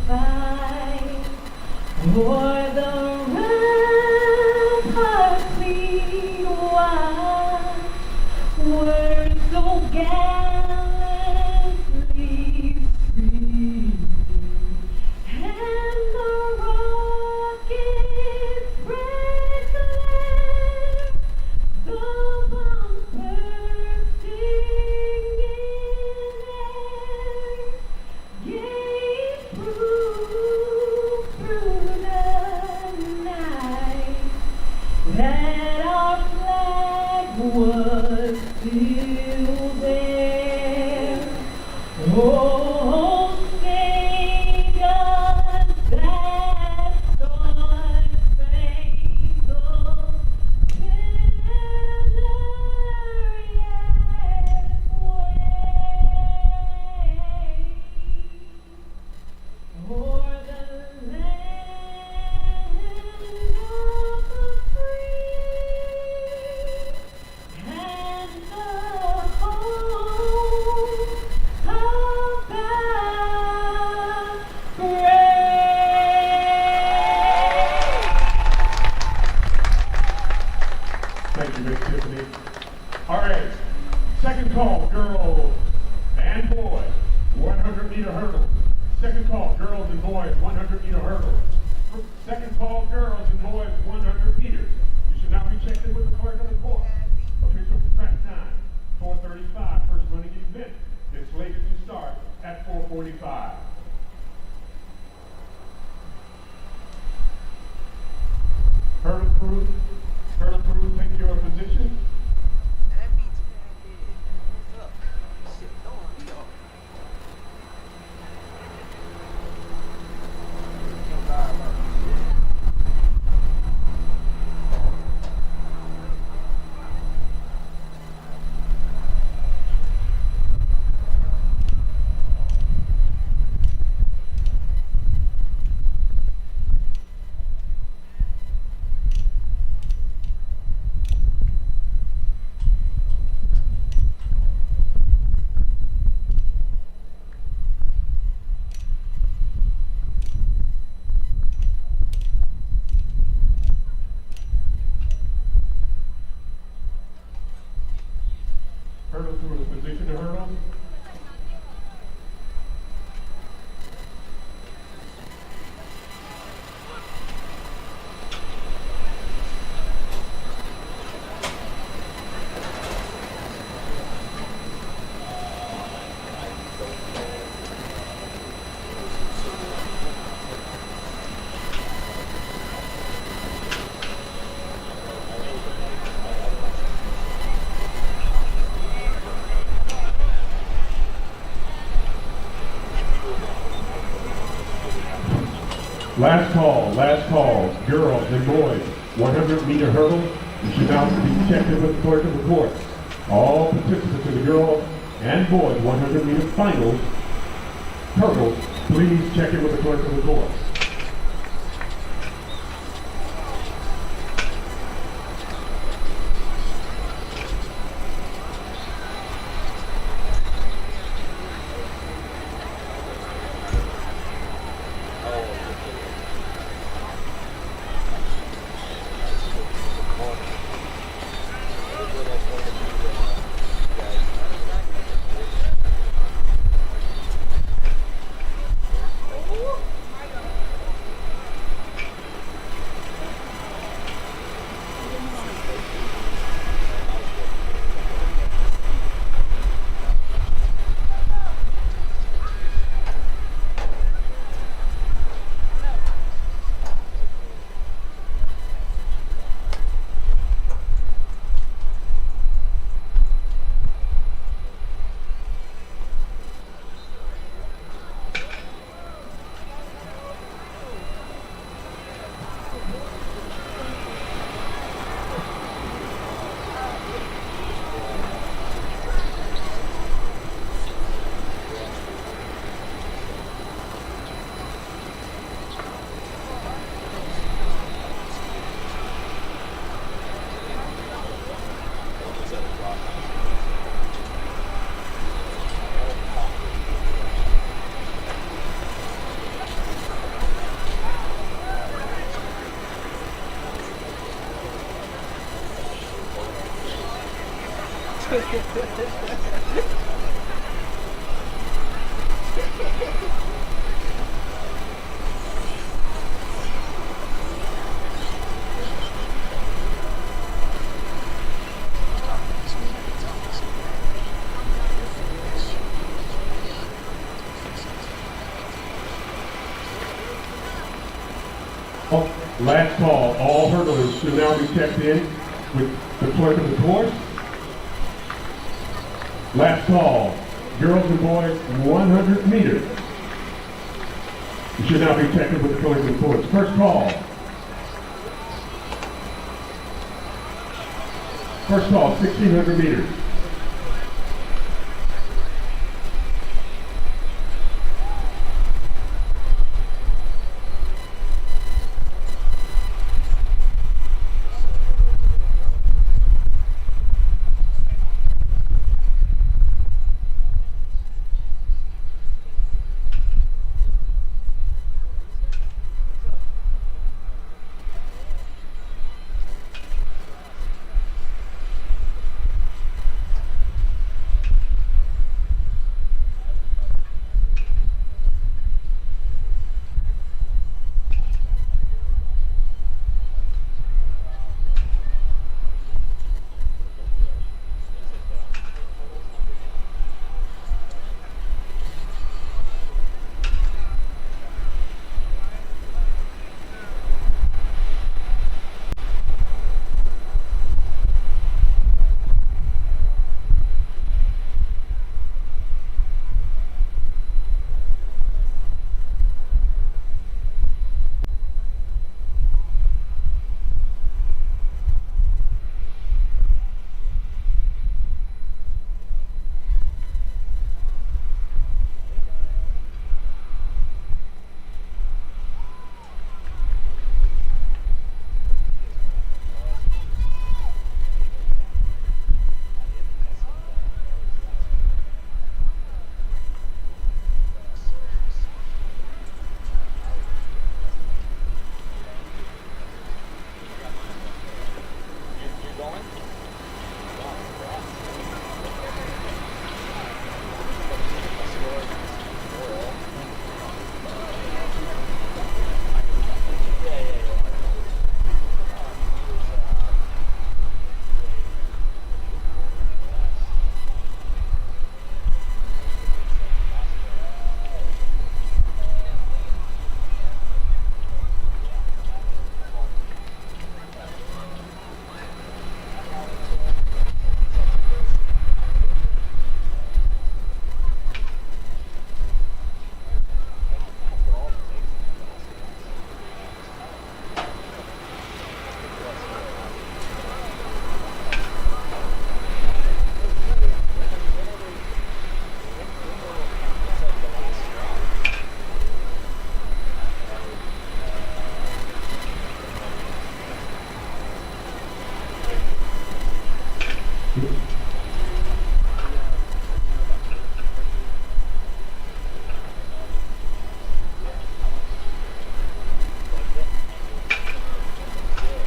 fight, o'er the ramparts we watched, were so gallantly streaming, and the rockets spread glare, the bombs bursting in air, gave proof through the night that our flag was still there. Oh, say does that star-spangled banner yet wave o'er the land of the free and the home of God great? Thank you, Miss Tiffany. All right, second call, girls and boys, 100-meter hurdles. Second call, girls and boys, 100-meter hurdles. Second call, girls and boys, 100 meters. You should now be checked in with the clerk of the court. Official track time, 4:35. First running event is slated to start at 4:45. Hurdle crew, take your position. Last call, girls and boys, 100-meter hurdle. You should now be checked in with the clerk of the court. All participants in the girls and boys 100-meter finals hurdles, please check in with the clerk of the court. Last call, all hurdlers should now be checked in with the clerk of the court. Last call, girls and boys, 100 meters. You should now be checked in with the clerk of the court. First call. First call, 1,600 meters.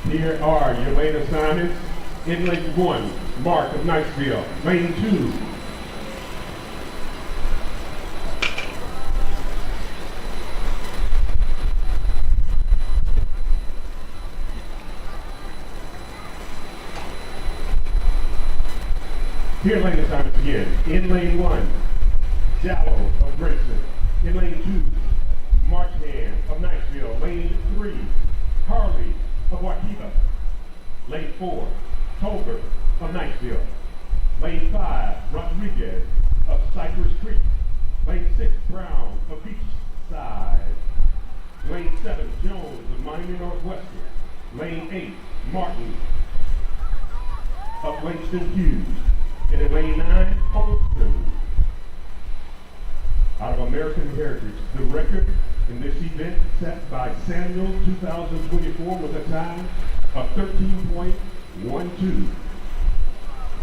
Here are your lane assignments. In lane 1, Mark of Niceville. Lane 2, here lane assignments again. In lane 1, Jallow of Grayson. In lane 2, Marchand of Niceville. Lane 3, Harley of Waukegan. Lane 4, Tolbert of Niceville. Lane 5, Rodriguez of Cypress Creek. Lane 6, Brown of Beachside. Lane 7, Jones of Miami Northwestern. Lane 8, Martin of Langston Hughes. And in lane 9, Holston out of American Heritage. The record in this event set by Samuel 2024 with a time of 13.12.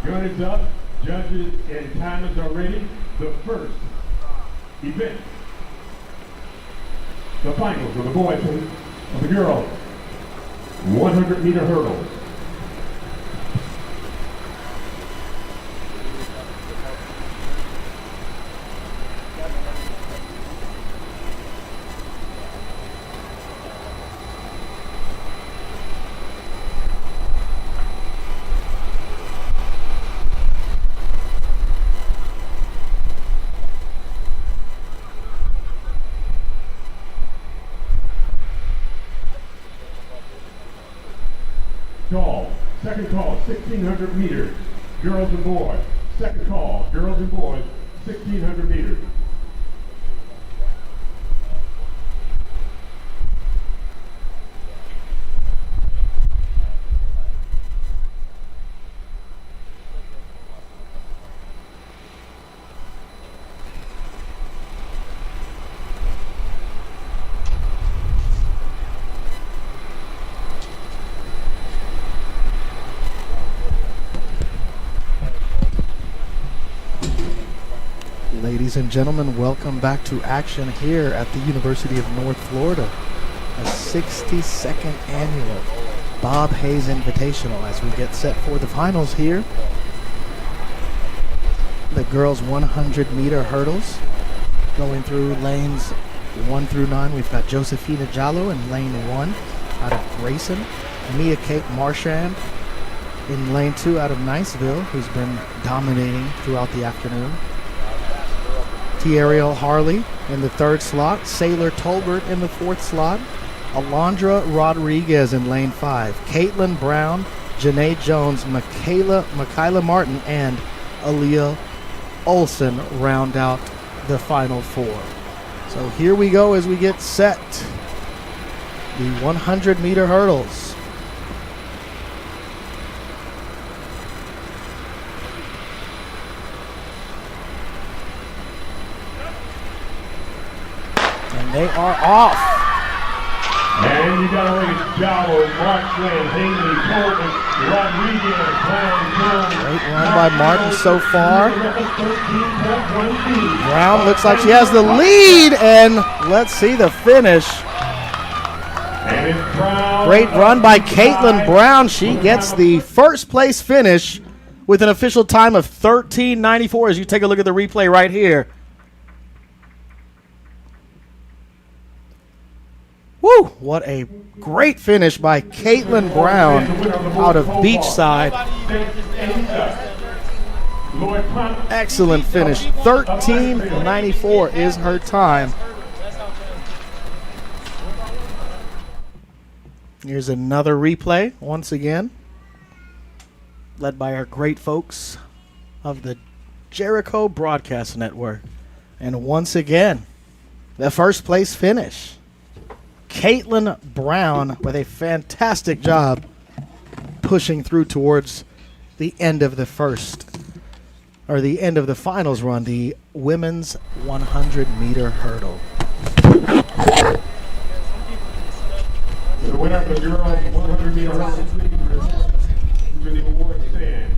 Gun is up, judges and timers are ready. The first event, the finals of the boys and of the girls, 100-meter hurdles. Call, second call, 1,600 meters, girls and boys. Second call, girls and boys, 1,600 meters. Ladies and gentlemen, welcome back to action here at the University of North Florida. A 62nd annual Bob Hayes Invitational as we get set for the finals here. The girls 100-meter hurdles going through lanes 1 through 9. We've got Josephina Jallo in lane 1 out of Grayson. Mia Kate Marchand in lane 2 out of Niceville, who's been dominating throughout the afternoon. T-Ariel Harley in the 3rd slot. Sailor Tolbert in the 4th slot. Alondra Rodriguez in lane 5. Caitlin Brown, Janae Jones, Michaela Martin, and Aaliyah Olson round out the final 4. So here we go as we get set. The 100-meter hurdles. They are off. And you got to raise Jallo, Marchland, Haley, Colton, Rodriguez, Brown, Jones. Great run by Martin so far. Brown looks like she has the lead, and let's see the finish. Great run by Caitlin Brown. She gets the first place finish with an official time of 13:94 as you take a look at the replay right here. Woo! What a great finish by Caitlin Brown out of Beachside. Excellent finish. 13:94 is her time. Here's another replay once again, led by our great folks of the Jericho Broadcast Network. And once again, the first place finish. Caitlin Brown with a fantastic job pushing through towards the end of the end of the finals run, the women's 100-meter hurdle. The winner of the girls 100-meter hurdle to the award stand.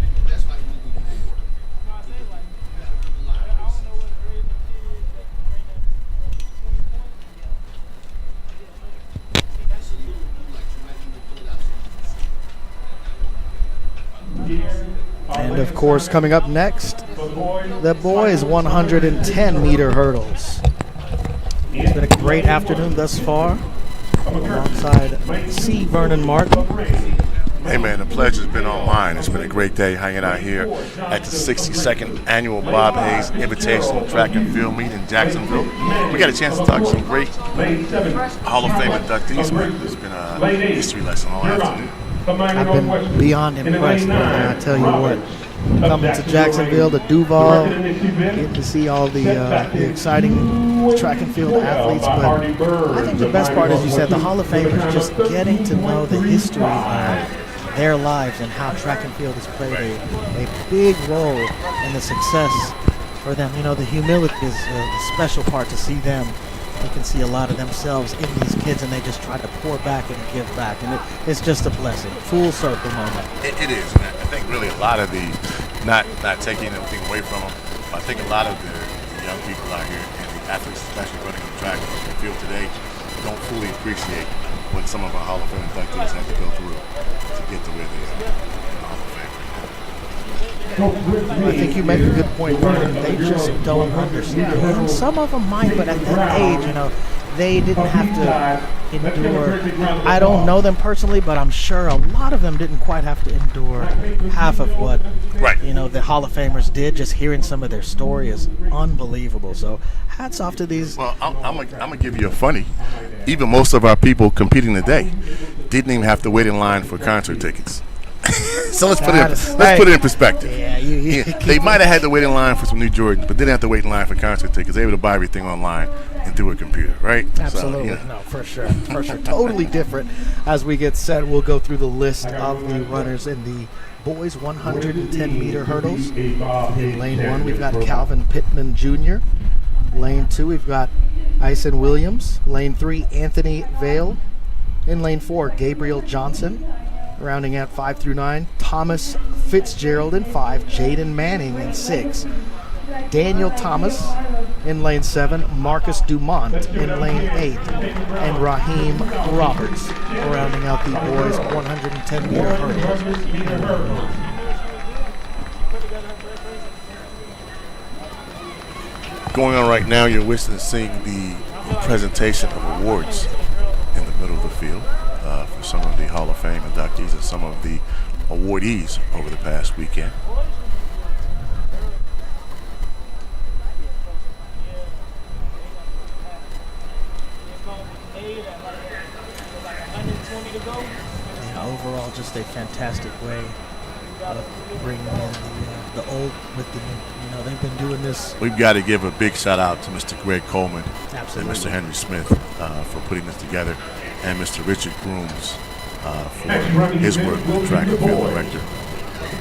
And of course, coming up next, the boys 110-meter hurdles. It's been a great afternoon thus far, alongside C. Vernon Martin. Hey man, the pleasure's been all mine. It's been a great day hanging out here at the 62nd annual Bob Hayes Invitational Track and Field Meet in Jacksonville. We got a chance to talk to some great Hall of Fame inductees, man. It's been a history lesson all afternoon. I've been beyond impressed, man. I tell you what, coming to Jacksonville, to Duval, getting to see all the exciting track and field athletes. But I think the best part, as you said, the Hall of Fame is just getting to know the history of their lives and how track and field has played a big role in the success for them. You know, the humility is the special part to see them. You can see a lot of themselves in these kids, and they just try to pour back and give back, and it's just a blessing. Full circle moment. It is, man. I think really a lot of the, not taking anything away from them, but I think a lot of the young people out here, and the athletes especially running the track and field today, don't fully appreciate what some of our Hall of Fame inductees had to go through to get to where they are in the Hall of Fame right now. I think you make a good point, Vernon. They just don't understand. And some of them might, but at that age, you know, they didn't have to endure. I don't know them personally, but I'm sure a lot of them didn't quite have to endure half of what, you know, the Hall of Famers did. Just hearing some of their story is unbelievable. So hats off to these. Well, I'm gonna give you a funny. Even most of our people competing today didn't even have to wait in line for concert tickets. So let's put it in perspective. Yeah, they might have had to wait in line for some new Jordans, but didn't have to wait in line for concert tickets. They were able to buy everything online and through a computer, right? Absolutely. So, yeah. No, for sure. Totally different. As we get set, we'll go through the list of the runners in the boys 110-meter hurdles. In lane 1, we've got Calvin Pittman Jr. Lane 2, we've got Ison Williams. Lane 3, Anthony Vale. In lane 4, Gabriel Johnson. Rounding out 5 through 9, Thomas Fitzgerald in 5, Jaden Manning in 6, Daniel Thomas in lane 7, Marcus Dumont in lane 8, and Raheem Roberts rounding out the boys 110-meter hurdles. Going on right now, you're witnessing the presentation of awards in the middle of the field. For some of the Hall of Fame inductees and some of the awardees over the past weekend. And overall, just a fantastic way of bringing in the old with the new. You know, they've been doing this. We've got to give a big shout out to Mr. Greg Coleman Absolutely. and Mr. Henry Smith for putting this together, and Mr. Richard Grooms for his work with the track and field director.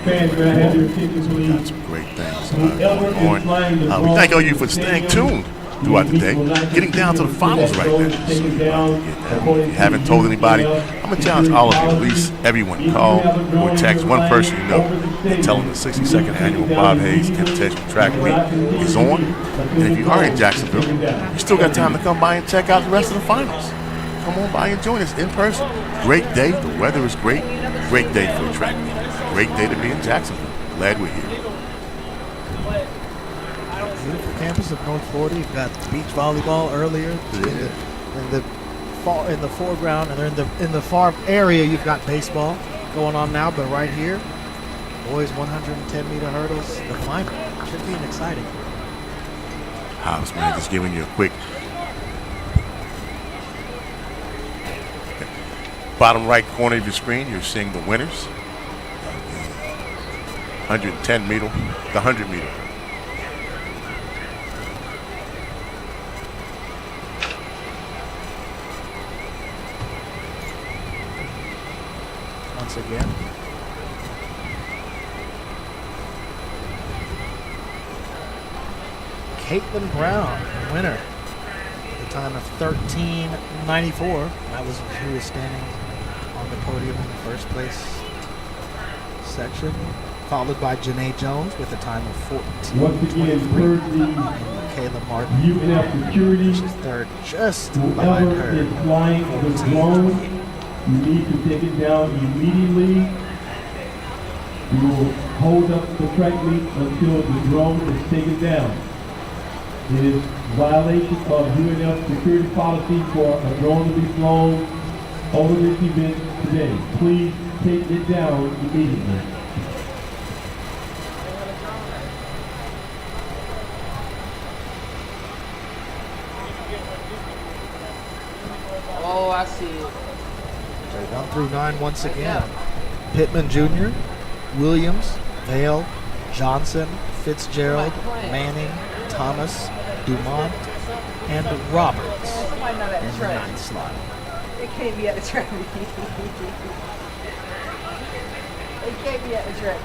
We've got some great things going on. We thank all you for staying tuned throughout the day, getting down to the finals right now. So if you haven't told anybody, I'm going to challenge all of you, at least everyone, call or text one person you know and tell them the 62nd annual Bob Hayes Invitational Track Meet is on. And if you are in Jacksonville, you still got time to come by and check out the rest of the finals. Come on by and join us in person. Great day. The weather is great. Great day for a track meet. Great day to be in Jacksonville. Glad we're here. Beautiful campus of North Florida. You've got beach volleyball earlier in the foreground, and in the far area you've got baseball going on now. But right here, boys 110-meter hurdles, the final should be exciting. House, man, just giving you a quick. Bottom right corner of your screen, you're seeing the winners. 110 meter, the 100 meter. Once again. Caitlin Brown, winner. The time of 13:94. That was who was standing on the podium in the first place section. Followed by Janae Jones with a time of 14:23. Michaela Martin, she's third, just behind her. 14:28. You need to take it down immediately. We will hold up the track meet until the drone is taken down. It is violation of UNF security policy for a drone to be flown over this event today. Please take it down immediately. Oh, I see it. Okay, 1 through 9 once again. Pittman Jr., Williams, Vale, Johnson, Fitzgerald, Manning, Thomas, Dumont, and Roberts Somebody not at in the the track. 9th slot. It can't be at the track. It can't be at the track.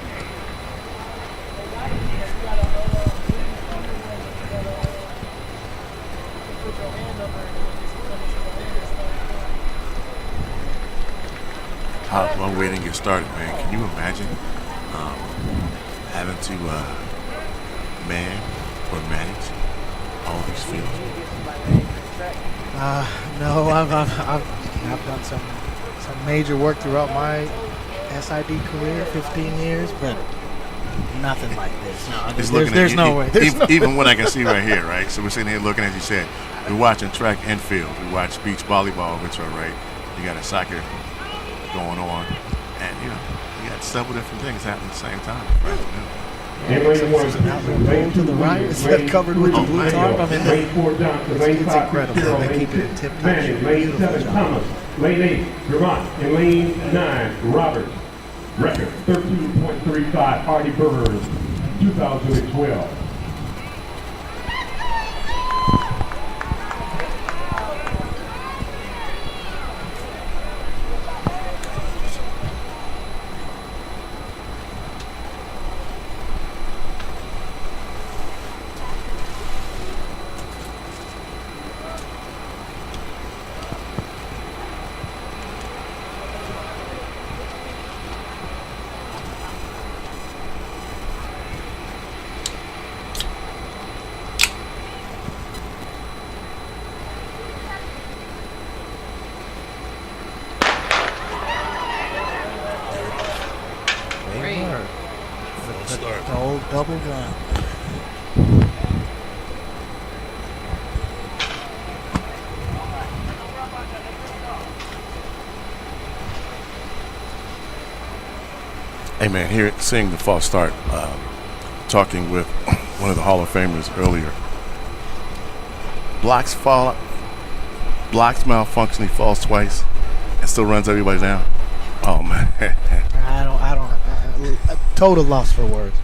How's my waiting get started, man? Can you imagine having to man or manage all these fields? No, I've done some major work throughout my SID career, 15 years, but nothing like this. No, there's no way. Even what I can see right here, right? So we're sitting here looking, as you said, we're watching track and field. We watch beach volleyball, which are right. You got a soccer going on, and you got several different things happening at the same time. Right? To the right, is that covered with the blue tarp? I mean, it's incredible. They keep it tip-top. Lane 7, Thomas. Lane 8, Vermont. And lane 9, Roberts. Record 13.35, Artie Burns, 2012. The old double gun. Hey man, here seeing the false start, talking with one of the Hall of Famers earlier. Blocks malfunction, he falls twice and still runs everybody down. Oh man. Total loss for words.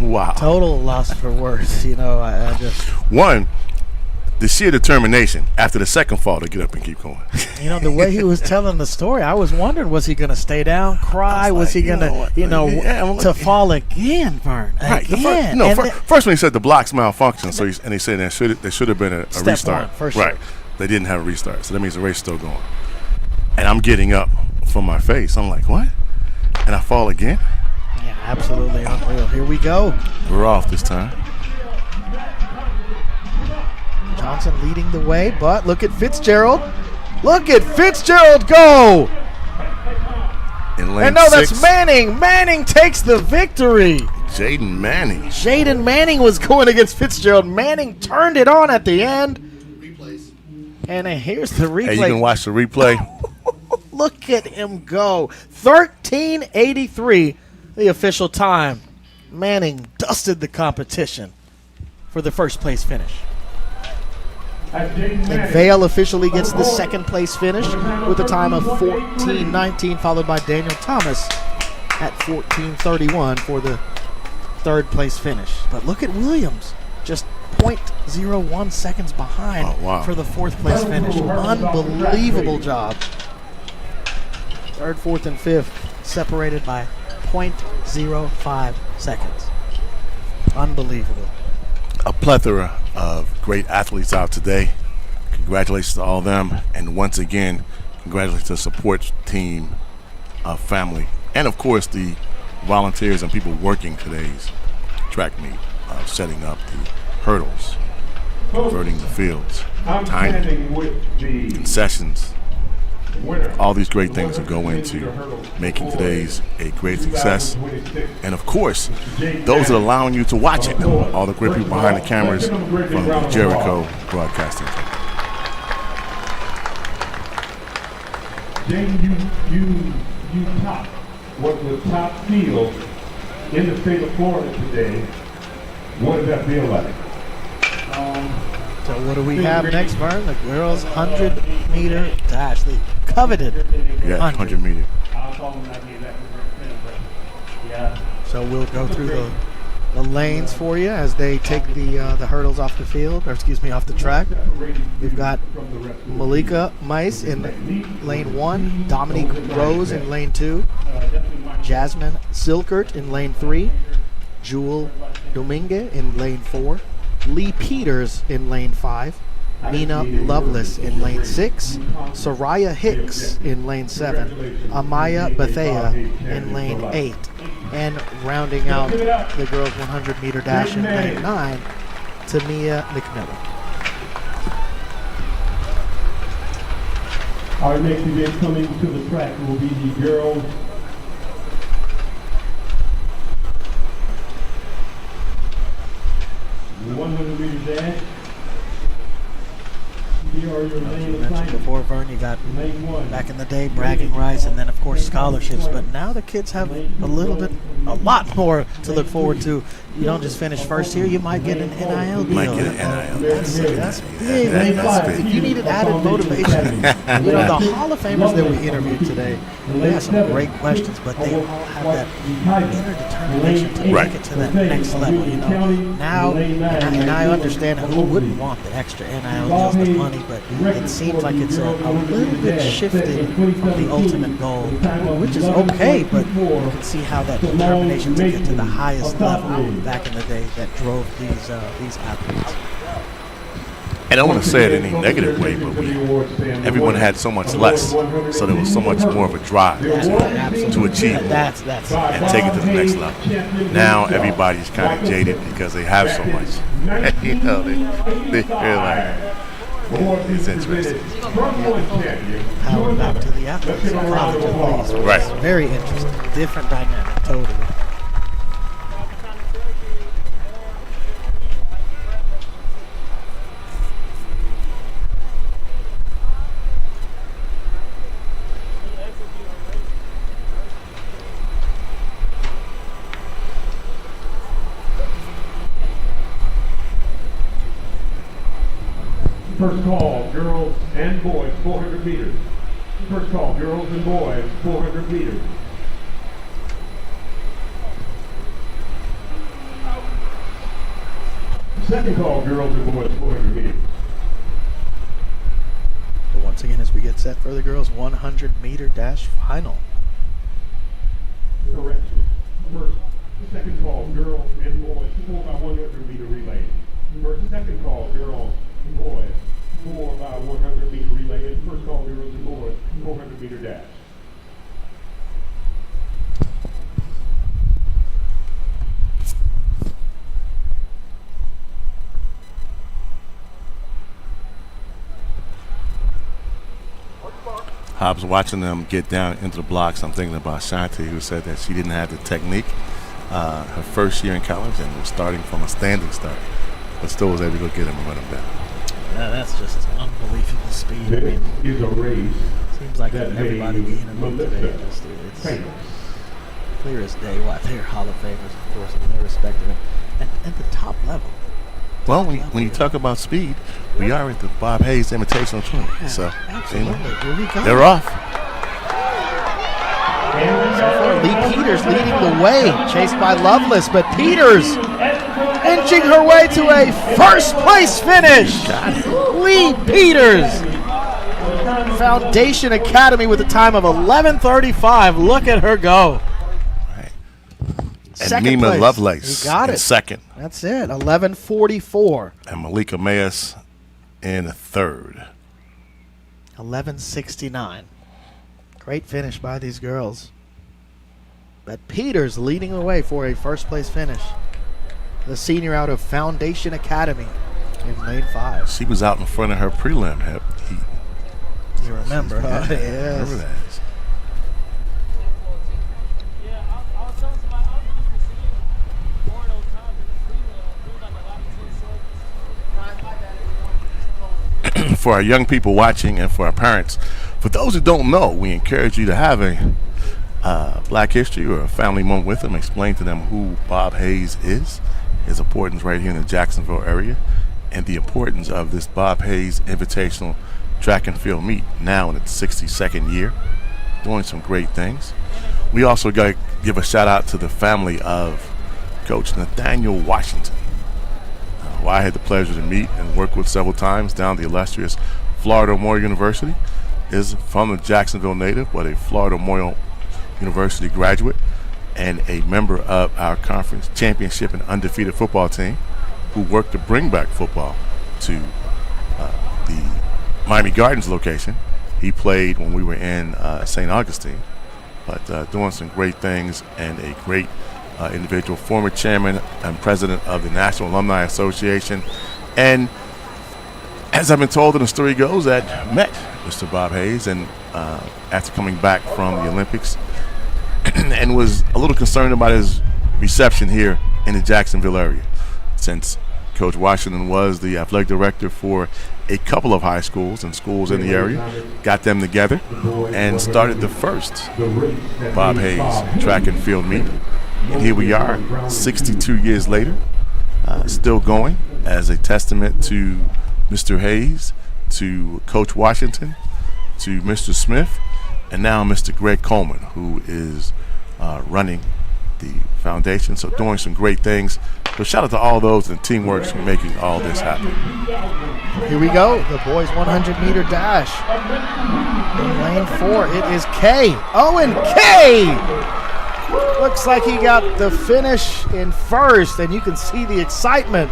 Wow. Total loss for words. I just. One, the sheer determination after the second fall to get up and keep going. The way he was telling the story, I was wondering, was he going to stay down, cry? Was he going to, to fall again, Vern? Right. Again. First when he said the blocks malfunction, and he said there should have been a restart. One, for sure. Right. They didn't have a restart, so that means the race is still going. And I'm getting up from my face. I'm like, what? And I fall again? Yeah, absolutely unreal. Here we go. We're off this time. Johnson leading the way, but look at Fitzgerald. Look at Fitzgerald go! In lane and no, 6, that's Manning. Manning takes the victory. Jaden Manning. Jaden Manning was going against Fitzgerald. Manning turned it on at the end. Replays. And here's the replay. Hey, you can watch the replay. Look at him go. 13:83, the official time. Manning dusted the competition for the first place finish. And Vale officially gets the second place finish with a time of 14:19, followed by Daniel Thomas at 14:31 for the third place finish. But look at Williams, just 0.01 seconds behind for the fourth place finish. Unbelievable job. Third, fourth, and fifth separated by 0.05 seconds. Unbelievable. A plethora of great athletes out today. Congratulations to all of them. And once again, congratulations to the support team, family, and of course the volunteers and people working today's track meet, setting up the hurdles, converting the fields, timing, concessions, all these great things that go into making today's a great success. And of course, those that are allowing you to watch it, all the great people behind the cameras from the Jericho broadcasting team. Jane, you topped what was top field in the state of Florida today. What does that feel like? So what do we have next, Vern? The girls' 100-meter dash. The coveted 100 meter. So we'll go through the lanes for you as they take the hurdles off the field, or excuse me, off the track. We've got Malika Mice in lane 1, Dominique Rose in lane 2, Jasmine Silkert in lane 3, Jewel Domingue in lane 4, Lee Peters in lane 5, Nina Lovelace in lane 6, Soraya Hicks in lane 7, Amaya Bethea in lane 8, and rounding out the girls' 100-meter dash in lane 9, Tamia McMillan. Our next event coming to the track will be the girls' 100-meter dash. Here are your As you mentioned before, Vern, you got back in the day bragging rights and then, of course, scholarships. But now the kids have a lot more to look forward to. You don't just finish first here, you might get an NIL deal. Might get an NIL. That's big. If you needed added motivation, the Hall of Famers that we interviewed today, they had some great questions, but they all have that inner determination to take it to that next level. Now, and I understand who wouldn't want the extra NIL deals, the money, but it seems like it's a little bit shifted from the ultimate goal, which is okay, but you can see how that determination to get to the highest level back in the day that drove these athletes. I don't want to say it in any negative way, but everyone had so much less, so there was so much more of a drive to achieve more and take it to the next level. Now everybody's kind of jaded because they have so much. They're like, it's interesting. Power back to the athletes, college at least. Right. Very interesting, different dynamic, totally. First call, girls and boys, 400 meters. First call, girls and boys, 400 meters. Second call, girls and boys, 400 meters. But once again, as we get set for the girls' 100-meter dash final. Correction. First, second call, girls and boys, 4x100-meter relay. First, second call, girls and boys, 4x100-meter relay. And first call, girls and boys, 400-meter dash. Hobbs, watching them get down into the blocks, I'm thinking about Shante, who said that she didn't have the technique her first year in college and was starting from a standing start, but still was able to get him and run him down. Yeah, that's just unbelievable speed. I mean, is a race. Seems like everybody we interviewed today, it's clear as day why they're Hall of Famers, of course, in their respective and at the top level. Well, when you talk about speed, we are at the Bob Hayes Invitational Tournament, Yeah, so Here we go. they're off. Lee Peters leading the way, chased by Lovelace, but Peters inching her way to a first place finish. Lee Peters, Foundation Academy with a time of 11:35. Look at her go. And Second Nima place. Lovelace You got in it. second. That's it, 11:44. And Malika Mayes in third. 11:69. Great finish by these girls. But Peters leading the way for a first place finish. The senior out of Foundation Academy in lane 5. She was out in front of her prelim heat. You remember? Yeah, Yes. remember that. Yeah, I was telling somebody, I was used to seeing more of those times in the prelim. It was like a lot of 10 seconds. For our young people watching and for our parents, for those who don't know, we encourage you to have a Black History or a family moment with them. Explain to them who Bob Hayes is, his importance right here in the Jacksonville area, and the importance of this Bob Hayes Invitational track and field meet, now in its 62nd year, doing some great things. We also got to give a shout out to the family of Coach Nathaniel Washington, who I had the pleasure to meet and work with several times down the illustrious Florida Memorial University. Is from a Jacksonville native, but a Florida Memorial University graduate and a member of our conference championship and undefeated football team, who worked to bring back football to the Miami Gardens location. He played when we were in St. Augustine, but doing some great things, and a great individual, former chairman and president of the National Alumni Association, and as I've been told, and the story goes, that met Mr. Bob Hayes and after coming back from the Olympics and was a little concerned about his reception here in the Jacksonville area, since Coach Washington was the athletic director for a couple of high schools and schools in the area, got them together and started the first Bob Hayes track and field meet. And here we are, 62 years later, still going, as a testament to Mr. Hayes, to Coach Washington, to Mr. Smith, and now Mr. Greg Coleman, who is running the foundation, so doing some great things. So shout out to all those in teamwork for making all this happen. Here we go, the boys 100-meter dash. In lane 4, it is K. Owen K. Looks like he got the finish in first, and you can see the excitement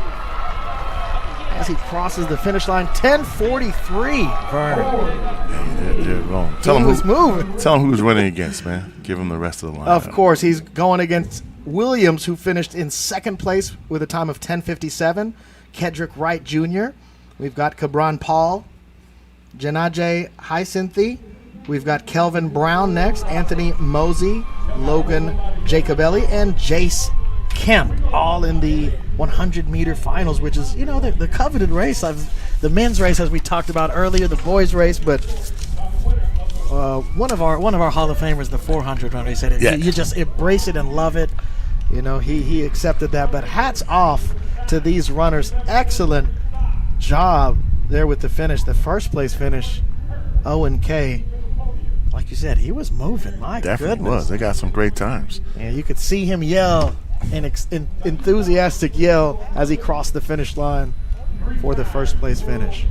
as he crosses the finish line. 10:43, Vern. They're wrong. Tell him who's running against, man. Give him the rest of the line. Of course, he's going against Williams, who finished in second place with a time of 10:57. Kedrick Wright Jr. We've got Cabran Paul, Janaje Hyacinthi. We've got Kelvin Brown next, Anthony Mosey, Logan Jacobelli, and Jace Kemp, all in the 100-meter finals, which is, you know, the coveted race. The men's race, as we talked about earlier, the boys' race, but one of our Hall of Famers, the 400 runner, he said, you just embrace it and love it. You know, he accepted that. But hats off to these runners. Excellent job there with the finish, the first place finish. Owen K. Like you said, he was moving. My Definitely goodness. was. They got some great times. Yeah, you could see him yell, an enthusiastic yell, as he crossed the finish line for the first place finish.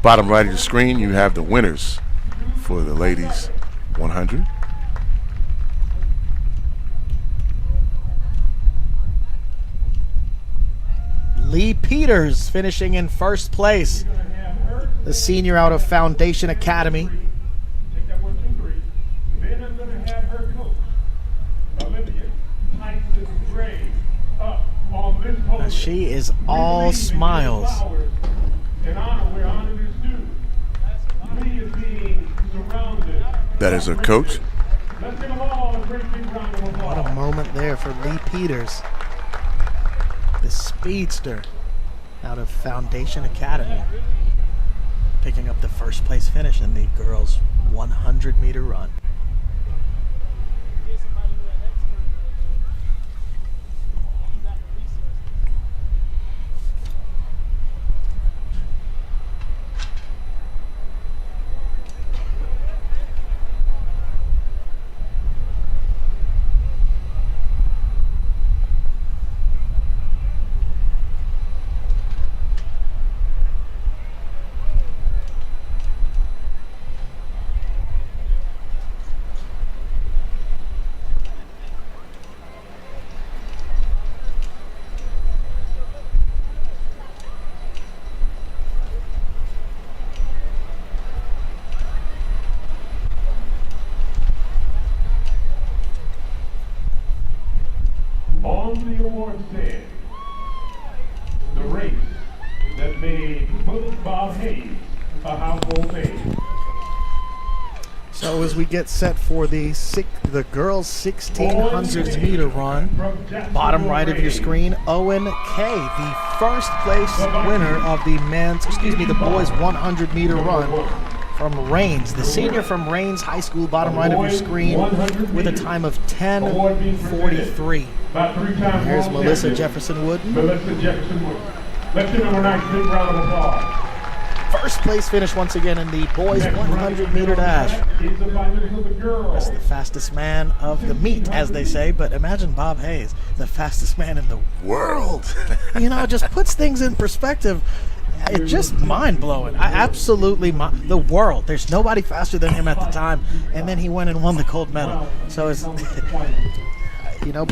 Bottom right of the screen, you have the winners for the ladies 100. Lee Peters finishing in first place, the senior out of Foundation Academy. Now she is all smiles. That is her coach. What a moment there for Lee Peters, the speedster out of Foundation Academy, picking up the first place finish in the girls' 100-meter run. On the award stand, as we get set for the girls 1600 meter run. Bottom right of your screen, Owen Kay, the first place winner of the boys 100 meter run from Rains, the senior from Rains High School. Bottom right of your screen with a time of 10:43. Here's Melissa Jefferson Wooden. Melissa Jefferson Wooden. Let's give him a nice big round of applause. First place finish once again in the boys 100 meter dash. That's the fastest man of the meet, as they say, but imagine Bob Hayes, the fastest man in the world. It just puts things in perspective. It's just mind-blowing. The world. There's nobody faster than him at the time, and then he went and won the gold medal. So it's...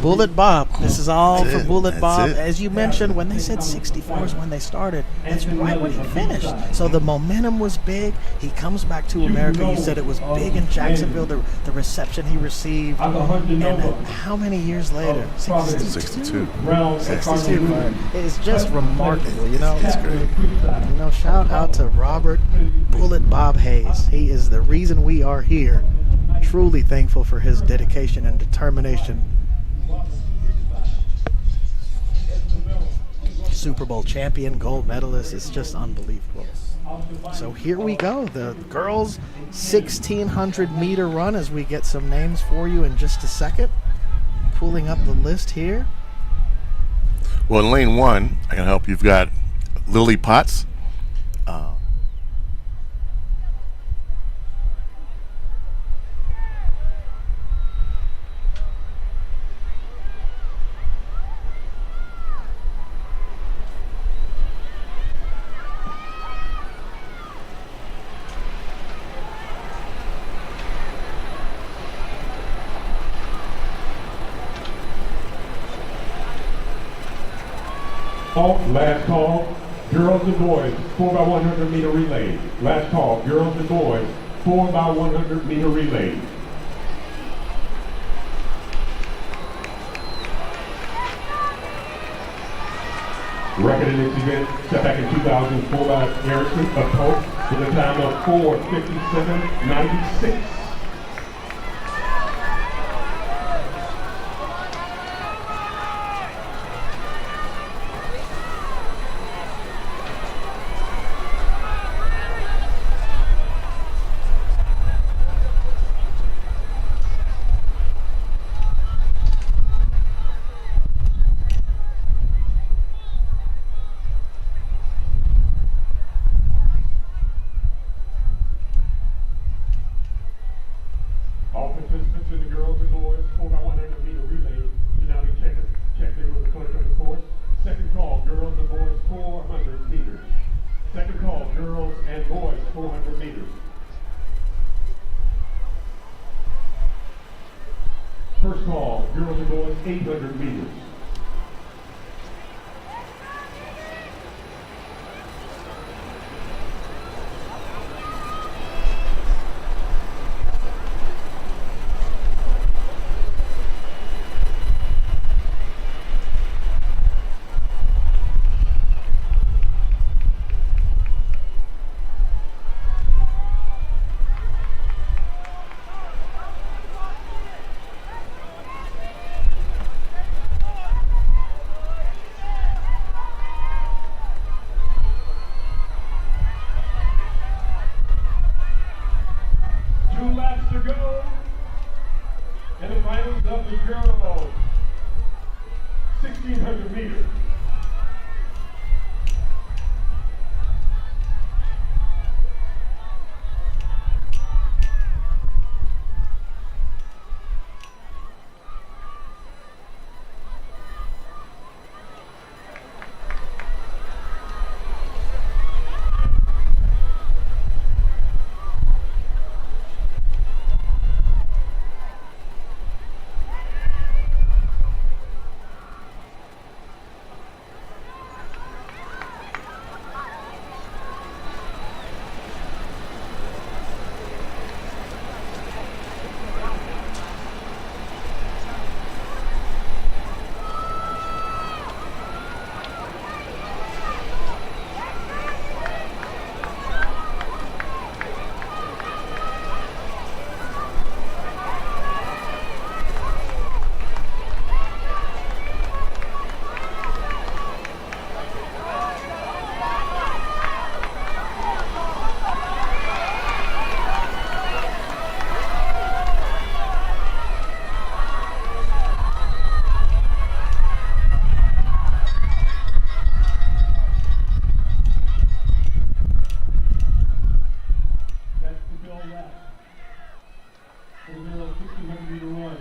Bullet Bob. This is all for Bullet Bob. As you mentioned, when they said 64 is when they started, that's right when he finished. So the momentum was big. He comes back to America. You said it was big in Jacksonville, the reception he received. And how many years later? 62. It's just remarkable, It's great. Shout out to Robert Bullet Bob Hayes. He is the reason we are here. Truly thankful for his dedication and determination. Super Bowl champion, gold medalist. It's just unbelievable. So here we go, the girls 1600 meter run, as we get some names for you in just a second. Pulling up the list here. Well, in lane 1, I can help. You've got Lily Potts. Last call, girls and boys, 4x100 meter relay. Last call, girls and boys, 4x100 meter relay. Record in this event set back in 2004 by Harrison of Pope with a time of 4:57.96. All participants in the girls and boys 4x100 meter relay should now be checked in with the clerk of the course. Second call, girls and boys 400 meters. Second call, girls and boys 400 meters. First call, girls and boys 800 meters. To go, and the finals of the girls 1600 meters. Still left. For the middle 1,600 meter run.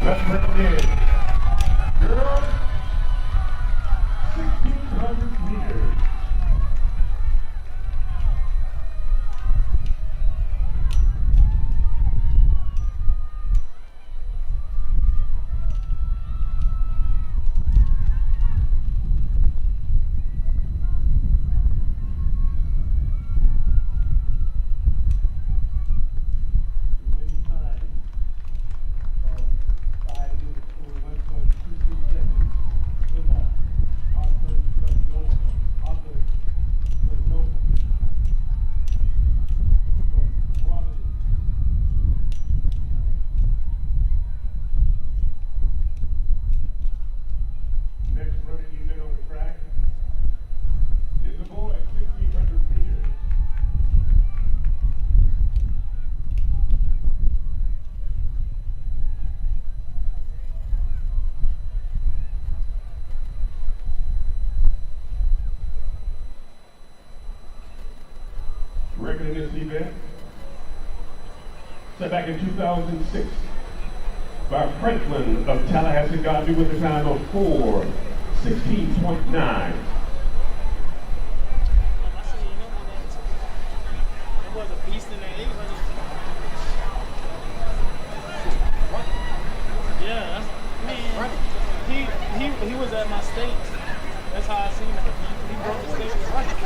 Let's bring it in. Girls, 1,600 meters. Next running event on the track is the boys 1,600 meters. Record in this event set back in 2006 by Franklin of Tallahassee, Gardner, with a time of 4:16.9. was a beast in that 800. Yeah, I mean, he was at my state. That's how I seen him. He broke the state record.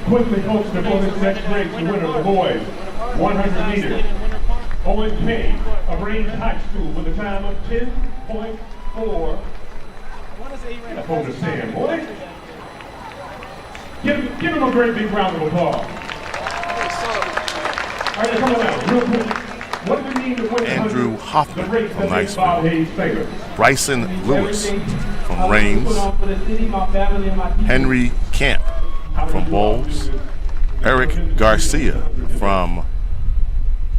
Quickly, folks, before this next race, the winner of the boys 100 meters, Owen K. of Range High School with a time of 10.4. That's over to Sam, boy. Give him a great big round of applause. All right, come on out, real quick. What does it mean to win Andrew Hoffman the race from that makes Bob Hayes famous? Bryson Lewis from Rains, Henry Camp from Bowles, Eric Garcia from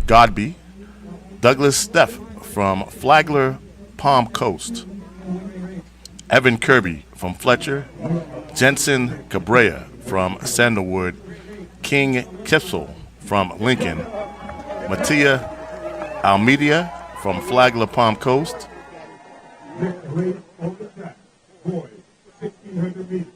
Godby, Douglas Steff from Flagler Palm Coast, Evan Kirby from Fletcher, Jensen Cabrera from Sandalwood, King Kipsel from Lincoln, Mattia Almeida from Flagler Palm Coast, Race on the track, boys, 1,600 meters.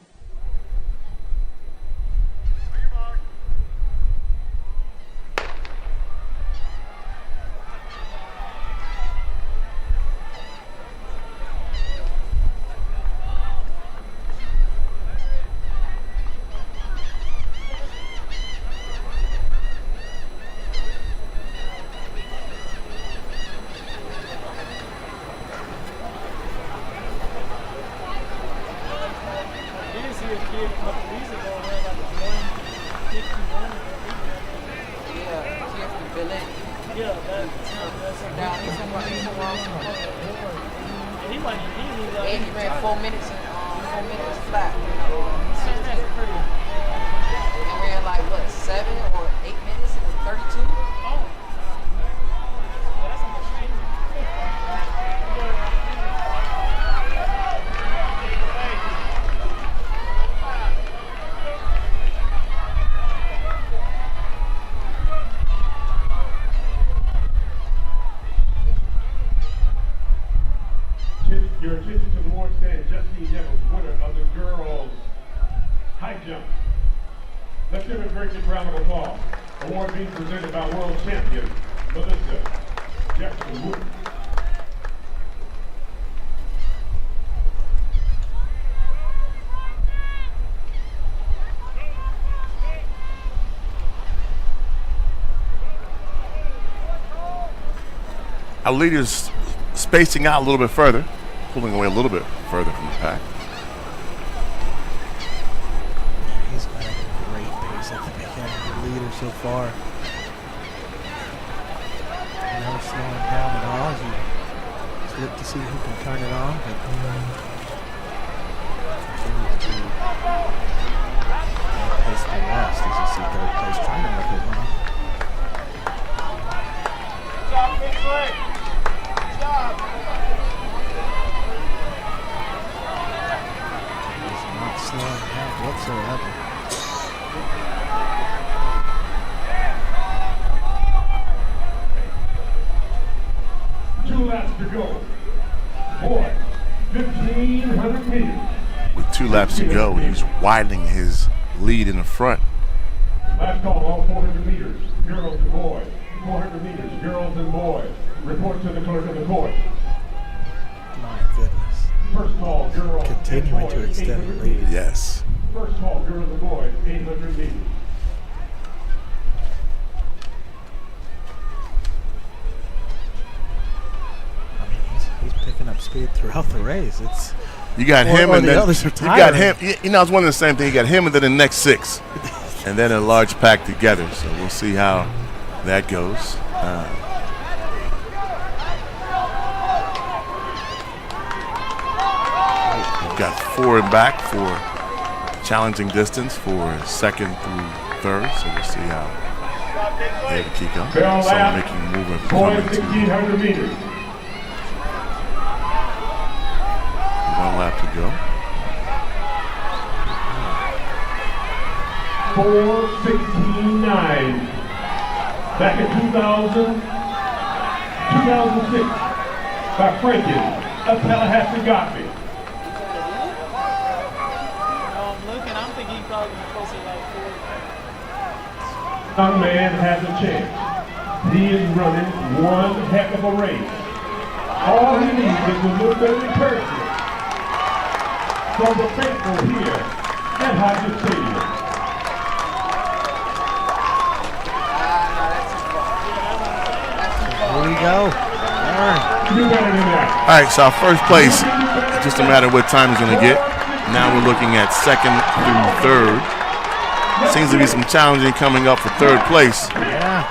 give a great big round of applause. Award being presented by world champion Melissa Jefferson. Our leaders spacing out a little bit further, pulling away a little bit further from the pack. He's got a great pace at the beginning. The leader so far. No slowing down at all. As you look to see who can turn it on, but continues to pace the rest as you see third place trying to make it one. He's not slowing down whatsoever. Two laps to go. Boy, 1,500 meters. With 2 laps to go, he's widening his lead in the front. Last call, all 400 meters. Girls and boys. 400 meters. Girls and boys. Report to the clerk of the court. My goodness. First call, girls. Continuing to extend the lead. Yes. First call, girls and boys. 800 meters. I mean, he's picking up speed throughout the race. It's You got him or and the then others are you got him. tiring. You know, it's one of the same thing. You got him and then the next 6, and then a large pack together. So we'll see how that goes. We've got 4 in back for challenging distance for second through third. So we'll see how they keep going. Bell Some lap. making a move and Boys, coming to 1,600 meters. 1 lap to go. 4:16.9. Back in 2006 by Franken of Tallahassee got me. I'm looking, I'm thinking he probably be closer to like 4. Young man has a chance. He is running one heck of a race. All he needs is a little bit of encouragement from the faithful here at Hodges Stadium. Here we go. Do better than that. All right, so our first place, just a matter of what time he's going to get. Now we're looking at second through third. Seems to be some challenging coming up for third place. Yeah.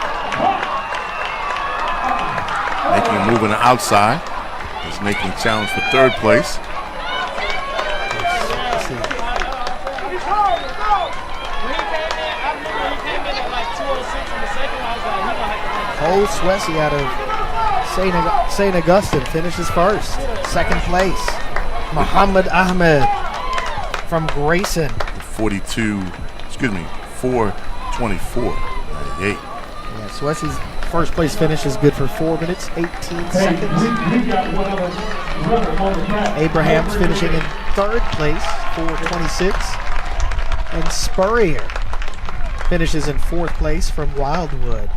Making a move on the outside. He's making a challenge for third place. When he came in, I remember he came in at like 206 in the second one. I was like, he gonna have to Cole Swessy out of St. Augustine finishes first. Second place, Muhammad Ahmed from Grayson. 4:24, 98. Yeah, Swessy's first place finish is good for 4 minutes, 18 seconds. We got one other runner on the track. Abraham's finishing in third place, 4:26. And Spurrier finishes in fourth place from Wildwood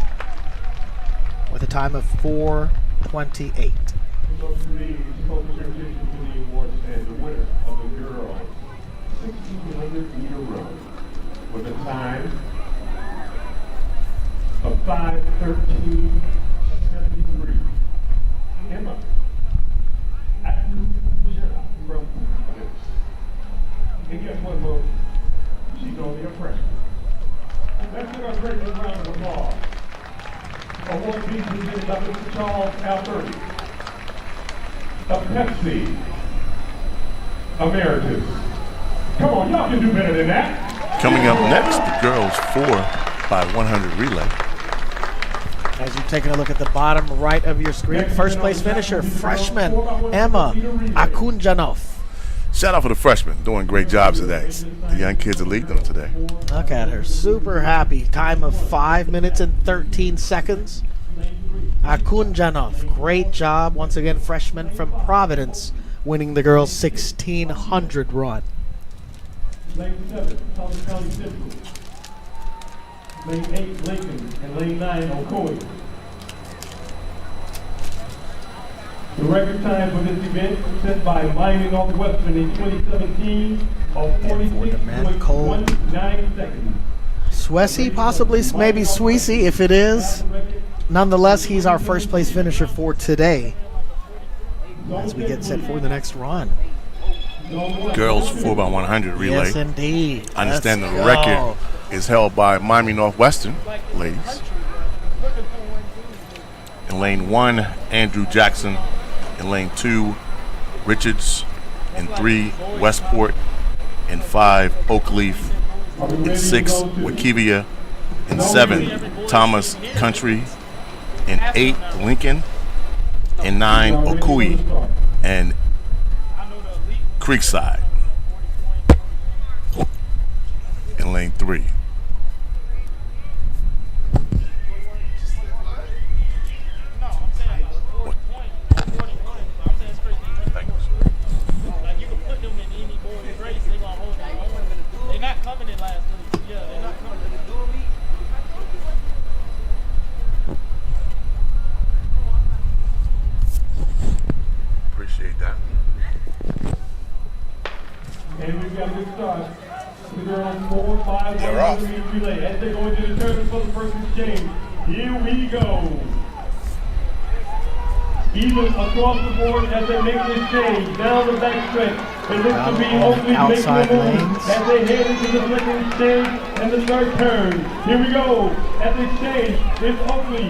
with a time of 4:28. Folks, please focus your attention to the awards and the winner of the girls 1,600 meter run with a time of 5:13.73. Emma from Providence. And guess what, folks? She's only a freshman. Let's give our great round of applause. Award being presented by Mr. Charles Alberti of Pepsi Emeritus. Come on, y'all can do better than that. Coming up next, the girls 4x100 relay. As you're taking a look at the bottom right of your screen, first place finisher, freshman Emma Akunjanov. Shout out for the freshmen doing great jobs today. The young kids are leading them today. Look at her, super happy. Time of 5 minutes and 13 seconds. Akunjanov, great job. Once again, freshman from Providence, winning the girls' 1,600 run. Lane 7, Thomas County Central. Lane 8, Lincoln, and lane 9, Ocoee. The record time for this event set by Miami Northwestern in 2017 of 46.19 seconds. Swessy, possibly, maybe Sweesy if it is. Nonetheless, he's our first place finisher for today as we get set for the next run. Girls 4x100 relay. Yes, indeed. I understand Let's the go. record is held by Miami Northwestern ladies. In lane 1, Andrew Jackson. In lane 2, Richards. In 3, Westport. In 5, Oakleaf. In 6, Wakivia. In 7, Thomas Country. In 8, Lincoln. In 9, Ocoee. And Creekside. In lane 3. Appreciate that. And we've got a good start. The girls 4, 5, They're off. 100 relay as they go into the tournament for the first exchange. Here we go. Even across the board as they make this change down the back stretch. It looks to be Oakley making a move as they head into the second exchange and the third turn. Here we go. At the exchange is Oakley,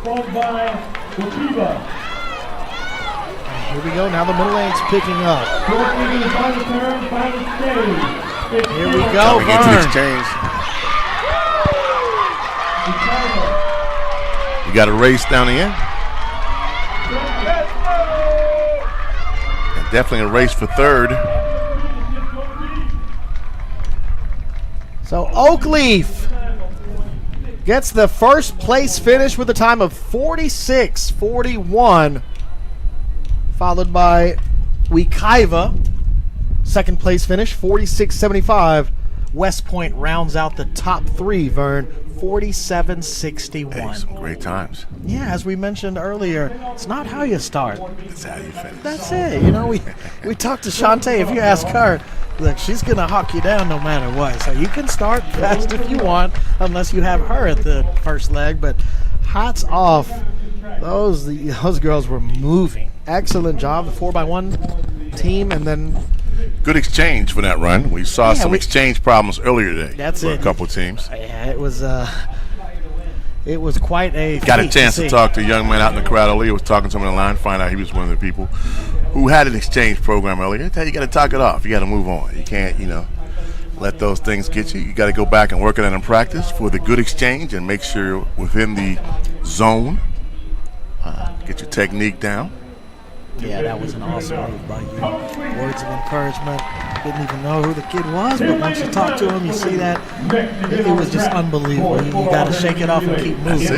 followed by Wakiba. Here we go. Now the middle lane's picking up. Oakley in the final turn, final exchange. Here we go. Coming into the Vern. exchange. You got a race down the end. And definitely a race for third. So Oakleaf gets the first place finish with a time of 46:41, followed by Wekiva, second place finish, 46:75. West Point rounds out the top three, Vern, 47:61. Hey, some great times. Yeah, as we mentioned earlier, it's not how you start. That's how you finish. That's it. You know, we talked to Shante. If you ask her, look, she's going to hawk you down no matter what. So you can start fast if you want, unless you have her at the first leg. But hats off. Those girls were moving. Excellent job, the 4x1 team. And then Good exchange for that run. We saw some exchange problems earlier today. That's for it. a couple of teams. Yeah, it was quite a Got a feat chance to see. talk to a young man out in the crowd earlier. Was talking to him in the line. Find out he was one of the people who had an exchange program earlier. You got to talk it off. You got to move on. You can't, let those things get you. You got to go back and work on it in practice for the good exchange and make sure you're within the zone. Get your technique down. Yeah, that was an awesome move by you. Words of encouragement. Didn't even know who the kid was, but once you talk to him, you see that it was just unbelievable. You got to shake it off and keep moving.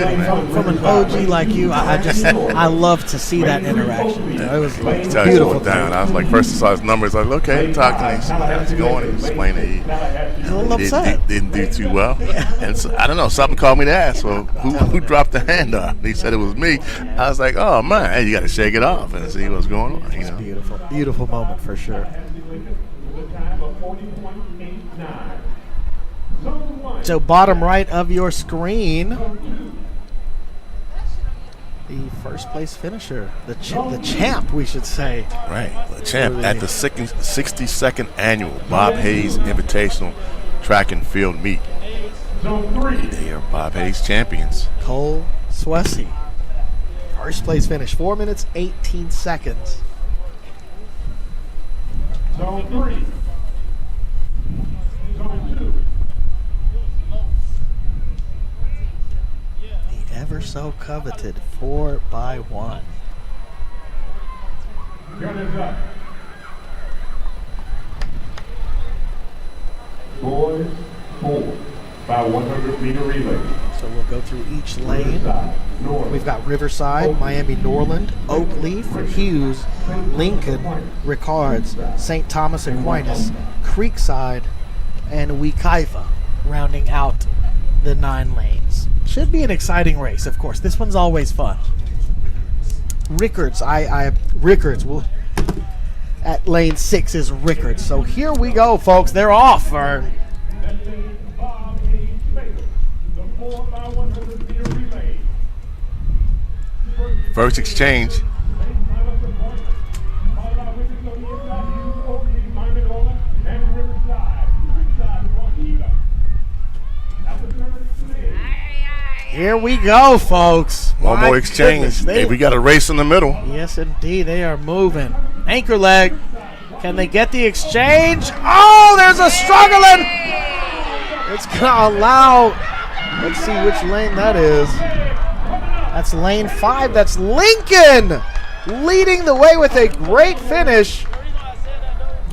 From an OG like you, I love to see that interaction. It was Tell you beautiful. going down. I was like, first I saw his numbers. I was like, okay, talk to me. See how's it going? He explained that he didn't do too well. And so, I don't know, something called me to ask, well, who dropped the hand off? He said it was me. I was like, oh, man, hey, you got to shake it off and see what's going on. It's beautiful. Beautiful moment for sure. So bottom right of your screen, the first place finisher, the champ, we should say. Right, the champ at the 62nd annual Bob Hayes Invitational Track and Field Meet. They are Bob Hayes champions. Cole Swessy, first place finish, 4 minutes, 18 seconds. Zone 3. Zone 2. The ever so coveted 4x1. Gunners up. Boys 4 by 100 meter relay. So we'll go through each lane. We've got Riverside, Miami Norland, Oakleaf, Hughes, Lincoln, Ricards, St. Thomas Aquinas, Creekside, and Wekiva rounding out the 9 lanes. Should be an exciting race, of course. This one's always fun. Rickards, Rickards will at lane 6 is Rickards. So here we go, folks. They're off. First exchange. Here we go, folks. One more exchange. Hey, we got a race in the middle. Yes, indeed. They are moving. Anchor leg. Can they get the exchange? Oh, there's a struggling. It's going to allow. Let's see which lane that is. That's lane 5. That's Lincoln leading the way with a great finish.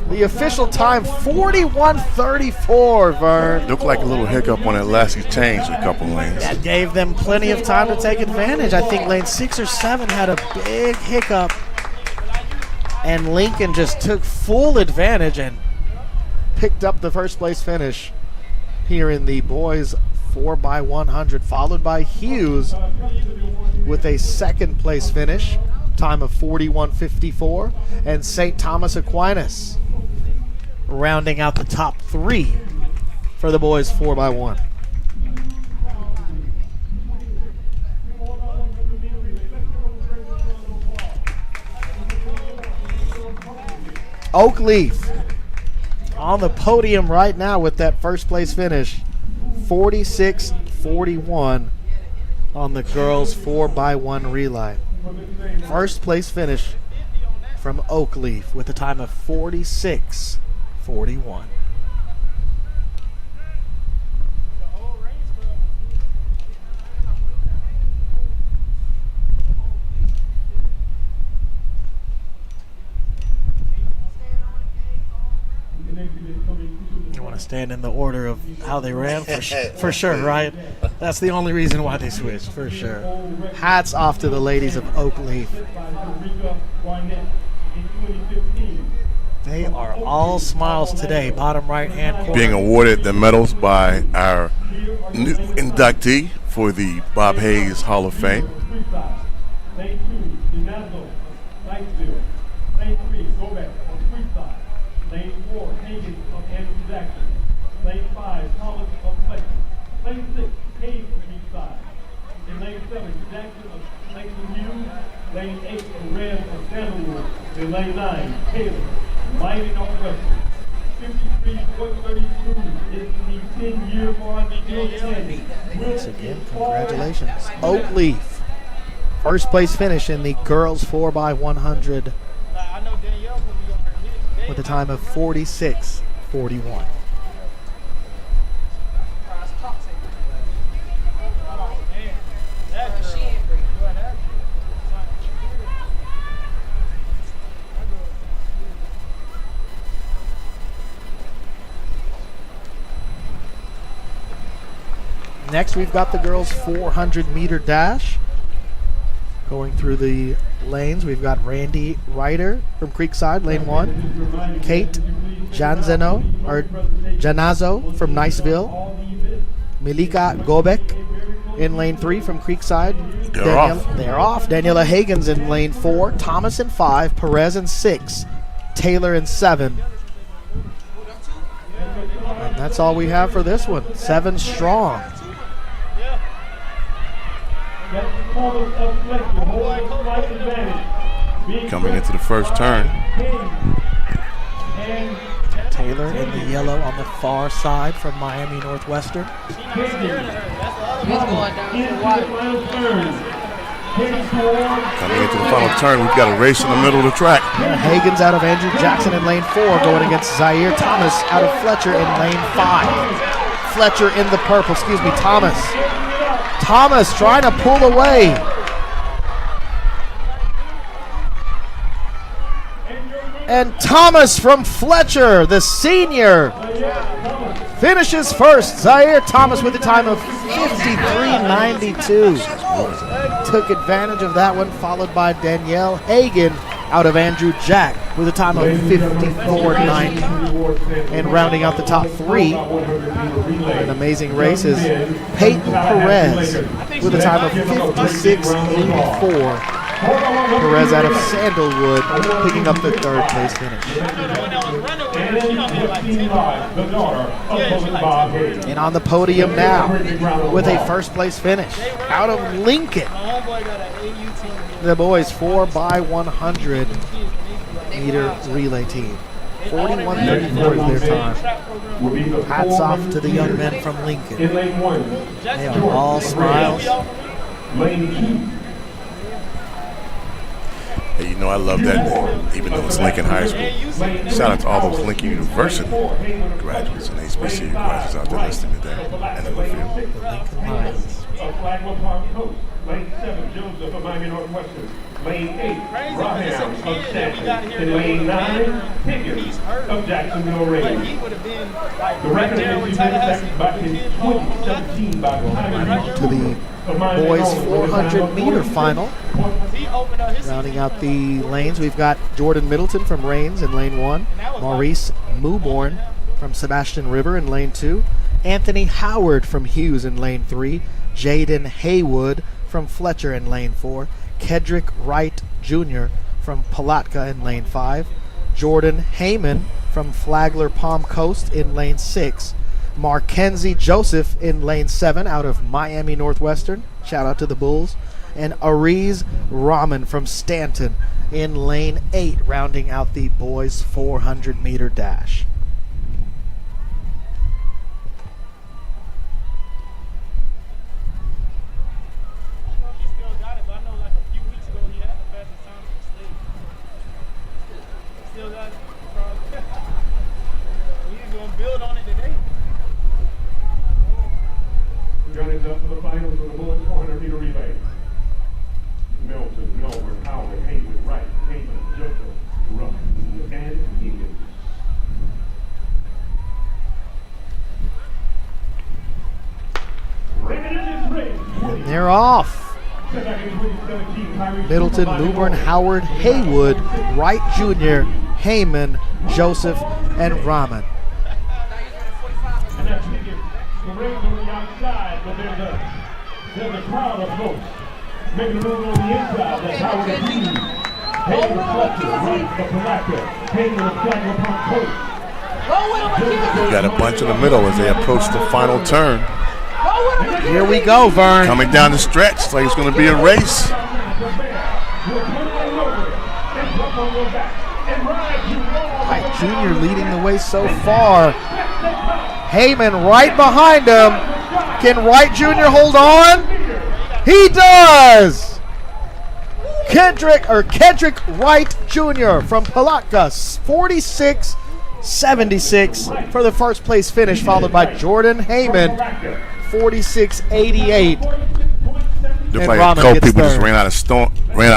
The official time, 41:34, Vern. Looked like a little hiccup on that last exchange a couple lanes. That gave them plenty of time to take advantage. I think lane 6 or 7 had a big hiccup. And Lincoln just took full advantage and picked up the first place finish here in the boys 4x100, followed by Hughes with a second place finish, time of 41:54, and St. Thomas Aquinas rounding out the top 3 for the boys 4x1. Oakleaf on the podium right now with that first place finish, 46-41 on the girls 4x1 relay. First place finish from Oakleaf with a time of 46:41. You want to stand in the order of how they ran? For sure, right? That's the only reason why they switched, for sure. Hats off to the ladies of Oakleaf. They are all smiles today, bottom right-hand corner. Being awarded the medals by our new inductee for the Bob Hayes Hall of Fame. Lane 4, Hagen of Andrew Jackson. Lane 5, Thomas of Fletcher. Lane 6, Hayes of Creekside. In lane 7, Jackson of Lakeland Hughes. Lane 8, Perez of Sandalwood. In lane 9, Taylor, Mighty Northwestern. 53.32 is the 10-year bond. Once again, congratulations. Oakleaf, first place finish in the girls 4x100 with a time of 46:41. Next, we've got the girls' 400-meter dash. Going through the lanes, we've got Randy Ryder from Creekside, lane 1. Kate Janzano from Niceville. Milika Gobek in lane 3 from Creekside. They're off. Daniela Hagens in lane 4. Thomas in 5. Perez in 6. Taylor in 7. And that's all we have for this one. 7 strong. Coming into the first turn. Taylor in the yellow on the far side from Miami Northwestern. Coming into the final turn, we've got a race in the middle of the track. Hagen's out of Andrew Jackson in lane 4, going against Zaire Thomas out of Fletcher in lane 5. Fletcher in the purple, Thomas. Thomas trying to pull away. And Thomas from Fletcher, the senior, finishes first. Zaire Thomas with a time of 53:92. Took advantage of that one, followed by Danielle Hagen out of Andrew Jack with a time of 54.90. And rounding out the top three, an amazing race is Peyton Perez with a time of 56.84. Perez out of Sandalwood picking up the third place finish. And on the podium now with a first place finish out of Lincoln. The boys 4x100 meter relay team. 41.34 is their time. Hats off to the young men from Lincoln. They are all smiles. Hey, you know, I love that name, even though it's Lincoln High School. Shout out to all those Lincoln University graduates and HBCU graduates out there listening today and in the field. The Lincoln Lions. Lane 7, Joseph of Miami Northwestern. Lane 8, Raham of Stanford. And Lane 9, Higgins of Jacksonville Rays. The record has been set back in 2017 by the time To the boys 400 meter final. Rounding out the lanes, we've got Jordan Middleton from Rains in lane 1, Maurice Mewborn from Sebastian River in lane 2, Anthony Howard from Hughes in lane 3, Jaden Haywood from Fletcher in lane 4, Kedrick Wright Jr. from Palatka in lane 5, Jordan Heyman from Flagler Palm Coast in lane 6, Markenzie Joseph in lane 7 out of Miami Northwestern, shout out to the Bulls, and Ariz Rahman from Stanton in lane 8, rounding out the boys 400 meter dash. Johnny's up for the finals of the boys 400 meter relay. Milton, Melbourne, Howard, Haywood, Wright, Heyman, Joseph, Ruff, and Higgins. And they're off. Middleton, Mewborn, Howard, Haywood, Wright Jr., Heyman, Joseph, and Rahman. And that's Higgins. The Rays on the outside, but there's a crowd of folks making a move on the inside. That's Howard and Hughes. Hayden Fletcher, Wright for Palatka. Hayden of Flagler Palm Coast. You got a bunch in the middle as they approach the final turn. Here we go, Vern. Coming down the stretch, it's like it's going to be a race. Wright Jr. leading the way so far. Heyman right behind him. Can Wright Jr. hold on? He does! Kedrick Wright Jr. from Palatka, 46.76 for the first place finish, followed by Jordan Heyman, 46.88. Looks like a couple people just ran out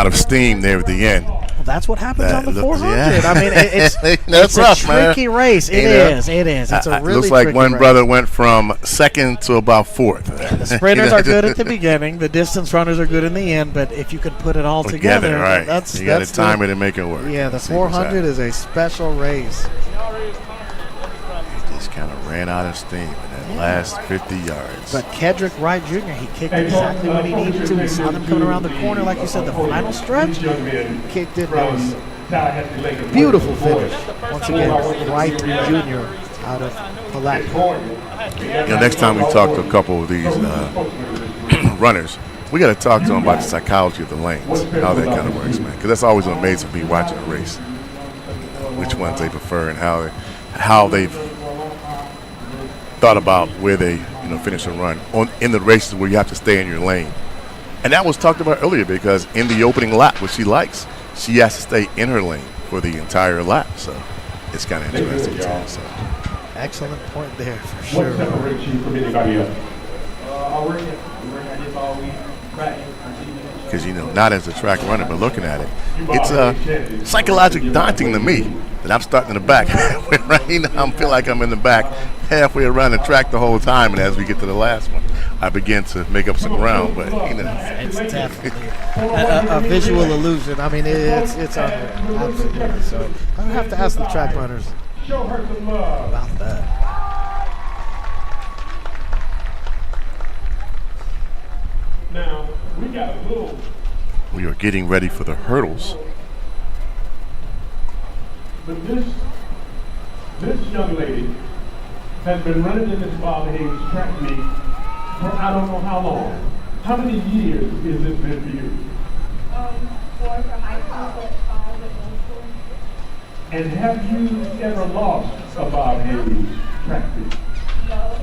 of steam there at the end. Well, that's what happens on the 400. Yeah. I mean, it's a tricky race. It is. It's a really looks like tricky one race. brother went from second to about fourth. The sprinters are good at the beginning. The distance runners are good in the end. But if you can put it all together, right? That's you got to time it and make it work. Yeah, the 400 is a special race. He just kind of ran out of steam in that last 50 yards. But Kedrick Wright Jr., he kicked exactly what he needed to. We saw them coming around the corner, like you said, the final stretch. Kicked it. Beautiful finish. Once again, Wright Jr. out of Palatka. Next time we talk to a couple of these runners, we got to talk to them about the psychology of the lanes, how that kind of works, man. Because that's always amazing to me watching a race, which ones they prefer and how they've thought about where they finish a run in the races where you have to stay in your lane. And that was talked about earlier because in the opening lap, what she likes, she has to stay in her lane for the entire lap. So it's kind of interesting too. So. Excellent point there for sure. Because not as a track runner, but looking at it, it's psychologically daunting to me that I'm starting in the back. I feel like I'm in the back halfway around the track the whole time, and as we get to the last one, I began to make up some ground. But it's definitely a visual illusion. I mean, it's unreal, absolutely. So I have to ask the track runners about that. Now, we got a little. We are getting ready for the hurdles. But this young lady has been running in this Bob Hayes track meet for I don't know how long. How many years has this been for you? 4 for high school, but 5 at middle school. And have you ever lost a Bob Hayes track meet? No.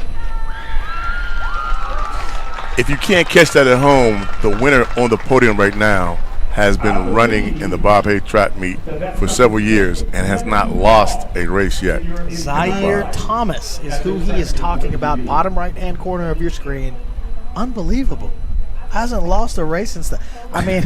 If you can't catch that at home, the winner on the podium right now has been running in the Bob Hayes track meet for several years and has not lost a race yet. Zaire Thomas is who he is talking about. Bottom right-hand corner of your screen. Unbelievable. Hasn't lost a race since the. I mean,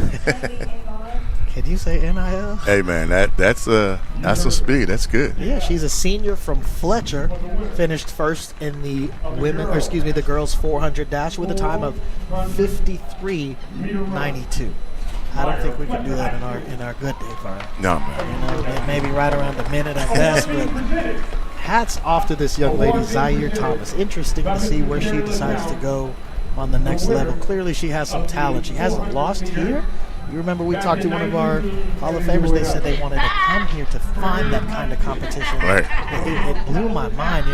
can you say NIL? Hey man, that's some speed. That's good. Yeah, she's a senior from Fletcher. Finished first in the the girls 400 dash with a time of 53:92. I don't think we can do that in our good day, Fire. No, man. Maybe right around a minute at best, but hats off to this young lady, Zaire Thomas. Interesting to see where she decides to go on the next level. Clearly, she has some talent. She hasn't lost here. You remember we talked to one of our Hall of Famers. They said they wanted to come here to find that kind of competition. Right. It blew my mind.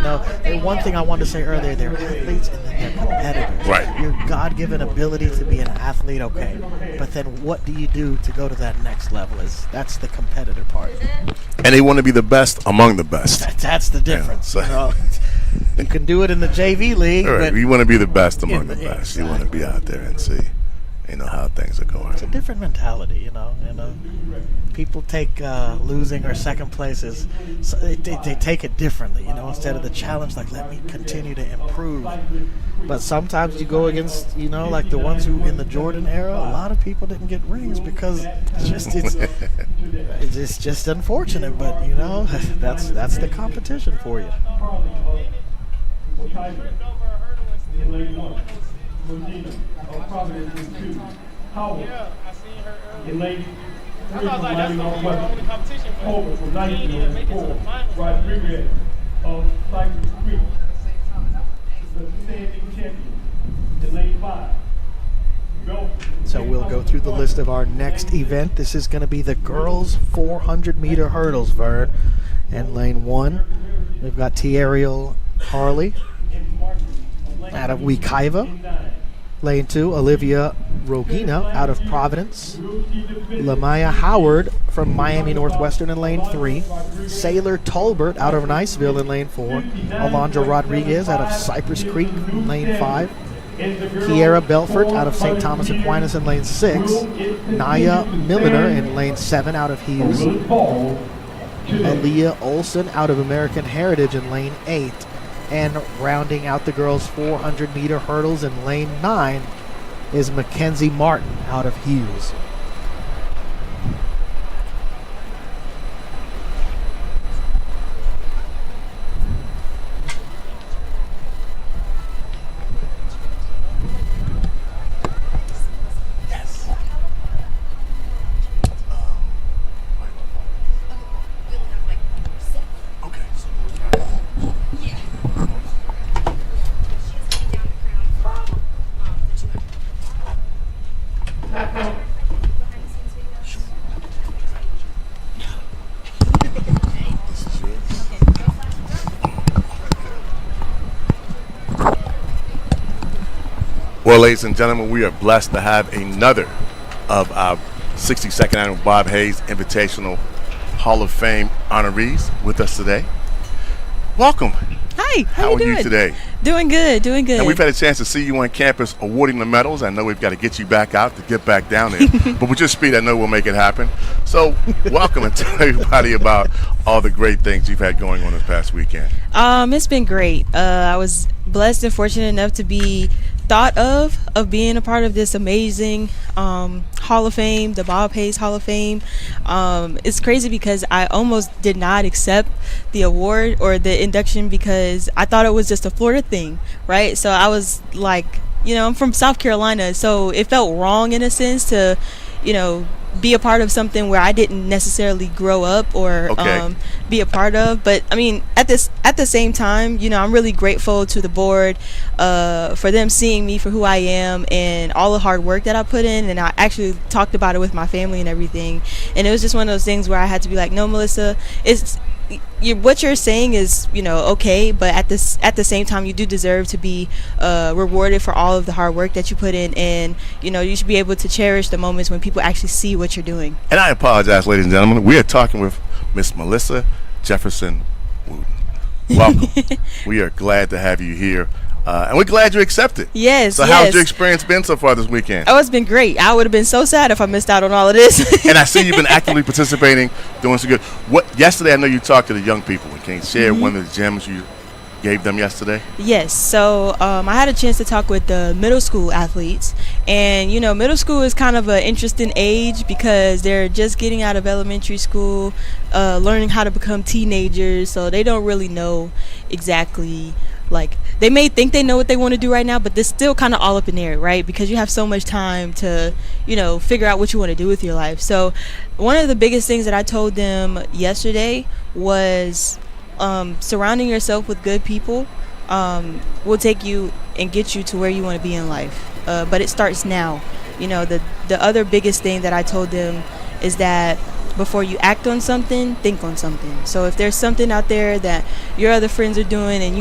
One thing I wanted to say earlier, they're athletes and then they're competitors. Right. Your God-given ability to be an athlete, okay. But then what do you do to go to that next level? That's the competitor part. And they want to be the best among the best. That's the difference. Yeah, you can do it in the JV league. Right. But you want to be the best among the best. You want to be out there and see. How things are going. It's a different mentality, People take losing or second places, so they take it differently, instead of the challenge, like, let me continue to improve. But sometimes you go against, like the ones who in the Jordan era, a lot of people didn't get rings because it's just unfortunate, but, that's the competition for you. Yeah, I seen her earlier. Late I was like, that's the only competition for Over from she didn't even make it to the 1904, finals. Rodriguez of Cypress Creek, the standing champion in lane 5. So we'll go through the list of our next event. This is going to be the girls 400-meter hurdles, Vern. And lane 1, we've got Tiariel Harley out of Wekiva. Lane 2, Olivia Rogina out of Providence. Lamaya Howard from Miami Northwestern in lane 3. Sailor Tolbert out of Niceville in lane 4. Alondra Rodriguez out of Cypress Creek in lane 5. Kiera Belfort out of St. Thomas Aquinas in lane 6. Naya Milliner in lane 7 out of Hughes. Aaliyah Olson out of American Heritage in lane 8. And rounding out the girls' 400-meter hurdles in lane 9 is Mackenzie Martin out of Hughes. Well, ladies and gentlemen, we are blessed to have another of our 62nd annual Bob Hayes Invitational Hall of Fame honorees with us today. Welcome. Hi, How are you today? Doing good, doing good. And we've had a chance to see you on campus awarding the medals. I know we've got to get you back out to get back down there. But with your speed, I know we'll make it happen. So welcome and tell everybody about all the great things you've had going on this past weekend. It's been great. I was blessed and fortunate enough to be thought of being a part of this amazing Hall of Fame, the Bob Hayes Hall of Fame. It's crazy because I almost did not accept the award or the induction because I thought it was just a Florida thing, right? So I was like I'm from South Carolina, so it felt wrong in a sense to, be a part of something where I didn't necessarily grow up or be a part of. But I mean, at the same time, I'm really grateful to the board for them seeing me for who I am and all the hard work that I put in. And I actually talked about it with my family and everything. And it was just one of those things where I had to be like, no, Melissa, what you're saying is okay, but at the same time you do deserve to be rewarded for all of the hard work that you put in, and you should be able to cherish the moments when people actually see what you're doing. And I apologize, ladies and gentlemen, we are talking with Miss Melissa Jefferson Wooten. Welcome. We are glad to have you here. And we're glad you accepted. Yes. So how's your experience been so far this weekend? Oh, it's been great. I would have been so sad if I missed out on all of this. And I see you've been actively participating, doing so good. Yesterday I know you talked to the young people. Can you share one of the gems you gave them yesterday? Yes. So I had a chance to talk with the middle school athletes. And, middle school is kind of an interesting age because they're just getting out of elementary school, learning how to become teenagers. So they don't really know exactly. Like, they may think they know what they want to do right now, but they're still kind of all up in the air, right? Because you have so much time to, figure out what you want to do with your life. So one of the biggest things that I told them yesterday was surrounding yourself with good people will take you and get you to where you want to be in life. But it starts now. The other biggest thing that I told them is that before you act on something, think on something. So if there's something out there that your other friends are doing and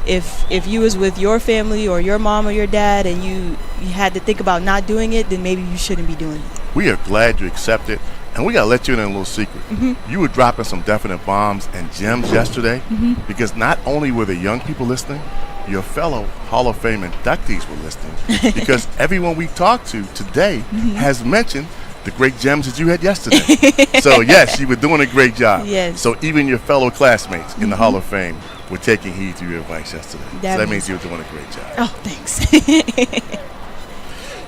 if you was with your family or your mom or your dad and you had to think about not doing it, then maybe you shouldn't be doing it. We are glad you accepted, and we got to let you in a little secret. You were dropping some definite bombs and gems yesterday because not only were the young people listening, your fellow Hall of Fame inductees were listening because everyone we talked to today has mentioned the great gems that you had yesterday. So yes, you were doing a great job. Yes. So even your fellow classmates in the Hall of Fame were taking heed to your advice yesterday. That means you were doing a great job. Oh, thanks.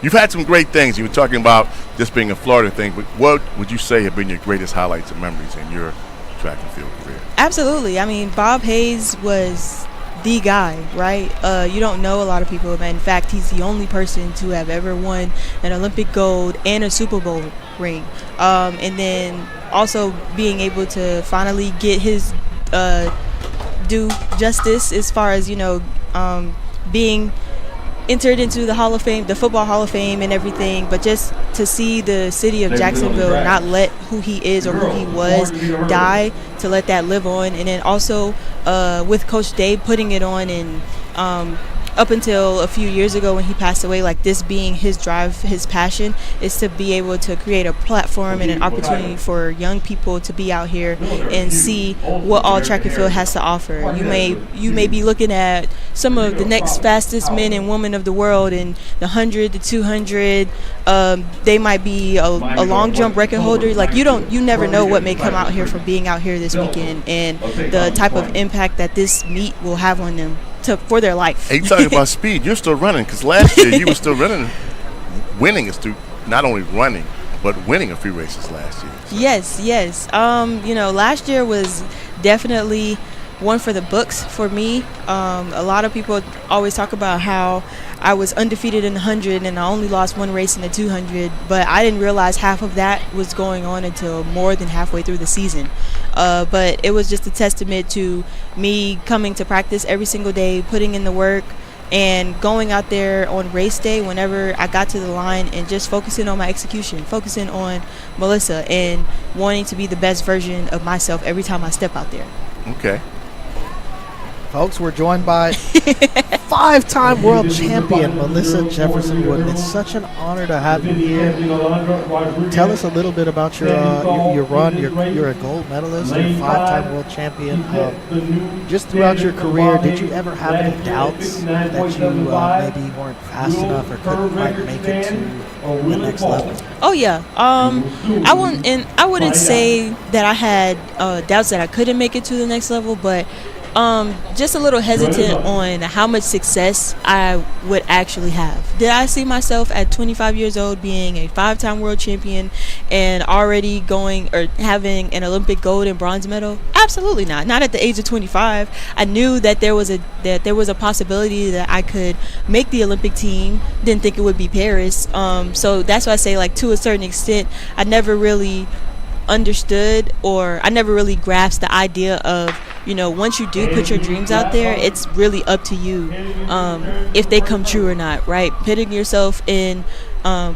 You've had some great things. You were talking about this being a Florida thing, but what would you say have been your greatest highlights and memories in your track and field career? Absolutely. I mean, Bob Hayes was the guy, right? You don't know a lot of people. In fact, he's the only person to have ever won an Olympic gold and a Super Bowl ring. And then also being able to finally get his due justice as far as, being entered into the Hall of Fame, the Football Hall of Fame and everything, but just to see the city of Jacksonville not let who he is or who he was die, to let that live on. And then also with Coach Day putting it on, and up until a few years ago when he passed away, like this being his drive, his passion is to be able to create a platform and an opportunity for young people to be out here and see what all track and field has to offer. You may be looking at some of the next fastest men and women of the world in the 100, the 200. They might be a long jump record holder. Like you never know what may come out here from being out here this weekend and the type of impact that this meet will have on them for their life. Hey, you talking about speed? You're still running because last year you were still running. Winning is through not only running but winning a few races last year. So. Yes. Last year was definitely one for the books for me. A lot of people always talk about how I was undefeated in the 100 and I only lost one race in the 200, but I didn't realize half of that was going on until more than halfway through the season. But it was just a testament to me coming to practice every single day, putting in the work, and going out there on race day whenever I got to the line and just focusing on my execution, focusing on Melissa and wanting to be the best version of myself every time I step out there. Okay. Folks, we're joined by five-time world champion Melissa Jefferson Wooten. It's such an honor to have you here. Tell us a little bit about your run. You're a gold medalist. You're a five-time world champion. Just throughout your career, did you ever have any doubts that you maybe weren't fast enough or couldn't quite make it to the next level? Oh yeah. I wouldn't say that I had doubts that I couldn't make it to the next level, but just a little hesitant on how much success I would actually have. Did I see myself at 25 years old being a 5-time world champion and already going or having an Olympic gold and bronze medal? Absolutely not. Not at the age of 25. I knew that there was a possibility that I could make the Olympic team. Didn't think it would be Paris. So that's why I say, like, to a certain extent, I never really understood, or I never really grasped the idea of, once you do put your dreams out there, it's really up to you if they come true or not, right? Putting yourself in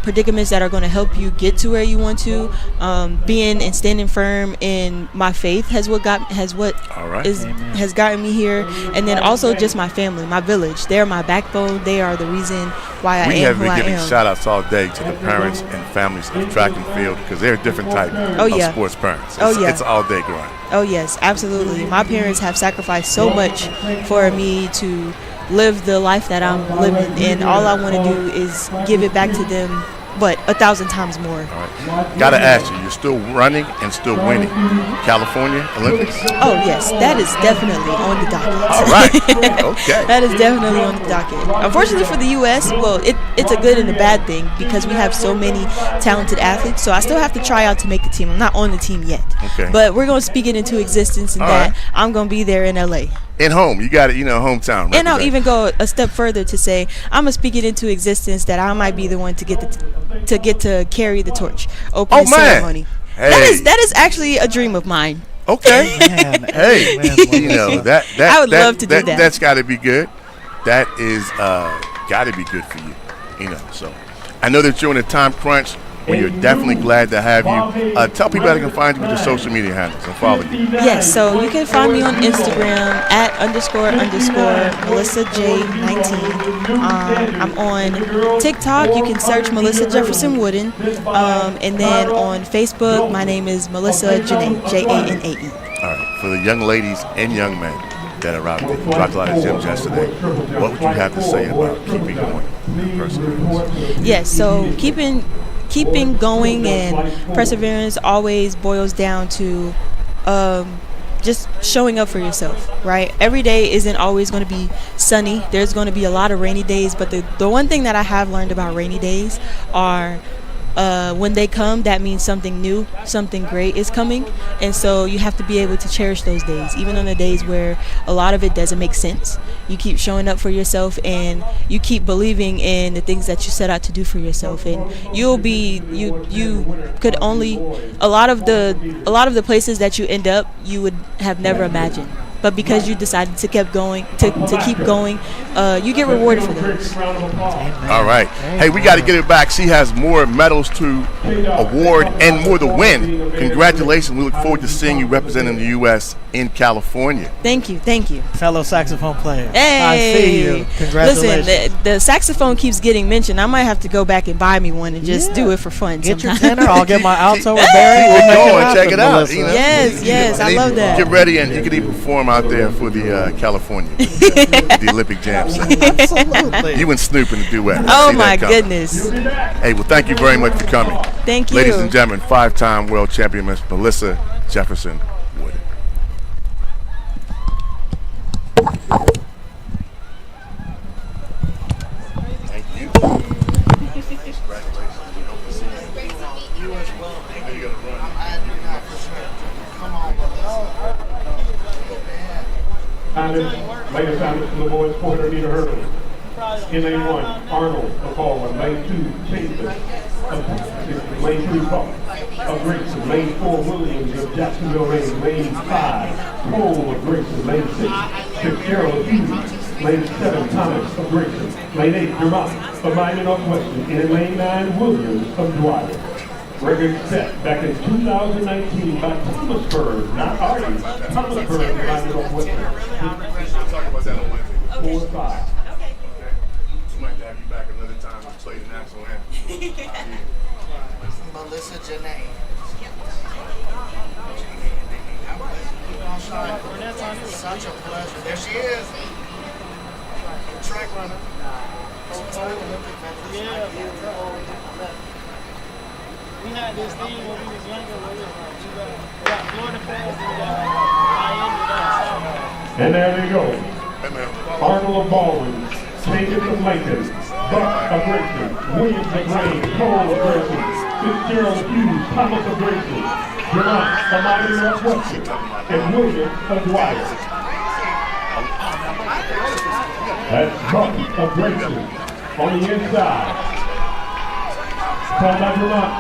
predicaments that are going to help you get to where you want to, being and standing firm in my faith has gotten me here, and then also just my family, my village. They're my backbone. They are the reason why I am who I am. We have been giving shout outs all day to the parents and families of track and field, because they're a different type of sports parents. It's all day grind. Oh yes, absolutely. My parents have sacrificed so much for me to live the life that I'm living, and all I want to do is give it back to them, but 1,000 times more. All right. Gotta ask you, you're still running and still winning. California Olympics? Oh yes, that is definitely on the docket. All right. Okay. That is definitely on the docket. Unfortunately for the U.S., well, it's a good and a bad thing, because we have so many talented athletes, so I still have to try out to make the team. I'm not on the team yet. Okay. But we're going to speak it into existence, and that I'm going to be there in L.A. In home, you got it, hometown. And I'll even go a step further to say I'm gonna speak it into existence that I might be the one to get to carry the torch, opening ceremony. Hey. That is actually a dream of mine. Okay. Hey, that I would love to do that. That's got to be good. That is got to be good for you. So I know that you're in a time crunch. We are definitely glad to have you. Tell people how they can find you with your social media handles and follow you. Yes, so you can find me on Instagram at __MelissaJ19. I'm on TikTok. You can search Melissa Jefferson Wooden. And then on Facebook, my name is Melissa Janae, Janae. All right. For the young ladies and young men that are out there, you dropped a lot of gems yesterday. What would you have to say about keeping going? Yes, so keeping going and perseverance always boils down to just showing up for yourself, right? Every day isn't always going to be sunny. There's going to be a lot of rainy days, but the one thing that I have learned about rainy days are when they come, that means something new, something great is coming. And so you have to be able to cherish those days, even on the days where a lot of it doesn't make sense. You keep showing up for yourself, and you keep believing in the things that you set out to do for yourself. And you could only, a lot of the places that you end up, you would have never imagined. But because you decided to keep going, you get rewarded for those. All right. Hey, we got to get it back. She has more medals to award and more to win. Congratulations. We look forward to seeing you representing the U.S. in California. Thank you. Fellow saxophone player. Hey. I see you. Congratulations. Listen, the saxophone keeps getting mentioned. I might have to go back and buy me one and just do it for fun. Get sometime. your tenor. I'll get my alto or Barry. We'll go and check it out. Yes, I love that. Get ready, and you can even perform out there for the California, the Olympic Jam Center. Absolutely. You and Snoop in the duet. Oh my goodness. Hey, well, thank you very much for coming. Thank you. Ladies and gentlemen, 5-time world champion Miss Melissa Jefferson Wooden. Thank you. Congratulations. We hope to see you. You as well. I know you're going to run. Come on, Later time for the boys 400 meter hurdles. In lane 1, Arnold of Baldwin. Lane 2, Chambers of Lane 3, of Grayson. Lane 4, Williams of Jacksonville Range. Lane 5, Cole of Grayson. Lane 6, Fitzgerald of Hughes. Lane 7, Thomas of Grayson. Lane 8, Dermott of Miami Northwestern. And in lane 9, Williams of Dwyer. Record set back in 2019 by Thomas Bird, not Artie. Thomas Bird of Miami Northwestern. We'll talk about that on Wednesday. 4 to 5. Okay. We might have you back another time to play the national anthem. Melissa Janae. Such a pleasure. There she is. Track runner. We had this thing when we was younger where we got Florida fans and we got Miami, And there they go. Arnold of Baldwin, Jenkins of Lincoln, Buck of Grayson, Williams of Grain, Cole of Grayson, Fitzgerald of Hughes, Thomas of Grayson, Vermont of Miami Northwestern, and Williams of Dwyer. That's Buck of Grayson on the inside. Called by Vermont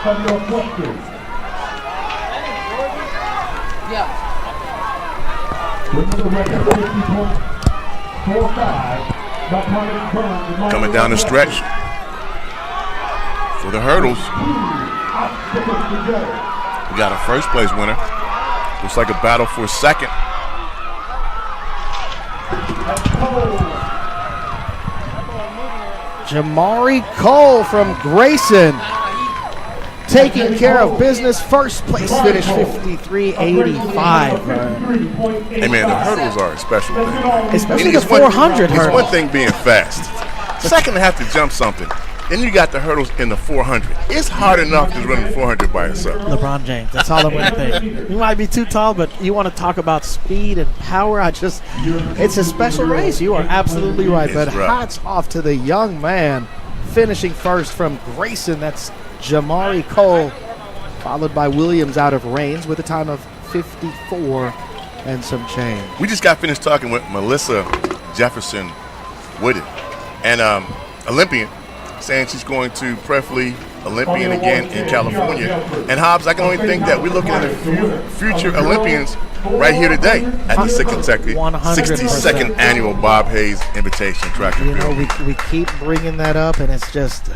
of Northwestern. Coming down the stretch for the hurdles. We got a first place winner. Looks like a battle for second. Jamari Cole from Grayson taking care of business. First place finish 53.85. Hey man, the hurdles are a special thing. Especially the 400 It's hurdles. one thing being fast. Second to have to jump something. Then you got the hurdles in the 400. It's hard enough to run the 400 by yourself. LeBron James, that's all I'm going to think. You might be too tall, but you want to talk about speed and power. It's a special race. You are absolutely right. But hats off to the young man finishing first from Grayson. That's Jamari Cole, followed by Williams out of Rains with a time of 54 and some change. We just got finished talking with Melissa Jefferson Wooded, and Olympian, saying she's going to preferably Olympian again in California. And Hobbs, I can only think that we're looking at the future Olympians right here today at the 62nd annual Bob Hayes Invitation Track and Field. We keep bringing that up, and it's just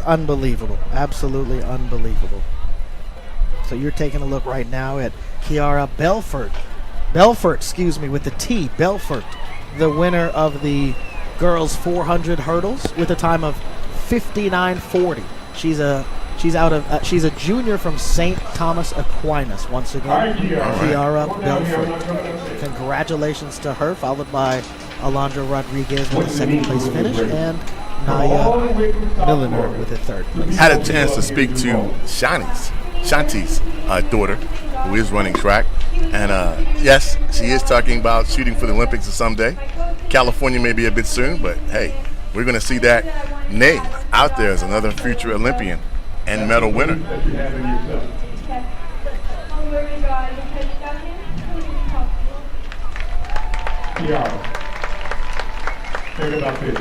unbelievable, absolutely unbelievable. So you're taking a look right now at Kiara Belfort, with the T, Belfort, the winner of the girls 400 hurdles with a time of 59.40. She's a junior from St. Thomas Aquinas. Once again, Kiara Belfort. Congratulations to her, followed by Alondra Rodriguez with a second place finish, and Naya Milliner with a third place. Had a chance to speak to Shante's daughter, who is running track. And yes, she is talking about shooting for the Olympics someday. California may be a bit soon, but hey, we're going to see that name out there as another future Olympian and medal winner. Think about this.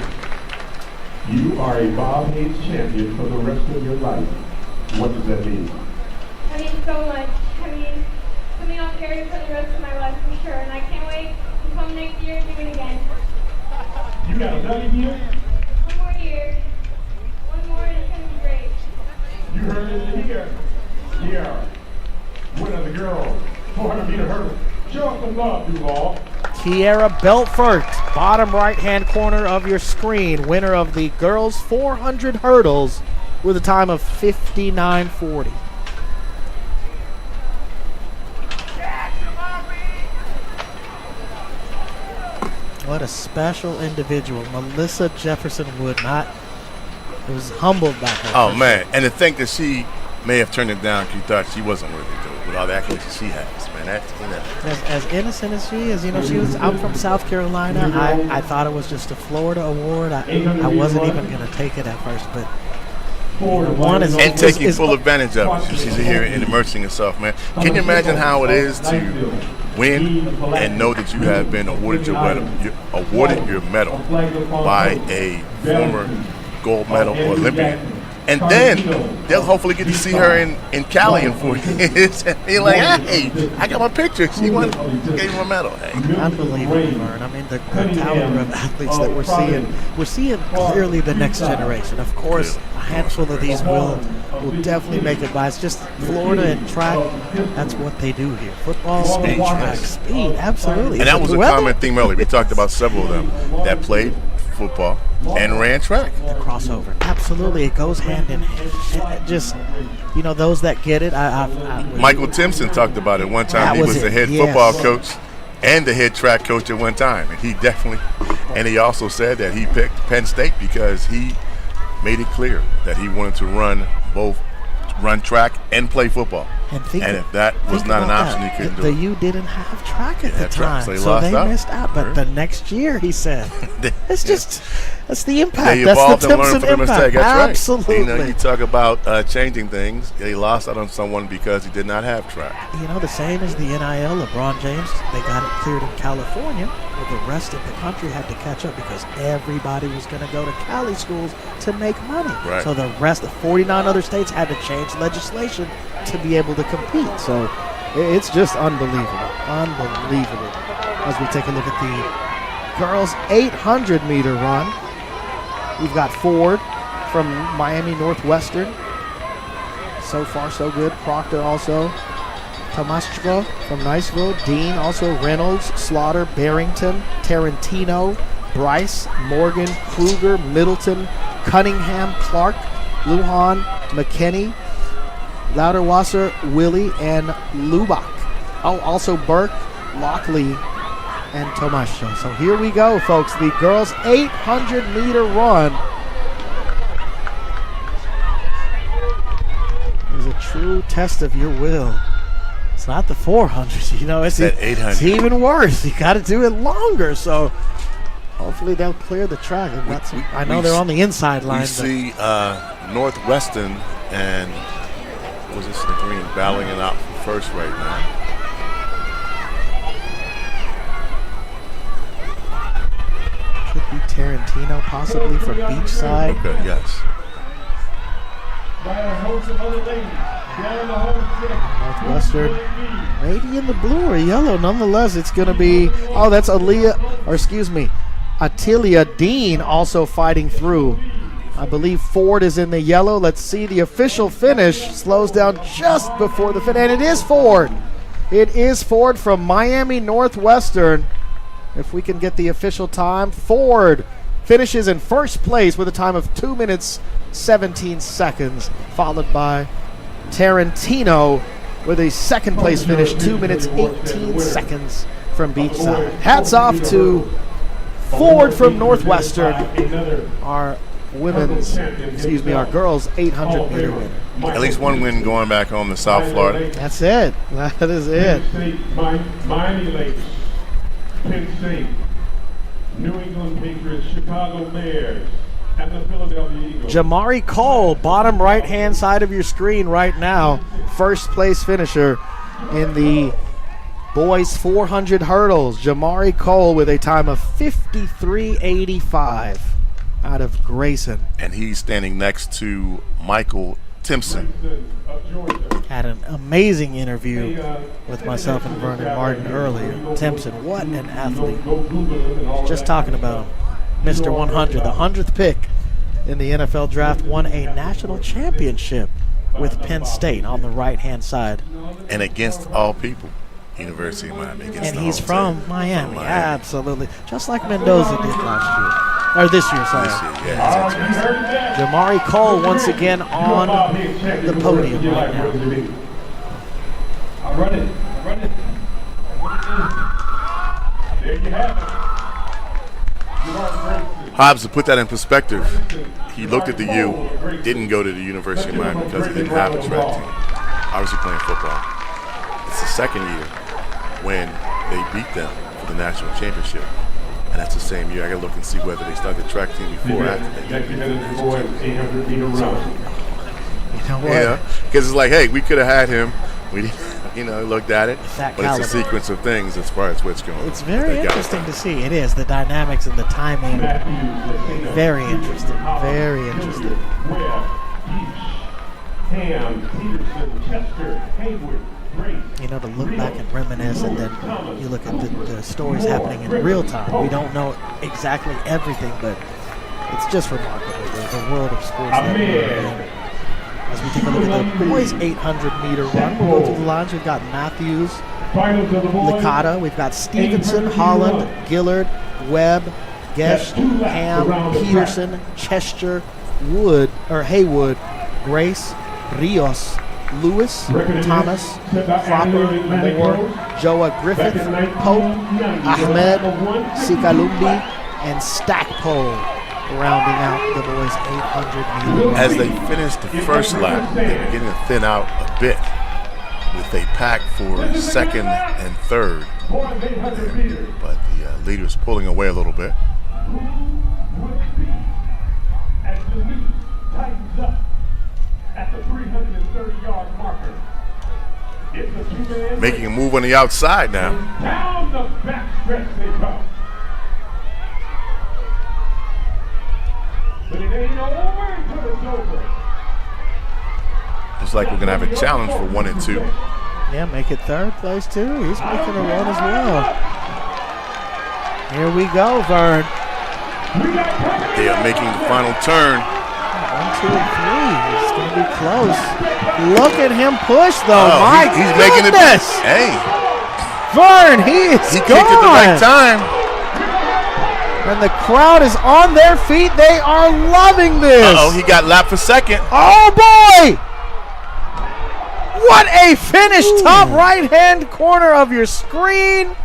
You are a Bob Hayes champion for the rest of your life. What does that mean? I mean so much. I mean, something I'll carry for the rest of my life for sure, and I can't wait to come next year and do it again. You got another year? One more year. One more and it's going to be great. You heard it here. Yeah. Winner of the girls. 400-meter hurdle. Show us some love, Duval. Kiara Belfort, bottom right-hand corner of your screen, winner of the girls 400 hurdles with a time of 59.40. What a special individual. Melissa Jefferson Wood was humbled by her. Oh, man. And to think that she may have turned it down because she thought she wasn't worthy to it with all the accolades she has, man. As innocent as she is, she was out from South Carolina. I thought it was just a Florida award. I wasn't even going to take it at first, but taking full advantage of it. She's here and immersing herself, man. Can you imagine how it is to win and know that you have been awarded your medal by a former gold medal or Olympian? And then they'll hopefully get to see her in Cali in 4 years and be like, hey, I got my picture. She gave him a medal. Hey. Unbelievable, Vern. I mean, the caliber of athletes that we're seeing clearly the next generation. Of course, a handful of these will definitely make it by. It's just Florida and track, that's what they do here. Football, speed, track, speed, absolutely. And that was a common theme earlier. We talked about several of them that played football and ran track. The crossover, absolutely, it goes hand in hand. Just those that get it. Michael Timson talked about it one time. He was the head football coach and the head track coach at one time, and he also said that he picked Penn State because he made it clear that he wanted to run track and play football. And if that was not an option, he couldn't do the it. U didn't have track at the had track, time, so so they they lost out. missed out. But the next year, he said, it's just that's the impact. They That's evolved the and learned Timson from the impact. mistake. That's Absolutely. right. You talk about changing things. They lost out on someone because he did not have track. The same as the NIL. LeBron James, they got it cleared in California, but the rest of the country had to catch up because everybody was going to go to Cali schools to make money. Right. So the rest of 49 other states had to change legislation to be able to compete. So it's just unbelievable. Unbelievable. As we take a look at the girls' 800-meter run, we've got Ford from Miami Northwestern. So far, so good. Proctor also. Tomaszko from Niceville. Dean also. Reynolds, Slaughter, Barrington, Tarantino, Bryce, Morgan, Kruger, Middleton, Cunningham, Clark, Lujan, McKinney, Lauderwasser, Willie, and Lubach. Oh, also Burke, Lockley, and Tomaszko. So here we go, folks. The girls' 800-meter run is a true test of your will. It's not the 400, it's that 800. It's even worse. You got to do it longer. So hopefully they'll clear the track. I know they're on the inside line. We see Northwestern and was this the green battling it out for first right now. Could be Tarantino possibly from Beachside. Okay, yes. Northwestern, maybe in the blue or yellow. Nonetheless, it's going to be, that's Atilia Dean also fighting through. I believe Ford is in the yellow. Let's see the official finish. Slows down just before the finish, and it is Ford. It is Ford from Miami Northwestern. If we can get the official time, Ford finishes in first place with a time of 2 minutes, 17 seconds, followed by Tarantino with a second place finish, 2 minutes, 18 seconds from Beachside. Hats off to Ford from Northwestern, our girls 800-meter winner. At least one win going back home to South Florida. That's it. That is it. Miami ladies, Penn State, New England Patriots, Chicago Bears, and the Philadelphia Eagles. Jamari Cole, bottom right-hand side of your screen right now, first place finisher in the boys 400 hurdles. Jamari Cole with a time of 53.85 out of Grayson. And he's standing next to Michael Timson. Had an amazing interview with myself and Vernon Martin earlier. Timpson, what an athlete. Just talking about him. Mr. 100, the 100th pick in the NFL draft, won a national championship with Penn State on the right-hand side. And against all people, University of Miami. And he's from Miami. Absolutely. Just like Mendoza did last year. Or this year, sorry. That's interesting. Jamari Cole once again on the podium right now. I'll run it. There you have it. Hobbs, to put that in perspective, he looked at the U, didn't go to the University of Miami because he didn't have a track team. Obviously playing football. It's the second year when they beat them for the national championship. And that's the same year. I got to look and see whether they started the track team before or after they beat the national championship. You know what? Yeah, because it's like, hey, we could have had him. We looked at it. That but caliber. It's a sequence of things as far as what's going on. It's very interesting to see. It is. The dynamics and the timing. Very interesting. Very interesting. Ham, Peterson, Chester, Haywood, Grace. To look back and reminisce, and then you look at the stories happening in real time. We don't know exactly everything, but it's just remarkable, the world of sports that we're in. As we take a look at the boys' 800-meter run, we'll go through the lines. We've got Matthews, Licata, we've got Stevenson, Holland, Gillard, Webb, Gesh, Ham, Peterson, Chester, Haywood, Grace, Rios, Lewis, Thomas, Cropper, Moore, Joa Griffith, Pope, Ahmed, Sikalumbi, and Stackpole, rounding out the boys' 800 meter. As they finish the first lap, they're beginning to thin out a bit. with a pack for second and third. But the leader is pulling away a little bit. As the lead tightens up at the 330-yard marker. It's a two-man Making a move on the outside now. Down the back stretch they come. But it ain't over until it's over. Looks like we're going to have a challenge for 1 and 2. Yeah, make it third place too. He's making a run as well. Here we go, Vern. They are making the final turn. 1, 2, and 3. It's going to be close. Look at him push, though. Oh, My he's goodness. making it. Hey, Vern, he kicked gone. at the right time. And the crowd is on their feet. They are loving this. Uh-oh, he got lapped for second. Oh, boy. What a finish. Top right-hand corner of your screen.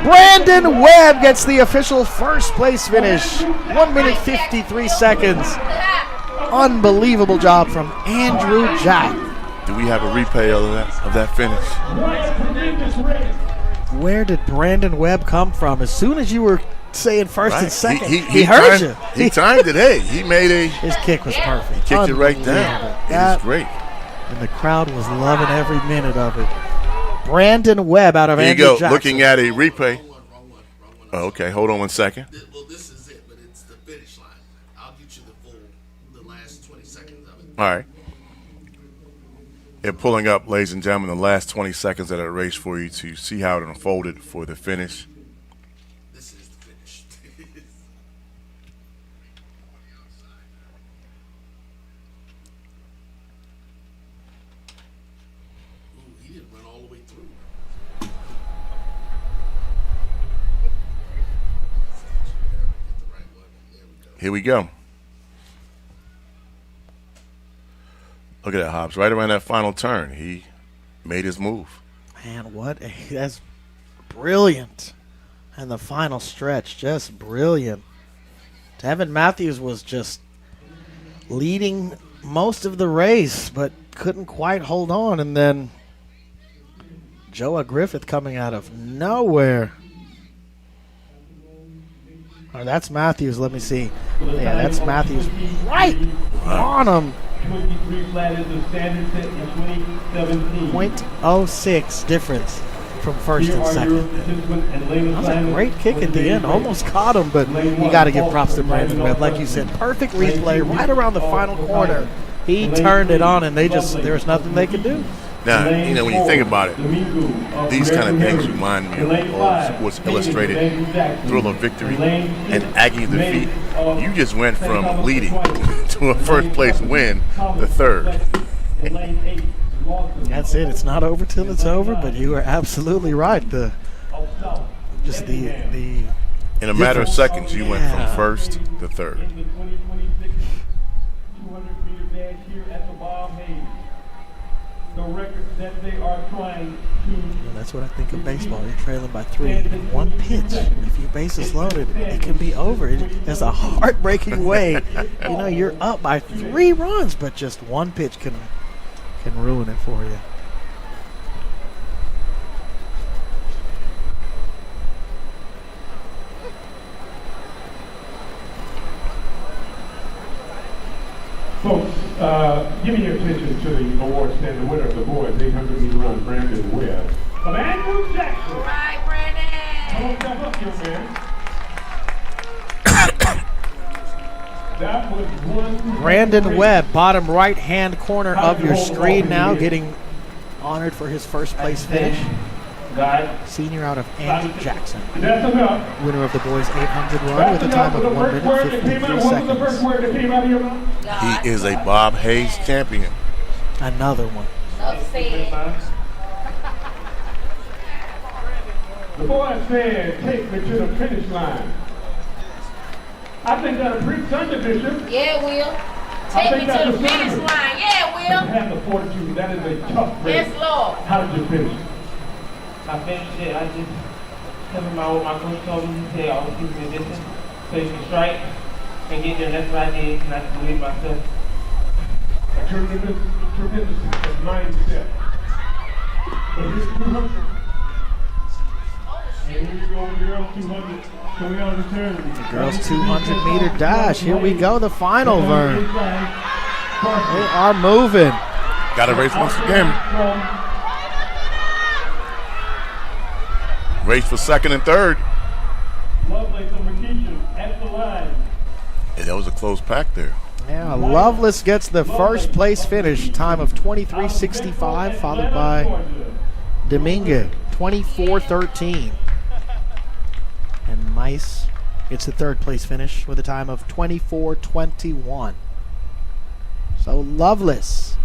Brandon Webb gets the official first place finish. 1 minute 53 seconds. Unbelievable job from Andrew Jack. Do we have a replay of that finish? Where did Brandon Webb come from? As soon as you were saying first and second, he timed, heard you. He timed it. Hey, he made a. His kick was perfect. Kicked it right down. It was great. And the crowd was loving every minute of it. Brandon Webb out of Here you Andrew go. Jackson. Looking at a replay. Oh, okay, hold on 1 second. Well, this is it, but it's the finish line. I'll get you the last 20 seconds of it. All right. They're pulling up, ladies and gentlemen, the last 20 seconds of that race for you to see how it unfolded for the finish. This is the finish. Ooh, he didn't run all the way through. Here we go. Look at that, Hobbs. Right around that final turn, he made his move. Man, that's brilliant. And the final stretch, just brilliant. Tevin Matthews was just leading most of the race, but couldn't quite hold on. And then Joa Griffith coming out of nowhere. Oh, that's Matthews. Let me see. Yeah, that's Matthews right on him. 23 flat is the standard set in 2017. 0.06 difference from first and second. That was a great kick at the end. Almost caught him, but you got to give props to Brandon Webb. Like you said, perfect replay right around the final corner. He turned it on, and there was nothing they could do. Now, when you think about it, these kind of things remind me of Sports Illustrated, Thrill of Victory, and Aggie Defeat. You just went from leading to a first place win, the third. That's it. It's not over till it's over, but you are absolutely right. In a matter of seconds, you went from first to third. The record that they are trying to. That's what I think of baseball. You're trailing by 3. One pitch. If your base is loaded, it can be over. There's a heartbreaking way. You're up by 3 runs, but just one pitch can ruin it for you. Folks, give me your attention to the award stand. The winner of the boys 800-meter run, Brandon Webb of Andrew Jackson. All right, Brandon. Come on, step up, young man. That was one. Brandon Webb, bottom right-hand corner of your screen now, getting honored for his first place finish. Senior out of Andrew Jackson. That's enough. Winner of the boys 800 run with a time of 1 minute 53 seconds. He is a Bob Hayes champion. Another one. The boy said, take me to the finish line. I think that'll preach Sunday, Bishop. Yeah, Will. Take me to the finish line. Yeah, Will. You have the fortitude. That is a tough race. Yes, Lord. How did you finish? I finished it. I just kept what my coach told me. He said, always keep me distance, so you can strike and get there. That's what I did, and I just believe myself. A tremendous mindset. And here we go, girls 200. Coming out of the turn. The girls 200-meter dash. Here we go, the final, Vern. They are moving. Got a race once again. Race for second and third. Yeah, that was a close pack there. Yeah, Loveless gets the first place finish, time of 23:65, followed by Domingue, 24:13. And Mice gets the third place finish with a time of 24:21. So Loveless,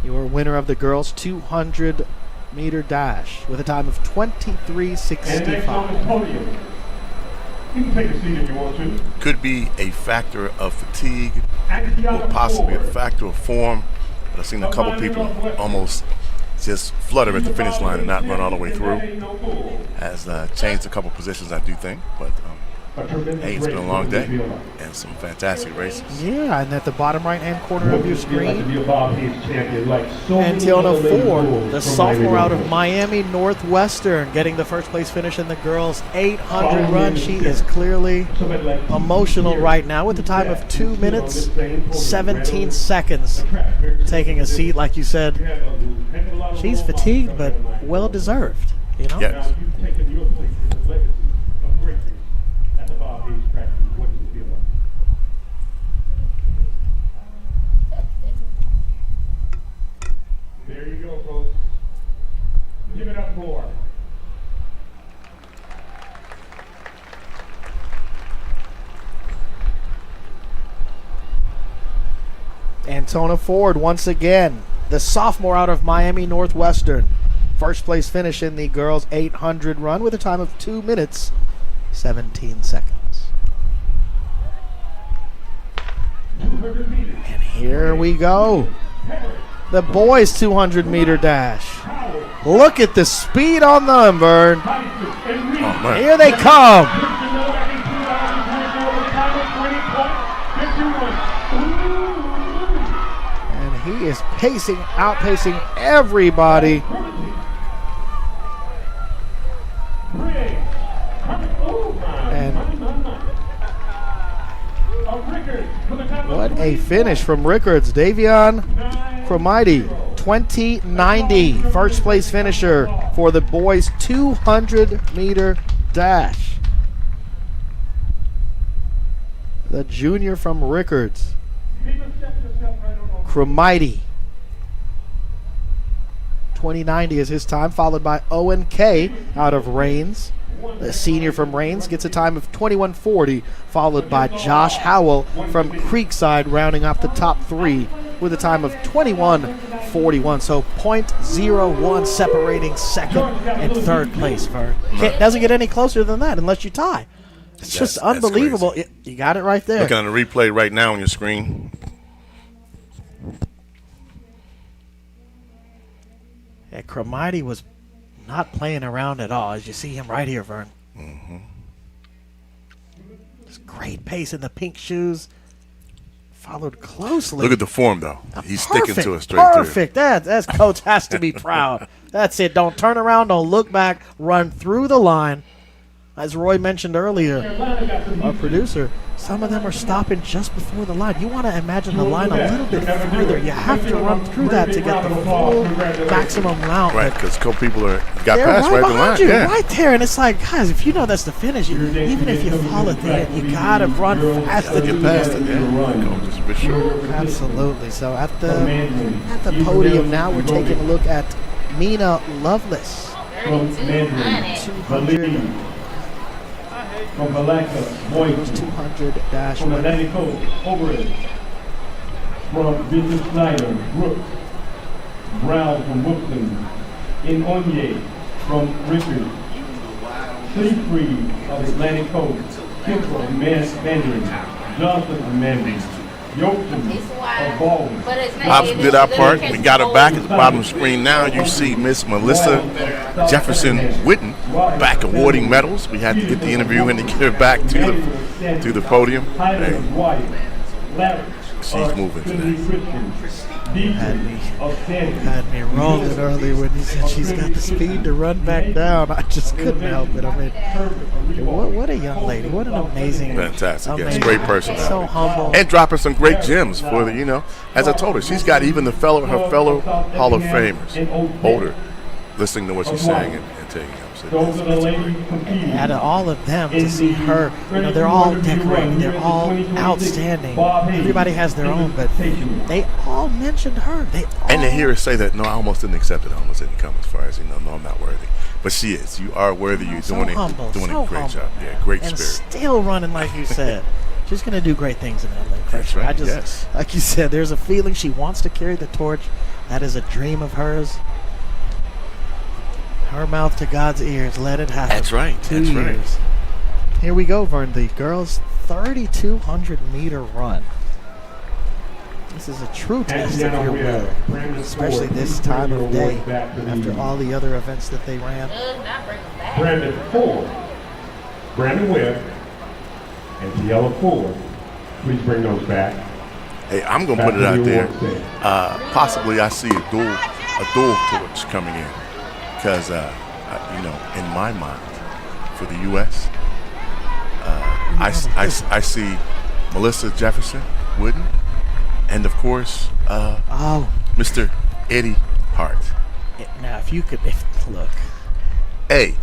your winner of the girls 200-meter dash with a time of 23:65. You can take a seat if you want to. Could be a factor of fatigue or possibly a factor of form. But I've seen a couple people almost just flutter at the finish line and not run all the way through. Has changed a couple positions, I do think. But hey, it's been a long day and some fantastic races. Yeah, and at the bottom right-hand corner of your screen, Antiona Ford, the sophomore out of Miami Northwestern, getting the first place finish in the girls' 800 run. She is clearly emotional right now with a time of 2 minutes, 17 seconds. Taking a seat, like you said, she's fatigued, but well-deserved, you know? Yes. There you go, folks. Give it up for. Antona Ford once again, the sophomore out of Miami Northwestern. First place finish in the girls' 800 run with a time of 2 minutes, 17 seconds. And here we go. The boys' 200-meter dash. Look at the speed on them, Vern. Here they come. And he is outpacing everybody. And what a finish from Rickards. Davion Cromartie, 2090, first place finisher for the boys' 200-meter dash. The junior from Rickards, Cromartie, 2090 is his time, followed by Owen Kay out of Rains. The senior from Rains gets a time of 21:40, followed by Josh Howell from Creekside, rounding off the top three with a time of 21:41. So .01 separating second and third place. It doesn't get any closer than that unless you tie. It's just unbelievable. You got it right there. Looking at the replay right now on your screen. Yeah, Cromartie was not playing around at all, as you see him right here, Vern. Mm-hmm. It's great pace in the pink shoes. Followed closely. Look at the form, though. He's sticking to it straight Perfect. That's coach has to be proud. That's it. Don't turn around. Don't look back. Run through the line. As Roy mentioned earlier, our producer, some of them are stopping just before the line. You want to imagine the line a little bit further. You have to run through that to get the full maximum amount. Right, because a couple people got past right the line. You, right there. And it's like, guys, if you know that's the finish, even if you fall at the end, you got to run faster than past it. Yeah. Sure. Absolutely. So at the podium now, we're taking a look at Mina Loveless. 200. From Malacca, Boyd, 200 dash. From Atlantic Coast, Overhead. From Vincent Snyder, Brooks. Brown from Wilson. Inonye from Richard. Seafried of Atlantic Coast. Kipper of Mandarin. Johnson of Mandarin. Yolkson of Baldwin. Pops did our part. We got her back at the bottom of the screen now. You see Miss Melissa Jefferson Witten back awarding medals. We had to get the interview in to get her back to the podium. Hey. she's moving today. Had me rolling earlier when he said she's got the speed to run back down. I just couldn't help it. I mean, what a young lady. What an amazing. Fantastic. Yes, great person. So humble. And dropping some great gems for the, as I told her, she's got even her fellow Hall of Famers older listening to what she's saying and taking up. So and out of all of them, to see her, they're all decorated, they're all outstanding. Everybody has their own, but they all mentioned her. And to hear her say that, no, I almost didn't accept it. I almost didn't come as far as, no, I'm not worthy. But she is. You are worthy. You're doing a great job. Yeah, great and spirit. Still running like you said. She's going to do great things in LA. That's right, like you said, there's a feeling she wants to carry the torch. That is a dream of hers. Her mouth to God's ears. Let it happen. That's right. 2 years. Here we go, Vern. The girls' 3,200-meter run. This is a true test of your will, especially this time of day after all the other events that they ran. Brandon Ford, Brandon Webb, and Tiella Ford. Please bring those back. Hey, I'm going to put it out there. Possibly I see a dual torch coming in. Because, in my mind, for the U.S., I see Melissa Jefferson Wooden, and of course, Mr. Eddie Hart. Now, look. Hey,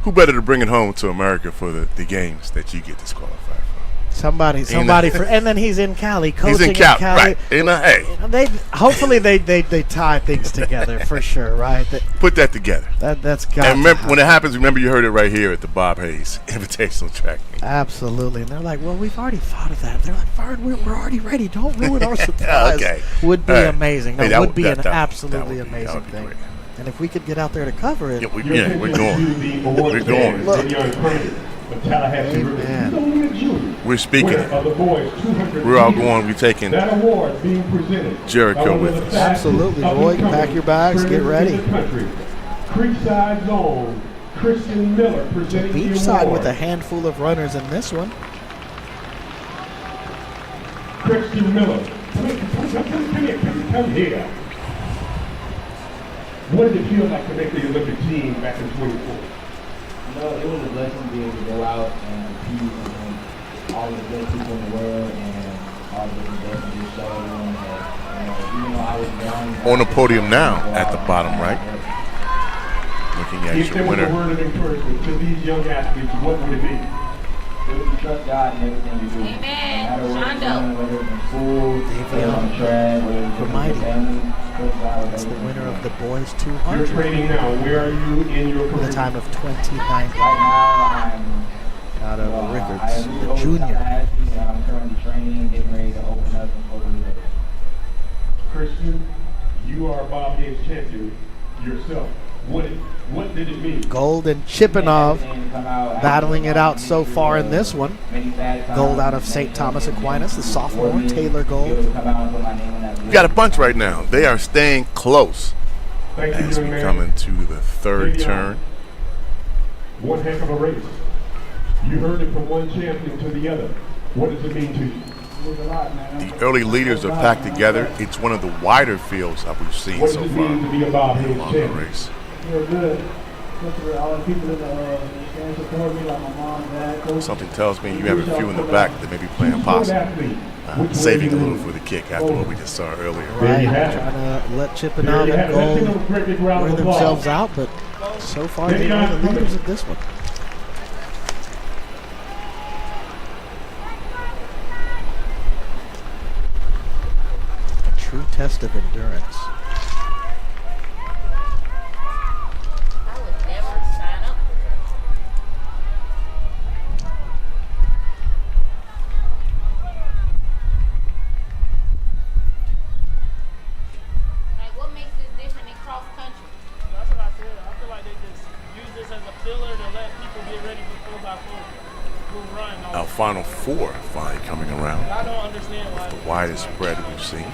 who better to bring it home to America for the games that you get disqualified for? Somebody and then he's in Cali coaching. He's in Cali, right? Hopefully they tie things together for sure, right? Put that together. That's got. And remember, when it happens, remember you heard it right here at the Bob Hayes Invitational Track Meet. Absolutely, and they're like, "Well, we've already thought of that." They're like, "Vern, we're already ready. Don't ruin our surprise." Okay, would be amazing. No, hey, would be an that absolutely would be amazing thing. Great. And if we could get out there to cover it, we're going. We're going. Look. Amen. We're speaking. We're all going. We're taking Jericho with us. Absolutely, boy. Pack your bags. Get ready. Creekside Zone, Christian Miller presenting the Beachside award. with a handful of runners in this one. Christian Miller, come here. What did it feel like to make the Olympic team back in 24? It was a blessing to be able to go out and compete against all the best people in the world and all the different best and just show everyone that, even though I was young. On the podium now at the bottom right. Looking at If there your was winner. a word of encouragement to these young athletes, what would it be? It was to trust God in everything you do. Amen. No matter what you're doing, whether it's in school, whether it's on the track, whether it's with your family, trust God with That's the everything winner you of do. the boys You're 200 training now. Where are you in your with career? a time of 20:19 Right now, out of I Rickards, moved the over to junior. Tallahassee. I'm currently training, getting ready to open up in Florida. Christian, you are Bob Hayes champion yourself. What did it mean? Gold and Chippenov battling it out so far in this one. Gold out of St. Thomas Aquinas, the sophomore, Taylor Gold. We got a bunch right now. They are staying close as we come into the third turn. One heck of a race. You heard it from one champion to the other. What does it mean to you? The early leaders are packed together. It's one of the wider fields that we've seen What so does it far mean to be a Bob Hayes along the champion? race. Feel good. Especially all the people in the stand support me, like my mom, dad, coach. Something tells me you have a few in the back that may be playing possum, saving a little for the kick after what we just saw earlier. Right, trying to let Chippenov and Gold wear themselves out, but so far they are the leaders of this one. A true test of endurance. Our final four finally coming around. I don't understand why. The widest spread we've seen.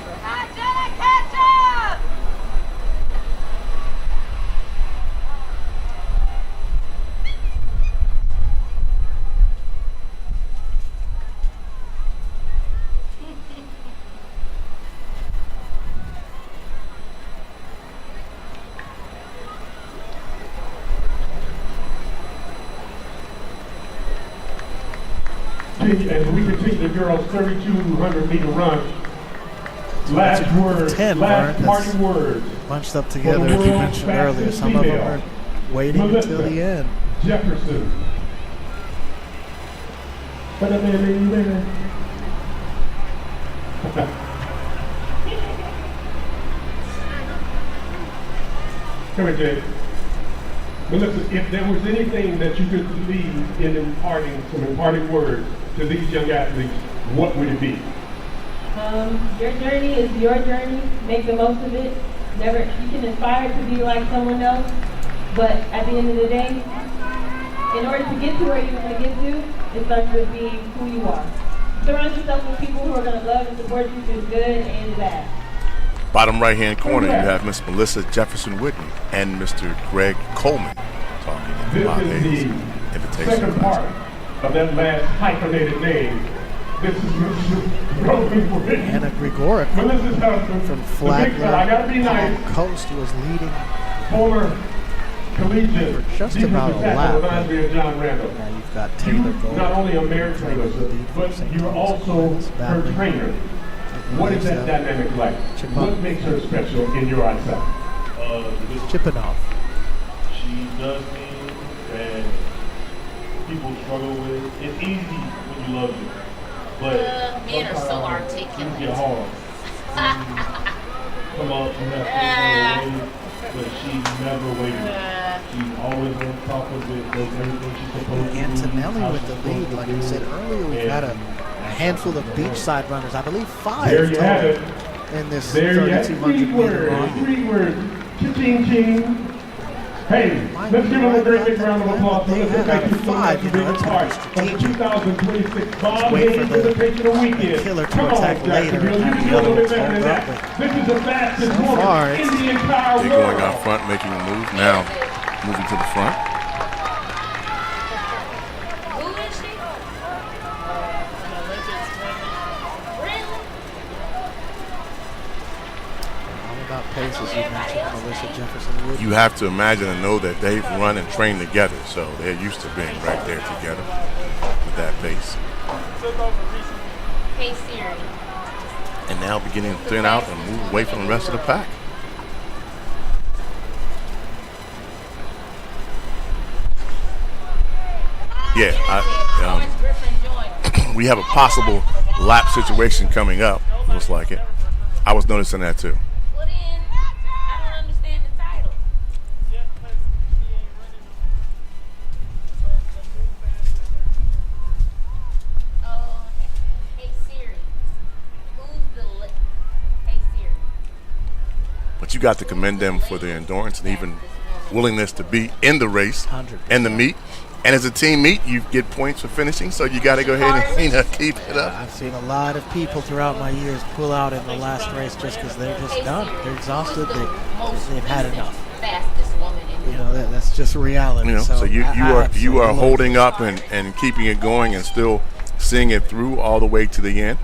continue the girls' 3,200-meter run. Last words, 10, last Vern, parting words. Bunched up together, as you mentioned earlier. Some of them are waiting until the end. Jefferson. What up, man? Come here, Jay. Melissa, if there was anything that you could leave in imparting some imparting words to these young athletes, what would it be? Your journey is your journey. Make the most of it. Never, you can aspire to be like someone else, but at the end of the day, in order to get to where you want to get to, it starts with being who you are. Surround yourself with people who are going to love and support you through good and the bad. Bottom right-hand corner, you have Miss Melissa Jefferson Whitney and Mr. Greg Coleman talking in the Bob Hayes Invitational. Second part of that last hyphenated name. This is Mr. Roman Anna Grigoric Melissa Jefferson from Flagler nice. Coast was leading former collegiate for just about a lap. Reminds me of John Randall. Now you've got Taylor Gold. Not only a married Melissa, but you're also her trainer. What is that dynamic like? What makes her special in your eyesight? Chipping off. She does things that people struggle with. It's easy when you love it, but men are so articulate. Things get hard. Come up and have but she's never waiting. She's always on top of it, does everything she's supposed to do. Antonelli with the lead, like I said earlier, we've had a handful of beachside runners, I believe 5 there you have it. In this there 3,200-meter run. 3 words. Cha-ching-ching. Hey, let's give them a great big round of applause. Melissa, thank you so much for being a part of the 2026 Bob Hayes Invitational Weekend. Killer to Come on, attack later. Jacksonville. You can do a little bit better than that. This is the fastest woman in the entire world. They're going out front, making a move. Now, moving to the front. Pace, as you mentioned, Melissa Jefferson Wood. You have to imagine and know that they've run and trained together, so they're used to being right there together with that pace. Hey Siri. And now beginning to thin out and move away from the rest of the pack. Yeah, we have a possible lap situation coming up. Looks like it. I was noticing that too. But you got to commend them for their endurance and even willingness to be in the race 100%. And the meet. And as a team meet, you get points for finishing, so you got to go ahead and keep it up. I've seen a lot of people throughout my years pull out in the last race just because they're just done. They're exhausted. They've had enough. You know, that's just reality. You know, so you are holding up and keeping it going and still seeing it through all the way to the end.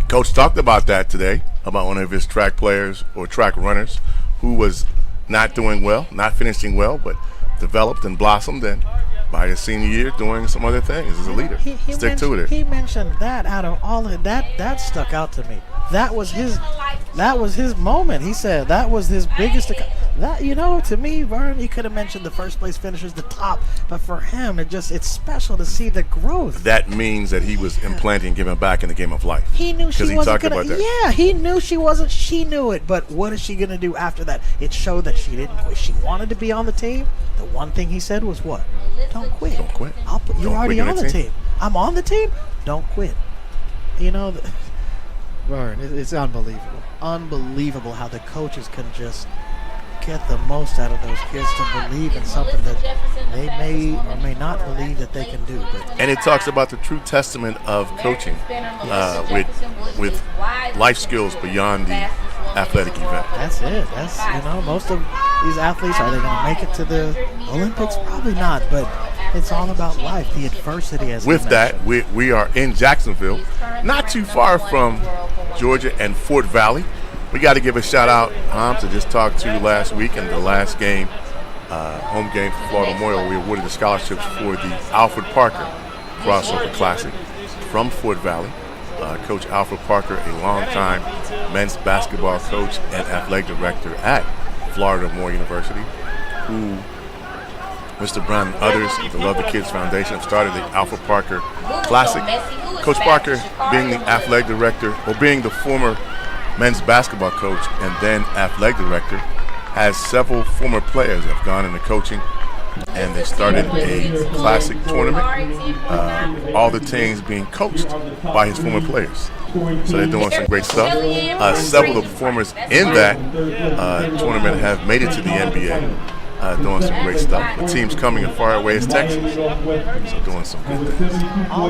Coach talked about that today, about one of his track players or track runners who was not doing well, not finishing well, but developed and blossomed, and by his senior year doing some other things as a leader. Stick to it. He mentioned that out of all of that stuck out to me. That was his moment. He said that was his biggest. That, you know, to me, Vern, he could have mentioned the first place finishers, the top, but for him, it's special to see the growth. That means that he was implanting, giving back in the game of life. He knew she wasn't gonna. About that. Yeah, he knew she wasn't. She knew it. But what is she gonna do after that? It showed that she didn't quit. She wanted to be on the team. The one thing he said was what? Don't quit. Don't quit. You're already on the team. I'm on the team. Don't quit. You know, Vern, it's unbelievable. Unbelievable how the coaches can just get the most out of those kids to believe in something that they may or may not believe that they can do. And it talks about the true testament of coaching with life skills beyond the athletic event. That's it. That's, you know, most of these athletes, are they going to make it to the Olympics? Probably not, but it's all about life, the adversity. As with that, we are in Jacksonville, not too far from Georgia and Fort Valley. We got to give a shout out, to just talked to last week in the last game, home game for Florida Memorial. We awarded the scholarships for the Alfred Parker crossover classic from Fort Valley. Coach Alfred Parker, a longtime men's basketball coach and athletic director at Florida Moore University, who Mr. Brown and others of the Love the Kids Foundation have started the Alfred Parker Classic. Coach Parker, being the athletic director, or being the former men's basketball coach and then athletic director, has several former players that have gone into coaching, and they started a classic tournament. All the teams being coached by his former players. So they're doing some great stuff. Several of the performers in that tournament have made it to the NBA. Doing some great stuff. The teams coming as far away as Texas, so doing some good things. All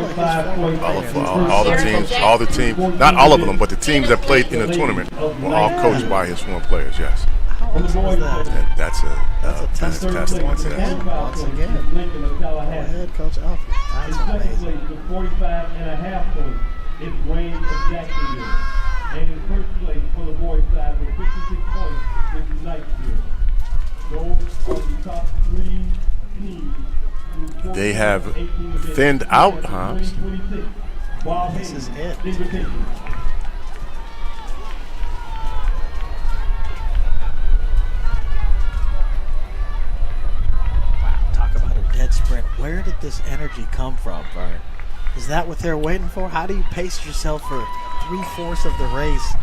the teams, not all of them, but the teams that played in the tournament were all coached by his former players. Yes. That's a testament. Once again, go ahead, Coach Alfred. That's amazing. 45.5 points. It's Wayne of Jacksonville. And in first place for the boys side with 56 points, this is Knightsville. They have thinned out, Hobbs. This is it. Wow, talk about a dead sprint. Where did this energy come from, Vern? Is that what they're waiting for? How do you pace yourself for 3/4 of the race?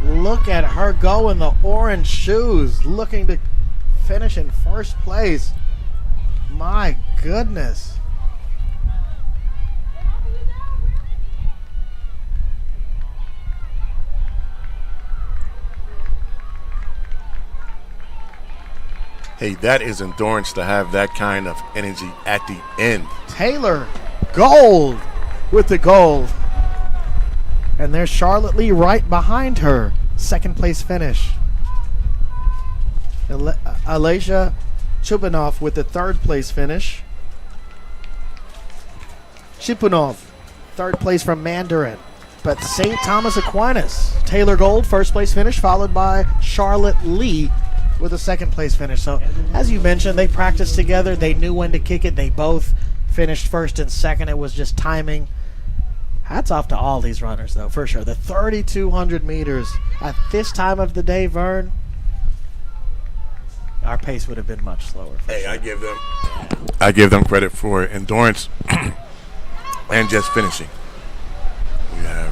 Look at her go in the orange shoes, looking to finish in first place. My goodness. Hey, that is endurance to have that kind of energy at the end. Taylor, gold with the gold. And there's Charlotte Lee right behind her. Second place finish. Alasia Chupanov with the third place finish. Chupanov, third place from Mandarin. But St. Thomas Aquinas, Taylor Gold, first place finish, followed by Charlotte Lee with a second place finish. So, as you mentioned, they practiced together. They knew when to kick it. They both finished first and second. It was just timing. Hats off to all these runners, though, for sure. The 3,200 meters at this time of the day, Vern, our pace would have been much slower. Hey, sure. I give them credit for endurance and just finishing. We have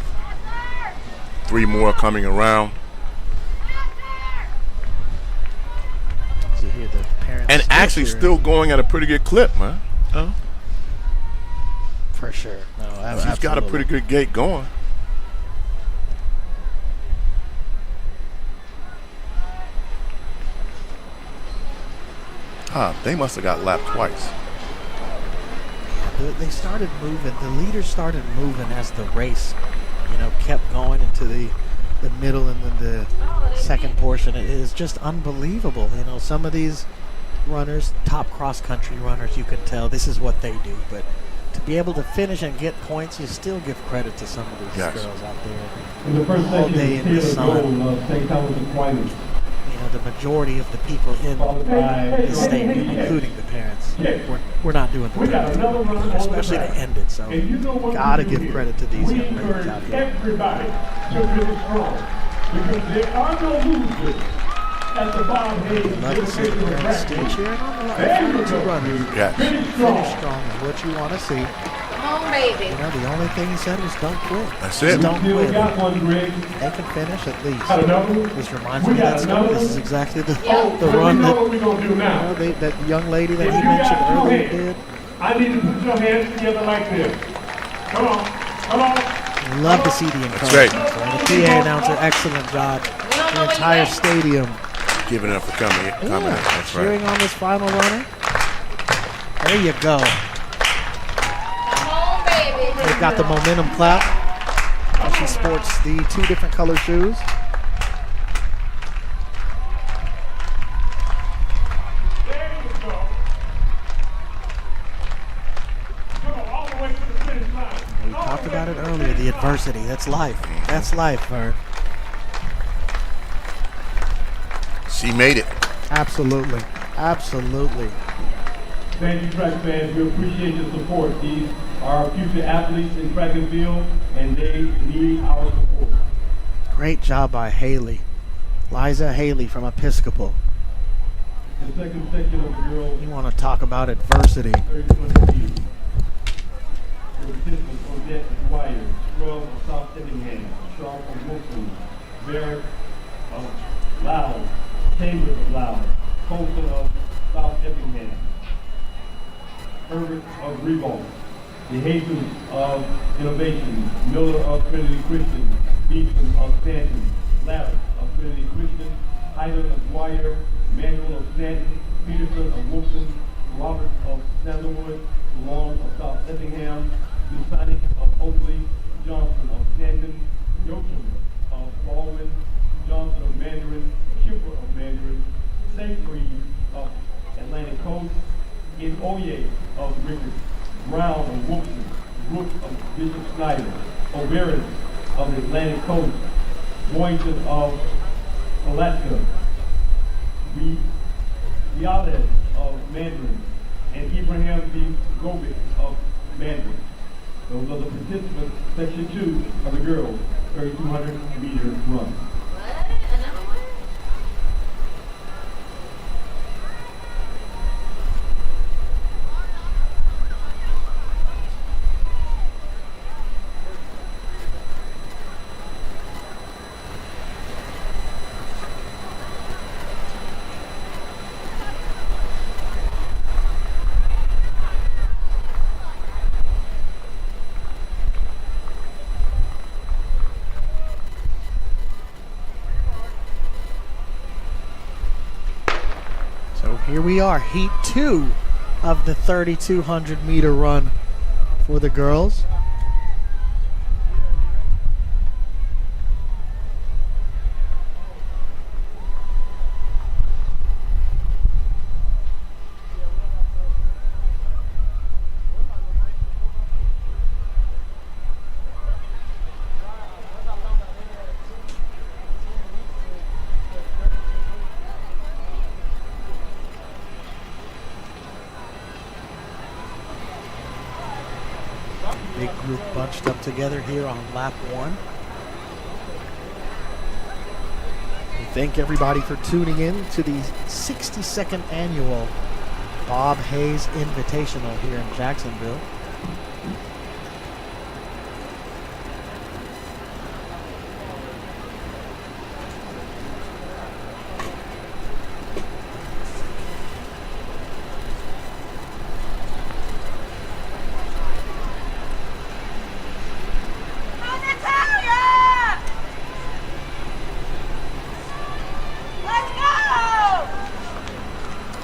3 more coming around. You hear the parents and actually still going at a pretty good clip, man. Oh. For sure. No, she's got a pretty good gait going. They must have got lapped twice. They started moving. The leaders started moving as the race, kept going into the middle and then the second portion. It is just unbelievable. Some of these runners, top cross-country runners, you can tell this is what they do. But to be able to finish and get points, you still give credit to some of these girls out there. In the first all day in the sun. St. Thomas Aquinas. The majority of the people in the stadium, including the parents, we're not doing the thing, especially to end it. So, gotta give credit to these young ladies out here. Everybody to finish strong, because there are no losers at the bottom. Love to see the parents still cheering on the two runners. Yes. Finish strong is what you want to see. Come on, baby. The only thing he said was don't quit. That's Just it. don't quit. Got one, Greg. They can finish at least. This reminds We me of got that story. another This is one. exactly the So run we know that, what we're going to do now. that young lady that If he you got mentioned two earlier hands, did. I need to put your hands together like this. Come on. Come on. Love to see the encouragement. That's So the PA announcer, excellent job. The entire stadium Giving it up for coming in. That's cheering right. on this final runner. There you go. They've got the momentum clap. And she sports the 2 different color shoes. There you go. Come on, all the way to the finish line. We talked about it earlier, the adversity. That's life. That's life, Vern. She made it. Absolutely. Absolutely. Thank you, track fans. We appreciate your support. These are our future athletes in track and field, and they need our support. Great job by Haley. Liza Haley from Episcopal. The second section of the girls. You want to talk about adversity. 3200 meters. The participants Odette Dwyer, Scrub of South Effingham, Sharp of Wilson, Barrett of Loud, Chambers of Loud, Colson of South Effingham, Herbert of Revolt, DeJesus of Innovation, Miller of Trinity Christian, Beeson of Stanton, Larris of Trinity Christian, Hyland of Dwyer, Manuel of Stanton, Peterson of Wilson, Roberts of Sandalwood, Long of South Effingham, Dusanic of Oakley, Johnson of Stanton, Yochum of Baldwin, Johnson of Mandarin, Kipper of Mandarin, St. Reed of Atlantic Coast, Oye of Ricketts, Brown of Wilson, Brooks of Bishop Snyder, O'Barron of the Atlantic Coast, Boynton of Alaska, Viales of Mandarin, and Ibrahim B. Govic of Mandarin. Those are the participants, section 2 of the girls, 3,200 meter run. Here we are, heat 2 of the 3,200 meter run for the girls. Big group bunched up together here on lap 1. We thank everybody for tuning in to the 62nd annual Bob Hayes Invitational here in Jacksonville.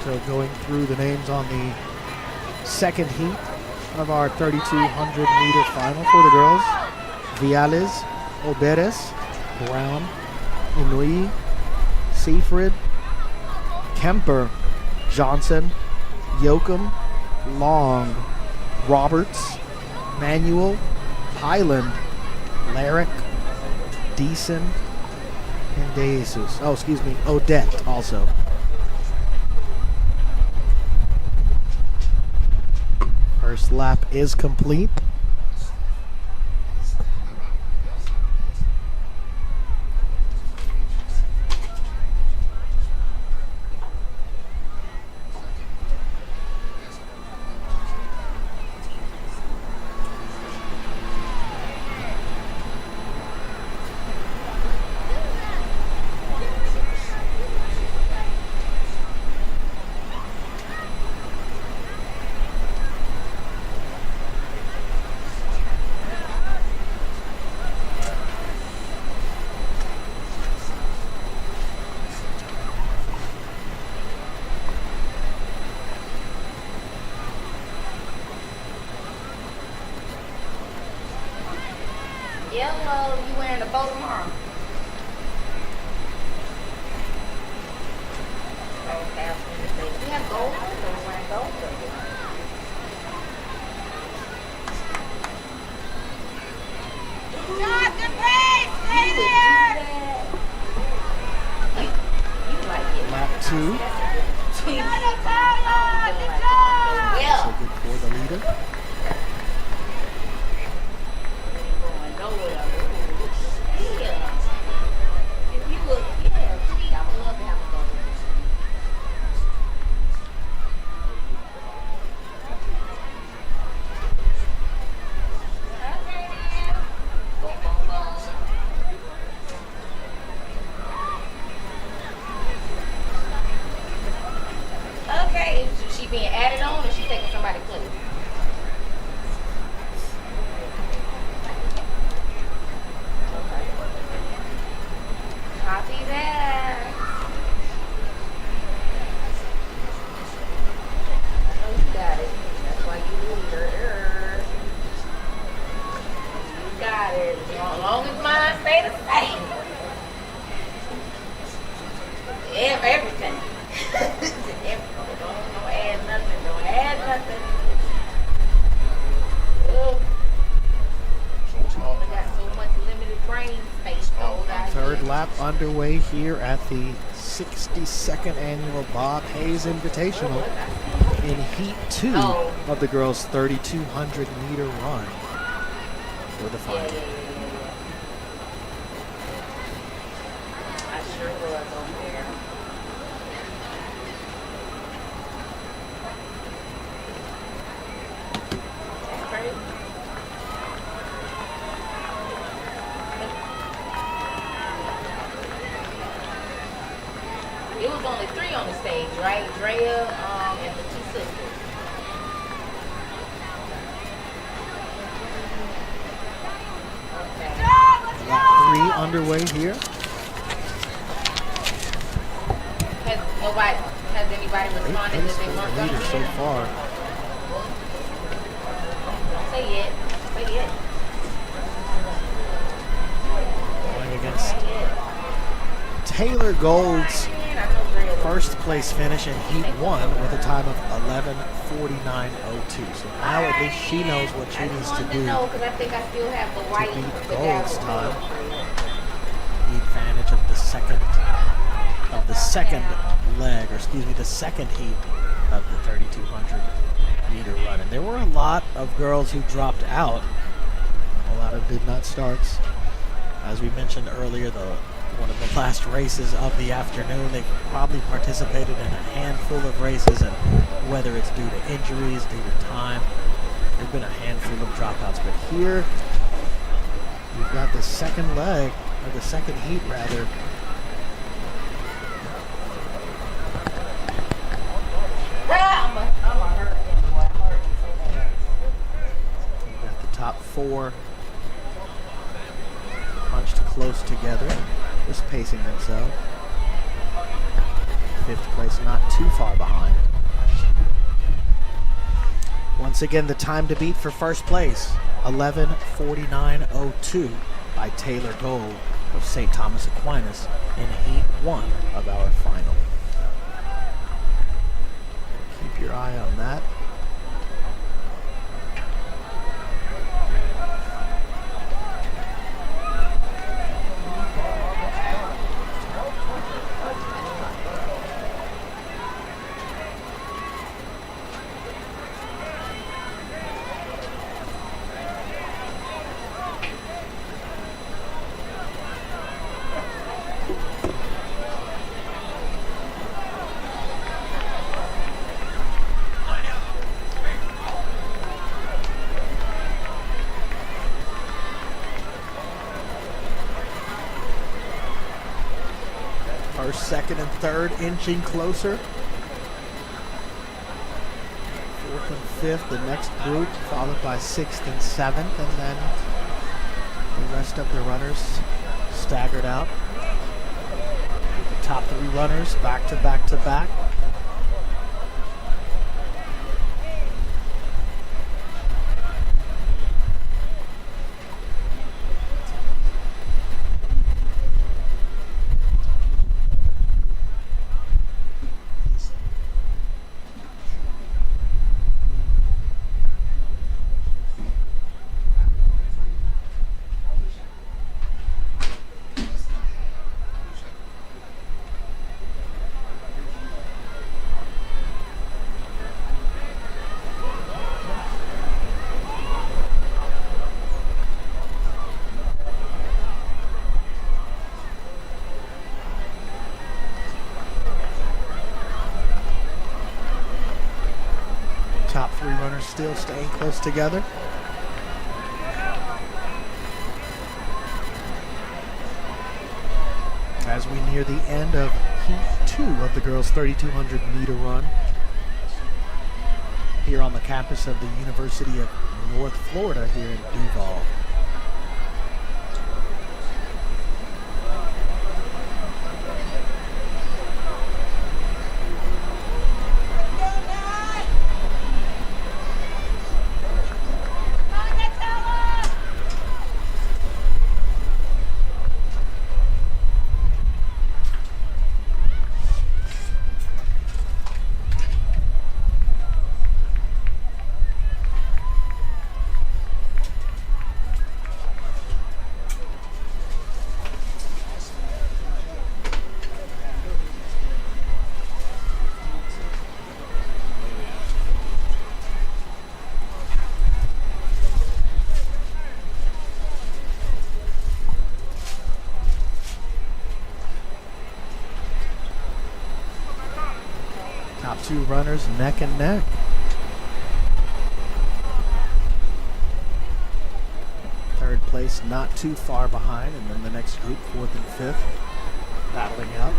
So going through the names on the second heat of our 3,200 meter final for the girls. Viales, Oberes, Brown, Inui, Seaford, Kemper, Johnson, Yoakum, Long, Roberts, Manuel, Highland, Larrick, Deason, and DeJesus. Oh, excuse me, Odette also. First lap is complete. Yellow, you wearing a bow tomorrow? Okay, I was going to say, do you have gold? Or you wearing gold? John, good pace! Stay there! You like it. Lap 2. Good job! leader. Going nowhere. Yeah. If you would, yeah, please, I would love to have a goal. Okay, is she being added on or she taking somebody's place? Copy that. I know you got it. That's why you leader. You got it. As long as mine stay the same. Everything. Don't add nothing. Don't add nothing. Ugh. Only got so much limited brain space. Third lap underway here at the 62nd annual Bob Hayes Invitational in Heat 2 of the girls' 3,200 meter run for the final. I sure was on there. That's crazy. It was only 3 on the stage, right? Drea, and the 2 sisters. Okay. Lap 3 underway here. Has anybody responded that they weren't going to Leader so far. Say it. Say it. Going against Taylor Gold's first place finish in Heat 1 with a time of 11:49.02. So now at least she knows what she needs to do I think I still have the white to beat Gold's time. The advantage of the second leg, or excuse me, the second heat of the 3,200 meter run. And there were a lot of girls who dropped out. A lot of did not starts. As we mentioned earlier, one of the last races of the afternoon. They've probably participated in a handful of races, and whether it's due to injuries, due to time, there have been a handful of dropouts. But here, we've got the second leg, or the second heat rather. We've got the top 4 punched close together, just pacing themselves. 5th place not too far behind. Once again, the time to beat for first place, 11:49.02 by Taylor Gold of St. Thomas Aquinas in Heat 1 of our final. Keep your eye on that. First, second, and third inching closer. 4th and 5th, the next group, followed by 6th and 7th, and then the rest of the runners staggered out. The top 3 runners back to back to back. Three runners still staying close together. As we near the end of Heat 2 of the girls' 3,200 meter run here on the campus of the University of North Florida here in Duval. Top two runners neck and neck. Third place not too far behind, and then the next group, fourth and fifth, battling out.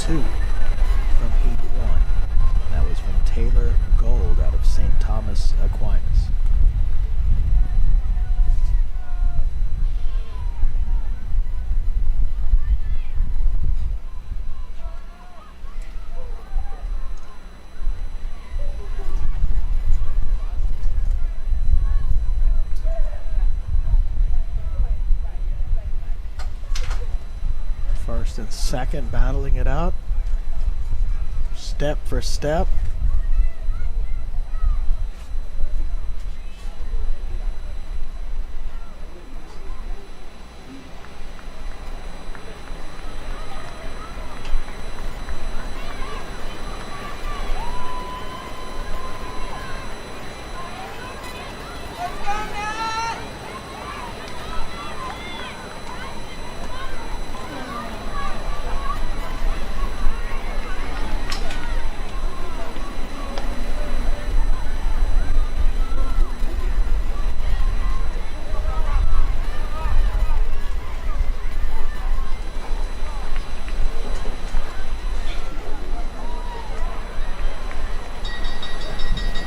From Heat 1. That was from Taylor Gold out of St. Thomas Aquinas. First and second battling it out. Step for step.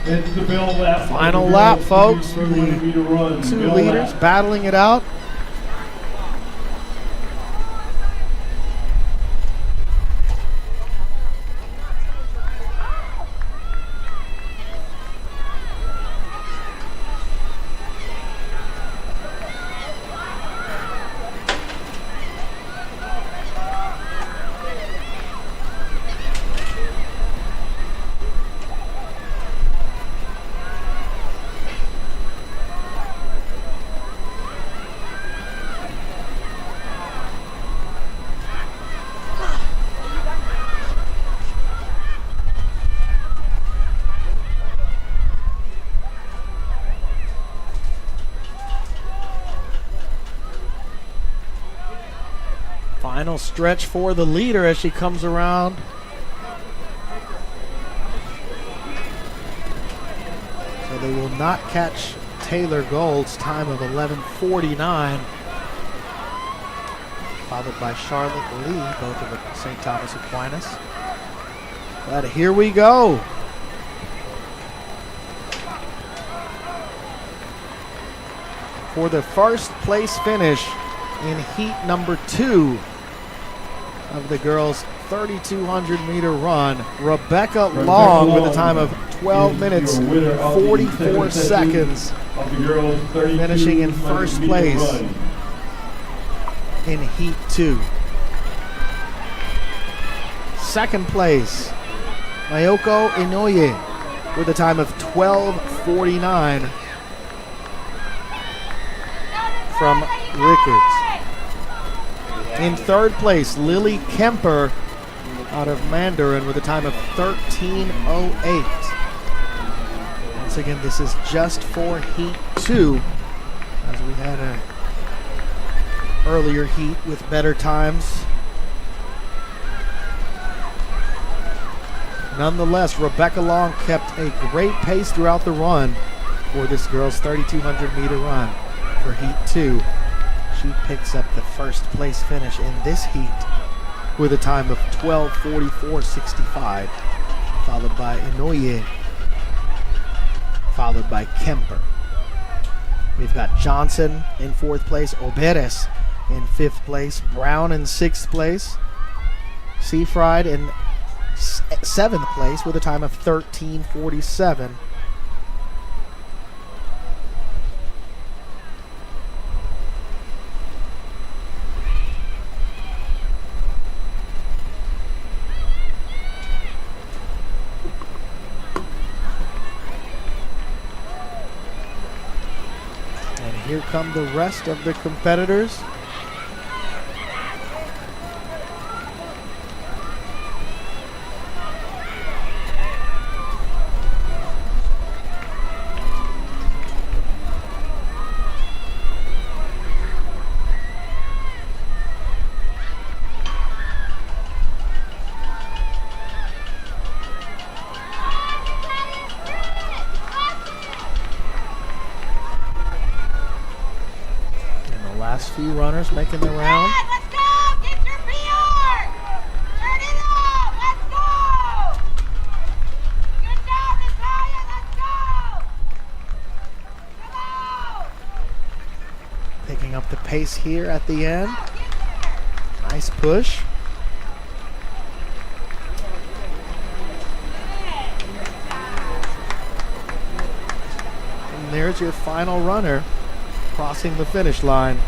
It's the bell lap. Final lap, folks, for the two leaders battling it out. Final stretch for the leader as she comes around. So they will not catch Taylor Gold's time of 11:49, followed by Charlotte Lee, both of St. Thomas Aquinas. But here we go. For the first place finish in heat number 2 of the girls' 3,200 meter run, Rebecca Long with a time of 12 minutes, 44 seconds, finishing in first place in heat 2. Second place, Mayoko Inoue with a time of 12:49 from Rickards. In third place, Lily Kemper out of Mandarin with a time of 13:08. Once again, this is just for Heat 2, as we had a earlier heat with better times. Nonetheless, Rebecca Long kept a great pace throughout the run for this girls' 3,200-meter run for Heat 2. She picks up the first place finish in this heat with a time of 12:44.65, followed by Inoue, followed by Kemper. We've got Johnson in 4th place, Oberes in 5th place, Brown in 6th place, Seafried in 7th place with a time of 13:47. And here come the rest of the competitors. Few runners making the round. Let's go! Get your PR! Turn it up! Let's go! Good job, Natalia! Let's go! Come on! Picking up the pace here at the end. Nice push. And there's your final runner crossing the finish line.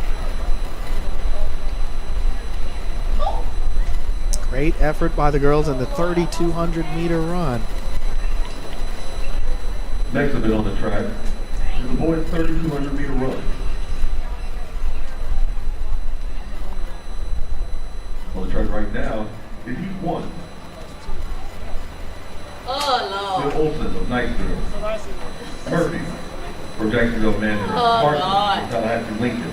Great effort by the girls in the 3,200-meter run. Next event on the track is the boys' 3,200-meter run. On the track right now is Heat 1. Oh, Bill Olsen of Niceville. Murphy from Jacksonville, Mandarin. Oh, Martin Lord. from Tallahassee, Lincoln.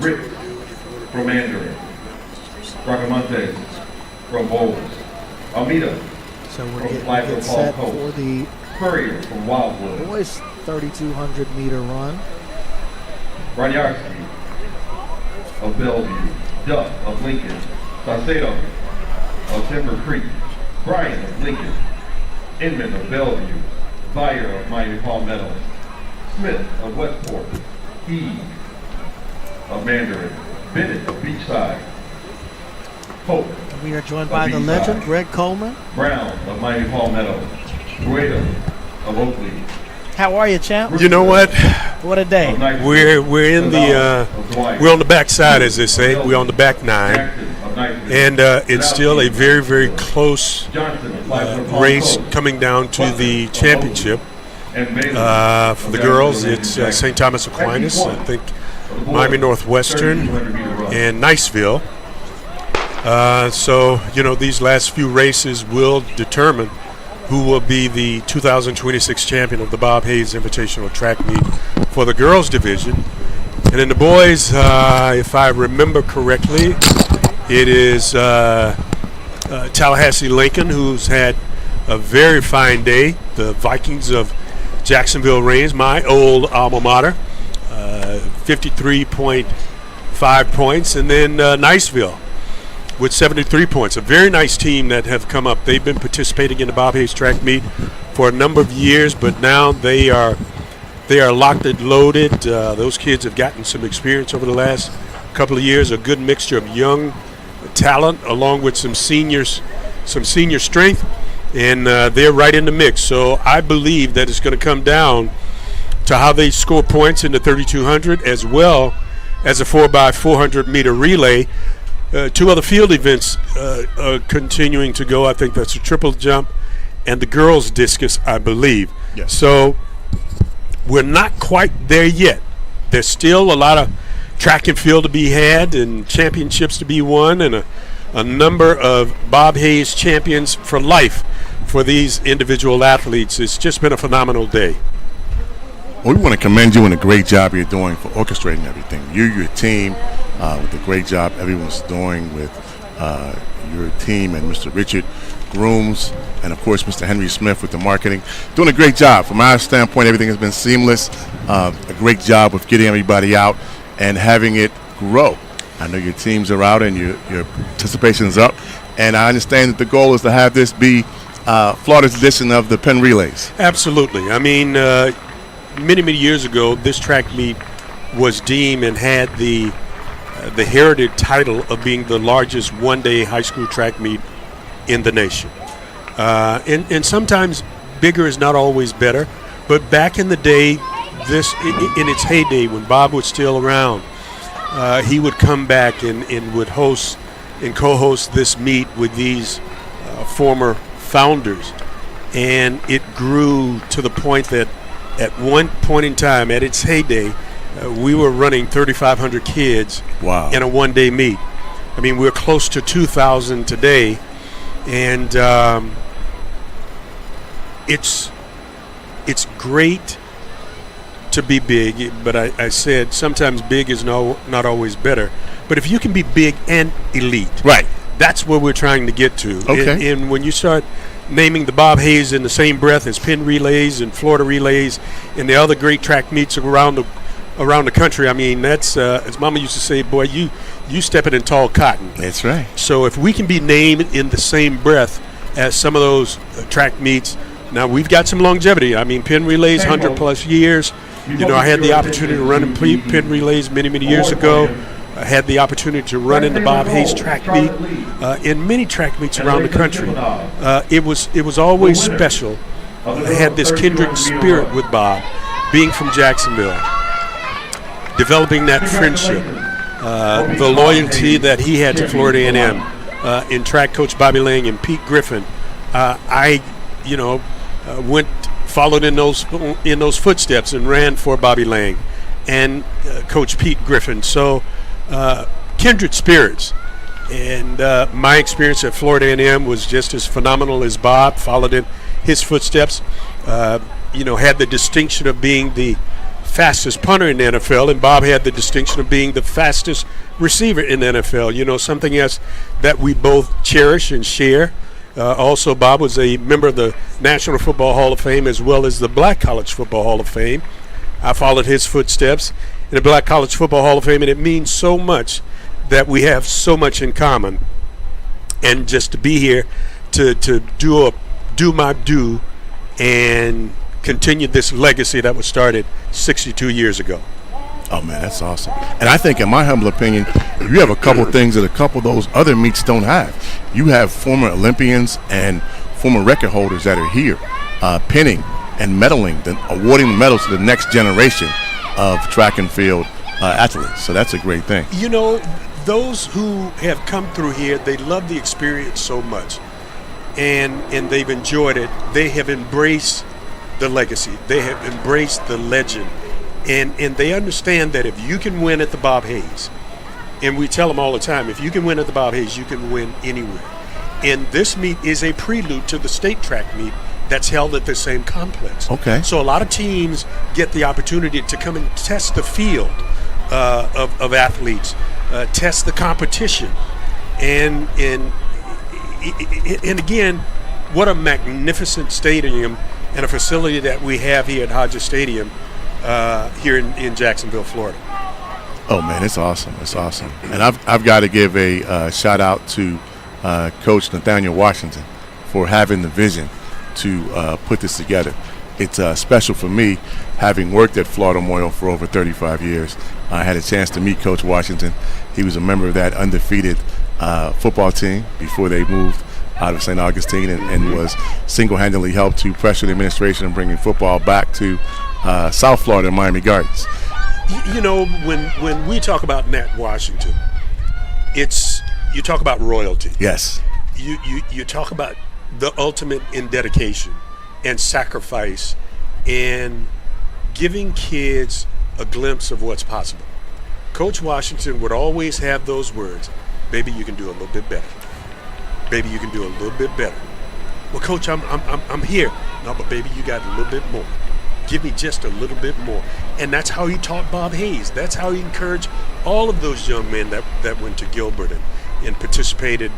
Rick from Mandarin. Bracamontes from Bowles. Almeida So we're from getting Flagler Palm set Coast. for the Courier from Wildwood. boys' 3,200-meter run. Ranyarski of Bellevue. Duff of Lincoln. Saucedo of Timber Creek. Bryan of Lincoln. Inman of Bellevue. Vire of Miami Palmetto. Smith of Westport. Heed of Mandarin. Bennett of Beachside. Hope. We are joined of by the Beachside. legend, Greg Coleman. Brown of Miami Palmetto. Rueda of Oakley. How are you, champ? You know what? What a day. We're in the we're on the back side, as they say. We're on the back nine, and it's still a very, very close race coming down to the championship. For the girls, it's St. Thomas Aquinas, I think Miami Northwestern, and Niceville. So these last few races will determine who will be the 2026 champion of the Bob Hayes Invitational Track Meet for the girls division. And in the boys, if I remember correctly, it is Tallahassee Lincoln, who's had a very fine day. The Vikings of Jacksonville Reigns, my old alma mater, 53.5 points. And then Niceville with 73 points. A very nice team that have come up. They've been participating in the Bob Hayes Track Meet for a number of years, but now they are locked and loaded. Those kids have gotten some experience over the last couple of years, a good mixture of young talent along with some senior strength, and they're right in the mix. So I believe that it's going to come down to how they score points in the 3,200 as well as a 4x400 meter relay. Two other field events are continuing to go. I think that's a triple jump and the girls discus, I believe. Yes. So we're not quite there yet. there's still a lot of track and field to be had and championships to be won, and a number of Bob Hayes champions for life for these individual athletes. It's just been a phenomenal day. Well, we want to commend you on the great job you're doing for orchestrating everything. You, your team, with the great job everyone's doing with your team and Mr. Richard Grooms and, of course, Mr. Henry Smith with the marketing. Doing a great job. From our standpoint, everything has been seamless. A great job with getting everybody out and having it grow. I know your teams are out and your participation is up. And I understand that the goal is to have this be Florida's edition of the Penn Relays. Absolutely. I mean, many years ago, this track meet was deemed and had the heritage title of being the largest one-day high school track meet in the nation. And sometimes bigger is not always better, but back in the day, this in its heyday when Bob was still around, he would come back and would host and co-host this meet with these former founders, and it grew to the point that at one point in time, at its heyday, we were running 3,500 kids in a one-day meet. I mean, we're close to 2,000 today, and it's great to be big, but I said sometimes big is not always better. But if you can be big and elite, right, that's where we're trying to get to. Okay. And when you start naming the Bob Hayes in the same breath as Penn Relays and Florida Relays and the other great track meets around the country, I mean, that's as Mama used to say, boy, you stepping in tall cotton. That's right. So if we can be named in the same breath as some of those track meets, now we've got some longevity. I mean, Penn Relays, 100+ years. You know, I had the opportunity to run in Penn Relays many years ago. I had the opportunity to run in the Bob Hayes track meet in many track meets around the country. It was always special. I had this kindred spirit with Bob, being from Jacksonville, developing that friendship, the loyalty that he had to Florida A&M. In track coach Bobby Lang and Pete Griffin, I followed in those footsteps and ran for Bobby Lang and Coach Pete Griffin. So kindred spirits. And my experience at Florida A&M was just as phenomenal as Bob. Followed in his footsteps. Had the distinction of being the fastest punter in the NFL, and Bob had the distinction of being the fastest receiver in the NFL. Something else that we both cherish and share. Also, Bob was a member of the National Football Hall of Fame as well as the Black College Football Hall of Fame. I followed his footsteps in the Black College Football Hall of Fame, and it means so much that we have so much in common. And just to be here to do my due and continue this legacy that was started 62 years ago. Oh, man, that's awesome. And I think, in my humble opinion, you have a couple things that a couple of those other meets don't have. You have former Olympians and former record holders that are here, pinning and medaling, awarding medals to the next generation of track and field athletes. So that's a great thing. Those who have come through here, they love the experience so much, and they've enjoyed it. They have embraced the legacy. They have embraced the legend. And they understand that if you can win at the Bob Hayes, and we tell them all the time, if you can win at the Bob Hayes, you can win anywhere. And this meet is a prelude to the state track meet that's held at the same complex. Okay. So a lot of teams get the opportunity to come and test the field of athletes, test the competition. And again, what a magnificent stadium and a facility that we have here at Hodges Stadium. Here in Jacksonville, Florida. Oh, man, it's awesome. It's awesome. And I've got to give a shout out to Coach Nathaniel Washington for having the vision to put this together. It's special for me, having worked at Florida Memorial for over 35 years. I had a chance to meet Coach Washington. He was a member of that undefeated football team before they moved out of St. Augustine and was single-handedly helped to pressure the administration in bringing football back to South Florida and Miami Gardens. When we talk about Nat Washington, you talk about royalty. Yes. You talk about the ultimate in dedication and sacrifice and giving kids a glimpse of what's possible. Coach Washington would always have those words, baby, you can do a little bit better. Baby, you can do a little bit better. Well, Coach, I'm here. No, but baby, you got a little bit more. Give me just a little bit more. And that's how he taught Bob Hayes. That's how he encouraged all of those young men that went to Gilbert and participated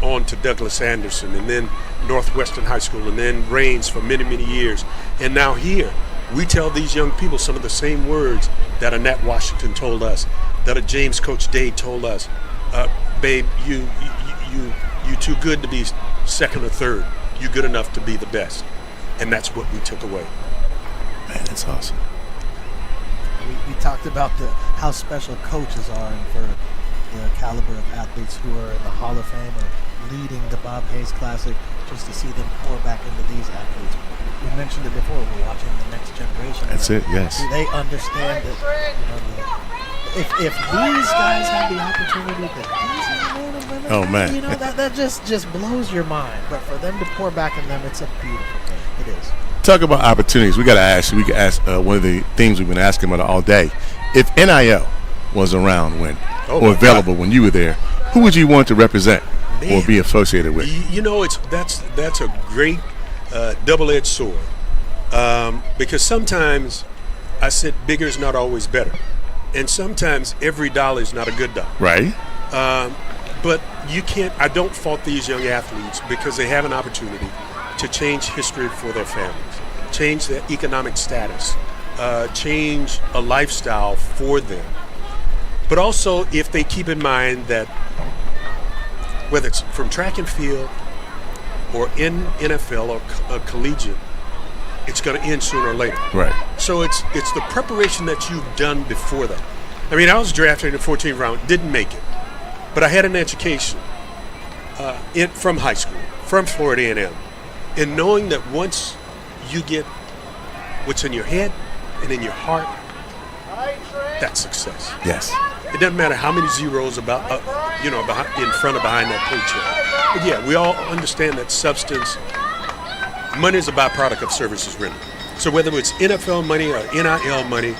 on to Douglas Anderson and then Northwestern High School and then Raines for many, many years. And now here, we tell these young people some of the same words that a Nat Washington told us, that a James Coach Day told us. Babe, you too good to be second or third. You good enough to be the best. And that's what we took away. Man, that's awesome. We talked about how special coaches are and for the caliber of athletes who are in the Hall of Fame or leading the Bob Hayes Classic, just to see them pour back into these athletes. We mentioned it before, we're watching the next generation. That's it, yes. Do they understand that, if these guys have the opportunity that these young men and women Oh, have, man. that just blows your mind. But for them to pour back in them, it's a beautiful thing. It is. Talk about opportunities. We can ask one of the things we've been asking about all day. If NIL was around or available when you were there, who would you want to represent or be associated with? That's a great double-edged sword, because sometimes I said bigger is not always better, and sometimes every dollar is not a good dollar. Right. But you can't. I don't fault these young athletes because they have an opportunity to change history for their families, change their economic status, change a lifestyle for them. But also, if they keep in mind that whether it's from track and field or in NFL or collegiate, it's going to end sooner or later. Right. So it's the preparation that you've done before that. I mean, I was drafted in the 14th round, didn't make it, but I had an education from high school, from Florida A&M, and knowing that once you get what's in your head and in your heart, that's success. Yes. It doesn't matter how many zeros in front of behind that paycheck. But yeah, we all understand that substance, money is a byproduct of services rendered. So whether it's NFL money or NIL money,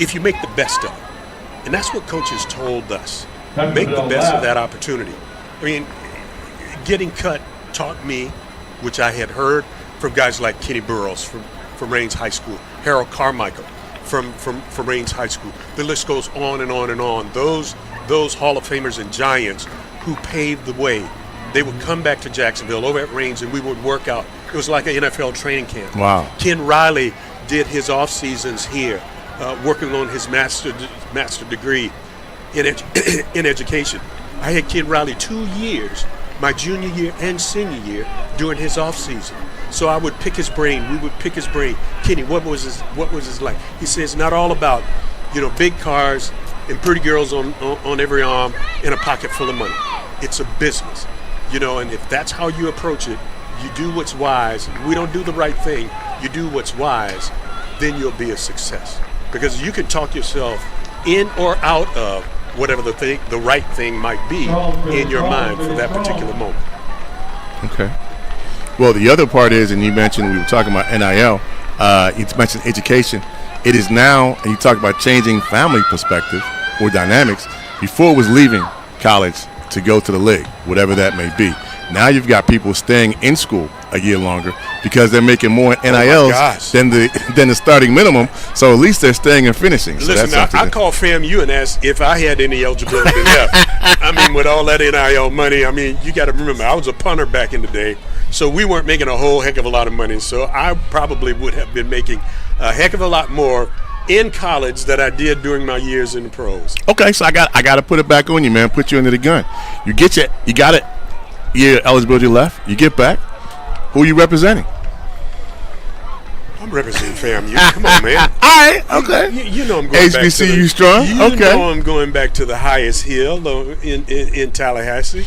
if you make the best of it, and that's what coaches told us, make the best of that opportunity. I mean, getting cut taught me, which I had heard from guys like Kenny Burroughs from Raines High School, Harold Carmichael from Raines High School. The list goes on and on and on. Those Hall of Famers and giants who paved the way. They would come back to Jacksonville over at Raines and we would work out. It was like an NFL training camp. Wow. Ken Riley did his off seasons here, working on his master degree in education. I had Ken Riley 2 years, my junior year and senior year, during his off season. So I would pick his brain. We would pick his brain. Kenny, what was his like? He says it's not all about, big cars and pretty girls on every arm and a pocket full of money. It's a business, and if that's how you approach it, you do what's wise. We don't do the right thing. You do what's wise, then you'll be a success. Because you can talk yourself in or out of whatever the right thing might be in your mind for that particular moment. Okay. Well, the other part is, and you mentioned, we were talking about NIL, you mentioned education. It is now, and you talk about changing family perspective or dynamics. Before it was leaving college to go to the league, whatever that may be. Now you've got people staying in school a year longer because they're making more NILs than the starting minimum. So at least they're staying and finishing. So listen, I called FAMU and asked if I had any eligibility left. I mean, with all that NIL money, I mean, you got to remember, I was a punter back in the day. So we weren't making a whole heck of a lot of money. So I probably would have been making a heck of a lot more in college than I did during my years in the pros. Okay, so I got to put it back on you, man. Put you under the gun. You got it. Year eligibility left. You get back. Who are you representing? I'm representing FAMU. Come on, man. All right. Okay. You know I'm going back to HBCU strong. You know I'm going back to the highest hill in Tallahassee.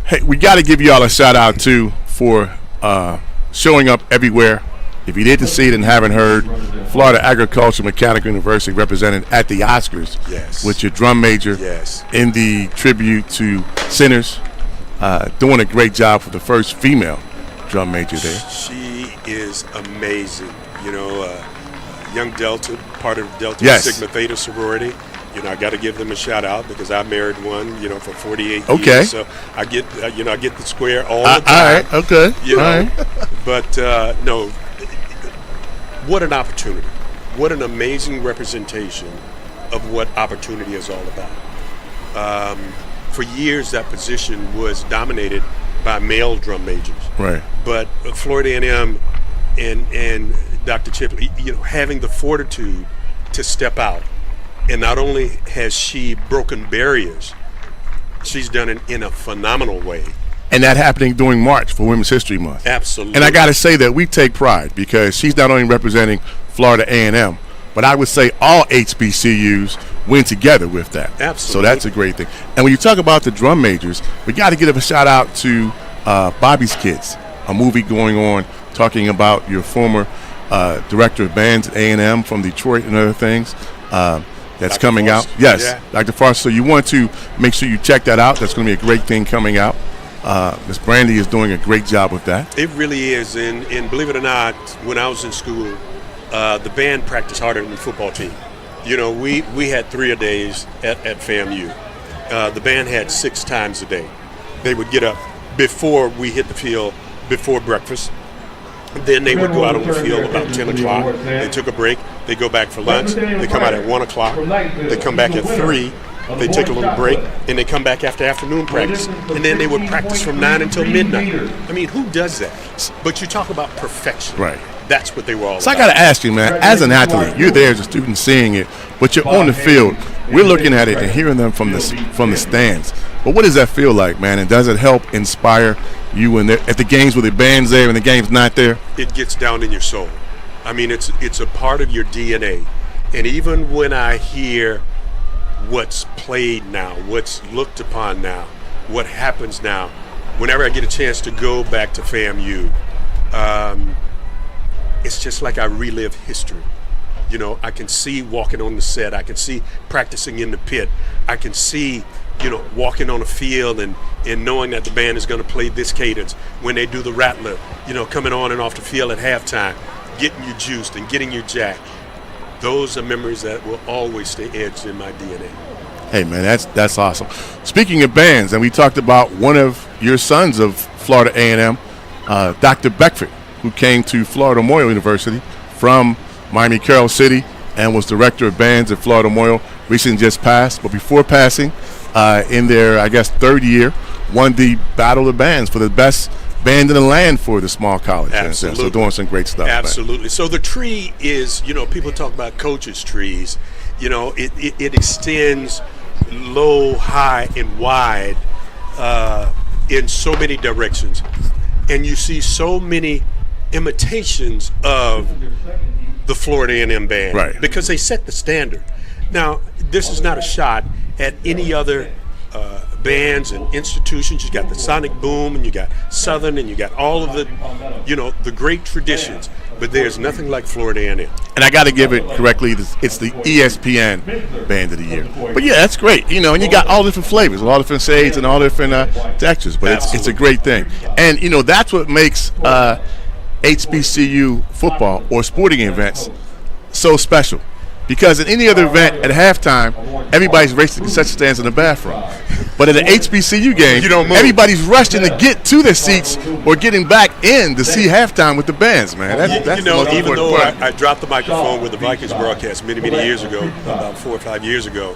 Hey, we got to give y'all a shout out too for showing up everywhere. If you didn't see it and haven't heard, Florida Agricultural Mechanical University represented at the Oscars with your drum major in the tribute to Sinners. Doing a great job for the first female drum major there. She is amazing. Young Delta, part of Delta Yes. Sigma Theta sorority. I got to give them a shout out because I married one, for 48 Okay. years. So I get, I get the square all the time. All right. Okay. You know, All right. but no, what an opportunity. What an amazing representation of what opportunity is all about. For years, that position was dominated by male drum majors. Right. But Florida A&M and Dr. Chipley, having the fortitude to step out. And not only has she broken barriers, she's done it in a phenomenal way. And that happening during March for Women's History Month. Absolutely. And I got to say that we take pride because she's not only representing Florida A&M, but I would say all HBCUs win together with that. Absolutely. So that's a great thing. And when you talk about the drum majors, we got to give a shout out to Bobby's Kids, a movie going on talking about your former director of bands at A&M from Detroit and other things. That's Dr. coming Forrest. out. Yes, Yeah. Dr. Forrest. So you want to make sure you check that out. That's going to be a great thing coming out. Miss Brandy is doing a great job with that. It really is. And believe it or not, when I was in school, the band practiced harder than the football team. We had 3-a-days at FAMU. The band had 6 times a day. They would get up before we hit the field, before breakfast. Then they would go out on the field about 10 o'clock. They took a break. They go back for lunch. They come out at 1 o'clock. They come back at 3. They take a little break, and they come back after afternoon practice. And then they would practice from 9 until midnight. I mean, who does that? But you talk about perfection. Right. That's what they were all So about. I got to ask you, man, as an athlete, you're there as a student seeing it, but you're on the field. We're looking at it and hearing them from the stands. But what does that feel like, man? And does it help inspire you when at the games where the band's there and the game's not there? It gets down in your soul. I mean, it's a part of your DNA. And even when I hear what's played now, what's looked upon now, what happens now, whenever I get a chance to go back to FAMU, it's just like I relive history. I can see walking on the set. I can see practicing in the pit. I can see, walking on a field and knowing that the band is going to play this cadence. When they do the rattler, coming on and off the field at halftime, getting you juiced and getting you jacked. Those are memories that will always stay etched in my DNA. Hey, man, that's awesome. Speaking of bands, and we talked about one of your sons of Florida A&M, Dr. Beckford, who came to Florida Memorial University from Miami Carroll City and was director of bands at Florida Memorial, recently just passed. But before passing, in their, I guess, 3rd year, won the Battle of Bands for the best band in the land for the small college. Absolutely. So doing some great stuff. Absolutely. Man. So the tree is, people talk about coaches' trees. It extends low, high, and wide in so many directions. And you see so many imitations of the Florida A&M band, right? Because they set the standard. Now, this is not a shot at any other bands and institutions. You got the Sonic Boom, and you got Southern, and you got all of the, the great traditions. But there's nothing like Florida A&M. And I got to give it correctly. It's the ESPN Band of the Year. But yeah, that's great. And you got all different flavors, all different shades, and all different textures. But it's a great thing. And that's what makes HBCU football or sporting events so special. Because in any other event at halftime, everybody's racing to the concession stands in the bathroom. But at an HBCU game, everybody's rushing to get to their seats or getting back in to see halftime with the bands, man. That's the most even important though part. I dropped the microphone with the Vikings broadcast many years ago, about 4 or 5 years ago,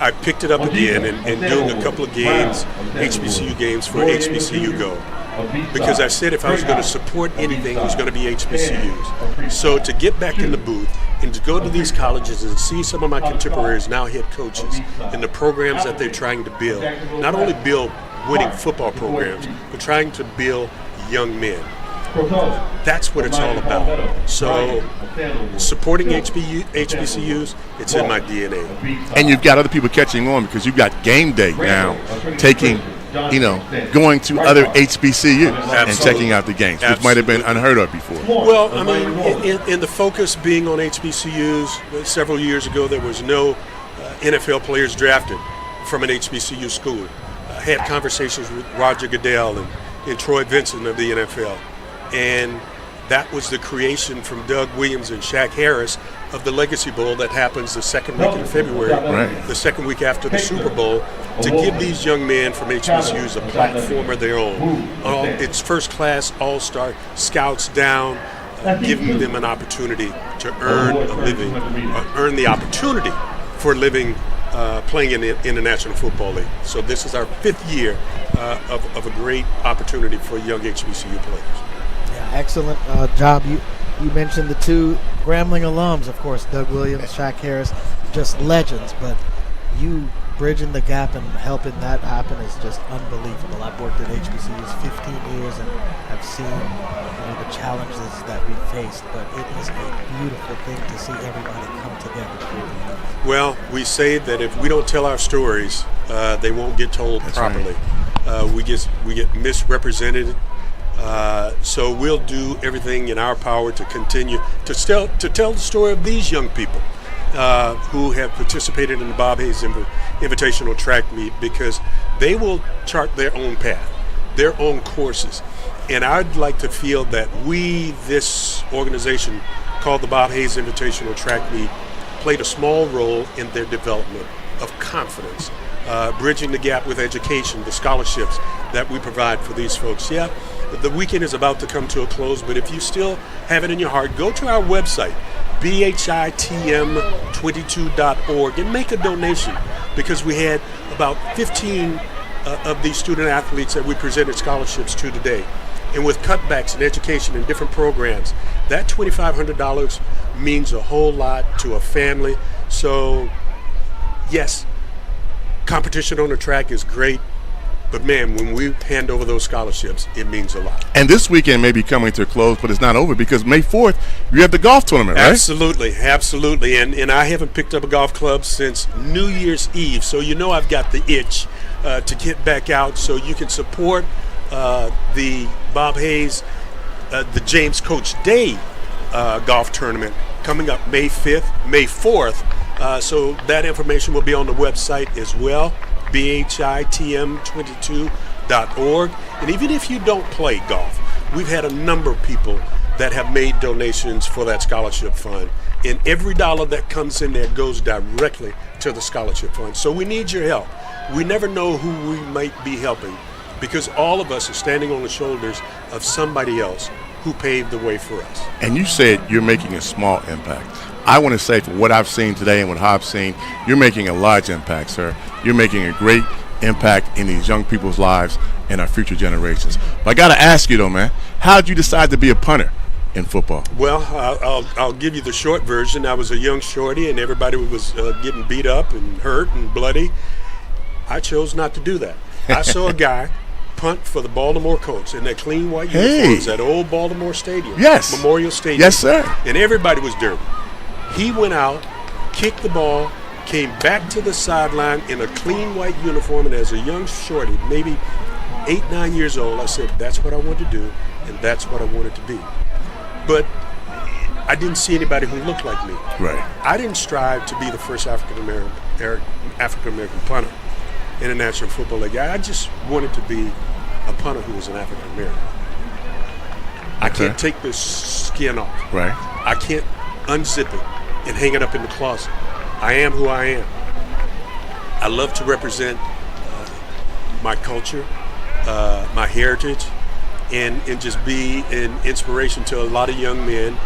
I picked it up again and doing a couple of games, HBCU games for HBCU Go. Because I said if I was going to support anything, it was going to be HBCUs. So to get back in the booth and to go to these colleges and see some of my contemporaries, now head coaches, and the programs that they're trying to build, not only build winning football programs, but trying to build young men. That's what it's all about. So supporting HBCUs, it's in my DNA. And you've got other people catching on because you've got game day now taking, going to other HBCUs and checking out the games, which might have been unheard of before. Well, I mean, in the focus being on HBCUs, several years ago there was no NFL players drafted from an HBCU school. I had conversations with Roger Goodell and Troy Vincent of the NFL. And that was the creation from Doug Williams and Shaq Harris of the Legacy Bowl that happens the second week in February, the second week after the Super Bowl, to give these young men from HBCUs a platform of their own. It's first-class, all-star, scouts down, giving them an opportunity to earn a living, earn the opportunity for living playing in the International Football League. So this is our 5th year of a great opportunity for young HBCU players. Yeah, excellent job. You mentioned the 2 Grambling alums, of course, Doug Williams, Shaq Harris, just legends, but you bridging the gap and helping that happen is just unbelievable. I've worked at HBCUs 15 years and I've seen the challenges that we faced, but it is a beautiful thing to see everybody come together. Well, we say that if we don't tell our stories, they won't get told properly. Right. We get misrepresented. So we'll do everything in our power to continue to tell the story of these young people who have participated in the Bob Hayes Invitational Track Meet, because they will chart their own path, their own courses. And I'd like to feel that this organization called the Bob Hayes Invitational Track Meet, played a small role in their development of confidence, bridging the gap with education, the scholarships that we provide for these folks. Yeah, the weekend is about to come to a close, but if you still have it in your heart, go to our website, bhitm22.org, and make a donation, because we had about 15 of these student athletes that we presented scholarships to today. And with cutbacks in education and different programs, that $2,500 means a whole lot to a family. So, yes, competition on the track is great, but man, when we hand over those scholarships, it means a lot. And this weekend may be coming to a close, but it's not over, because May 4th, you have the golf tournament, right? Absolutely. And I haven't picked up a golf club since New Year's Eve, so I've got the itch to get back out, so you can support the Bob Hayes, the James Coach Day golf tournament coming up May 5th, May 4th. So that information will be on the website as well, bhitm22.org. And even if you don't play golf, we've had a number of people that have made donations for that scholarship fund. And every dollar that comes in there goes directly to the scholarship fund. So we need your help. We never know who we might be helping, because all of us are standing on the shoulders of somebody else who paved the way for us. And you said you're making a small impact. I want to say, from what I've seen today and what I've seen, you're making a large impact, sir. You're making a great impact in these young people's lives and our future generations. But I got to ask you, though, man, how did you decide to be a punter in football? Well, I'll give you the short version. I was a young shorty, and everybody was getting beat up and hurt and bloody. I chose not to do that. I saw a guy punt for the Baltimore Colts in their clean white uniforms at old Baltimore Stadium. Yes. Memorial Stadium. Yes, sir. And everybody was dirty. He went out, kicked the ball, came back to the sideline in a clean white uniform, and as a young shorty, maybe 8, 9 years old, I said, that's what I want to do, and that's what I wanted to be. But I didn't see anybody who looked like me. Right. I didn't strive to be the first African American punter in the National Football League. I just wanted to be a punter who was an African American. I can't take this skin off. Right. I can't unzip it and hang it up in the closet. I am who I am. I love to represent my culture, my heritage, and just be an inspiration to a lot of young men,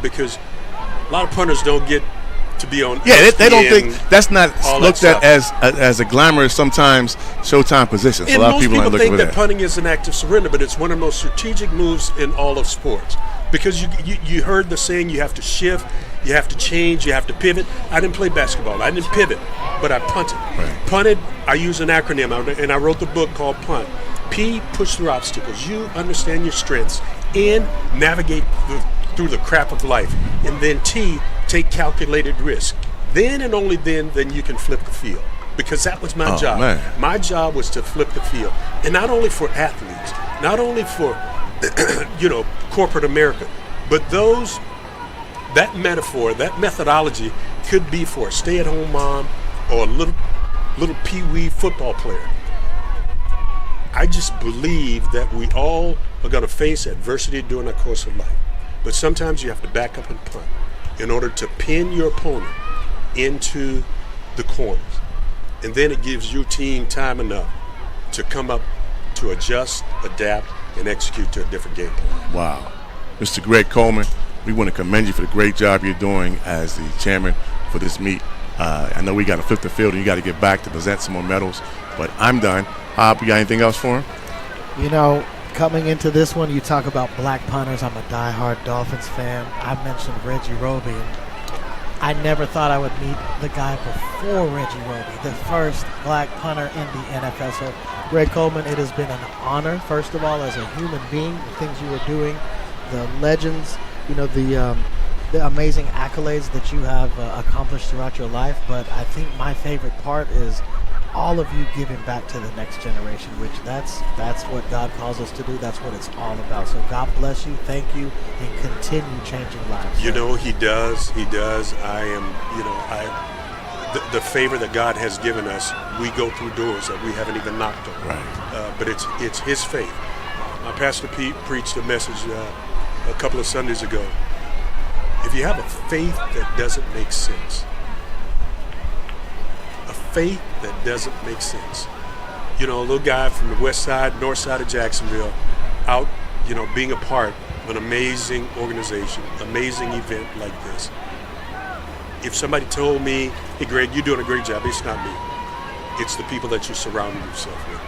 because a lot of punters don't get to be on. Yeah, they don't think that's not looked at as a glamorous, sometimes Showtime position. So and a lot most of people aren't looking think for that punting is an act of surrender, but it's one of the most strategic moves in all of sports. Because you heard the saying, you have to shift, you have to change, you have to pivot. I didn't play basketball. I didn't pivot, but I punted. Right. Punted, I use an acronym, and I wrote the book called Punt. P, push through obstacles. You understand your strengths and navigate through the crap of life. And then T, take calculated risk. Then and only then you can flip the field. Because that was my job. Man. My job was to flip the field. And not only for athletes, not only for corporate America, but that metaphor, that methodology could be for a stay-at-home mom or a little pee-wee football player. I just believe that we all are going to face adversity during the course of life. But sometimes you have to back up and punt in order to pin your opponent into the corners. And then it gives your team time enough to come up, to adjust, adapt, and execute to a different game plan. Wow. Mr. Greg Coleman, we want to commend you for the great job you're doing as the chairman for this meet. I know we got to flip the field and you got to get back to present some more medals, but I'm done. Hop, you got anything else for him? You know, coming into this one, you talk about black punters. I'm a diehard Dolphins fan. I mentioned Reggie Roby, and I never thought I would meet the guy before Reggie Roby, the first black punter in the NFL. So, Greg Coleman, it has been an honor, first of all, as a human being, the things you were doing, the legends, you know, the amazing accolades that you have accomplished throughout your life. But I think my favorite part is all of you giving back to the next generation, which that's what God calls us to do. That's what it's all about. So God bless you, thank you, and continue changing lives. You know, he does. I am, you know, the favor that God has given us, we go through doors that we haven't even knocked on. Right. But it's his faith. My Pastor Pete preached a message a couple of Sundays ago. If you have a faith that doesn't make sense, faith that doesn't make sense. You know, a little guy from the west side, north side of Jacksonville, out, you know, being a part of an amazing organization, amazing event like this. If somebody told me, hey Greg, you're doing a great job, it's not me. It's the people that you surround yourself with.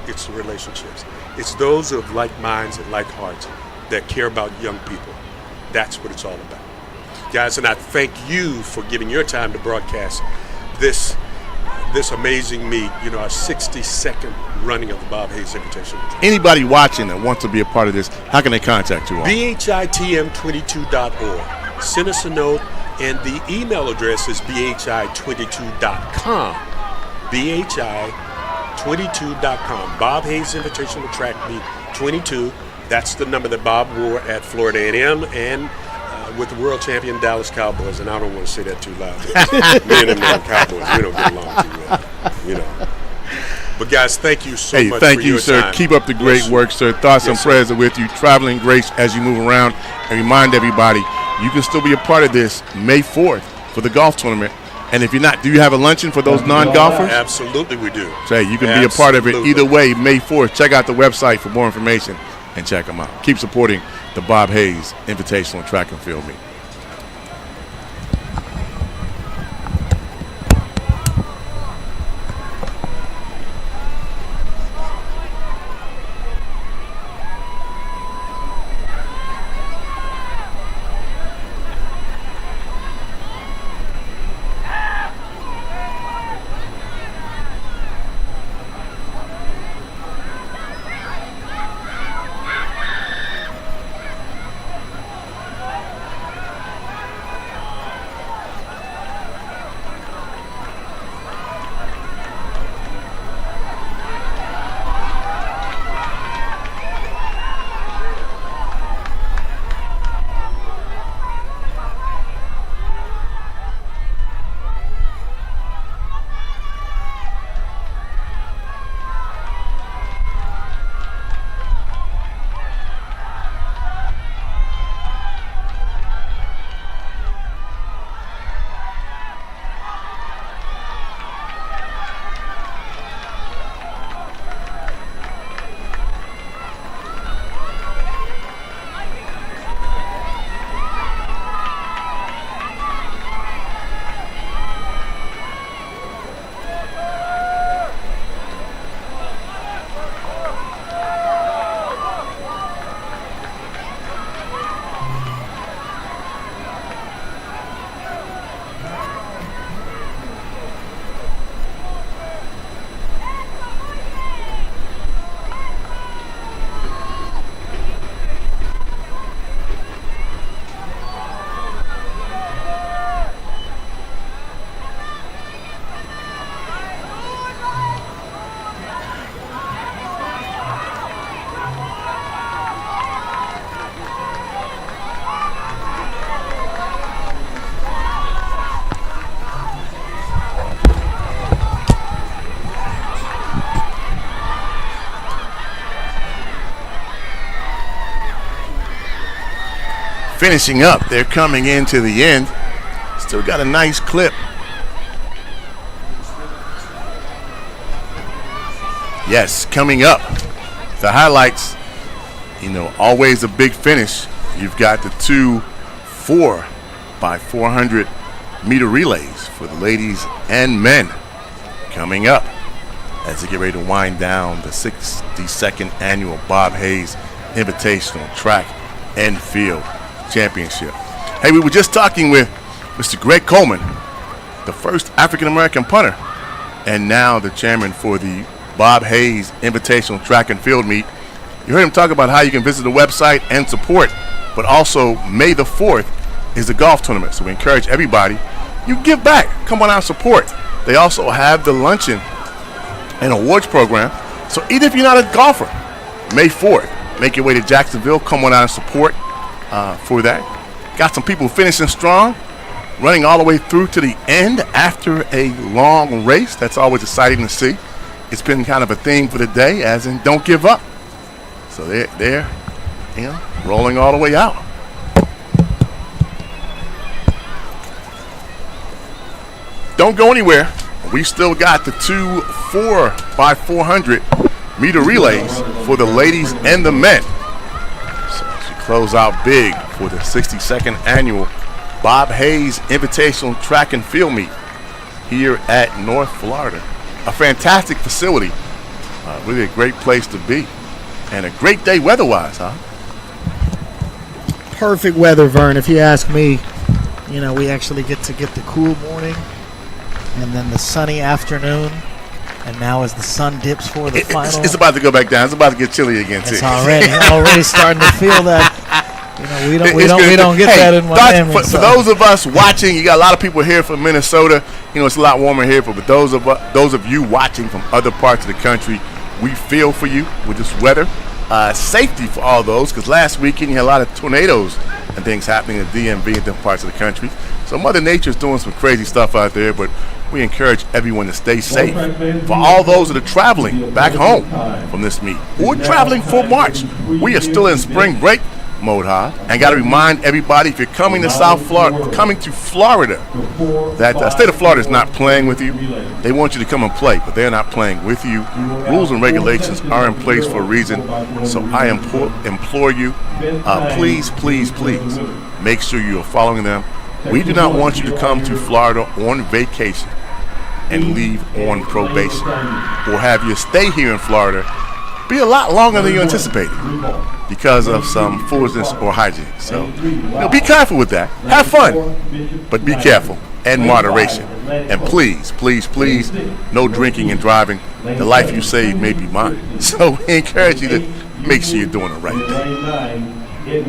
It's the relationships. It's those of like minds and like hearts that care about young people. That's what it's all about. Guys, and I thank you for giving your time to broadcast this amazing meet, you know, our 62nd running of the Bob Hayes Invitational. Anybody watching that wants to be a part of this, how can they contact you all? BHITM22.org. Send us a note, and the email address is BHI22.com. BHI22.com. Bob Hayes Invitational Track Meet 22. That's the number that Bob wore at Florida A&M and with the world champion Dallas Cowboys, and I don't want to say that too loud. Me and them damn Cowboys, we don't get along too well, you know. But guys, thank you so much. Thank for you, your sir. time. Keep up the great work, sir. Thoughts and prayers are with you. Traveling grace as you move around, and remind everybody you can still be a part of this May 4th for the golf tournament. And if you're not, do you have a luncheon for those non-golfers? Absolutely, we do. Say you can be a part of it either way. May 4th. Check out the website for more information and check them out. Keep supporting the Bob Hayes Invitational Track and Field Meet. finishing up. They're coming into the end. Still got a nice clip. Yes, coming up. The highlights, always a big finish. You've got the 2 4 by 400 meter relays for the ladies and men coming up as they get ready to wind down the 62nd annual Bob Hayes Invitational Track and Field Championship. Hey, we were just talking with Mr. Greg Coleman, the first African-American punter, and now the chairman for the Bob Hayes Invitational Track and Field Meet. You heard him talk about how you can visit the website and support, but also May the 4th is the golf tournament. So we encourage everybody, you give back, come on out and support. They also have the luncheon and awards program. So even if you're not a golfer, May 4th, make your way to Jacksonville, come on out and support for that. Got some people finishing strong, running all the way through to the end after a long race. That's always exciting to see. It's been kind of a theme for the day, as in don't give up. So they're rolling all the way out. Don't go anywhere. We still got the 2 4 by 400 meter relays for the ladies and the men. So she close out big for the 62nd annual Bob Hayes Invitational Track and Field Meet here at North Florida. A fantastic facility. Really a great place to be. And a great day weather-wise, huh? Perfect weather, Vern, if you ask me. We actually get the cool morning and then the sunny afternoon. And now as the sun dips for the final. It's about to go back down. It's about to get chilly again, too. It's already starting to feel that. We don't get that in Miami. For those of us watching, you got a lot of people here from Minnesota. It's a lot warmer here, but those of you watching from other parts of the country, we feel for you with this weather. Safety for all those, because last weekend you had a lot of tornadoes and things happening in the DMV and different parts of the country. So Mother Nature's doing some crazy stuff out there, but we encourage everyone to stay safe. For all those that are traveling back home from this meet or traveling for March, we are still in spring break mode, and got to remind everybody, if you're coming to Florida, that the state of Florida is not playing with you. They want you to come and play, but they're not playing with you. Rules and regulations are in place for a reason. So I implore you, please make sure you are following them. We do not want you to come to Florida on vacation and leave on probation, or have you stay here in Florida be a lot longer than you anticipated because of some foolishness or hygiene. So, be careful with that. Have fun, but be careful and moderation. And please, no drinking and driving. The life you save may be mine. So we encourage you to make sure you're doing the right thing.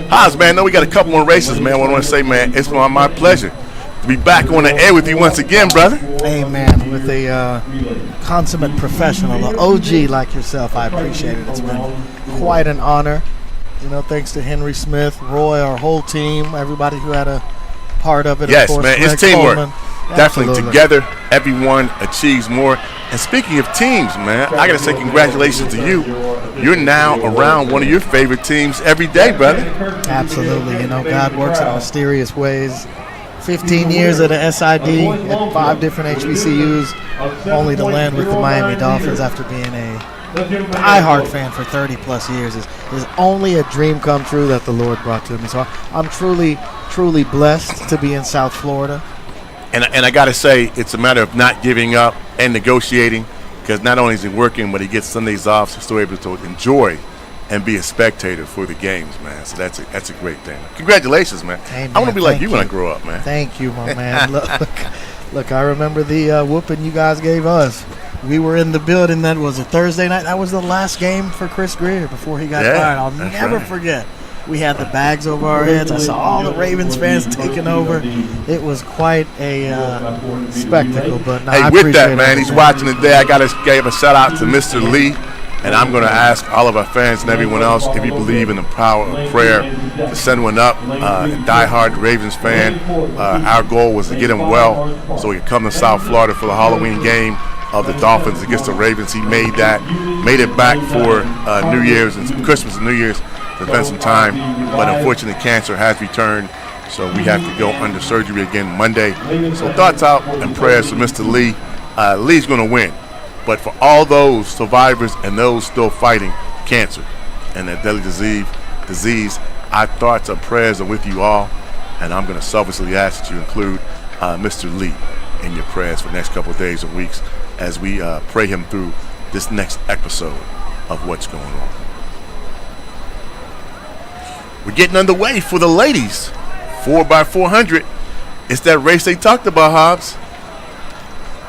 Haas, man, I know we got a couple more races, man. I want to say, man, it's my pleasure to be back on the air with you once again, brother. Hey, man, with a consummate professional, an OG like yourself, I appreciate it. It's been quite an honor. Thanks to Henry Smith, Roy, our whole team, everybody who had a part of it. Yes, of course, man, Greg it's teamwork. Coleman. Definitely. Absolutely. Together, everyone achieves more. And speaking of teams, man, I got to say congratulations to you. You're now around one of your favorite teams every day, brother. Absolutely. God works in mysterious ways. 15 years at a SID at 5 different HBCUs, only to land with the Miami Dolphins after being a diehard fan for 30-plus years is only a dream come true that the Lord brought to me. So I'm truly blessed to be in South Florida. And I got to say, it's a matter of not giving up and negotiating, because not only is he working, but he gets Sundays off, so he's still able to enjoy and be a spectator for the games, man. So that's a great thing. Congratulations, man. Hey, man, I want to be like you when I grow up, man. Thank you, my man. Look, I remember the whooping you guys gave us. We were in the building. That was a Thursday night. That was the last game for Chris Greer before he got fired. I'll never forget. We had the bags over our heads. I saw all the Ravens fans taking over. It was quite a spectacle. But no, hey, with that, man, he's watching today. I got to give a shout out to Mr. Lee. And I'm going to ask all of our fans and everyone else, if you believe in the power of prayer, to send one up. A diehard Ravens fan. Our goal was to get him well so he could come to South Florida for the Halloween game of the Dolphins against the Ravens. He made it back for New Year's and Christmas and New Year's. It's been some time, but unfortunately cancer has returned, so we have to go under surgery again Monday. So thoughts out and prayers for Mr. Lee. Lee's going to win, but for all those survivors and those still fighting cancer and that deadly disease, our thoughts and prayers are with you all, and I'm going to selfishly ask that you include Mr. Lee in your prayers for the next couple of days or weeks as we pray him through this next episode of what's going on. We're getting underway for the ladies 4x400. It's that race they talked about, Hobbs.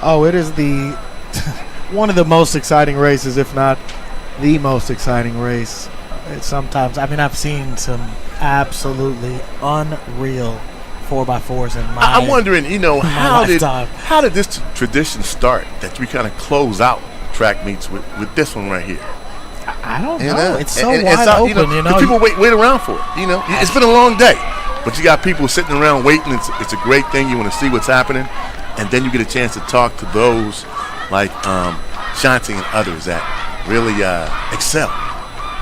Oh, it is the one of the most exciting races, if not the most exciting race. Sometimes, I've seen some absolutely unreal 4x4s in my I'm wondering, how did this tradition start that we kind of close out track meets with this one right here? I don't know. It's so wide open, People wait around for it. It's been a long day, but you got people sitting around waiting. It's a great thing. You want to see what's happening, and then you get a chance to talk to those like Shante and others that really excel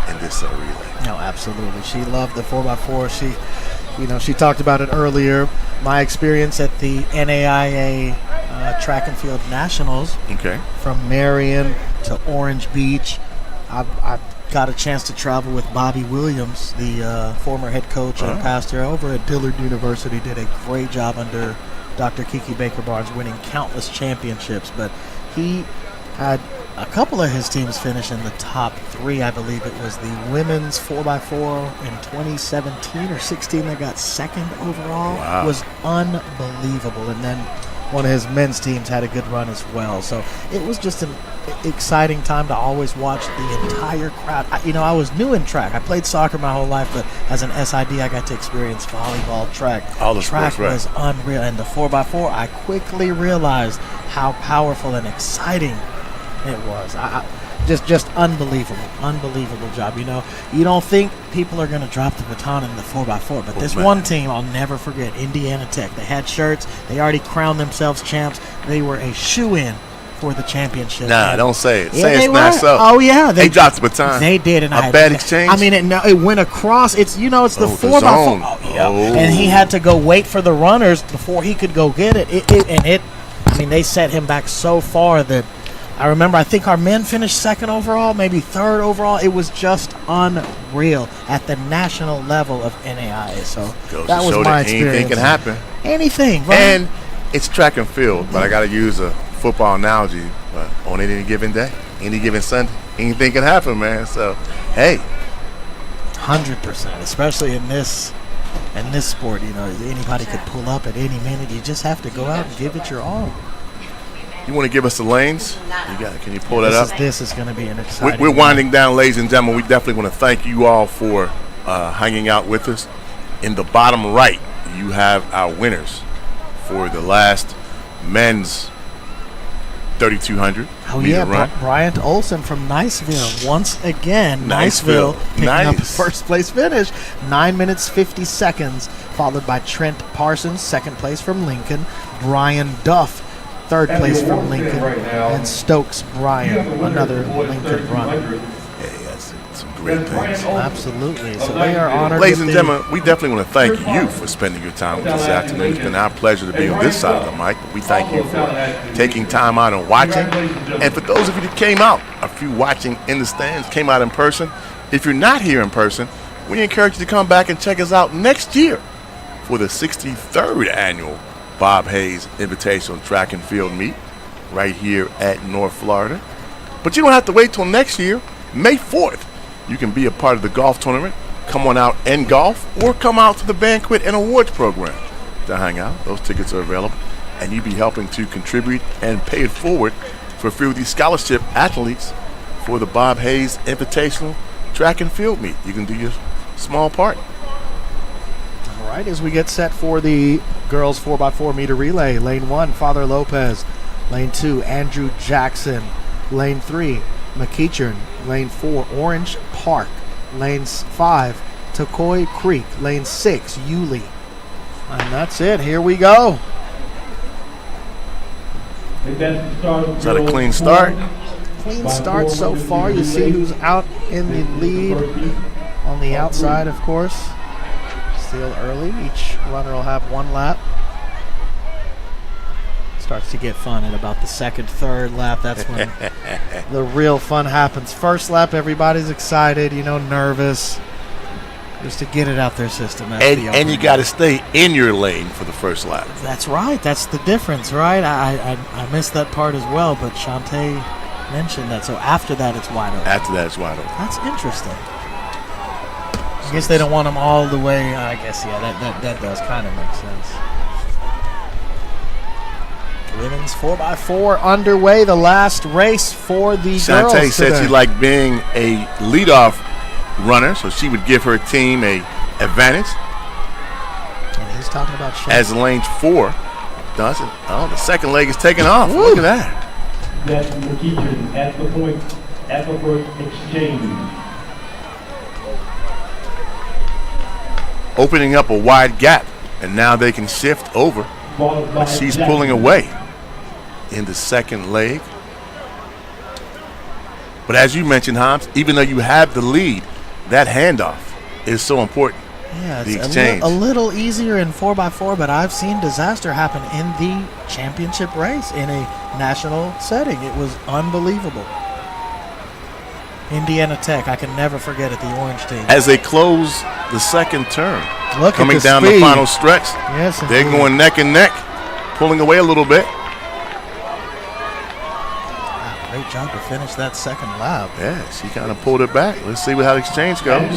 in this relay. No, absolutely. She loved the 4x4. She talked about it earlier. My experience at the NAIA Track and Field Nationals. Okay. From Marion to Orange Beach. I got a chance to travel with Bobby Williams, the former head coach and pastor over at Dillard University. Did a great job under Dr. Kiki Baker-Barnes, winning countless championships. But he had a couple of his teams finish in the top 3. I believe it was the women's 4x4 in 2017 or 16 that got second overall. Wow. It was unbelievable. And then one of his men's teams had a good run as well. So it was just an exciting time to always watch the entire crowd. I was new in track. I played soccer my whole life, but as an SID, I got to experience volleyball, track. All the track sports, right. was unreal. And the 4x4, I quickly realized how powerful and exciting it was. Just unbelievable job. You don't think people are going to drop the baton in the 4x4, but this one team I'll never forget, Indiana Tech. They had shirts. They already crowned themselves champs. They were a shoe-in for the championship. Nah, don't say it. Yeah, say it's not so. Oh yeah, they dropped the baton. They did, and a bad exchange. It went across. It's the 4x4. Oh yeah, and he had to go wait for the runners before he could go get it. They set him back so far that. I remember, I think our men finished second overall, maybe third overall. It was just unreal at the national level of NAIA. So that was my experience. Anything can happen. Anything, right? And it's track and field, but I got to use a football analogy. But on any given day, any given Sunday, anything can happen, man. So, hey. 100%, especially in this sport. Anybody could pull up at any minute. You just have to go out and give it your all. You want to give us the lanes? Can you pull that up? This is going to be an exciting. We're winding down, ladies and gentlemen. We definitely want to thank you all for hanging out with us. In the bottom right, you have our winners for the last men's 3,200 meter run. Bryant Olson from Niceville. Once again, Niceville picking up the first place finish. 9 minutes 50 seconds, followed by Trent Parsons, second place from Lincoln. Brian Duff, third place from Lincoln, and Stokes Bryan, another Lincoln runner. Hey, that's some great things. Absolutely. So they are honored. Ladies and gentlemen, we definitely want to thank you for spending your time with us this afternoon. It's been our pleasure to be on this side of the mic. We thank you for taking time out and watching. And for those of you that came out, a few watching in the stands, came out in person, if you're not here in person, we encourage you to come back and check us out next year for the 63rd annual Bob Hayes Invitational Track and Field Meet right here at North Florida. But you don't have to wait till next year. May 4th, you can be a part of the golf tournament. Come on out and golf, or come out to the banquet and awards program to hang out. Those tickets are available, and you'll be helping to contribute and pay it forward for a few of these scholarship athletes for the Bob Hayes Invitational Track and Field Meet. You can do your small part. All right, as we get set for the girls 4x4 meter relay, lane 1, Father Lopez. Lane 2, Andrew Jackson. Lane 3, McEachern. Lane 4, Orange Park. Lane 5, Tocoi Creek. Lane 6, Yulee. And that's it. Here we go. Is that a clean start? Clean start so far. You see who's out in the lead on the outside, of course. Still early. Each runner will have 1 lap. Starts to get fun at about the second, third lap. That's when the real fun happens. First lap, everybody's excited, nervous. Just to get it out their system. And you got to stay in your lane for the first lap. That's right. That's the difference, right? I missed that part as well, but Shante mentioned that. So after that, it's wide open. After that, it's wide open. That's interesting. I guess they don't want them all the way. I guess, yeah, that does kind of make sense. Women's 4x4 underway. The last race for the girls Shante said today. she liked being a leadoff runner, so she would give her team a advantage. And he's talking about Shante. As lane 4 does it. Oh, the second leg is taking off. Woo. Look at that. That's McEachern at the point at the first exchange. Opening up a wide gap, and now they can shift over. But she's pulling away in the second leg. But as you mentioned, Hobbs, even though you have the lead, that handoff is so important. Yeah, the it's exchange. a little easier in 4x4, but I've seen disaster happen in the championship race in a national setting. It was unbelievable. Indiana Tech, I can never forget it, the orange team. As they close the second turn, coming at the down speed. the final stretch, Yes, they're indeed. going neck and neck, pulling away a little bit. Great job to finish that second lap. Yeah, she kind of pulled it back. Let's see how the exchange goes.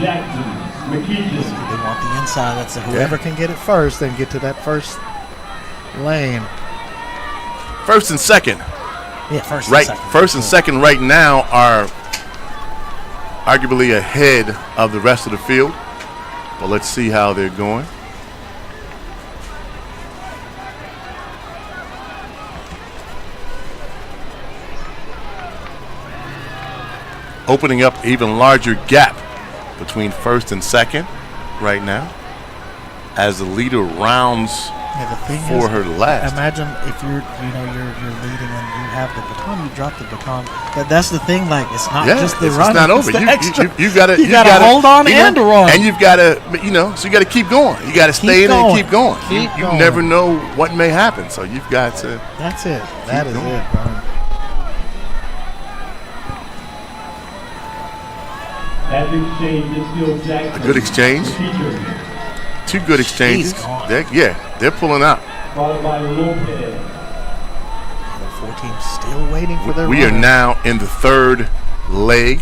Jackson, McEachern. They want the inside. That's whoever can get it first, then get to that first lane. First and second. Yeah, first right, and second. First and second right now are arguably ahead of the rest of the field. But let's see how they're going. Opening up even larger gap between first and second right now as the leader rounds for her last. Imagine if you're leading and you have the baton, you drop the baton. That's the thing. Like it's not just the run. It's not over. The extra. You got to hold on and run. And you've got to, so you got to keep going. You got to stay in and keep going. You never know what may happen, so you've got to. That's it. That is it, Brian. That exchange is still Jackson. A good exchange. Two good exchanges. They're pulling out. Followed by Lopez. The 4 teams still waiting for their We runner. are now in the third leg.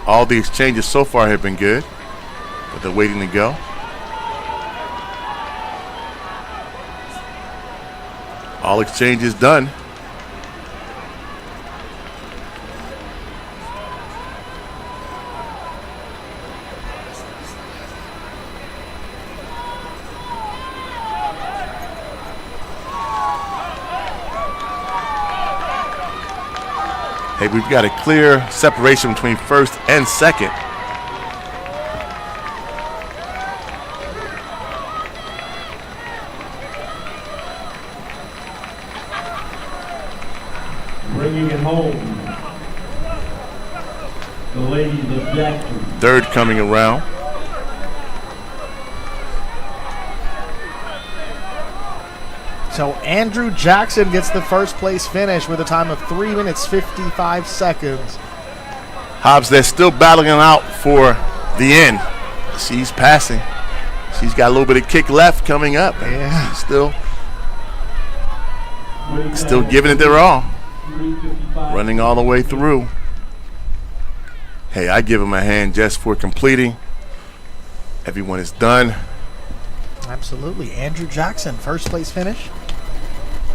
All the exchanges so far have been good, but they're waiting to go. All exchanges done. Hey, we've got a clear separation between first and second. Bringing it home. The ladies of Jackson. Third coming around. So Andrew Jackson gets the first place finish with a time of 3 minutes 55 seconds. Hobbs, they're still battling out for the end. She's passing. She's got a little bit of kick left coming up. Yeah. She's still giving it their all. Running all the way through. Hey, I give him a hand just for completing. Everyone is done. Absolutely. Andrew Jackson, first place finish.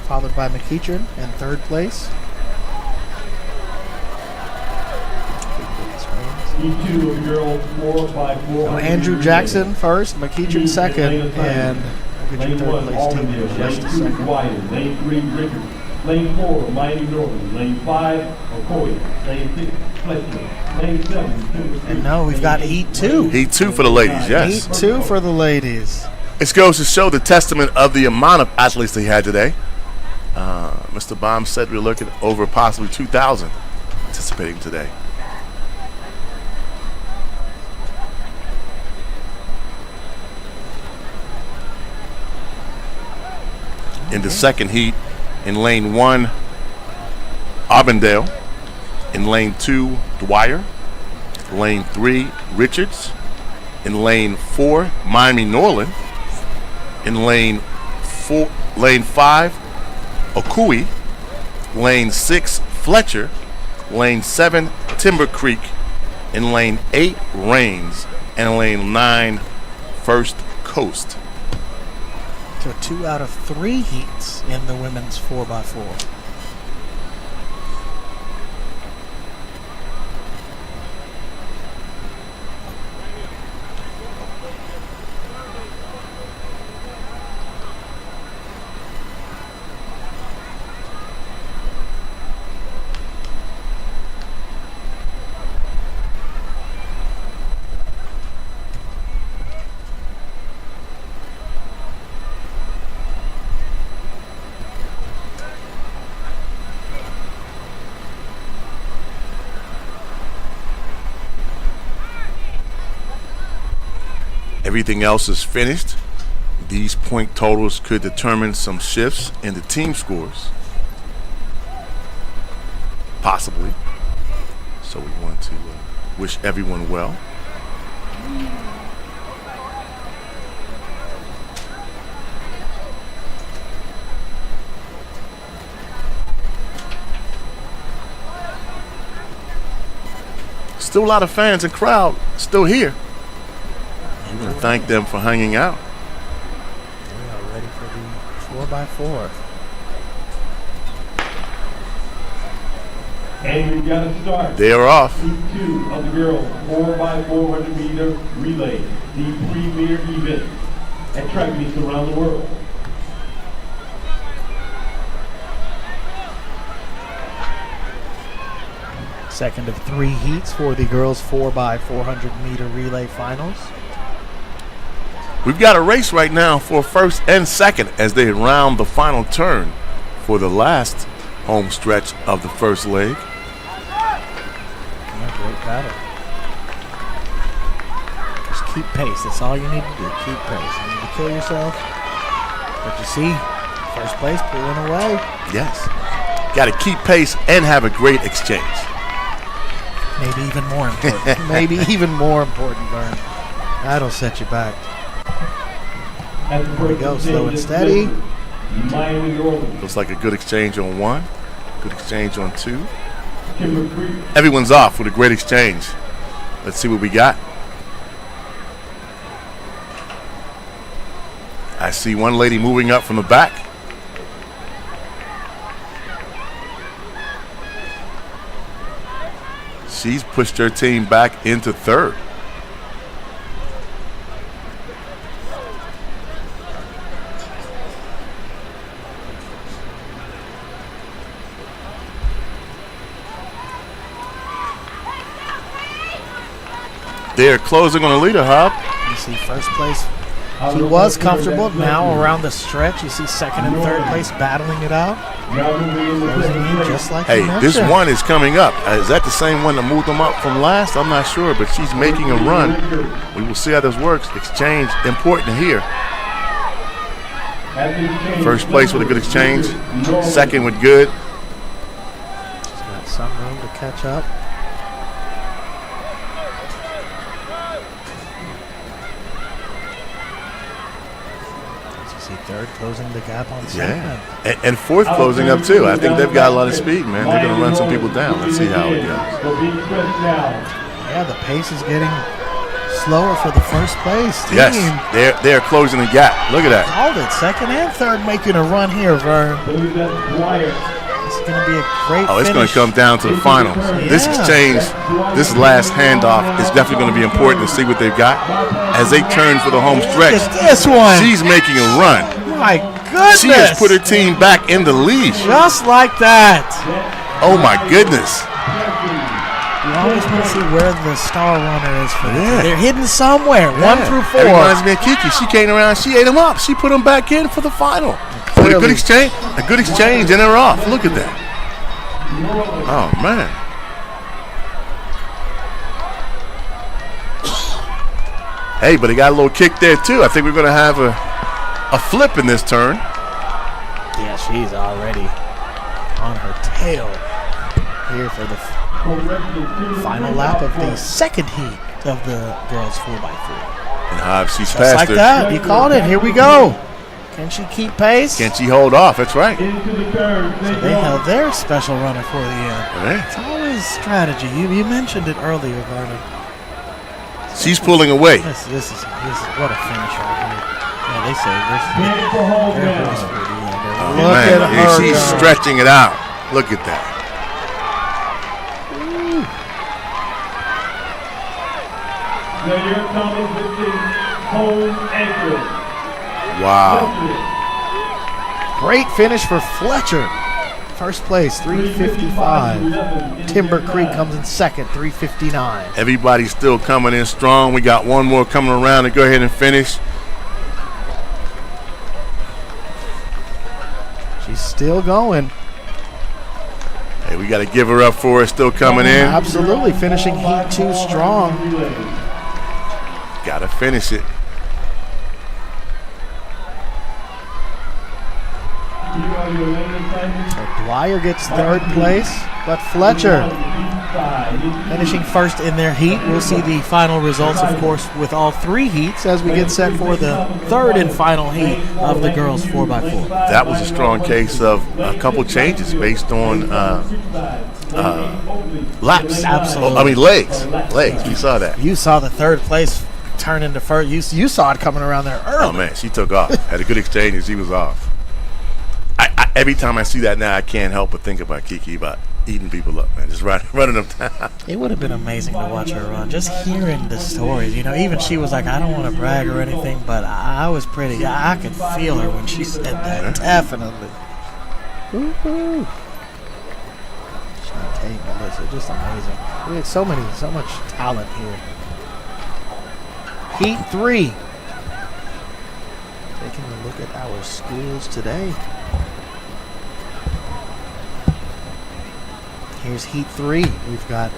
Followed by McEachern in third place. E2 of girls 4x4. So Andrew Jackson first, McEachern second, and Lane 1, Albany, Lane 2, Wyatt, Lane 3, Rickard, Lane 4, Miami Northern, Lane 5, Okoye, Lane 6, Fletcher, Lane 7, and no, we've got Heat 2. Heat 2 for the ladies, yes. Heat 2 for the ladies. It goes to show the testament of the amount of athletes they had today. Mr. Baum said we're looking over possibly 2,000 participating today. In the second heat, in lane 1, Arbandale. In lane 2, Dwyer. Lane 3, Richards. In lane 4, Miami Norland. In lane 5, Okui. Lane 6, Fletcher. Lane 7, Timber Creek. In lane 8, Rains. And lane 9, First Coast. So 2 out of 3 heats in the women's 4x4. Everything else is finished. These point totals could determine some shifts in the team scores. Possibly. So we want to wish everyone well. Still a lot of fans and crowd still here. I'm going to thank them for hanging out. We are ready for the 4x4. And we got to start. They are off. Heat 2 of the girls 4x400 meter relay, the premier event at track meets around the world. Second of 3 heats for the girls 4x400 meter relay finals. We've got a race right now for first and second as they round the final turn for the last home stretch of the first leg. Yeah, great battle. Just keep pace. That's all you need to do. Keep pace. You need to kill yourself. But you see, first place pulling away. Yes. Got to keep pace and have a great exchange. Maybe even more important. Maybe even more important, Vern. That'll set you back. Here we go, slow and steady. Looks like a good exchange on 1. Good exchange on 2. Everyone's off with a great exchange. Let's see what we got. I see one lady moving up from the back. She's pushed her team back into third. They're closing on the leader, Hub. You see first place. She was comfortable. Now around the stretch, you see second and third place battling it out. Just like hey, this one is coming up. Is that the same one that moved them up from last? I'm not sure, but she's making a run. We will see how this works. Exchange important here. First place with a good exchange. Second with good. She's got some room to catch up. Third closing the gap on second. Yeah, and fourth closing up too. I think they've got a lot of speed, man. They're going to run some people down. Let's see how it goes. Yeah, the pace is getting slower for the first place team. Yes, they're closing the gap. Look at that. Called it. Second and third making a run here, Vern. It's going to be a great it's finish. going to come down to the final. Yeah. This exchange, this last handoff is definitely going to be important to see what they've got. As they turn for the home stretch, Look at this one. She's making a run. My goodness. She has put her team back in the lead. Just like that. Oh, my goodness. You always want to see where the star runner is for them. They're hidden somewhere. 1 through 4. That reminds me of Kiki. She came around. She ate them up. She put them back in for the final. Oh, a good exchange. A good exchange, and they're off. Look at that. Oh, man. Hey, but he got a little kick there, too. I think we're going to have a flip in this turn. Yeah, she's already on her tail here for the final lap of the second heat of the girls 4x4. And Hive, she's Just past like her. that. You called it. Here we go. Can she keep pace? Can she hold off? That's right. So they held their special runner for the end. Right. It's always strategy. You mentioned it earlier, Vernon. She's pulling away. This is what a finish right here. Yeah, they say this is their horse for the end. Oh, Look man. at her. She's go. stretching it out. Look at that. Wow. Great finish for Fletcher. First place, 3:55. Timber Creek comes in second, 3:59. Everybody's still coming in strong. We got one more coming around to go ahead and finish. She's still going. Hey, we got to give her up for it. Still coming in. Absolutely, finishing heat 2 strong. Got to finish it. So Dwyer gets third place, but Fletcher finishing first in their heat. We'll see the final results, of course, with all 3 heats as we get set for the third and final heat of the girls 4x4. That was a strong case of a couple changes based on laps. Absolutely. I mean legs. We saw that. You saw the third place turn into first. You saw it coming around there early. Oh man, she took off. Had a good exchange and she was off. Every time I see that now, I can't help but think about Kiki, about eating people up, man. Just running them down. It would have been amazing to watch her run. Just hearing the stories, even she was like, I don't want to brag or anything, but I was pretty. I could feel her when she said that. Definitely. Woo-hoo. Shante, Melissa, just amazing. We had so much talent here. Heat 3. Taking a look at our schools today. Here's Heat 3. We've got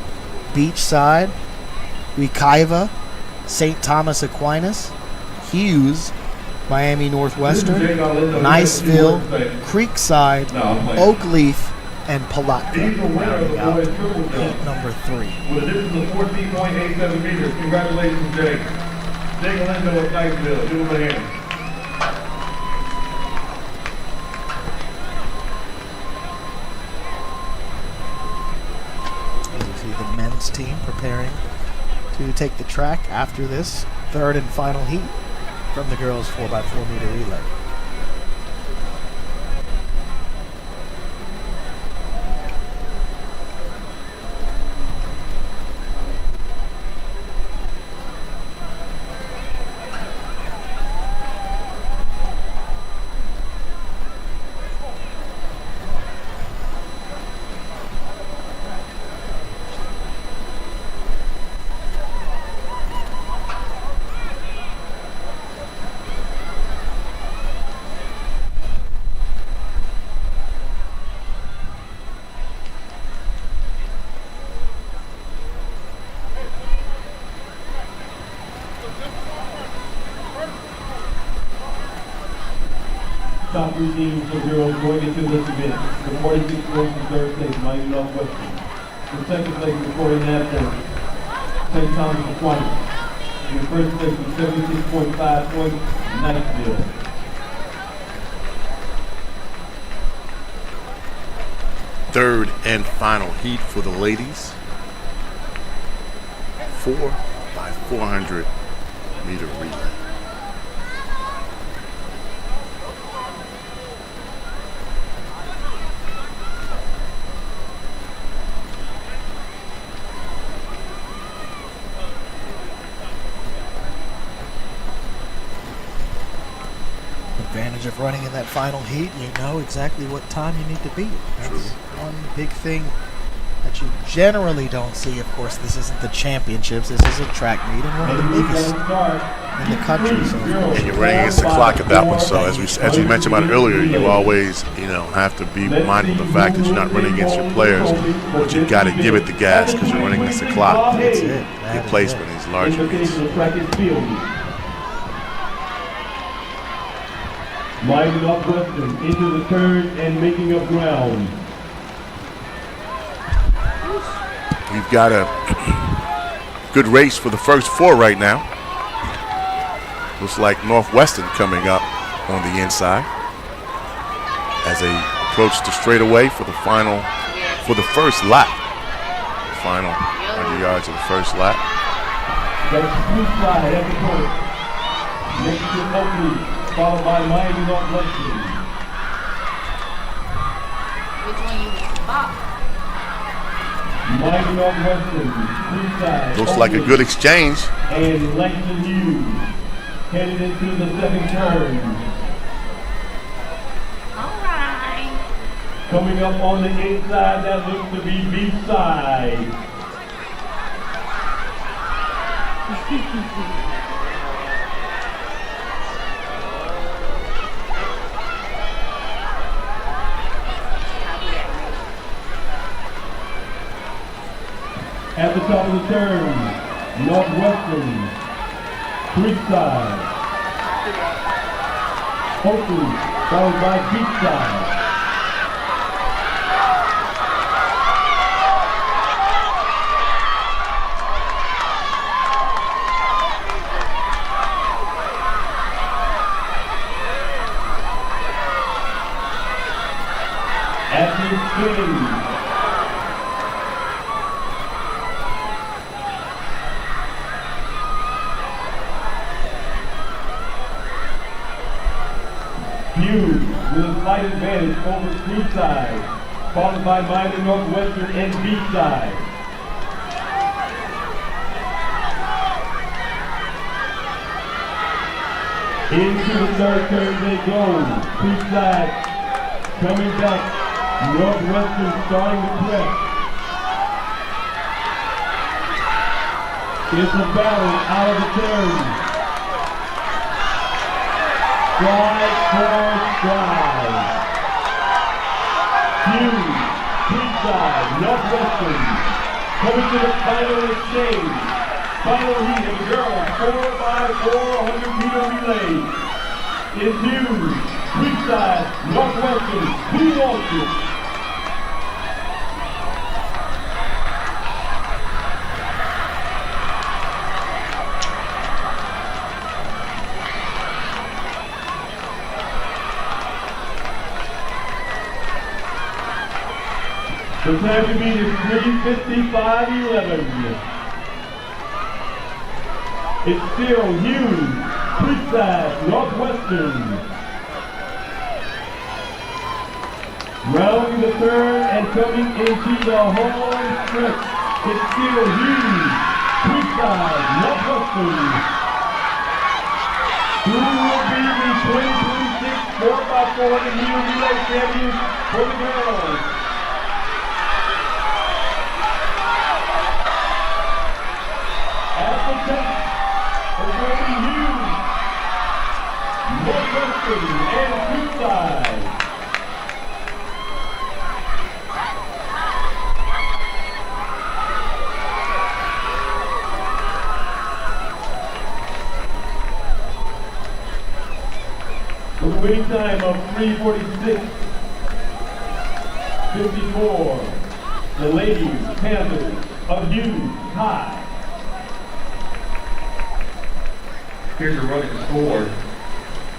Beachside, Wekiva, St. Thomas Aquinas, Hughes, Miami Northwestern, Niceville, Creekside, Oakleaf, and Palatka rounding out heat number 3. With a distance of 14.87 meters. Congratulations, Jake. Jake Galindo of Niceville. Give him a hand. The men's team preparing to take the track after this third and final heat from the girls 4x4 meter relay. Top 3 teams for girls going into this event. The 46 points in third place, Miami Northwestern. The second place with 49 points, St. Thomas Aquinas. In the first place with 76.5 points, Niceville. Third and final heat for the ladies. 4x400 meter relay. Advantage of running in that final heat, you know exactly what time you need to beat. That's one big thing that you generally don't see. Of course, this isn't the championships. This is a track meet and one of the biggest in the country. So And you're running against the clock at that one. So as we mentioned about earlier, you always have to be mindful of the fact that you're not running against your players, but you've got to give it the gas because you're running against the clock. that's it. Get placement in these larger meets. Lining up Western into the turn and making up ground. We've got a good race for the first four right now. Looks like Northwestern coming up on the inside as they approach the straightaway for the first lap. The final 100 yards of the first lap. That's blue slide at the point. Next to Oakley, followed by Miami Northwestern. Which one you bought? Miami Northwestern, blue side. Looks like a good exchange. And Langston Hughes headed into the second turn. All right. Coming up on the inside, that looks to be beach side. At the top of the turn, Northwestern, Creekside, Oakley, followed by Beachside. Athens King. Hughes with a slight advantage over Creekside, followed by Miami Northwestern and Beachside. Into the third turn they go. Creekside coming back. Northwestern starting to press. It's a battle out of the turn. Stride for stride. Hughes, Creekside, Northwestern, coming to the final exchange. Final heat of the girls 4x4 100-meter relay. It's Hughes, Creekside, Northwestern. Who wants it? The time to beat is 3:55.11. It's still Hughes, Creekside, Northwestern. Rounding the turn and coming into the home stretch. It's still Hughes, Creekside, Northwestern. Who will be the 2026 4x400 meter relay champions for the girls? Northwestern and Creekside. With a winning time of 3:46.54, the ladies Panthers of Hughes High. Here's your running score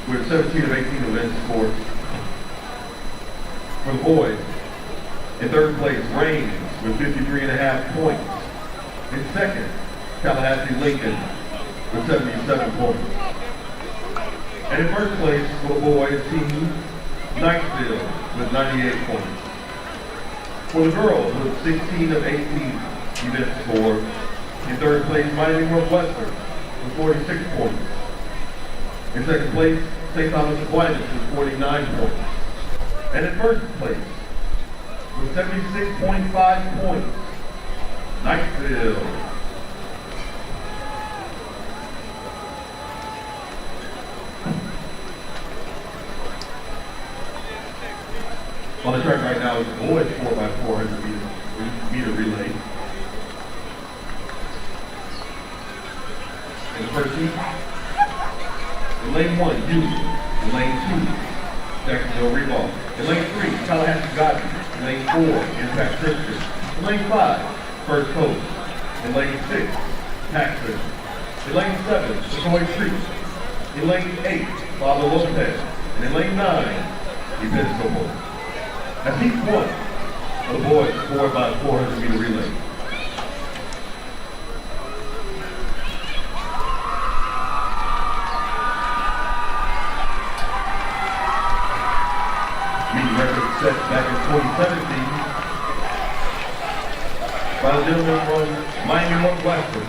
with 17 of 18 events sports. For the boys, in third place, Reigns with 53.5 points. In second, Tallahassee Lincoln with 77 points. And in first place for the boys team, Knightsville with 98 points. For the girls, with 16 of 18 events scored. In third place, Miami Northwestern with 46 points. In second place, St. Thomas Aquinas with 49 points. And in first place, with 76.5 points. Niceville. On the track right now is boys 4x400 meter relay. In the first heat, in lane 1, Union. In lane 2, Jacksonville Revolve. In lane 3, Tallahassee Godby. In lane 4, Impact Christian. In lane 5, First Coast. In lane 6, Paxton. In lane 7, Sequoia Creek. In lane 8, Father Lopez. And in lane 9, Invitational. That's heat 1 of the boys 4x400 meter relay. Meeting record set back in 2017 by the gentleman from Miami Northwestern.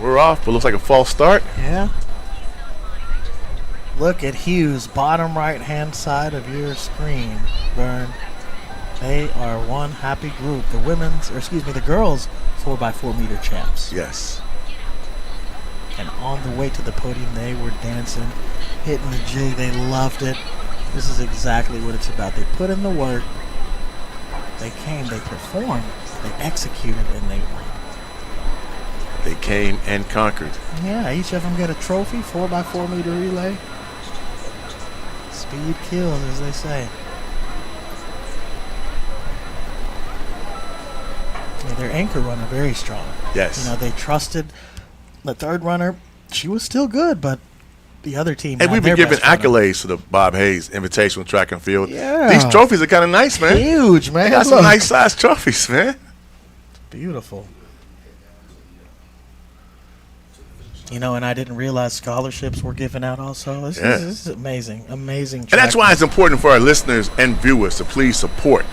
We're off, but looks like a false start. Yeah. Look at Hughes, bottom right-hand side of your screen, Vern. They are one happy group. The girls 4x4 meter champs. Yes. And on the way to the podium, they were dancing, hitting the jig. They loved it. This is exactly what it's about. They put in the work. They came, they performed, they executed, and they won. They came and conquered. Yeah, each of them get a trophy, 4x4 meter relay. Speed kills, as they say. Yeah, their anchor runner, very strong. Yes. They trusted the third runner. She was still good, but the other team. And we've been giving accolades to the Bob Hayes Invitational Track and Field. Yeah. These trophies are kind of nice, man. Huge, man. They got some nice size trophies, man. Beautiful. And I didn't realize scholarships were given out also. This is amazing. Amazing. And that's why it's important for our listeners and viewers to please support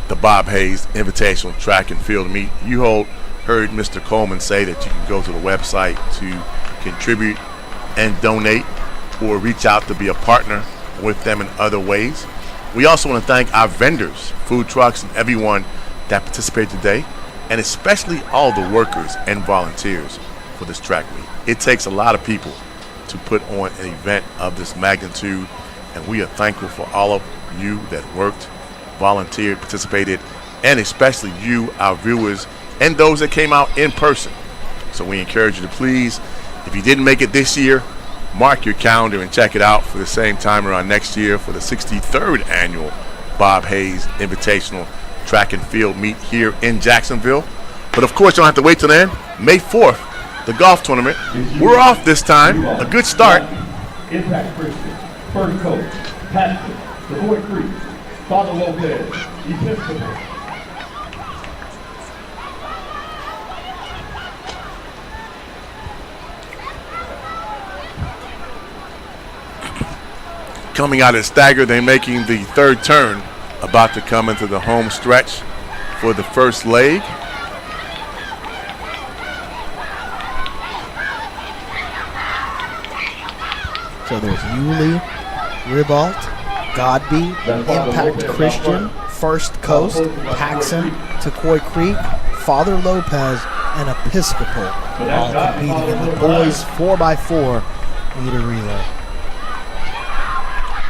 the Bob Hayes Invitational Track and Field Meet. You heard Mr. Coleman say that you can go to the website to contribute and donate or reach out to be a partner with them in other ways. We also want to thank our vendors, food trucks, and everyone that participated today, and especially all the workers and volunteers for this track meet. It takes a lot of people to put on an event of this magnitude, and we are thankful for all of you that worked, volunteered, participated, and especially you, our viewers, and those that came out in person. So we encourage you to please, if you didn't make it this year, mark your calendar and check it out for the same time around next year for the 63rd annual Bob Hayes Invitational Track and Field Meet here in Jacksonville. But of course, you don't have to wait till then. May 4th, the golf tournament. We're off this time. A good start. Impact Christian, First Coast, Paxton, Sequoia Creek, Father Lopez, Episcopal. Coming out of stagger, they're making the third turn, about to come into the home stretch for the first leg. So there's Yulee, Ribault, Godby, Impact Christian, First Coast, Paxson, Sequoia Creek, Father Lopez, and Episcopal, all competing in the boys 4x4 meter relay.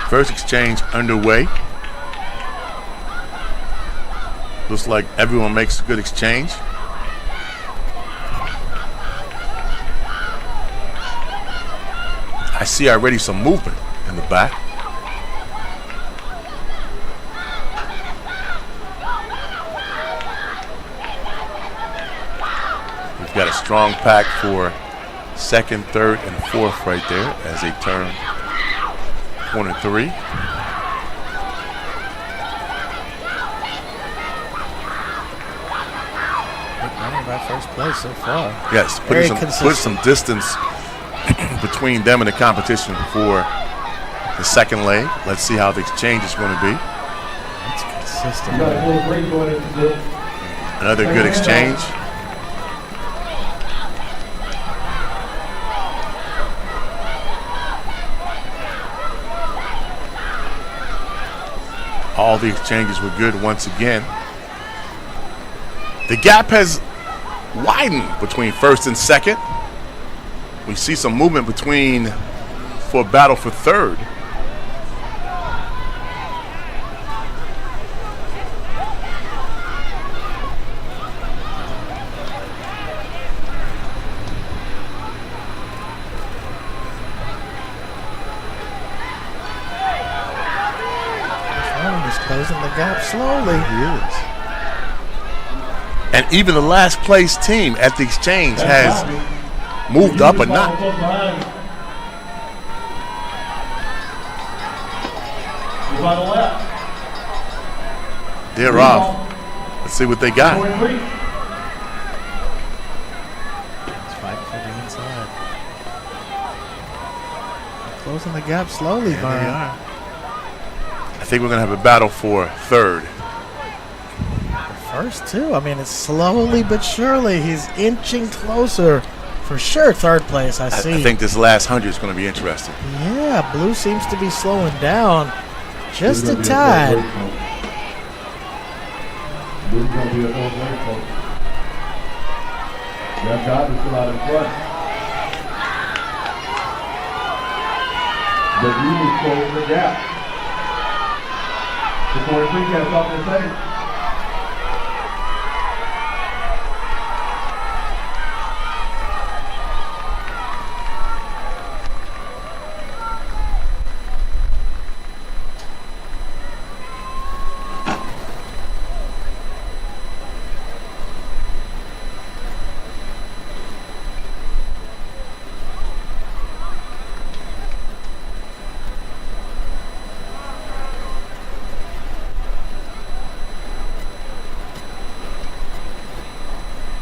First exchange underway. Looks like everyone makes a good exchange. I see already some movement in the back. We've got a strong pack for second, third, and fourth right there as they turn corner 3. Running by first place so far. Yes, put some distance between them and the competition for the second leg. Let's see how the exchange is going to be. That's consistent. Another good exchange. All the exchanges were good once again. The gap has widened between first and second. We see some movement for battle for third. He's closing the gap slowly. He is. And even the last place team at the exchange has moved up a notch. They're off. Let's see what they got. Let's fight for the inside. Closing the gap slowly, There they Vern. are. I think we're going to have a battle for third. First, too. I mean, it's slowly but surely. He's inching closer. For sure, third place, I see. I think this last 100 is going to be interesting. Yeah, blue seems to be slowing down just a tad. Blue's going to be a full lane, folks. That God is still out in front. But blue is closing the gap. The 43 got something to say.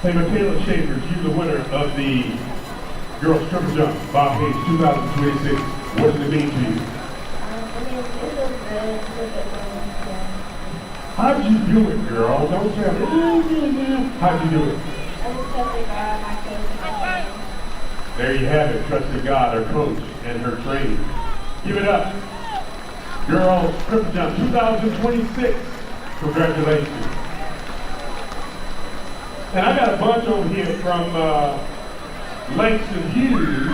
Hey, Michaela Schaefer, you're the winner of the Girls Triple Jump Bob Hayes 2026. What does it mean to you? How'd you do it, girl? Don't say, how'd you do it? There you have it, trusting God, her coach, and her training. Give it up. Girls Triple Jump 2026. Congratulations. And I got a bunch over here from Langston Hughes.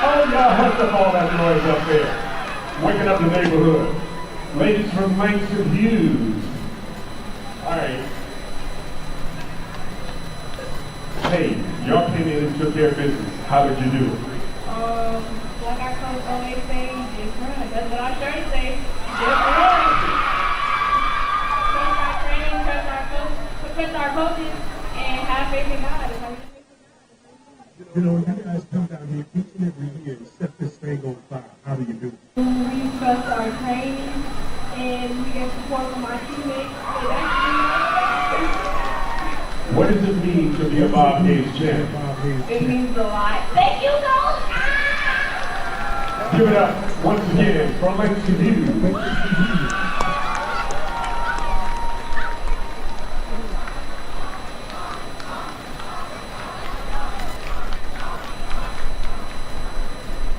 Oh, y'all hush up all that noise up there. Waking up the neighborhood. Ladies from Langston Hughes. All right. Hey, y'all came in and took care of business. How did you do it? Like our coach always say, just run. That's what our shirt say. Just run. Trust our training, trust our coaches, and have faith in God. You know, you guys come down here each and every year and set this thing on fire. How do you do it? We trust our training, and we get support from our teammates. What does it mean to be a Bob Hayes champ? It means a lot. Thank you, Coach. Give it up once again from Langston Hughes.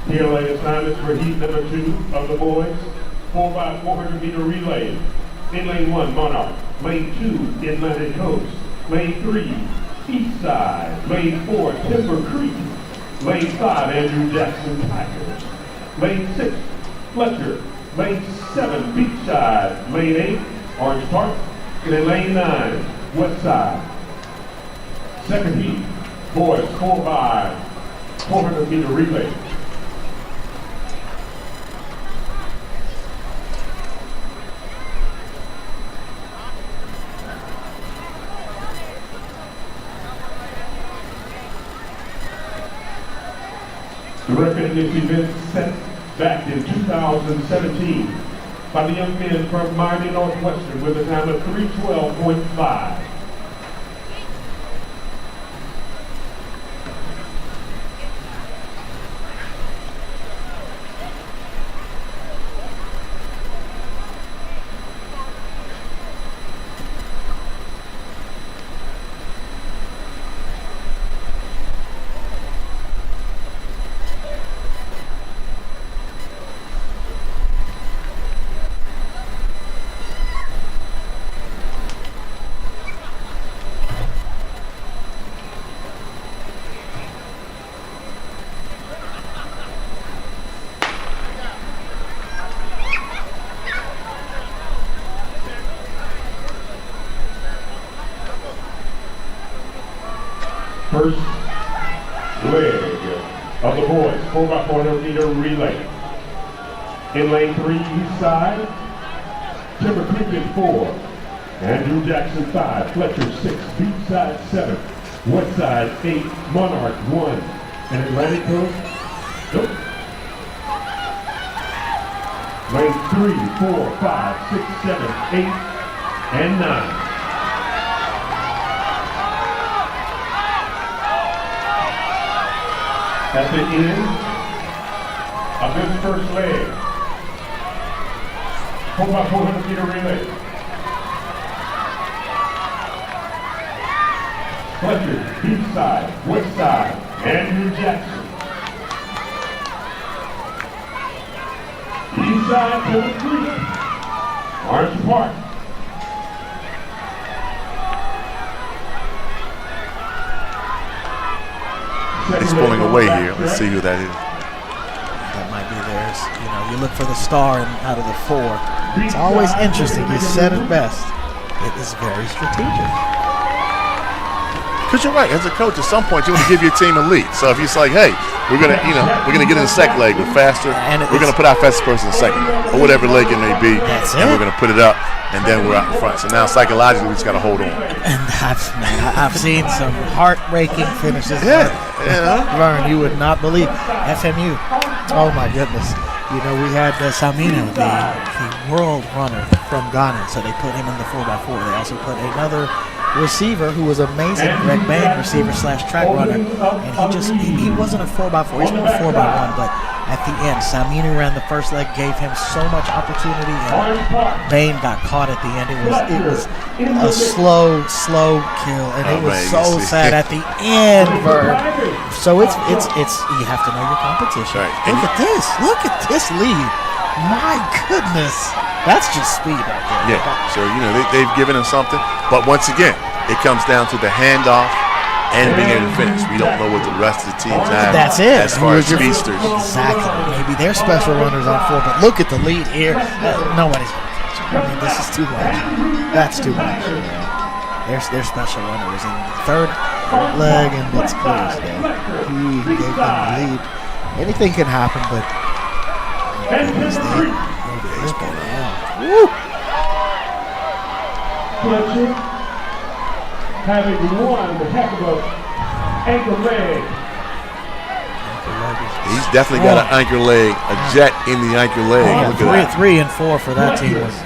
PLA assignments for heat number 2 of the boys, 4x400 meter relay. In lane 1, Monarch. Lane 2, Inland Coast. Lane 3, East Side. Lane 4, Timber Creek. Lane 5, Andrew Jackson Tigers. Lane 6, Fletcher. Lane 7, Beachside. Lane 8, Orange Park. And then lane 9, West Side. Second heat, boys 4 by 400 meter relay. The record in this event set back in 2017 by the young men from Miami Northwestern with a time of 3:12.5. First leg of the boys 4x400 meter relay. In lane 3, East Side, Timber Creek in 4, Andrew Jackson 5, Fletcher 6, Beachside 7, West Side 8, Monarch 1, and Atlantic Coast, nope. Lane 3, 4, 5, 6, 7, 8, and 9. At the end of this first leg, 4x400 meter relay. Fletcher, East Side, West Side, Andrew Jackson. East Side, Timber Creek, Orange Park. He's pulling away here. Let's see who that is. That might be theirs. You know, you look for the star out of the 4. It's always interesting. He said it best. It is very strategic. Because you're right. As a coach, at some point, you want to give your team a lead. So if it's like, hey, we're gonna get in the second leg. We're faster. We're gonna put our fastest person in second, or whatever leg it may be, and we're gonna put it up, and then we're out in front. So now psychologically, we just gotta hold on. And I've seen some heartbreaking finishes. Yeah. Vern, you would not believe. FMU. Oh my goodness. You know, we had Samina, the world runner from Ghana, so they put him in the 4x4. They also put another receiver who was amazing, Greg Bain, receiver / track runner, and he wasn't a 4x4, he's been a 4x1, but at the end, Saminu ran the first leg, gave him so much opportunity, and Bain got caught at the end. It was a slow kill, and it was so sad at the end, Vern. So it's you have to know your competition. Right. Look at this lead. My goodness. That's just speed right there. Yeah, so, they've given him something. But once again, it comes down to the handoff and being able to finish. We don't know what the rest of the teams have. That's it. As far as speedsters. Exactly. Maybe they're special runners on 4, but look at the lead here. Nobody's going to catch it. I mean, this is too much. That's too much. They're special runners in the third leg, and it's clear as day. He gave them the lead. Anything can happen, but Fletcher having one heck of a ankle leg. He's definitely got an anchor leg, a jet in the anchor leg. Look at that. 3 and 4 for that team was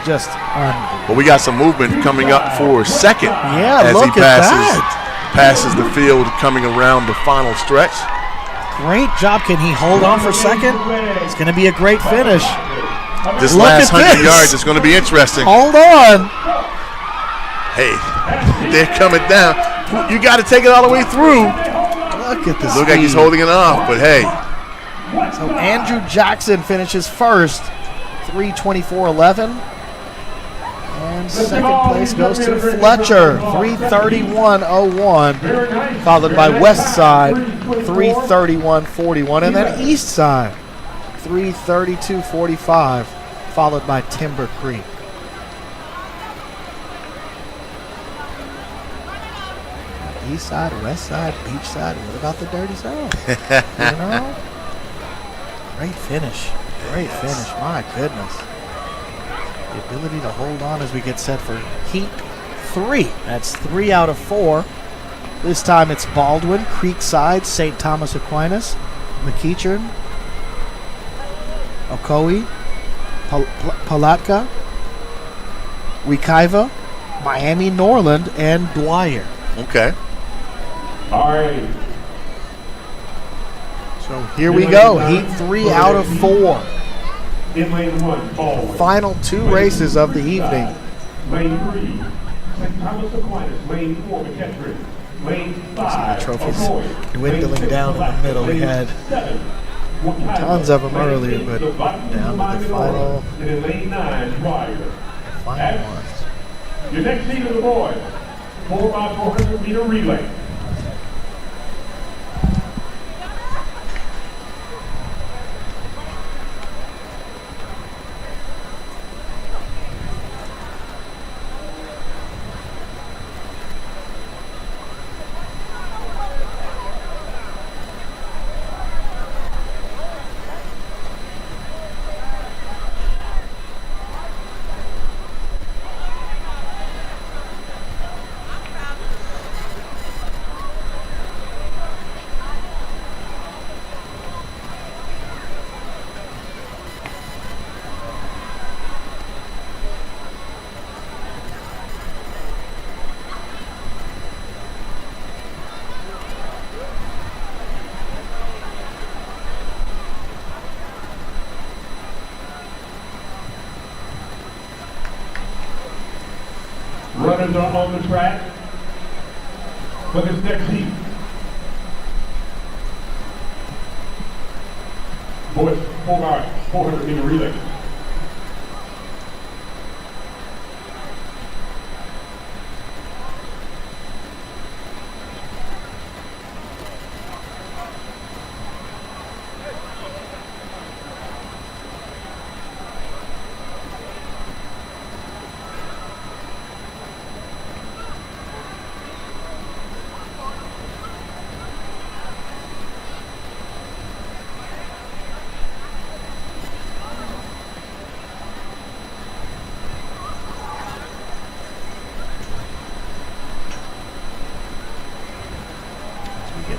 just unbelievable. But we got some movement coming up for second. Yeah, as look he at that. passes the field coming around the final stretch. Great job. Can he hold on for second? It's going to be a great finish. This last 100 yards is going to be interesting. Hold on. Hey, they're coming down. You got to take it all the way through. Look at this. Look like he's holding it off, but hey. So Andrew Jackson finishes first, 3:24.11. And second place goes to Fletcher, 3:31.01, followed by Westside, 3:31.41, and then Eastside, 3:32.45, followed by Timber Creek. East side, west side, beach side. What about the dirty zone? You know? Great finish. Great finish. My goodness. The ability to hold on as we get set for Heat 3. That's 3 out of 4. This time it's Baldwin, Creekside, St. Thomas Aquinas, McEachern, Ocoee, Palatka, Wekiva, Miami Norland, and Dwyer. Okay. All right. So here we go. Heat 3 out of 4. In lane 1, Baldwin. Final 2 races of the evening. Lane 3, St. Thomas Aquinas. Lane 4, McEachern. Lane 5, the trophies dwindling down in the middle. We had tons of them earlier, but down to the final ones. Your next seat of the boys, 4x400 meter relay. Runners are on the track for this next heat. Boys, 4x400 meter relay.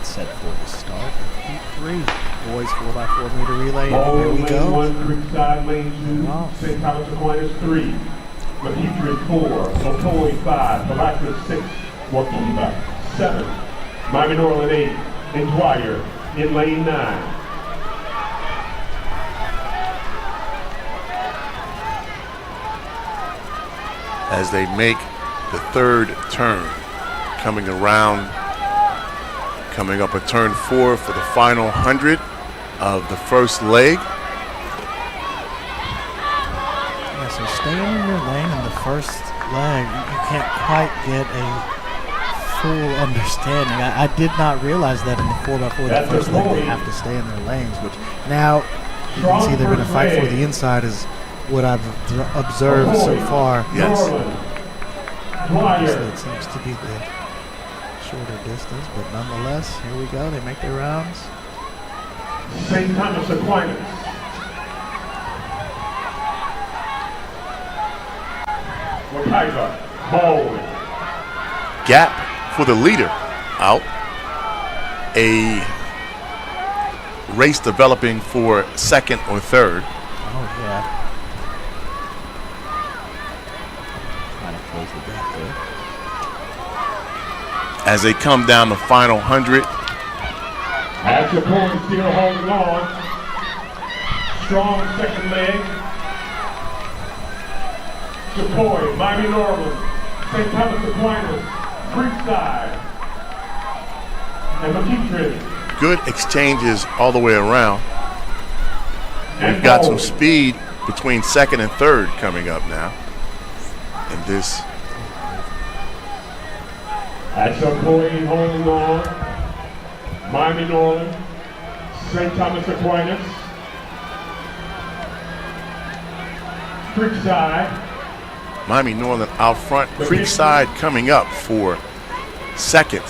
Set for the start of Heat 3. Boys 4x4 meter relay. And here we go. Lane 1, Creekside, lane 2, St. Thomas Aquinas 3, McEachern 4, Ocoee 5, Palatka 6, Wekiva 7, Miami Norland 8, and Dwyer in lane 9. As they make the third turn, coming around, coming up at turn 4 for the final 100 of the first leg. Yeah, so staying in your lane in the first leg, you can't quite get a full understanding. I did not realize that in the 4x4, the first leg, they have to stay in their lanes, which now you can see they're going to fight for the inside is what I've observed so far. Yes. Obviously, it seems to be the shorter distance, but nonetheless, here we go. They make their rounds. St. Thomas Aquinas. Wekiva, Baldwin. Gap for the leader out. A race developing for second or third. Oh, yeah. Trying to close the gap there. As they come down the final 100. That's the corner still holding on. Strong second leg. Ocoee, Miami Norland, St. Thomas Aquinas, Creekside, and McEachern. Good exchanges all the way around. We've got some speed between second and third coming up now. in this. That's a point holding on. Miami Norland, St. Thomas Aquinas, Creekside. Miami Norland out front. Creekside coming up for second.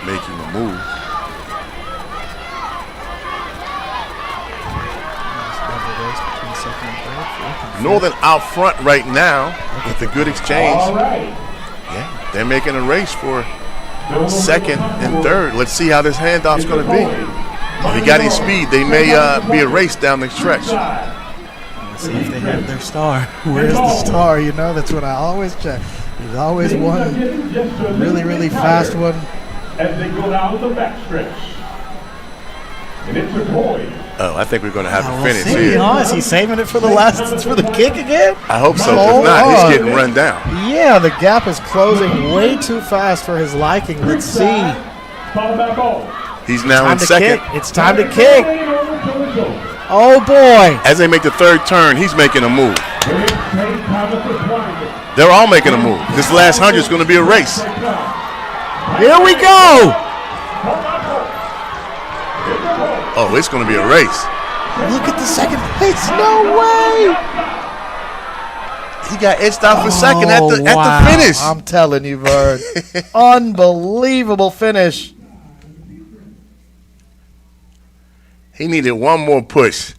Making a move. Northern out front right now with a good exchange. All right. Yeah, they're making a race for second and third. Let's see how this handoff's going to be. If they got any speed, they may be a race down the stretch. Let's see if they have their star. Where's the star? You know, that's what I always check. There's always one really, really fast one. As they go down the backstretch. And it's a point. Oh, I think we're going to have to finish See, here. is he saving it for the last, for the kick again? I hope so. If not, he's getting run down. Yeah, the gap is closing way too fast for his liking. Let's see. He's now in second. It's time to kick. Oh, boy. As they make the third turn, he's making a move. They're all making a move. This last 100 is going to be a race. Here we go. Oh, it's going to be a race. Look at the second place. No way. He got edged out for second at the finish. I'm telling you, Vern. Unbelievable finish. He needed one more push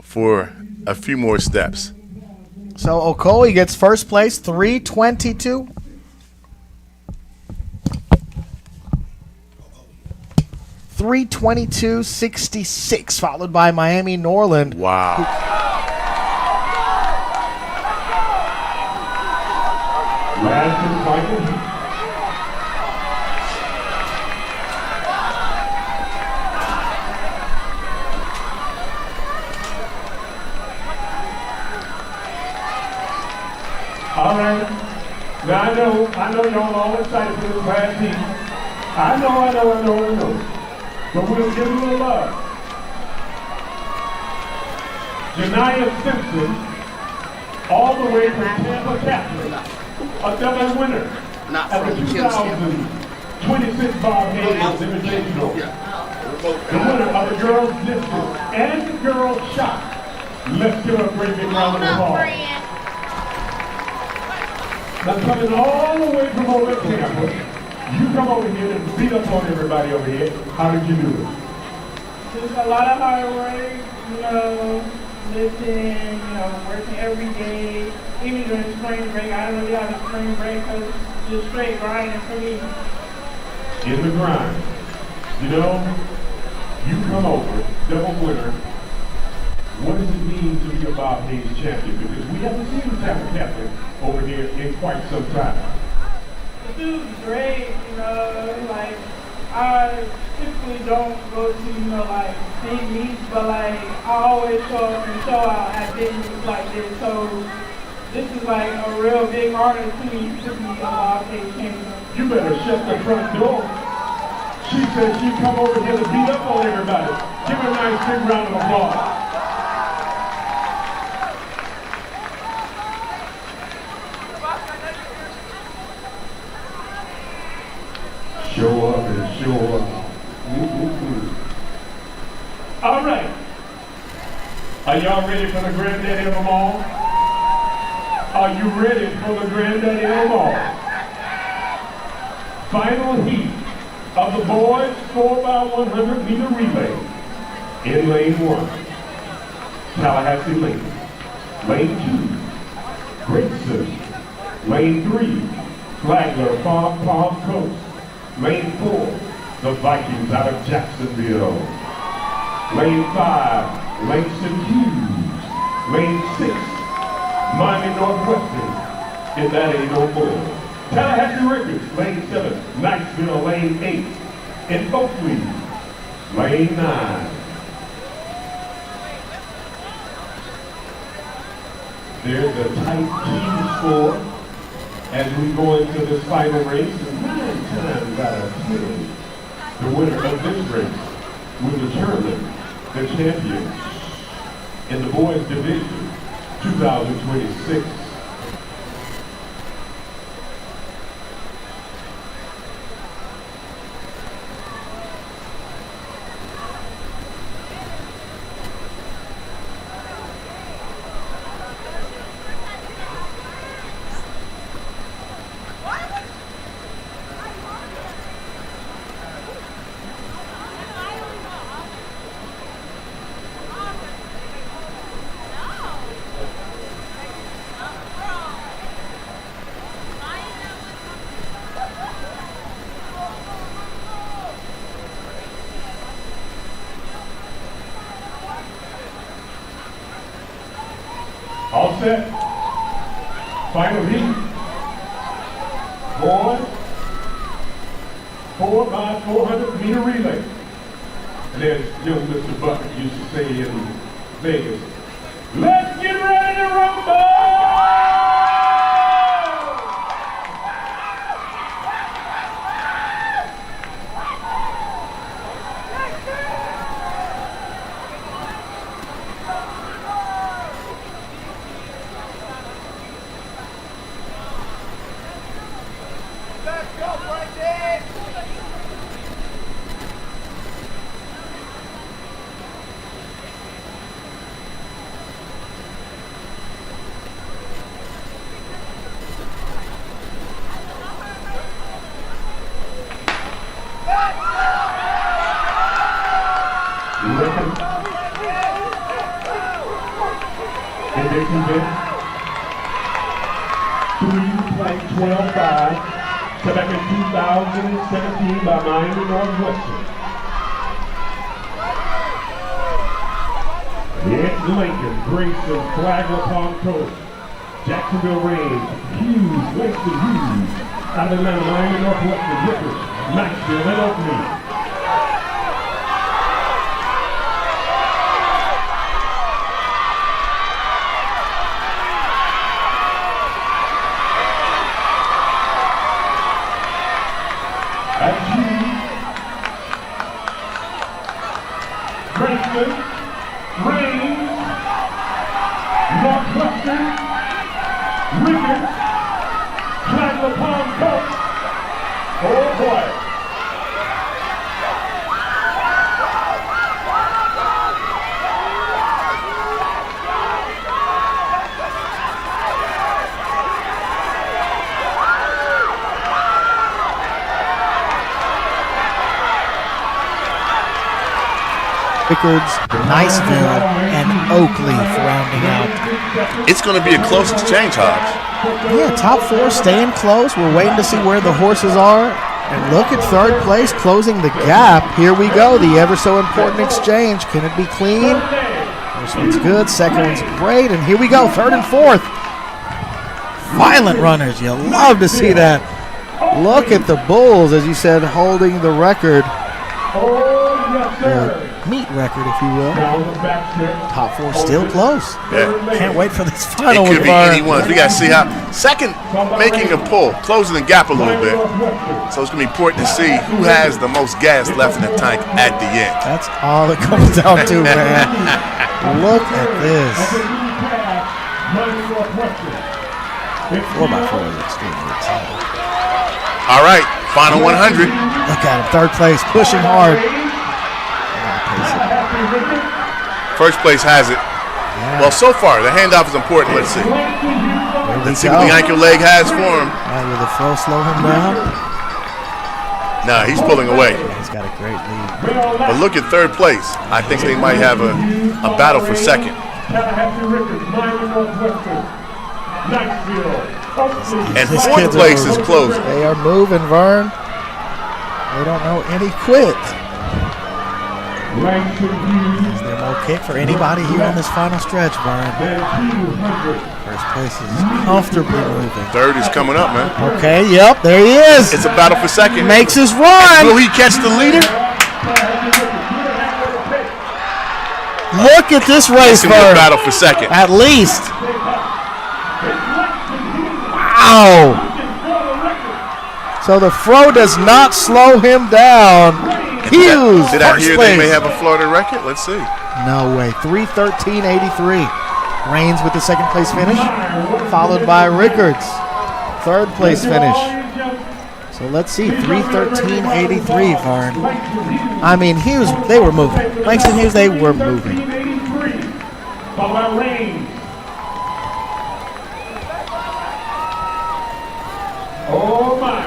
for a few more steps. So Okoye gets first place, 3:22. $3:22.66, followed by Miami Norland. Wow. All right. Now I know y'all all excited for this last team. I know. But we'll give you a little love. Janiyah Simpson, all the way from Tampa Catholic, a double winner at the 2026 Bob Hayes Invitational. The winner of the girls' distance and the girls' shot. Let's give her a great big round of applause. Now coming all the way from over at Tampa, you come over here and beat up on everybody over here. How did you do it? Just a lot of hard work, lifting, working every day. Even during spring break, I don't really have a spring break because it's just straight grinding for me. In the grind. You come over, double winner. What does it mean to be a Bob Hayes champion? Because we haven't seen Tampa Catholic over here in quite some time. The food's great, I typically don't go to, big meets, but I always show up and show out at big meets like this. So this is a real big honor to me to be a Bob Hayes champion. You better shut the front door. She said she'd come over here to beat up on everybody. Give her a nice big round of applause. Show up and show up. All right. Are y'all ready for the granddaddy of them all? Are you ready for the granddaddy of them all? Final heat of the boys 4x100 meter relay in lane 1. Tallahassee Lane. Lane 2. Grayson. Lane 3. Flagler, Palm Coast. Lane 4, the Vikings out of Jacksonville. Lane 5, Langston Hughes. Lane 6, Miami Northwestern. And that ain't no more. Tallahassee Records, Lane 7, Niceville, Lane 8. And Oakley, Lane 9. There's a tight team score as we go into this final race. And 9 times out of 10, the winner of this race will determine the champion in the boys division 2026 All set. Final heat. 4 by 400 meter relay. And as young Mr. Bucket used to say in Vegas, let's get ready to rumble! Playing 12-5, set back in 2017 by Miami Northwestern. It's Lincoln, Grayson, Flagler, Palm Coast, Jacksonville Reigns, Hughes, Langston Hughes, out of Atlanta, Miami Northwestern, Rickers, Maxfield, and Oakley. Grayson, Reigns, Northwestern, Rickers, Flagler, Palm Coast. Oh boy. Rickards, Niceville, and Oakley rounding out. It's going to be a close exchange, Hobbs. Yeah, top 4 staying close. We're waiting to see where the horses are. And look at third place closing the gap. Here we go, the ever so important exchange. Can it be clean? First one's good, second one's great, and here we go, third and fourth. Violent runners, you love to see that. Look at the Bulls, as you said, holding the record. Meet record, if you will. Top 4 still close. Yeah. Can't wait for this final one. It could be anyone. We got to see how. Second, making a pull, closing the gap a little bit. So it's going to be important to see who has the most gas left in the tank at the end. That's all it comes down to, man. Look at this. 4x4 is extremely exciting. All right, final 100. Look at him, third place, pushing hard. First place has it. Yeah. Well, so far, the handoff is important. Let's see. Let's see what the ankle leg has for him. Will the throw slow him down? Nah, he's pulling away. He's got a great lead. But look at third place. I think they might have a battle for second. And fourth place is closing. They are moving, Vern. They don't know any quit. Is there more kick for anybody here on this final stretch, Vern? First place is comfortably moving. Third is coming up, man. Okay, yep, there he is. It's a battle for second. Makes his run. Will he catch the leader? Look at this race, It's going to be a battle for second. At least. Wow. So the throw does not slow him down. Hughes, did I hear they may have a Florida record? Let's see. No way. 3:13.83. Reigns with the second place finish, followed by Rickards. Third place finish. So let's see. 3:13.83, Vern. I mean, Hughes, they were moving. Langston Hughes, they were moving. Followed by Reigns. Oh my.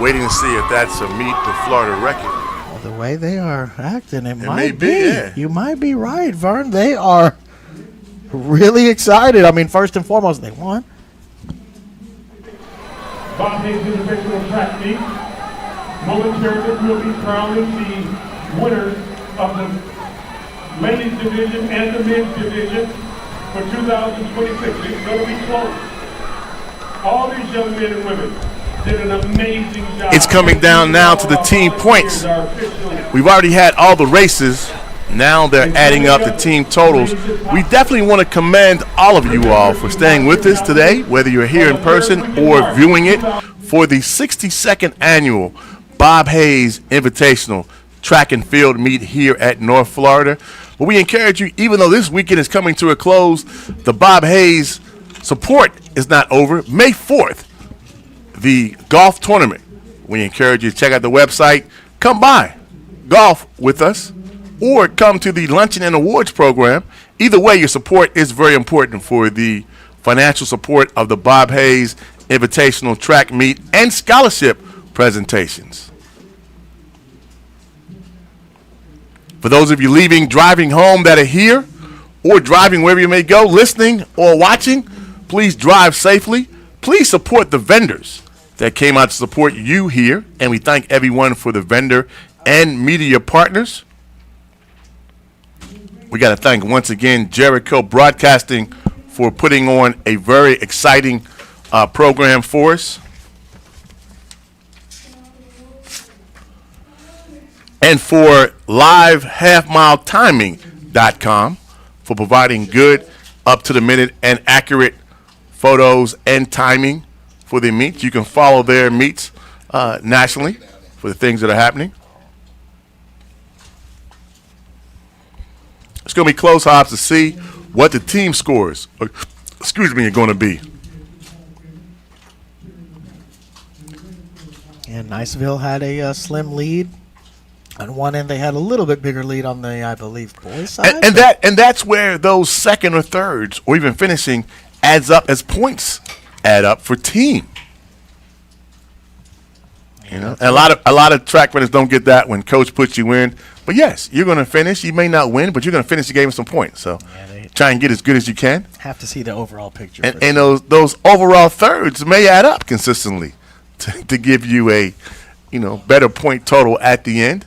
Waiting to see if that's a meet the Florida record. Well, the way they are acting, it might may be, yeah. You might be right, Vern. They are really excited. I mean, first and foremost, they won. Bob Hayes Invitational track meet. Momentarily, we'll be crowning the winners of the ladies division and the men's division for 2026. It's going to be close. All these young men and women did an amazing job. It's coming down now to the team points. We've already had all the races. Now they're adding up the team totals. We definitely want to commend all of you all for staying with us today, whether you're here in person or viewing it, for the 62nd annual Bob Hayes Invitational Track and Field Meet here at North Florida. But we encourage you, even though this weekend is coming to a close, the Bob Hayes support is not over. May 4th, the golf tournament. We encourage you to check out the website. Come by, golf with us, or come to the Luncheon and Awards program. Either way, your support is very important for the financial support of the Bob Hayes Invitational Track Meet and Scholarship presentations. For those of you leaving, driving home that are here, or driving wherever you may go, listening or watching, please drive safely. Please support the vendors that came out to support you here, and we thank everyone for the vendor and media partners. We got to thank once again Jericho Broadcasting for putting on a very exciting program for us. And for livehalfmiletiming.com for providing good, up-to-the-minute, and accurate photos and timing for the meets. You can follow their meets nationally for the things that are happening. It's going to be close, Hobbs, to see what the team scores, are going to be. And Niceville had a slim lead. On one end, they had a little bit bigger lead on the, I believe, boys' side. And that's where those second or thirds, or even finishing, adds up as points add up for team. You know, and a lot of track runners don't get that when coach puts you in. But yes, you're going to finish. You may not win, but you're going to finish the game with some points. So try and get as good as you can. Have to see the overall picture. And those overall thirds may add up consistently to give you a, better point total at the end.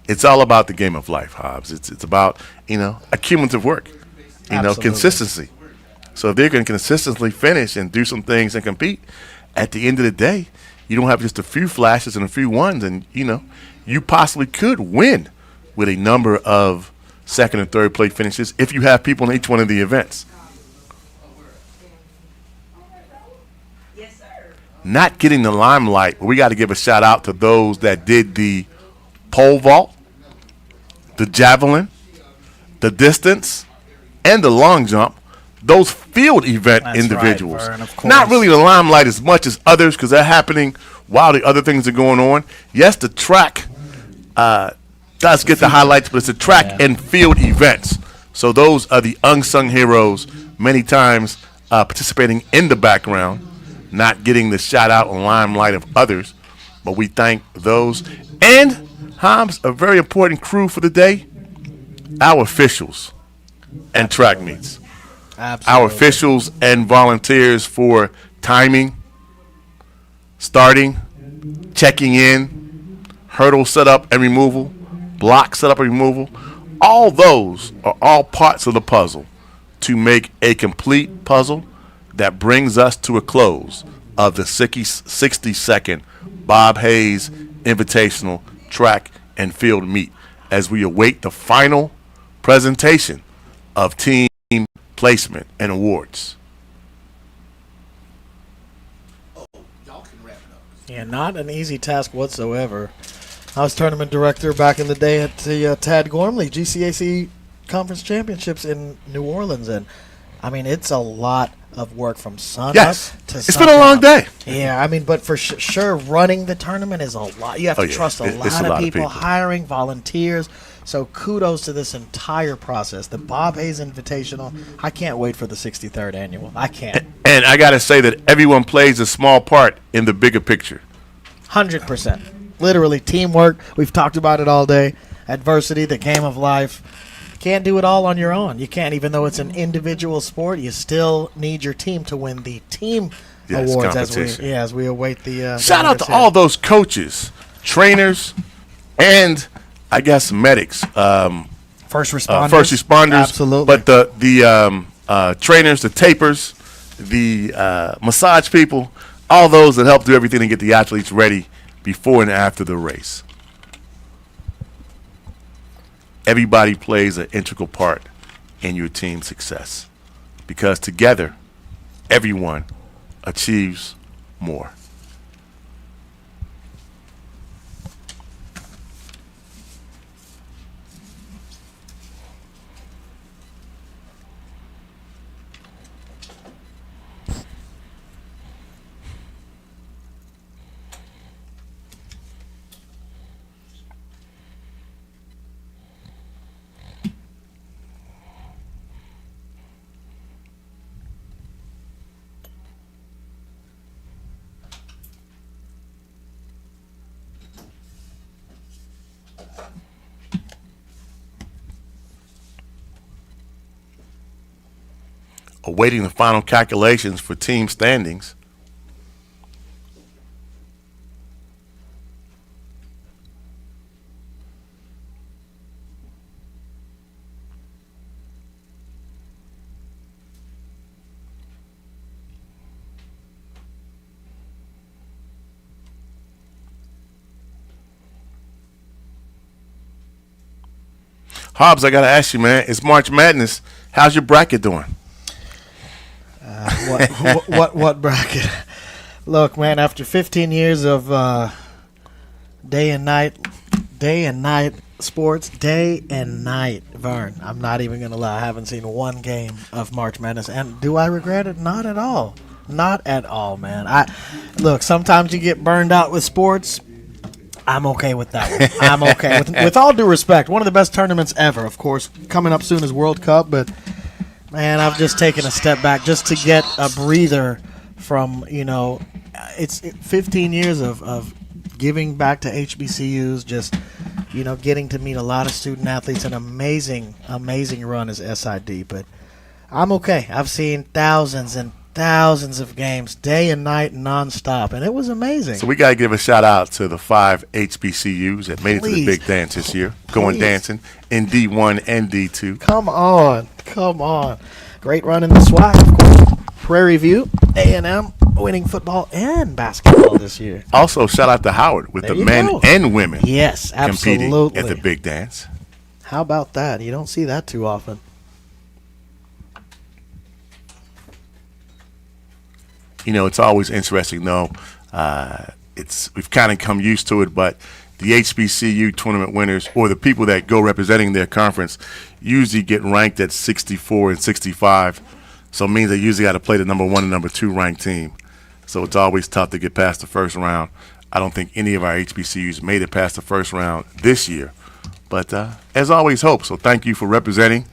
It's all about the game of life, Hobbs. It's about, accumulative work, consistency. So if they can consistently finish and do some things and compete, at the end of the day, you don't have just a few flashes and a few ones, and, you possibly could win with a number of second and third place finishes if you have people in each one of the events. Yes, sir. Not getting the limelight, we got to give a shout out to those that did the pole vault, the javelin, the distance, and the long jump. Those field event individuals. Right, Vern, not really the limelight as much as others because they're happening while the other things are going on. Yes, the track does get the highlights, but it's the track and field events. So those are the unsung heroes, many times participating in the background, not getting the shout out and limelight of others. But we thank those. And Hobbs, a very important crew for the day, our officials and track meets. Absolutely. Our officials and volunteers for timing, starting, checking in, hurdle setup and removal, block setup and removal. All those are all parts of the puzzle to make a complete puzzle that brings us to a close of the 62nd Bob Hayes Invitational Track and Field Meet as we await the final presentation of team placement and awards. Yeah, not an easy task whatsoever. I was tournament director back in the day at the Tad Gormley GCAC Conference Championships in New Orleans, and I mean it's a lot of work from sun up to it's sundown. been a long day. Yeah, I mean, but for sure, running the tournament is a lot. You have to trust a lot of people, hiring volunteers. So kudos to this entire process. The Bob Hayes Invitational. I can't wait for the 63rd annual. I can't. And I got to say that everyone plays a small part in the bigger picture. 100%. Literally teamwork. We've talked about it all day. Adversity, the game of life. Can't do it all on your own. You can't, even though it's an individual sport, you still need your team to win the team Yes, awards competition. as we await the. Shout out to all those coaches, trainers, and I guess medics. First responders. First responders. Absolutely. But the trainers, the tapers, the massage people, all those that help do everything to get the athletes ready before and after the race. Everybody plays an integral part in your team's success because together, everyone achieves more. Awaiting the final calculations for team standings. Hobbs, I got to ask you, man, it's March Madness. How's your bracket doing? What bracket? Look, man, after 15 years of day and night sports, day and night, Vern, I'm not even going to lie. I haven't seen one game of March Madness. And do I regret it? Not at all. Not at all, man. Look, sometimes you get burned out with sports. I'm okay with that one. I'm okay. With all due respect, one of the best tournaments ever, of course. Coming up soon is World Cup, but, man, I've just taken a step back just to get a breather from, it's 15 years of giving back to HBCUs, just, getting to meet a lot of student athletes, an amazing, amazing run as SID. But I'm okay. I've seen thousands and thousands of games, day and night, nonstop, and it was amazing. So we got to give a shout out to the 5 HBCUs that made it to the big dance this year, going dancing in D1 and D2. Come on. Great run in the SWAC, of course. Prairie View, A&M, winning football and basketball this year. Also, shout out to Howard with the men and women. Yes, absolutely. Competing at the big dance. How about that? You don't see that too often. It's always interesting, though. We've kind of come used to it, but the HBCU tournament winners or the people that go representing their conference usually get ranked at 64 and 65. So it means they usually got to play the number 1 and number 2 ranked team. So it's always tough to get past the first round. I don't think any of our HBCUs made it past the first round this year. But as always, hope. So thank you for representing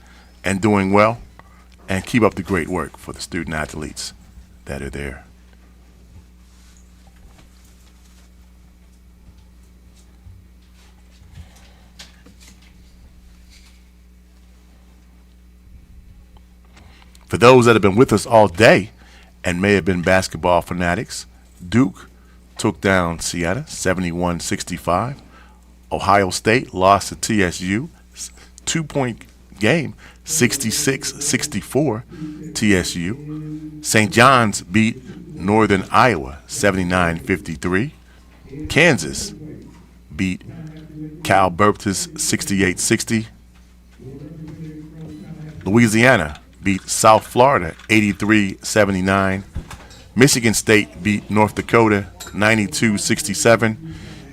and doing well. And keep up the great work for the student athletes that are there. For those that have been with us all day and may have been basketball fanatics, Duke took down Siena 71-65. Ohio State lost to TSU, 2-point game, 66-64 TSU. St. John's beat Northern Iowa 79-53. Kansas beat Cal Baptist 68-60. Louisiana beat South Florida 83-79. Michigan State beat North Dakota 92-67.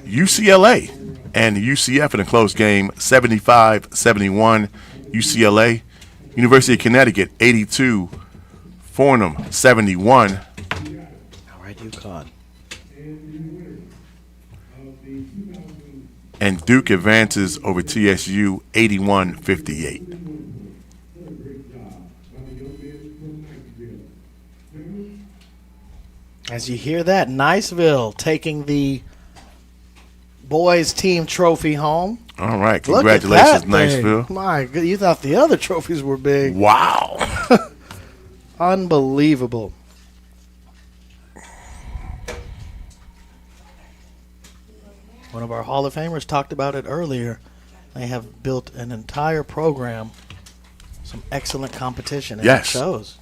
UCLA and UCF in a close game 75-71. UCLA. University of Connecticut 82. Fordham 71. All right, UConn. And Duke advances over TSU 81-58. As you hear that, Niceville taking the boys team trophy home. All right, congratulations, Niceville. My God, you thought the other trophies were big. Wow. Unbelievable. One of our Hall of Famers talked about it earlier. They have built an entire program, some excellent competition, and Yes. it shows.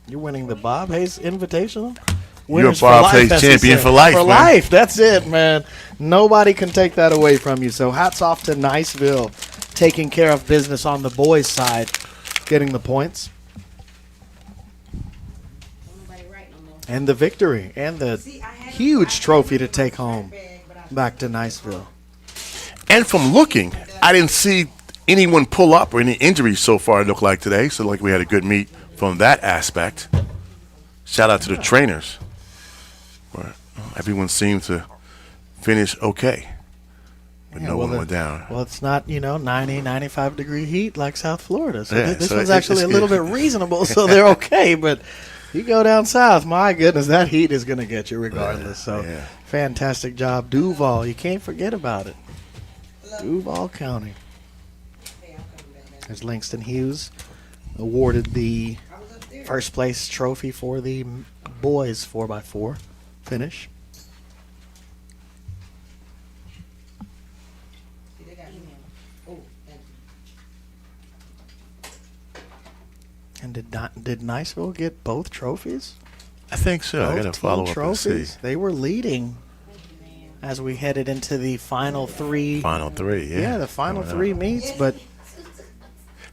You're winning the Bob Hayes Invitational. You're a Winners for Bob life, Hayes as he champion said. for life, For man. life, that's it, man. Nobody can take that away from you. So hats off to Niceville, taking care of business on the boys' side, getting the points. And the victory, and the huge trophy to take home back to Niceville. And from looking, I didn't see anyone pull up or any injuries so far, it looked like today. So like we had a good meet from that aspect. Shout out to the trainers. Where everyone seemed to finish okay. But no one went down. Well, it's not, 90, 95 degree heat like South Florida. So Yeah, this so one's actually a little bit reasonable, so they're okay. But you go down south, my goodness, that heat is going to get you regardless. So fantastic job. Duval, you can't forget about it. Duval County. As Langston Hughes awarded the first place trophy for the boys 4x4 finish. And did Niceville get both trophies? I think so. I got to follow up and see. They were leading as we headed into the final three. Final three, yeah. Yeah, the final three meets, but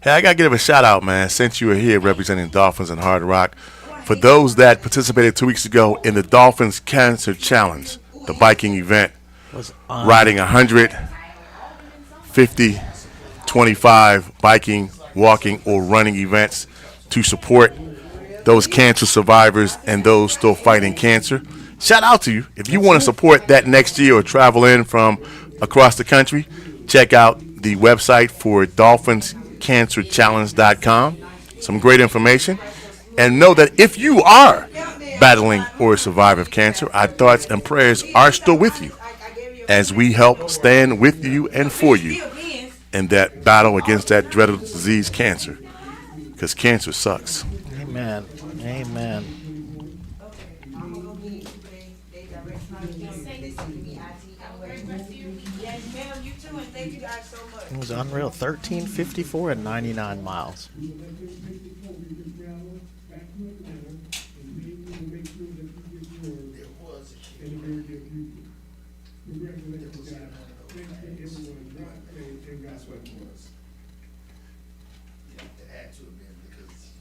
hey, I got to give a shout out, man, since you were here representing Dolphins and Hard Rock. For those that participated 2 weeks ago in the Dolphins Cancer Challenge, the biking event, riding 100, 50, 25 biking, walking, or running events to support those cancer survivors and those still fighting cancer. Shout out to you. If you want to support that next year or travel in from across the country, check out the website for dolphinscancerchallenge.com. Some great information. And know that if you are battling or a survivor of cancer, our thoughts and prayers are still with you as we help stand with you and for you in that battle against that dreaded disease, cancer. Because cancer sucks. Amen. Amen. It was unreal. 13:54 and 99 miles.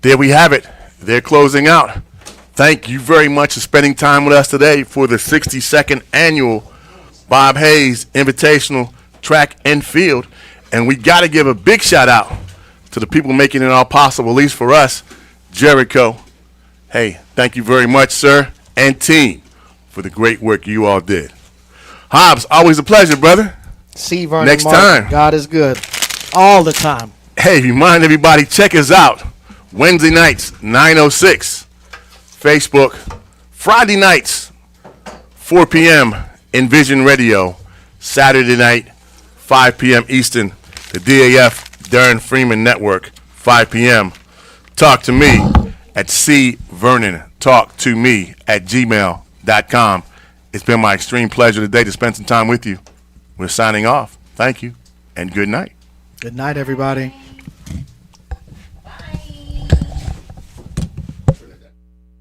There we have it. They're closing out. Thank you very much for spending time with us today for the 62nd annual Bob Hayes Invitational Track and Field. And we got to give a big shout out to the people making it all possible, at least for us, Jericho. Hey, thank you very much, sir, and team, for the great work you all did. Hobbs, always a pleasure, brother. See Vernon next Martin. time. God is good all the time. Hey, remind everybody, check us out. Wednesday nights, 9:06. Facebook. Friday nights, 4 p.m. Envision Radio. Saturday night, 5 p.m. Eastern. The DAF Darren Freeman Network, 5 p.m. Talk to me at cvernontalktome@gmail.com. It's been my extreme pleasure today to spend some time with you. We're signing off. Thank you, and good night. Good night, everybody.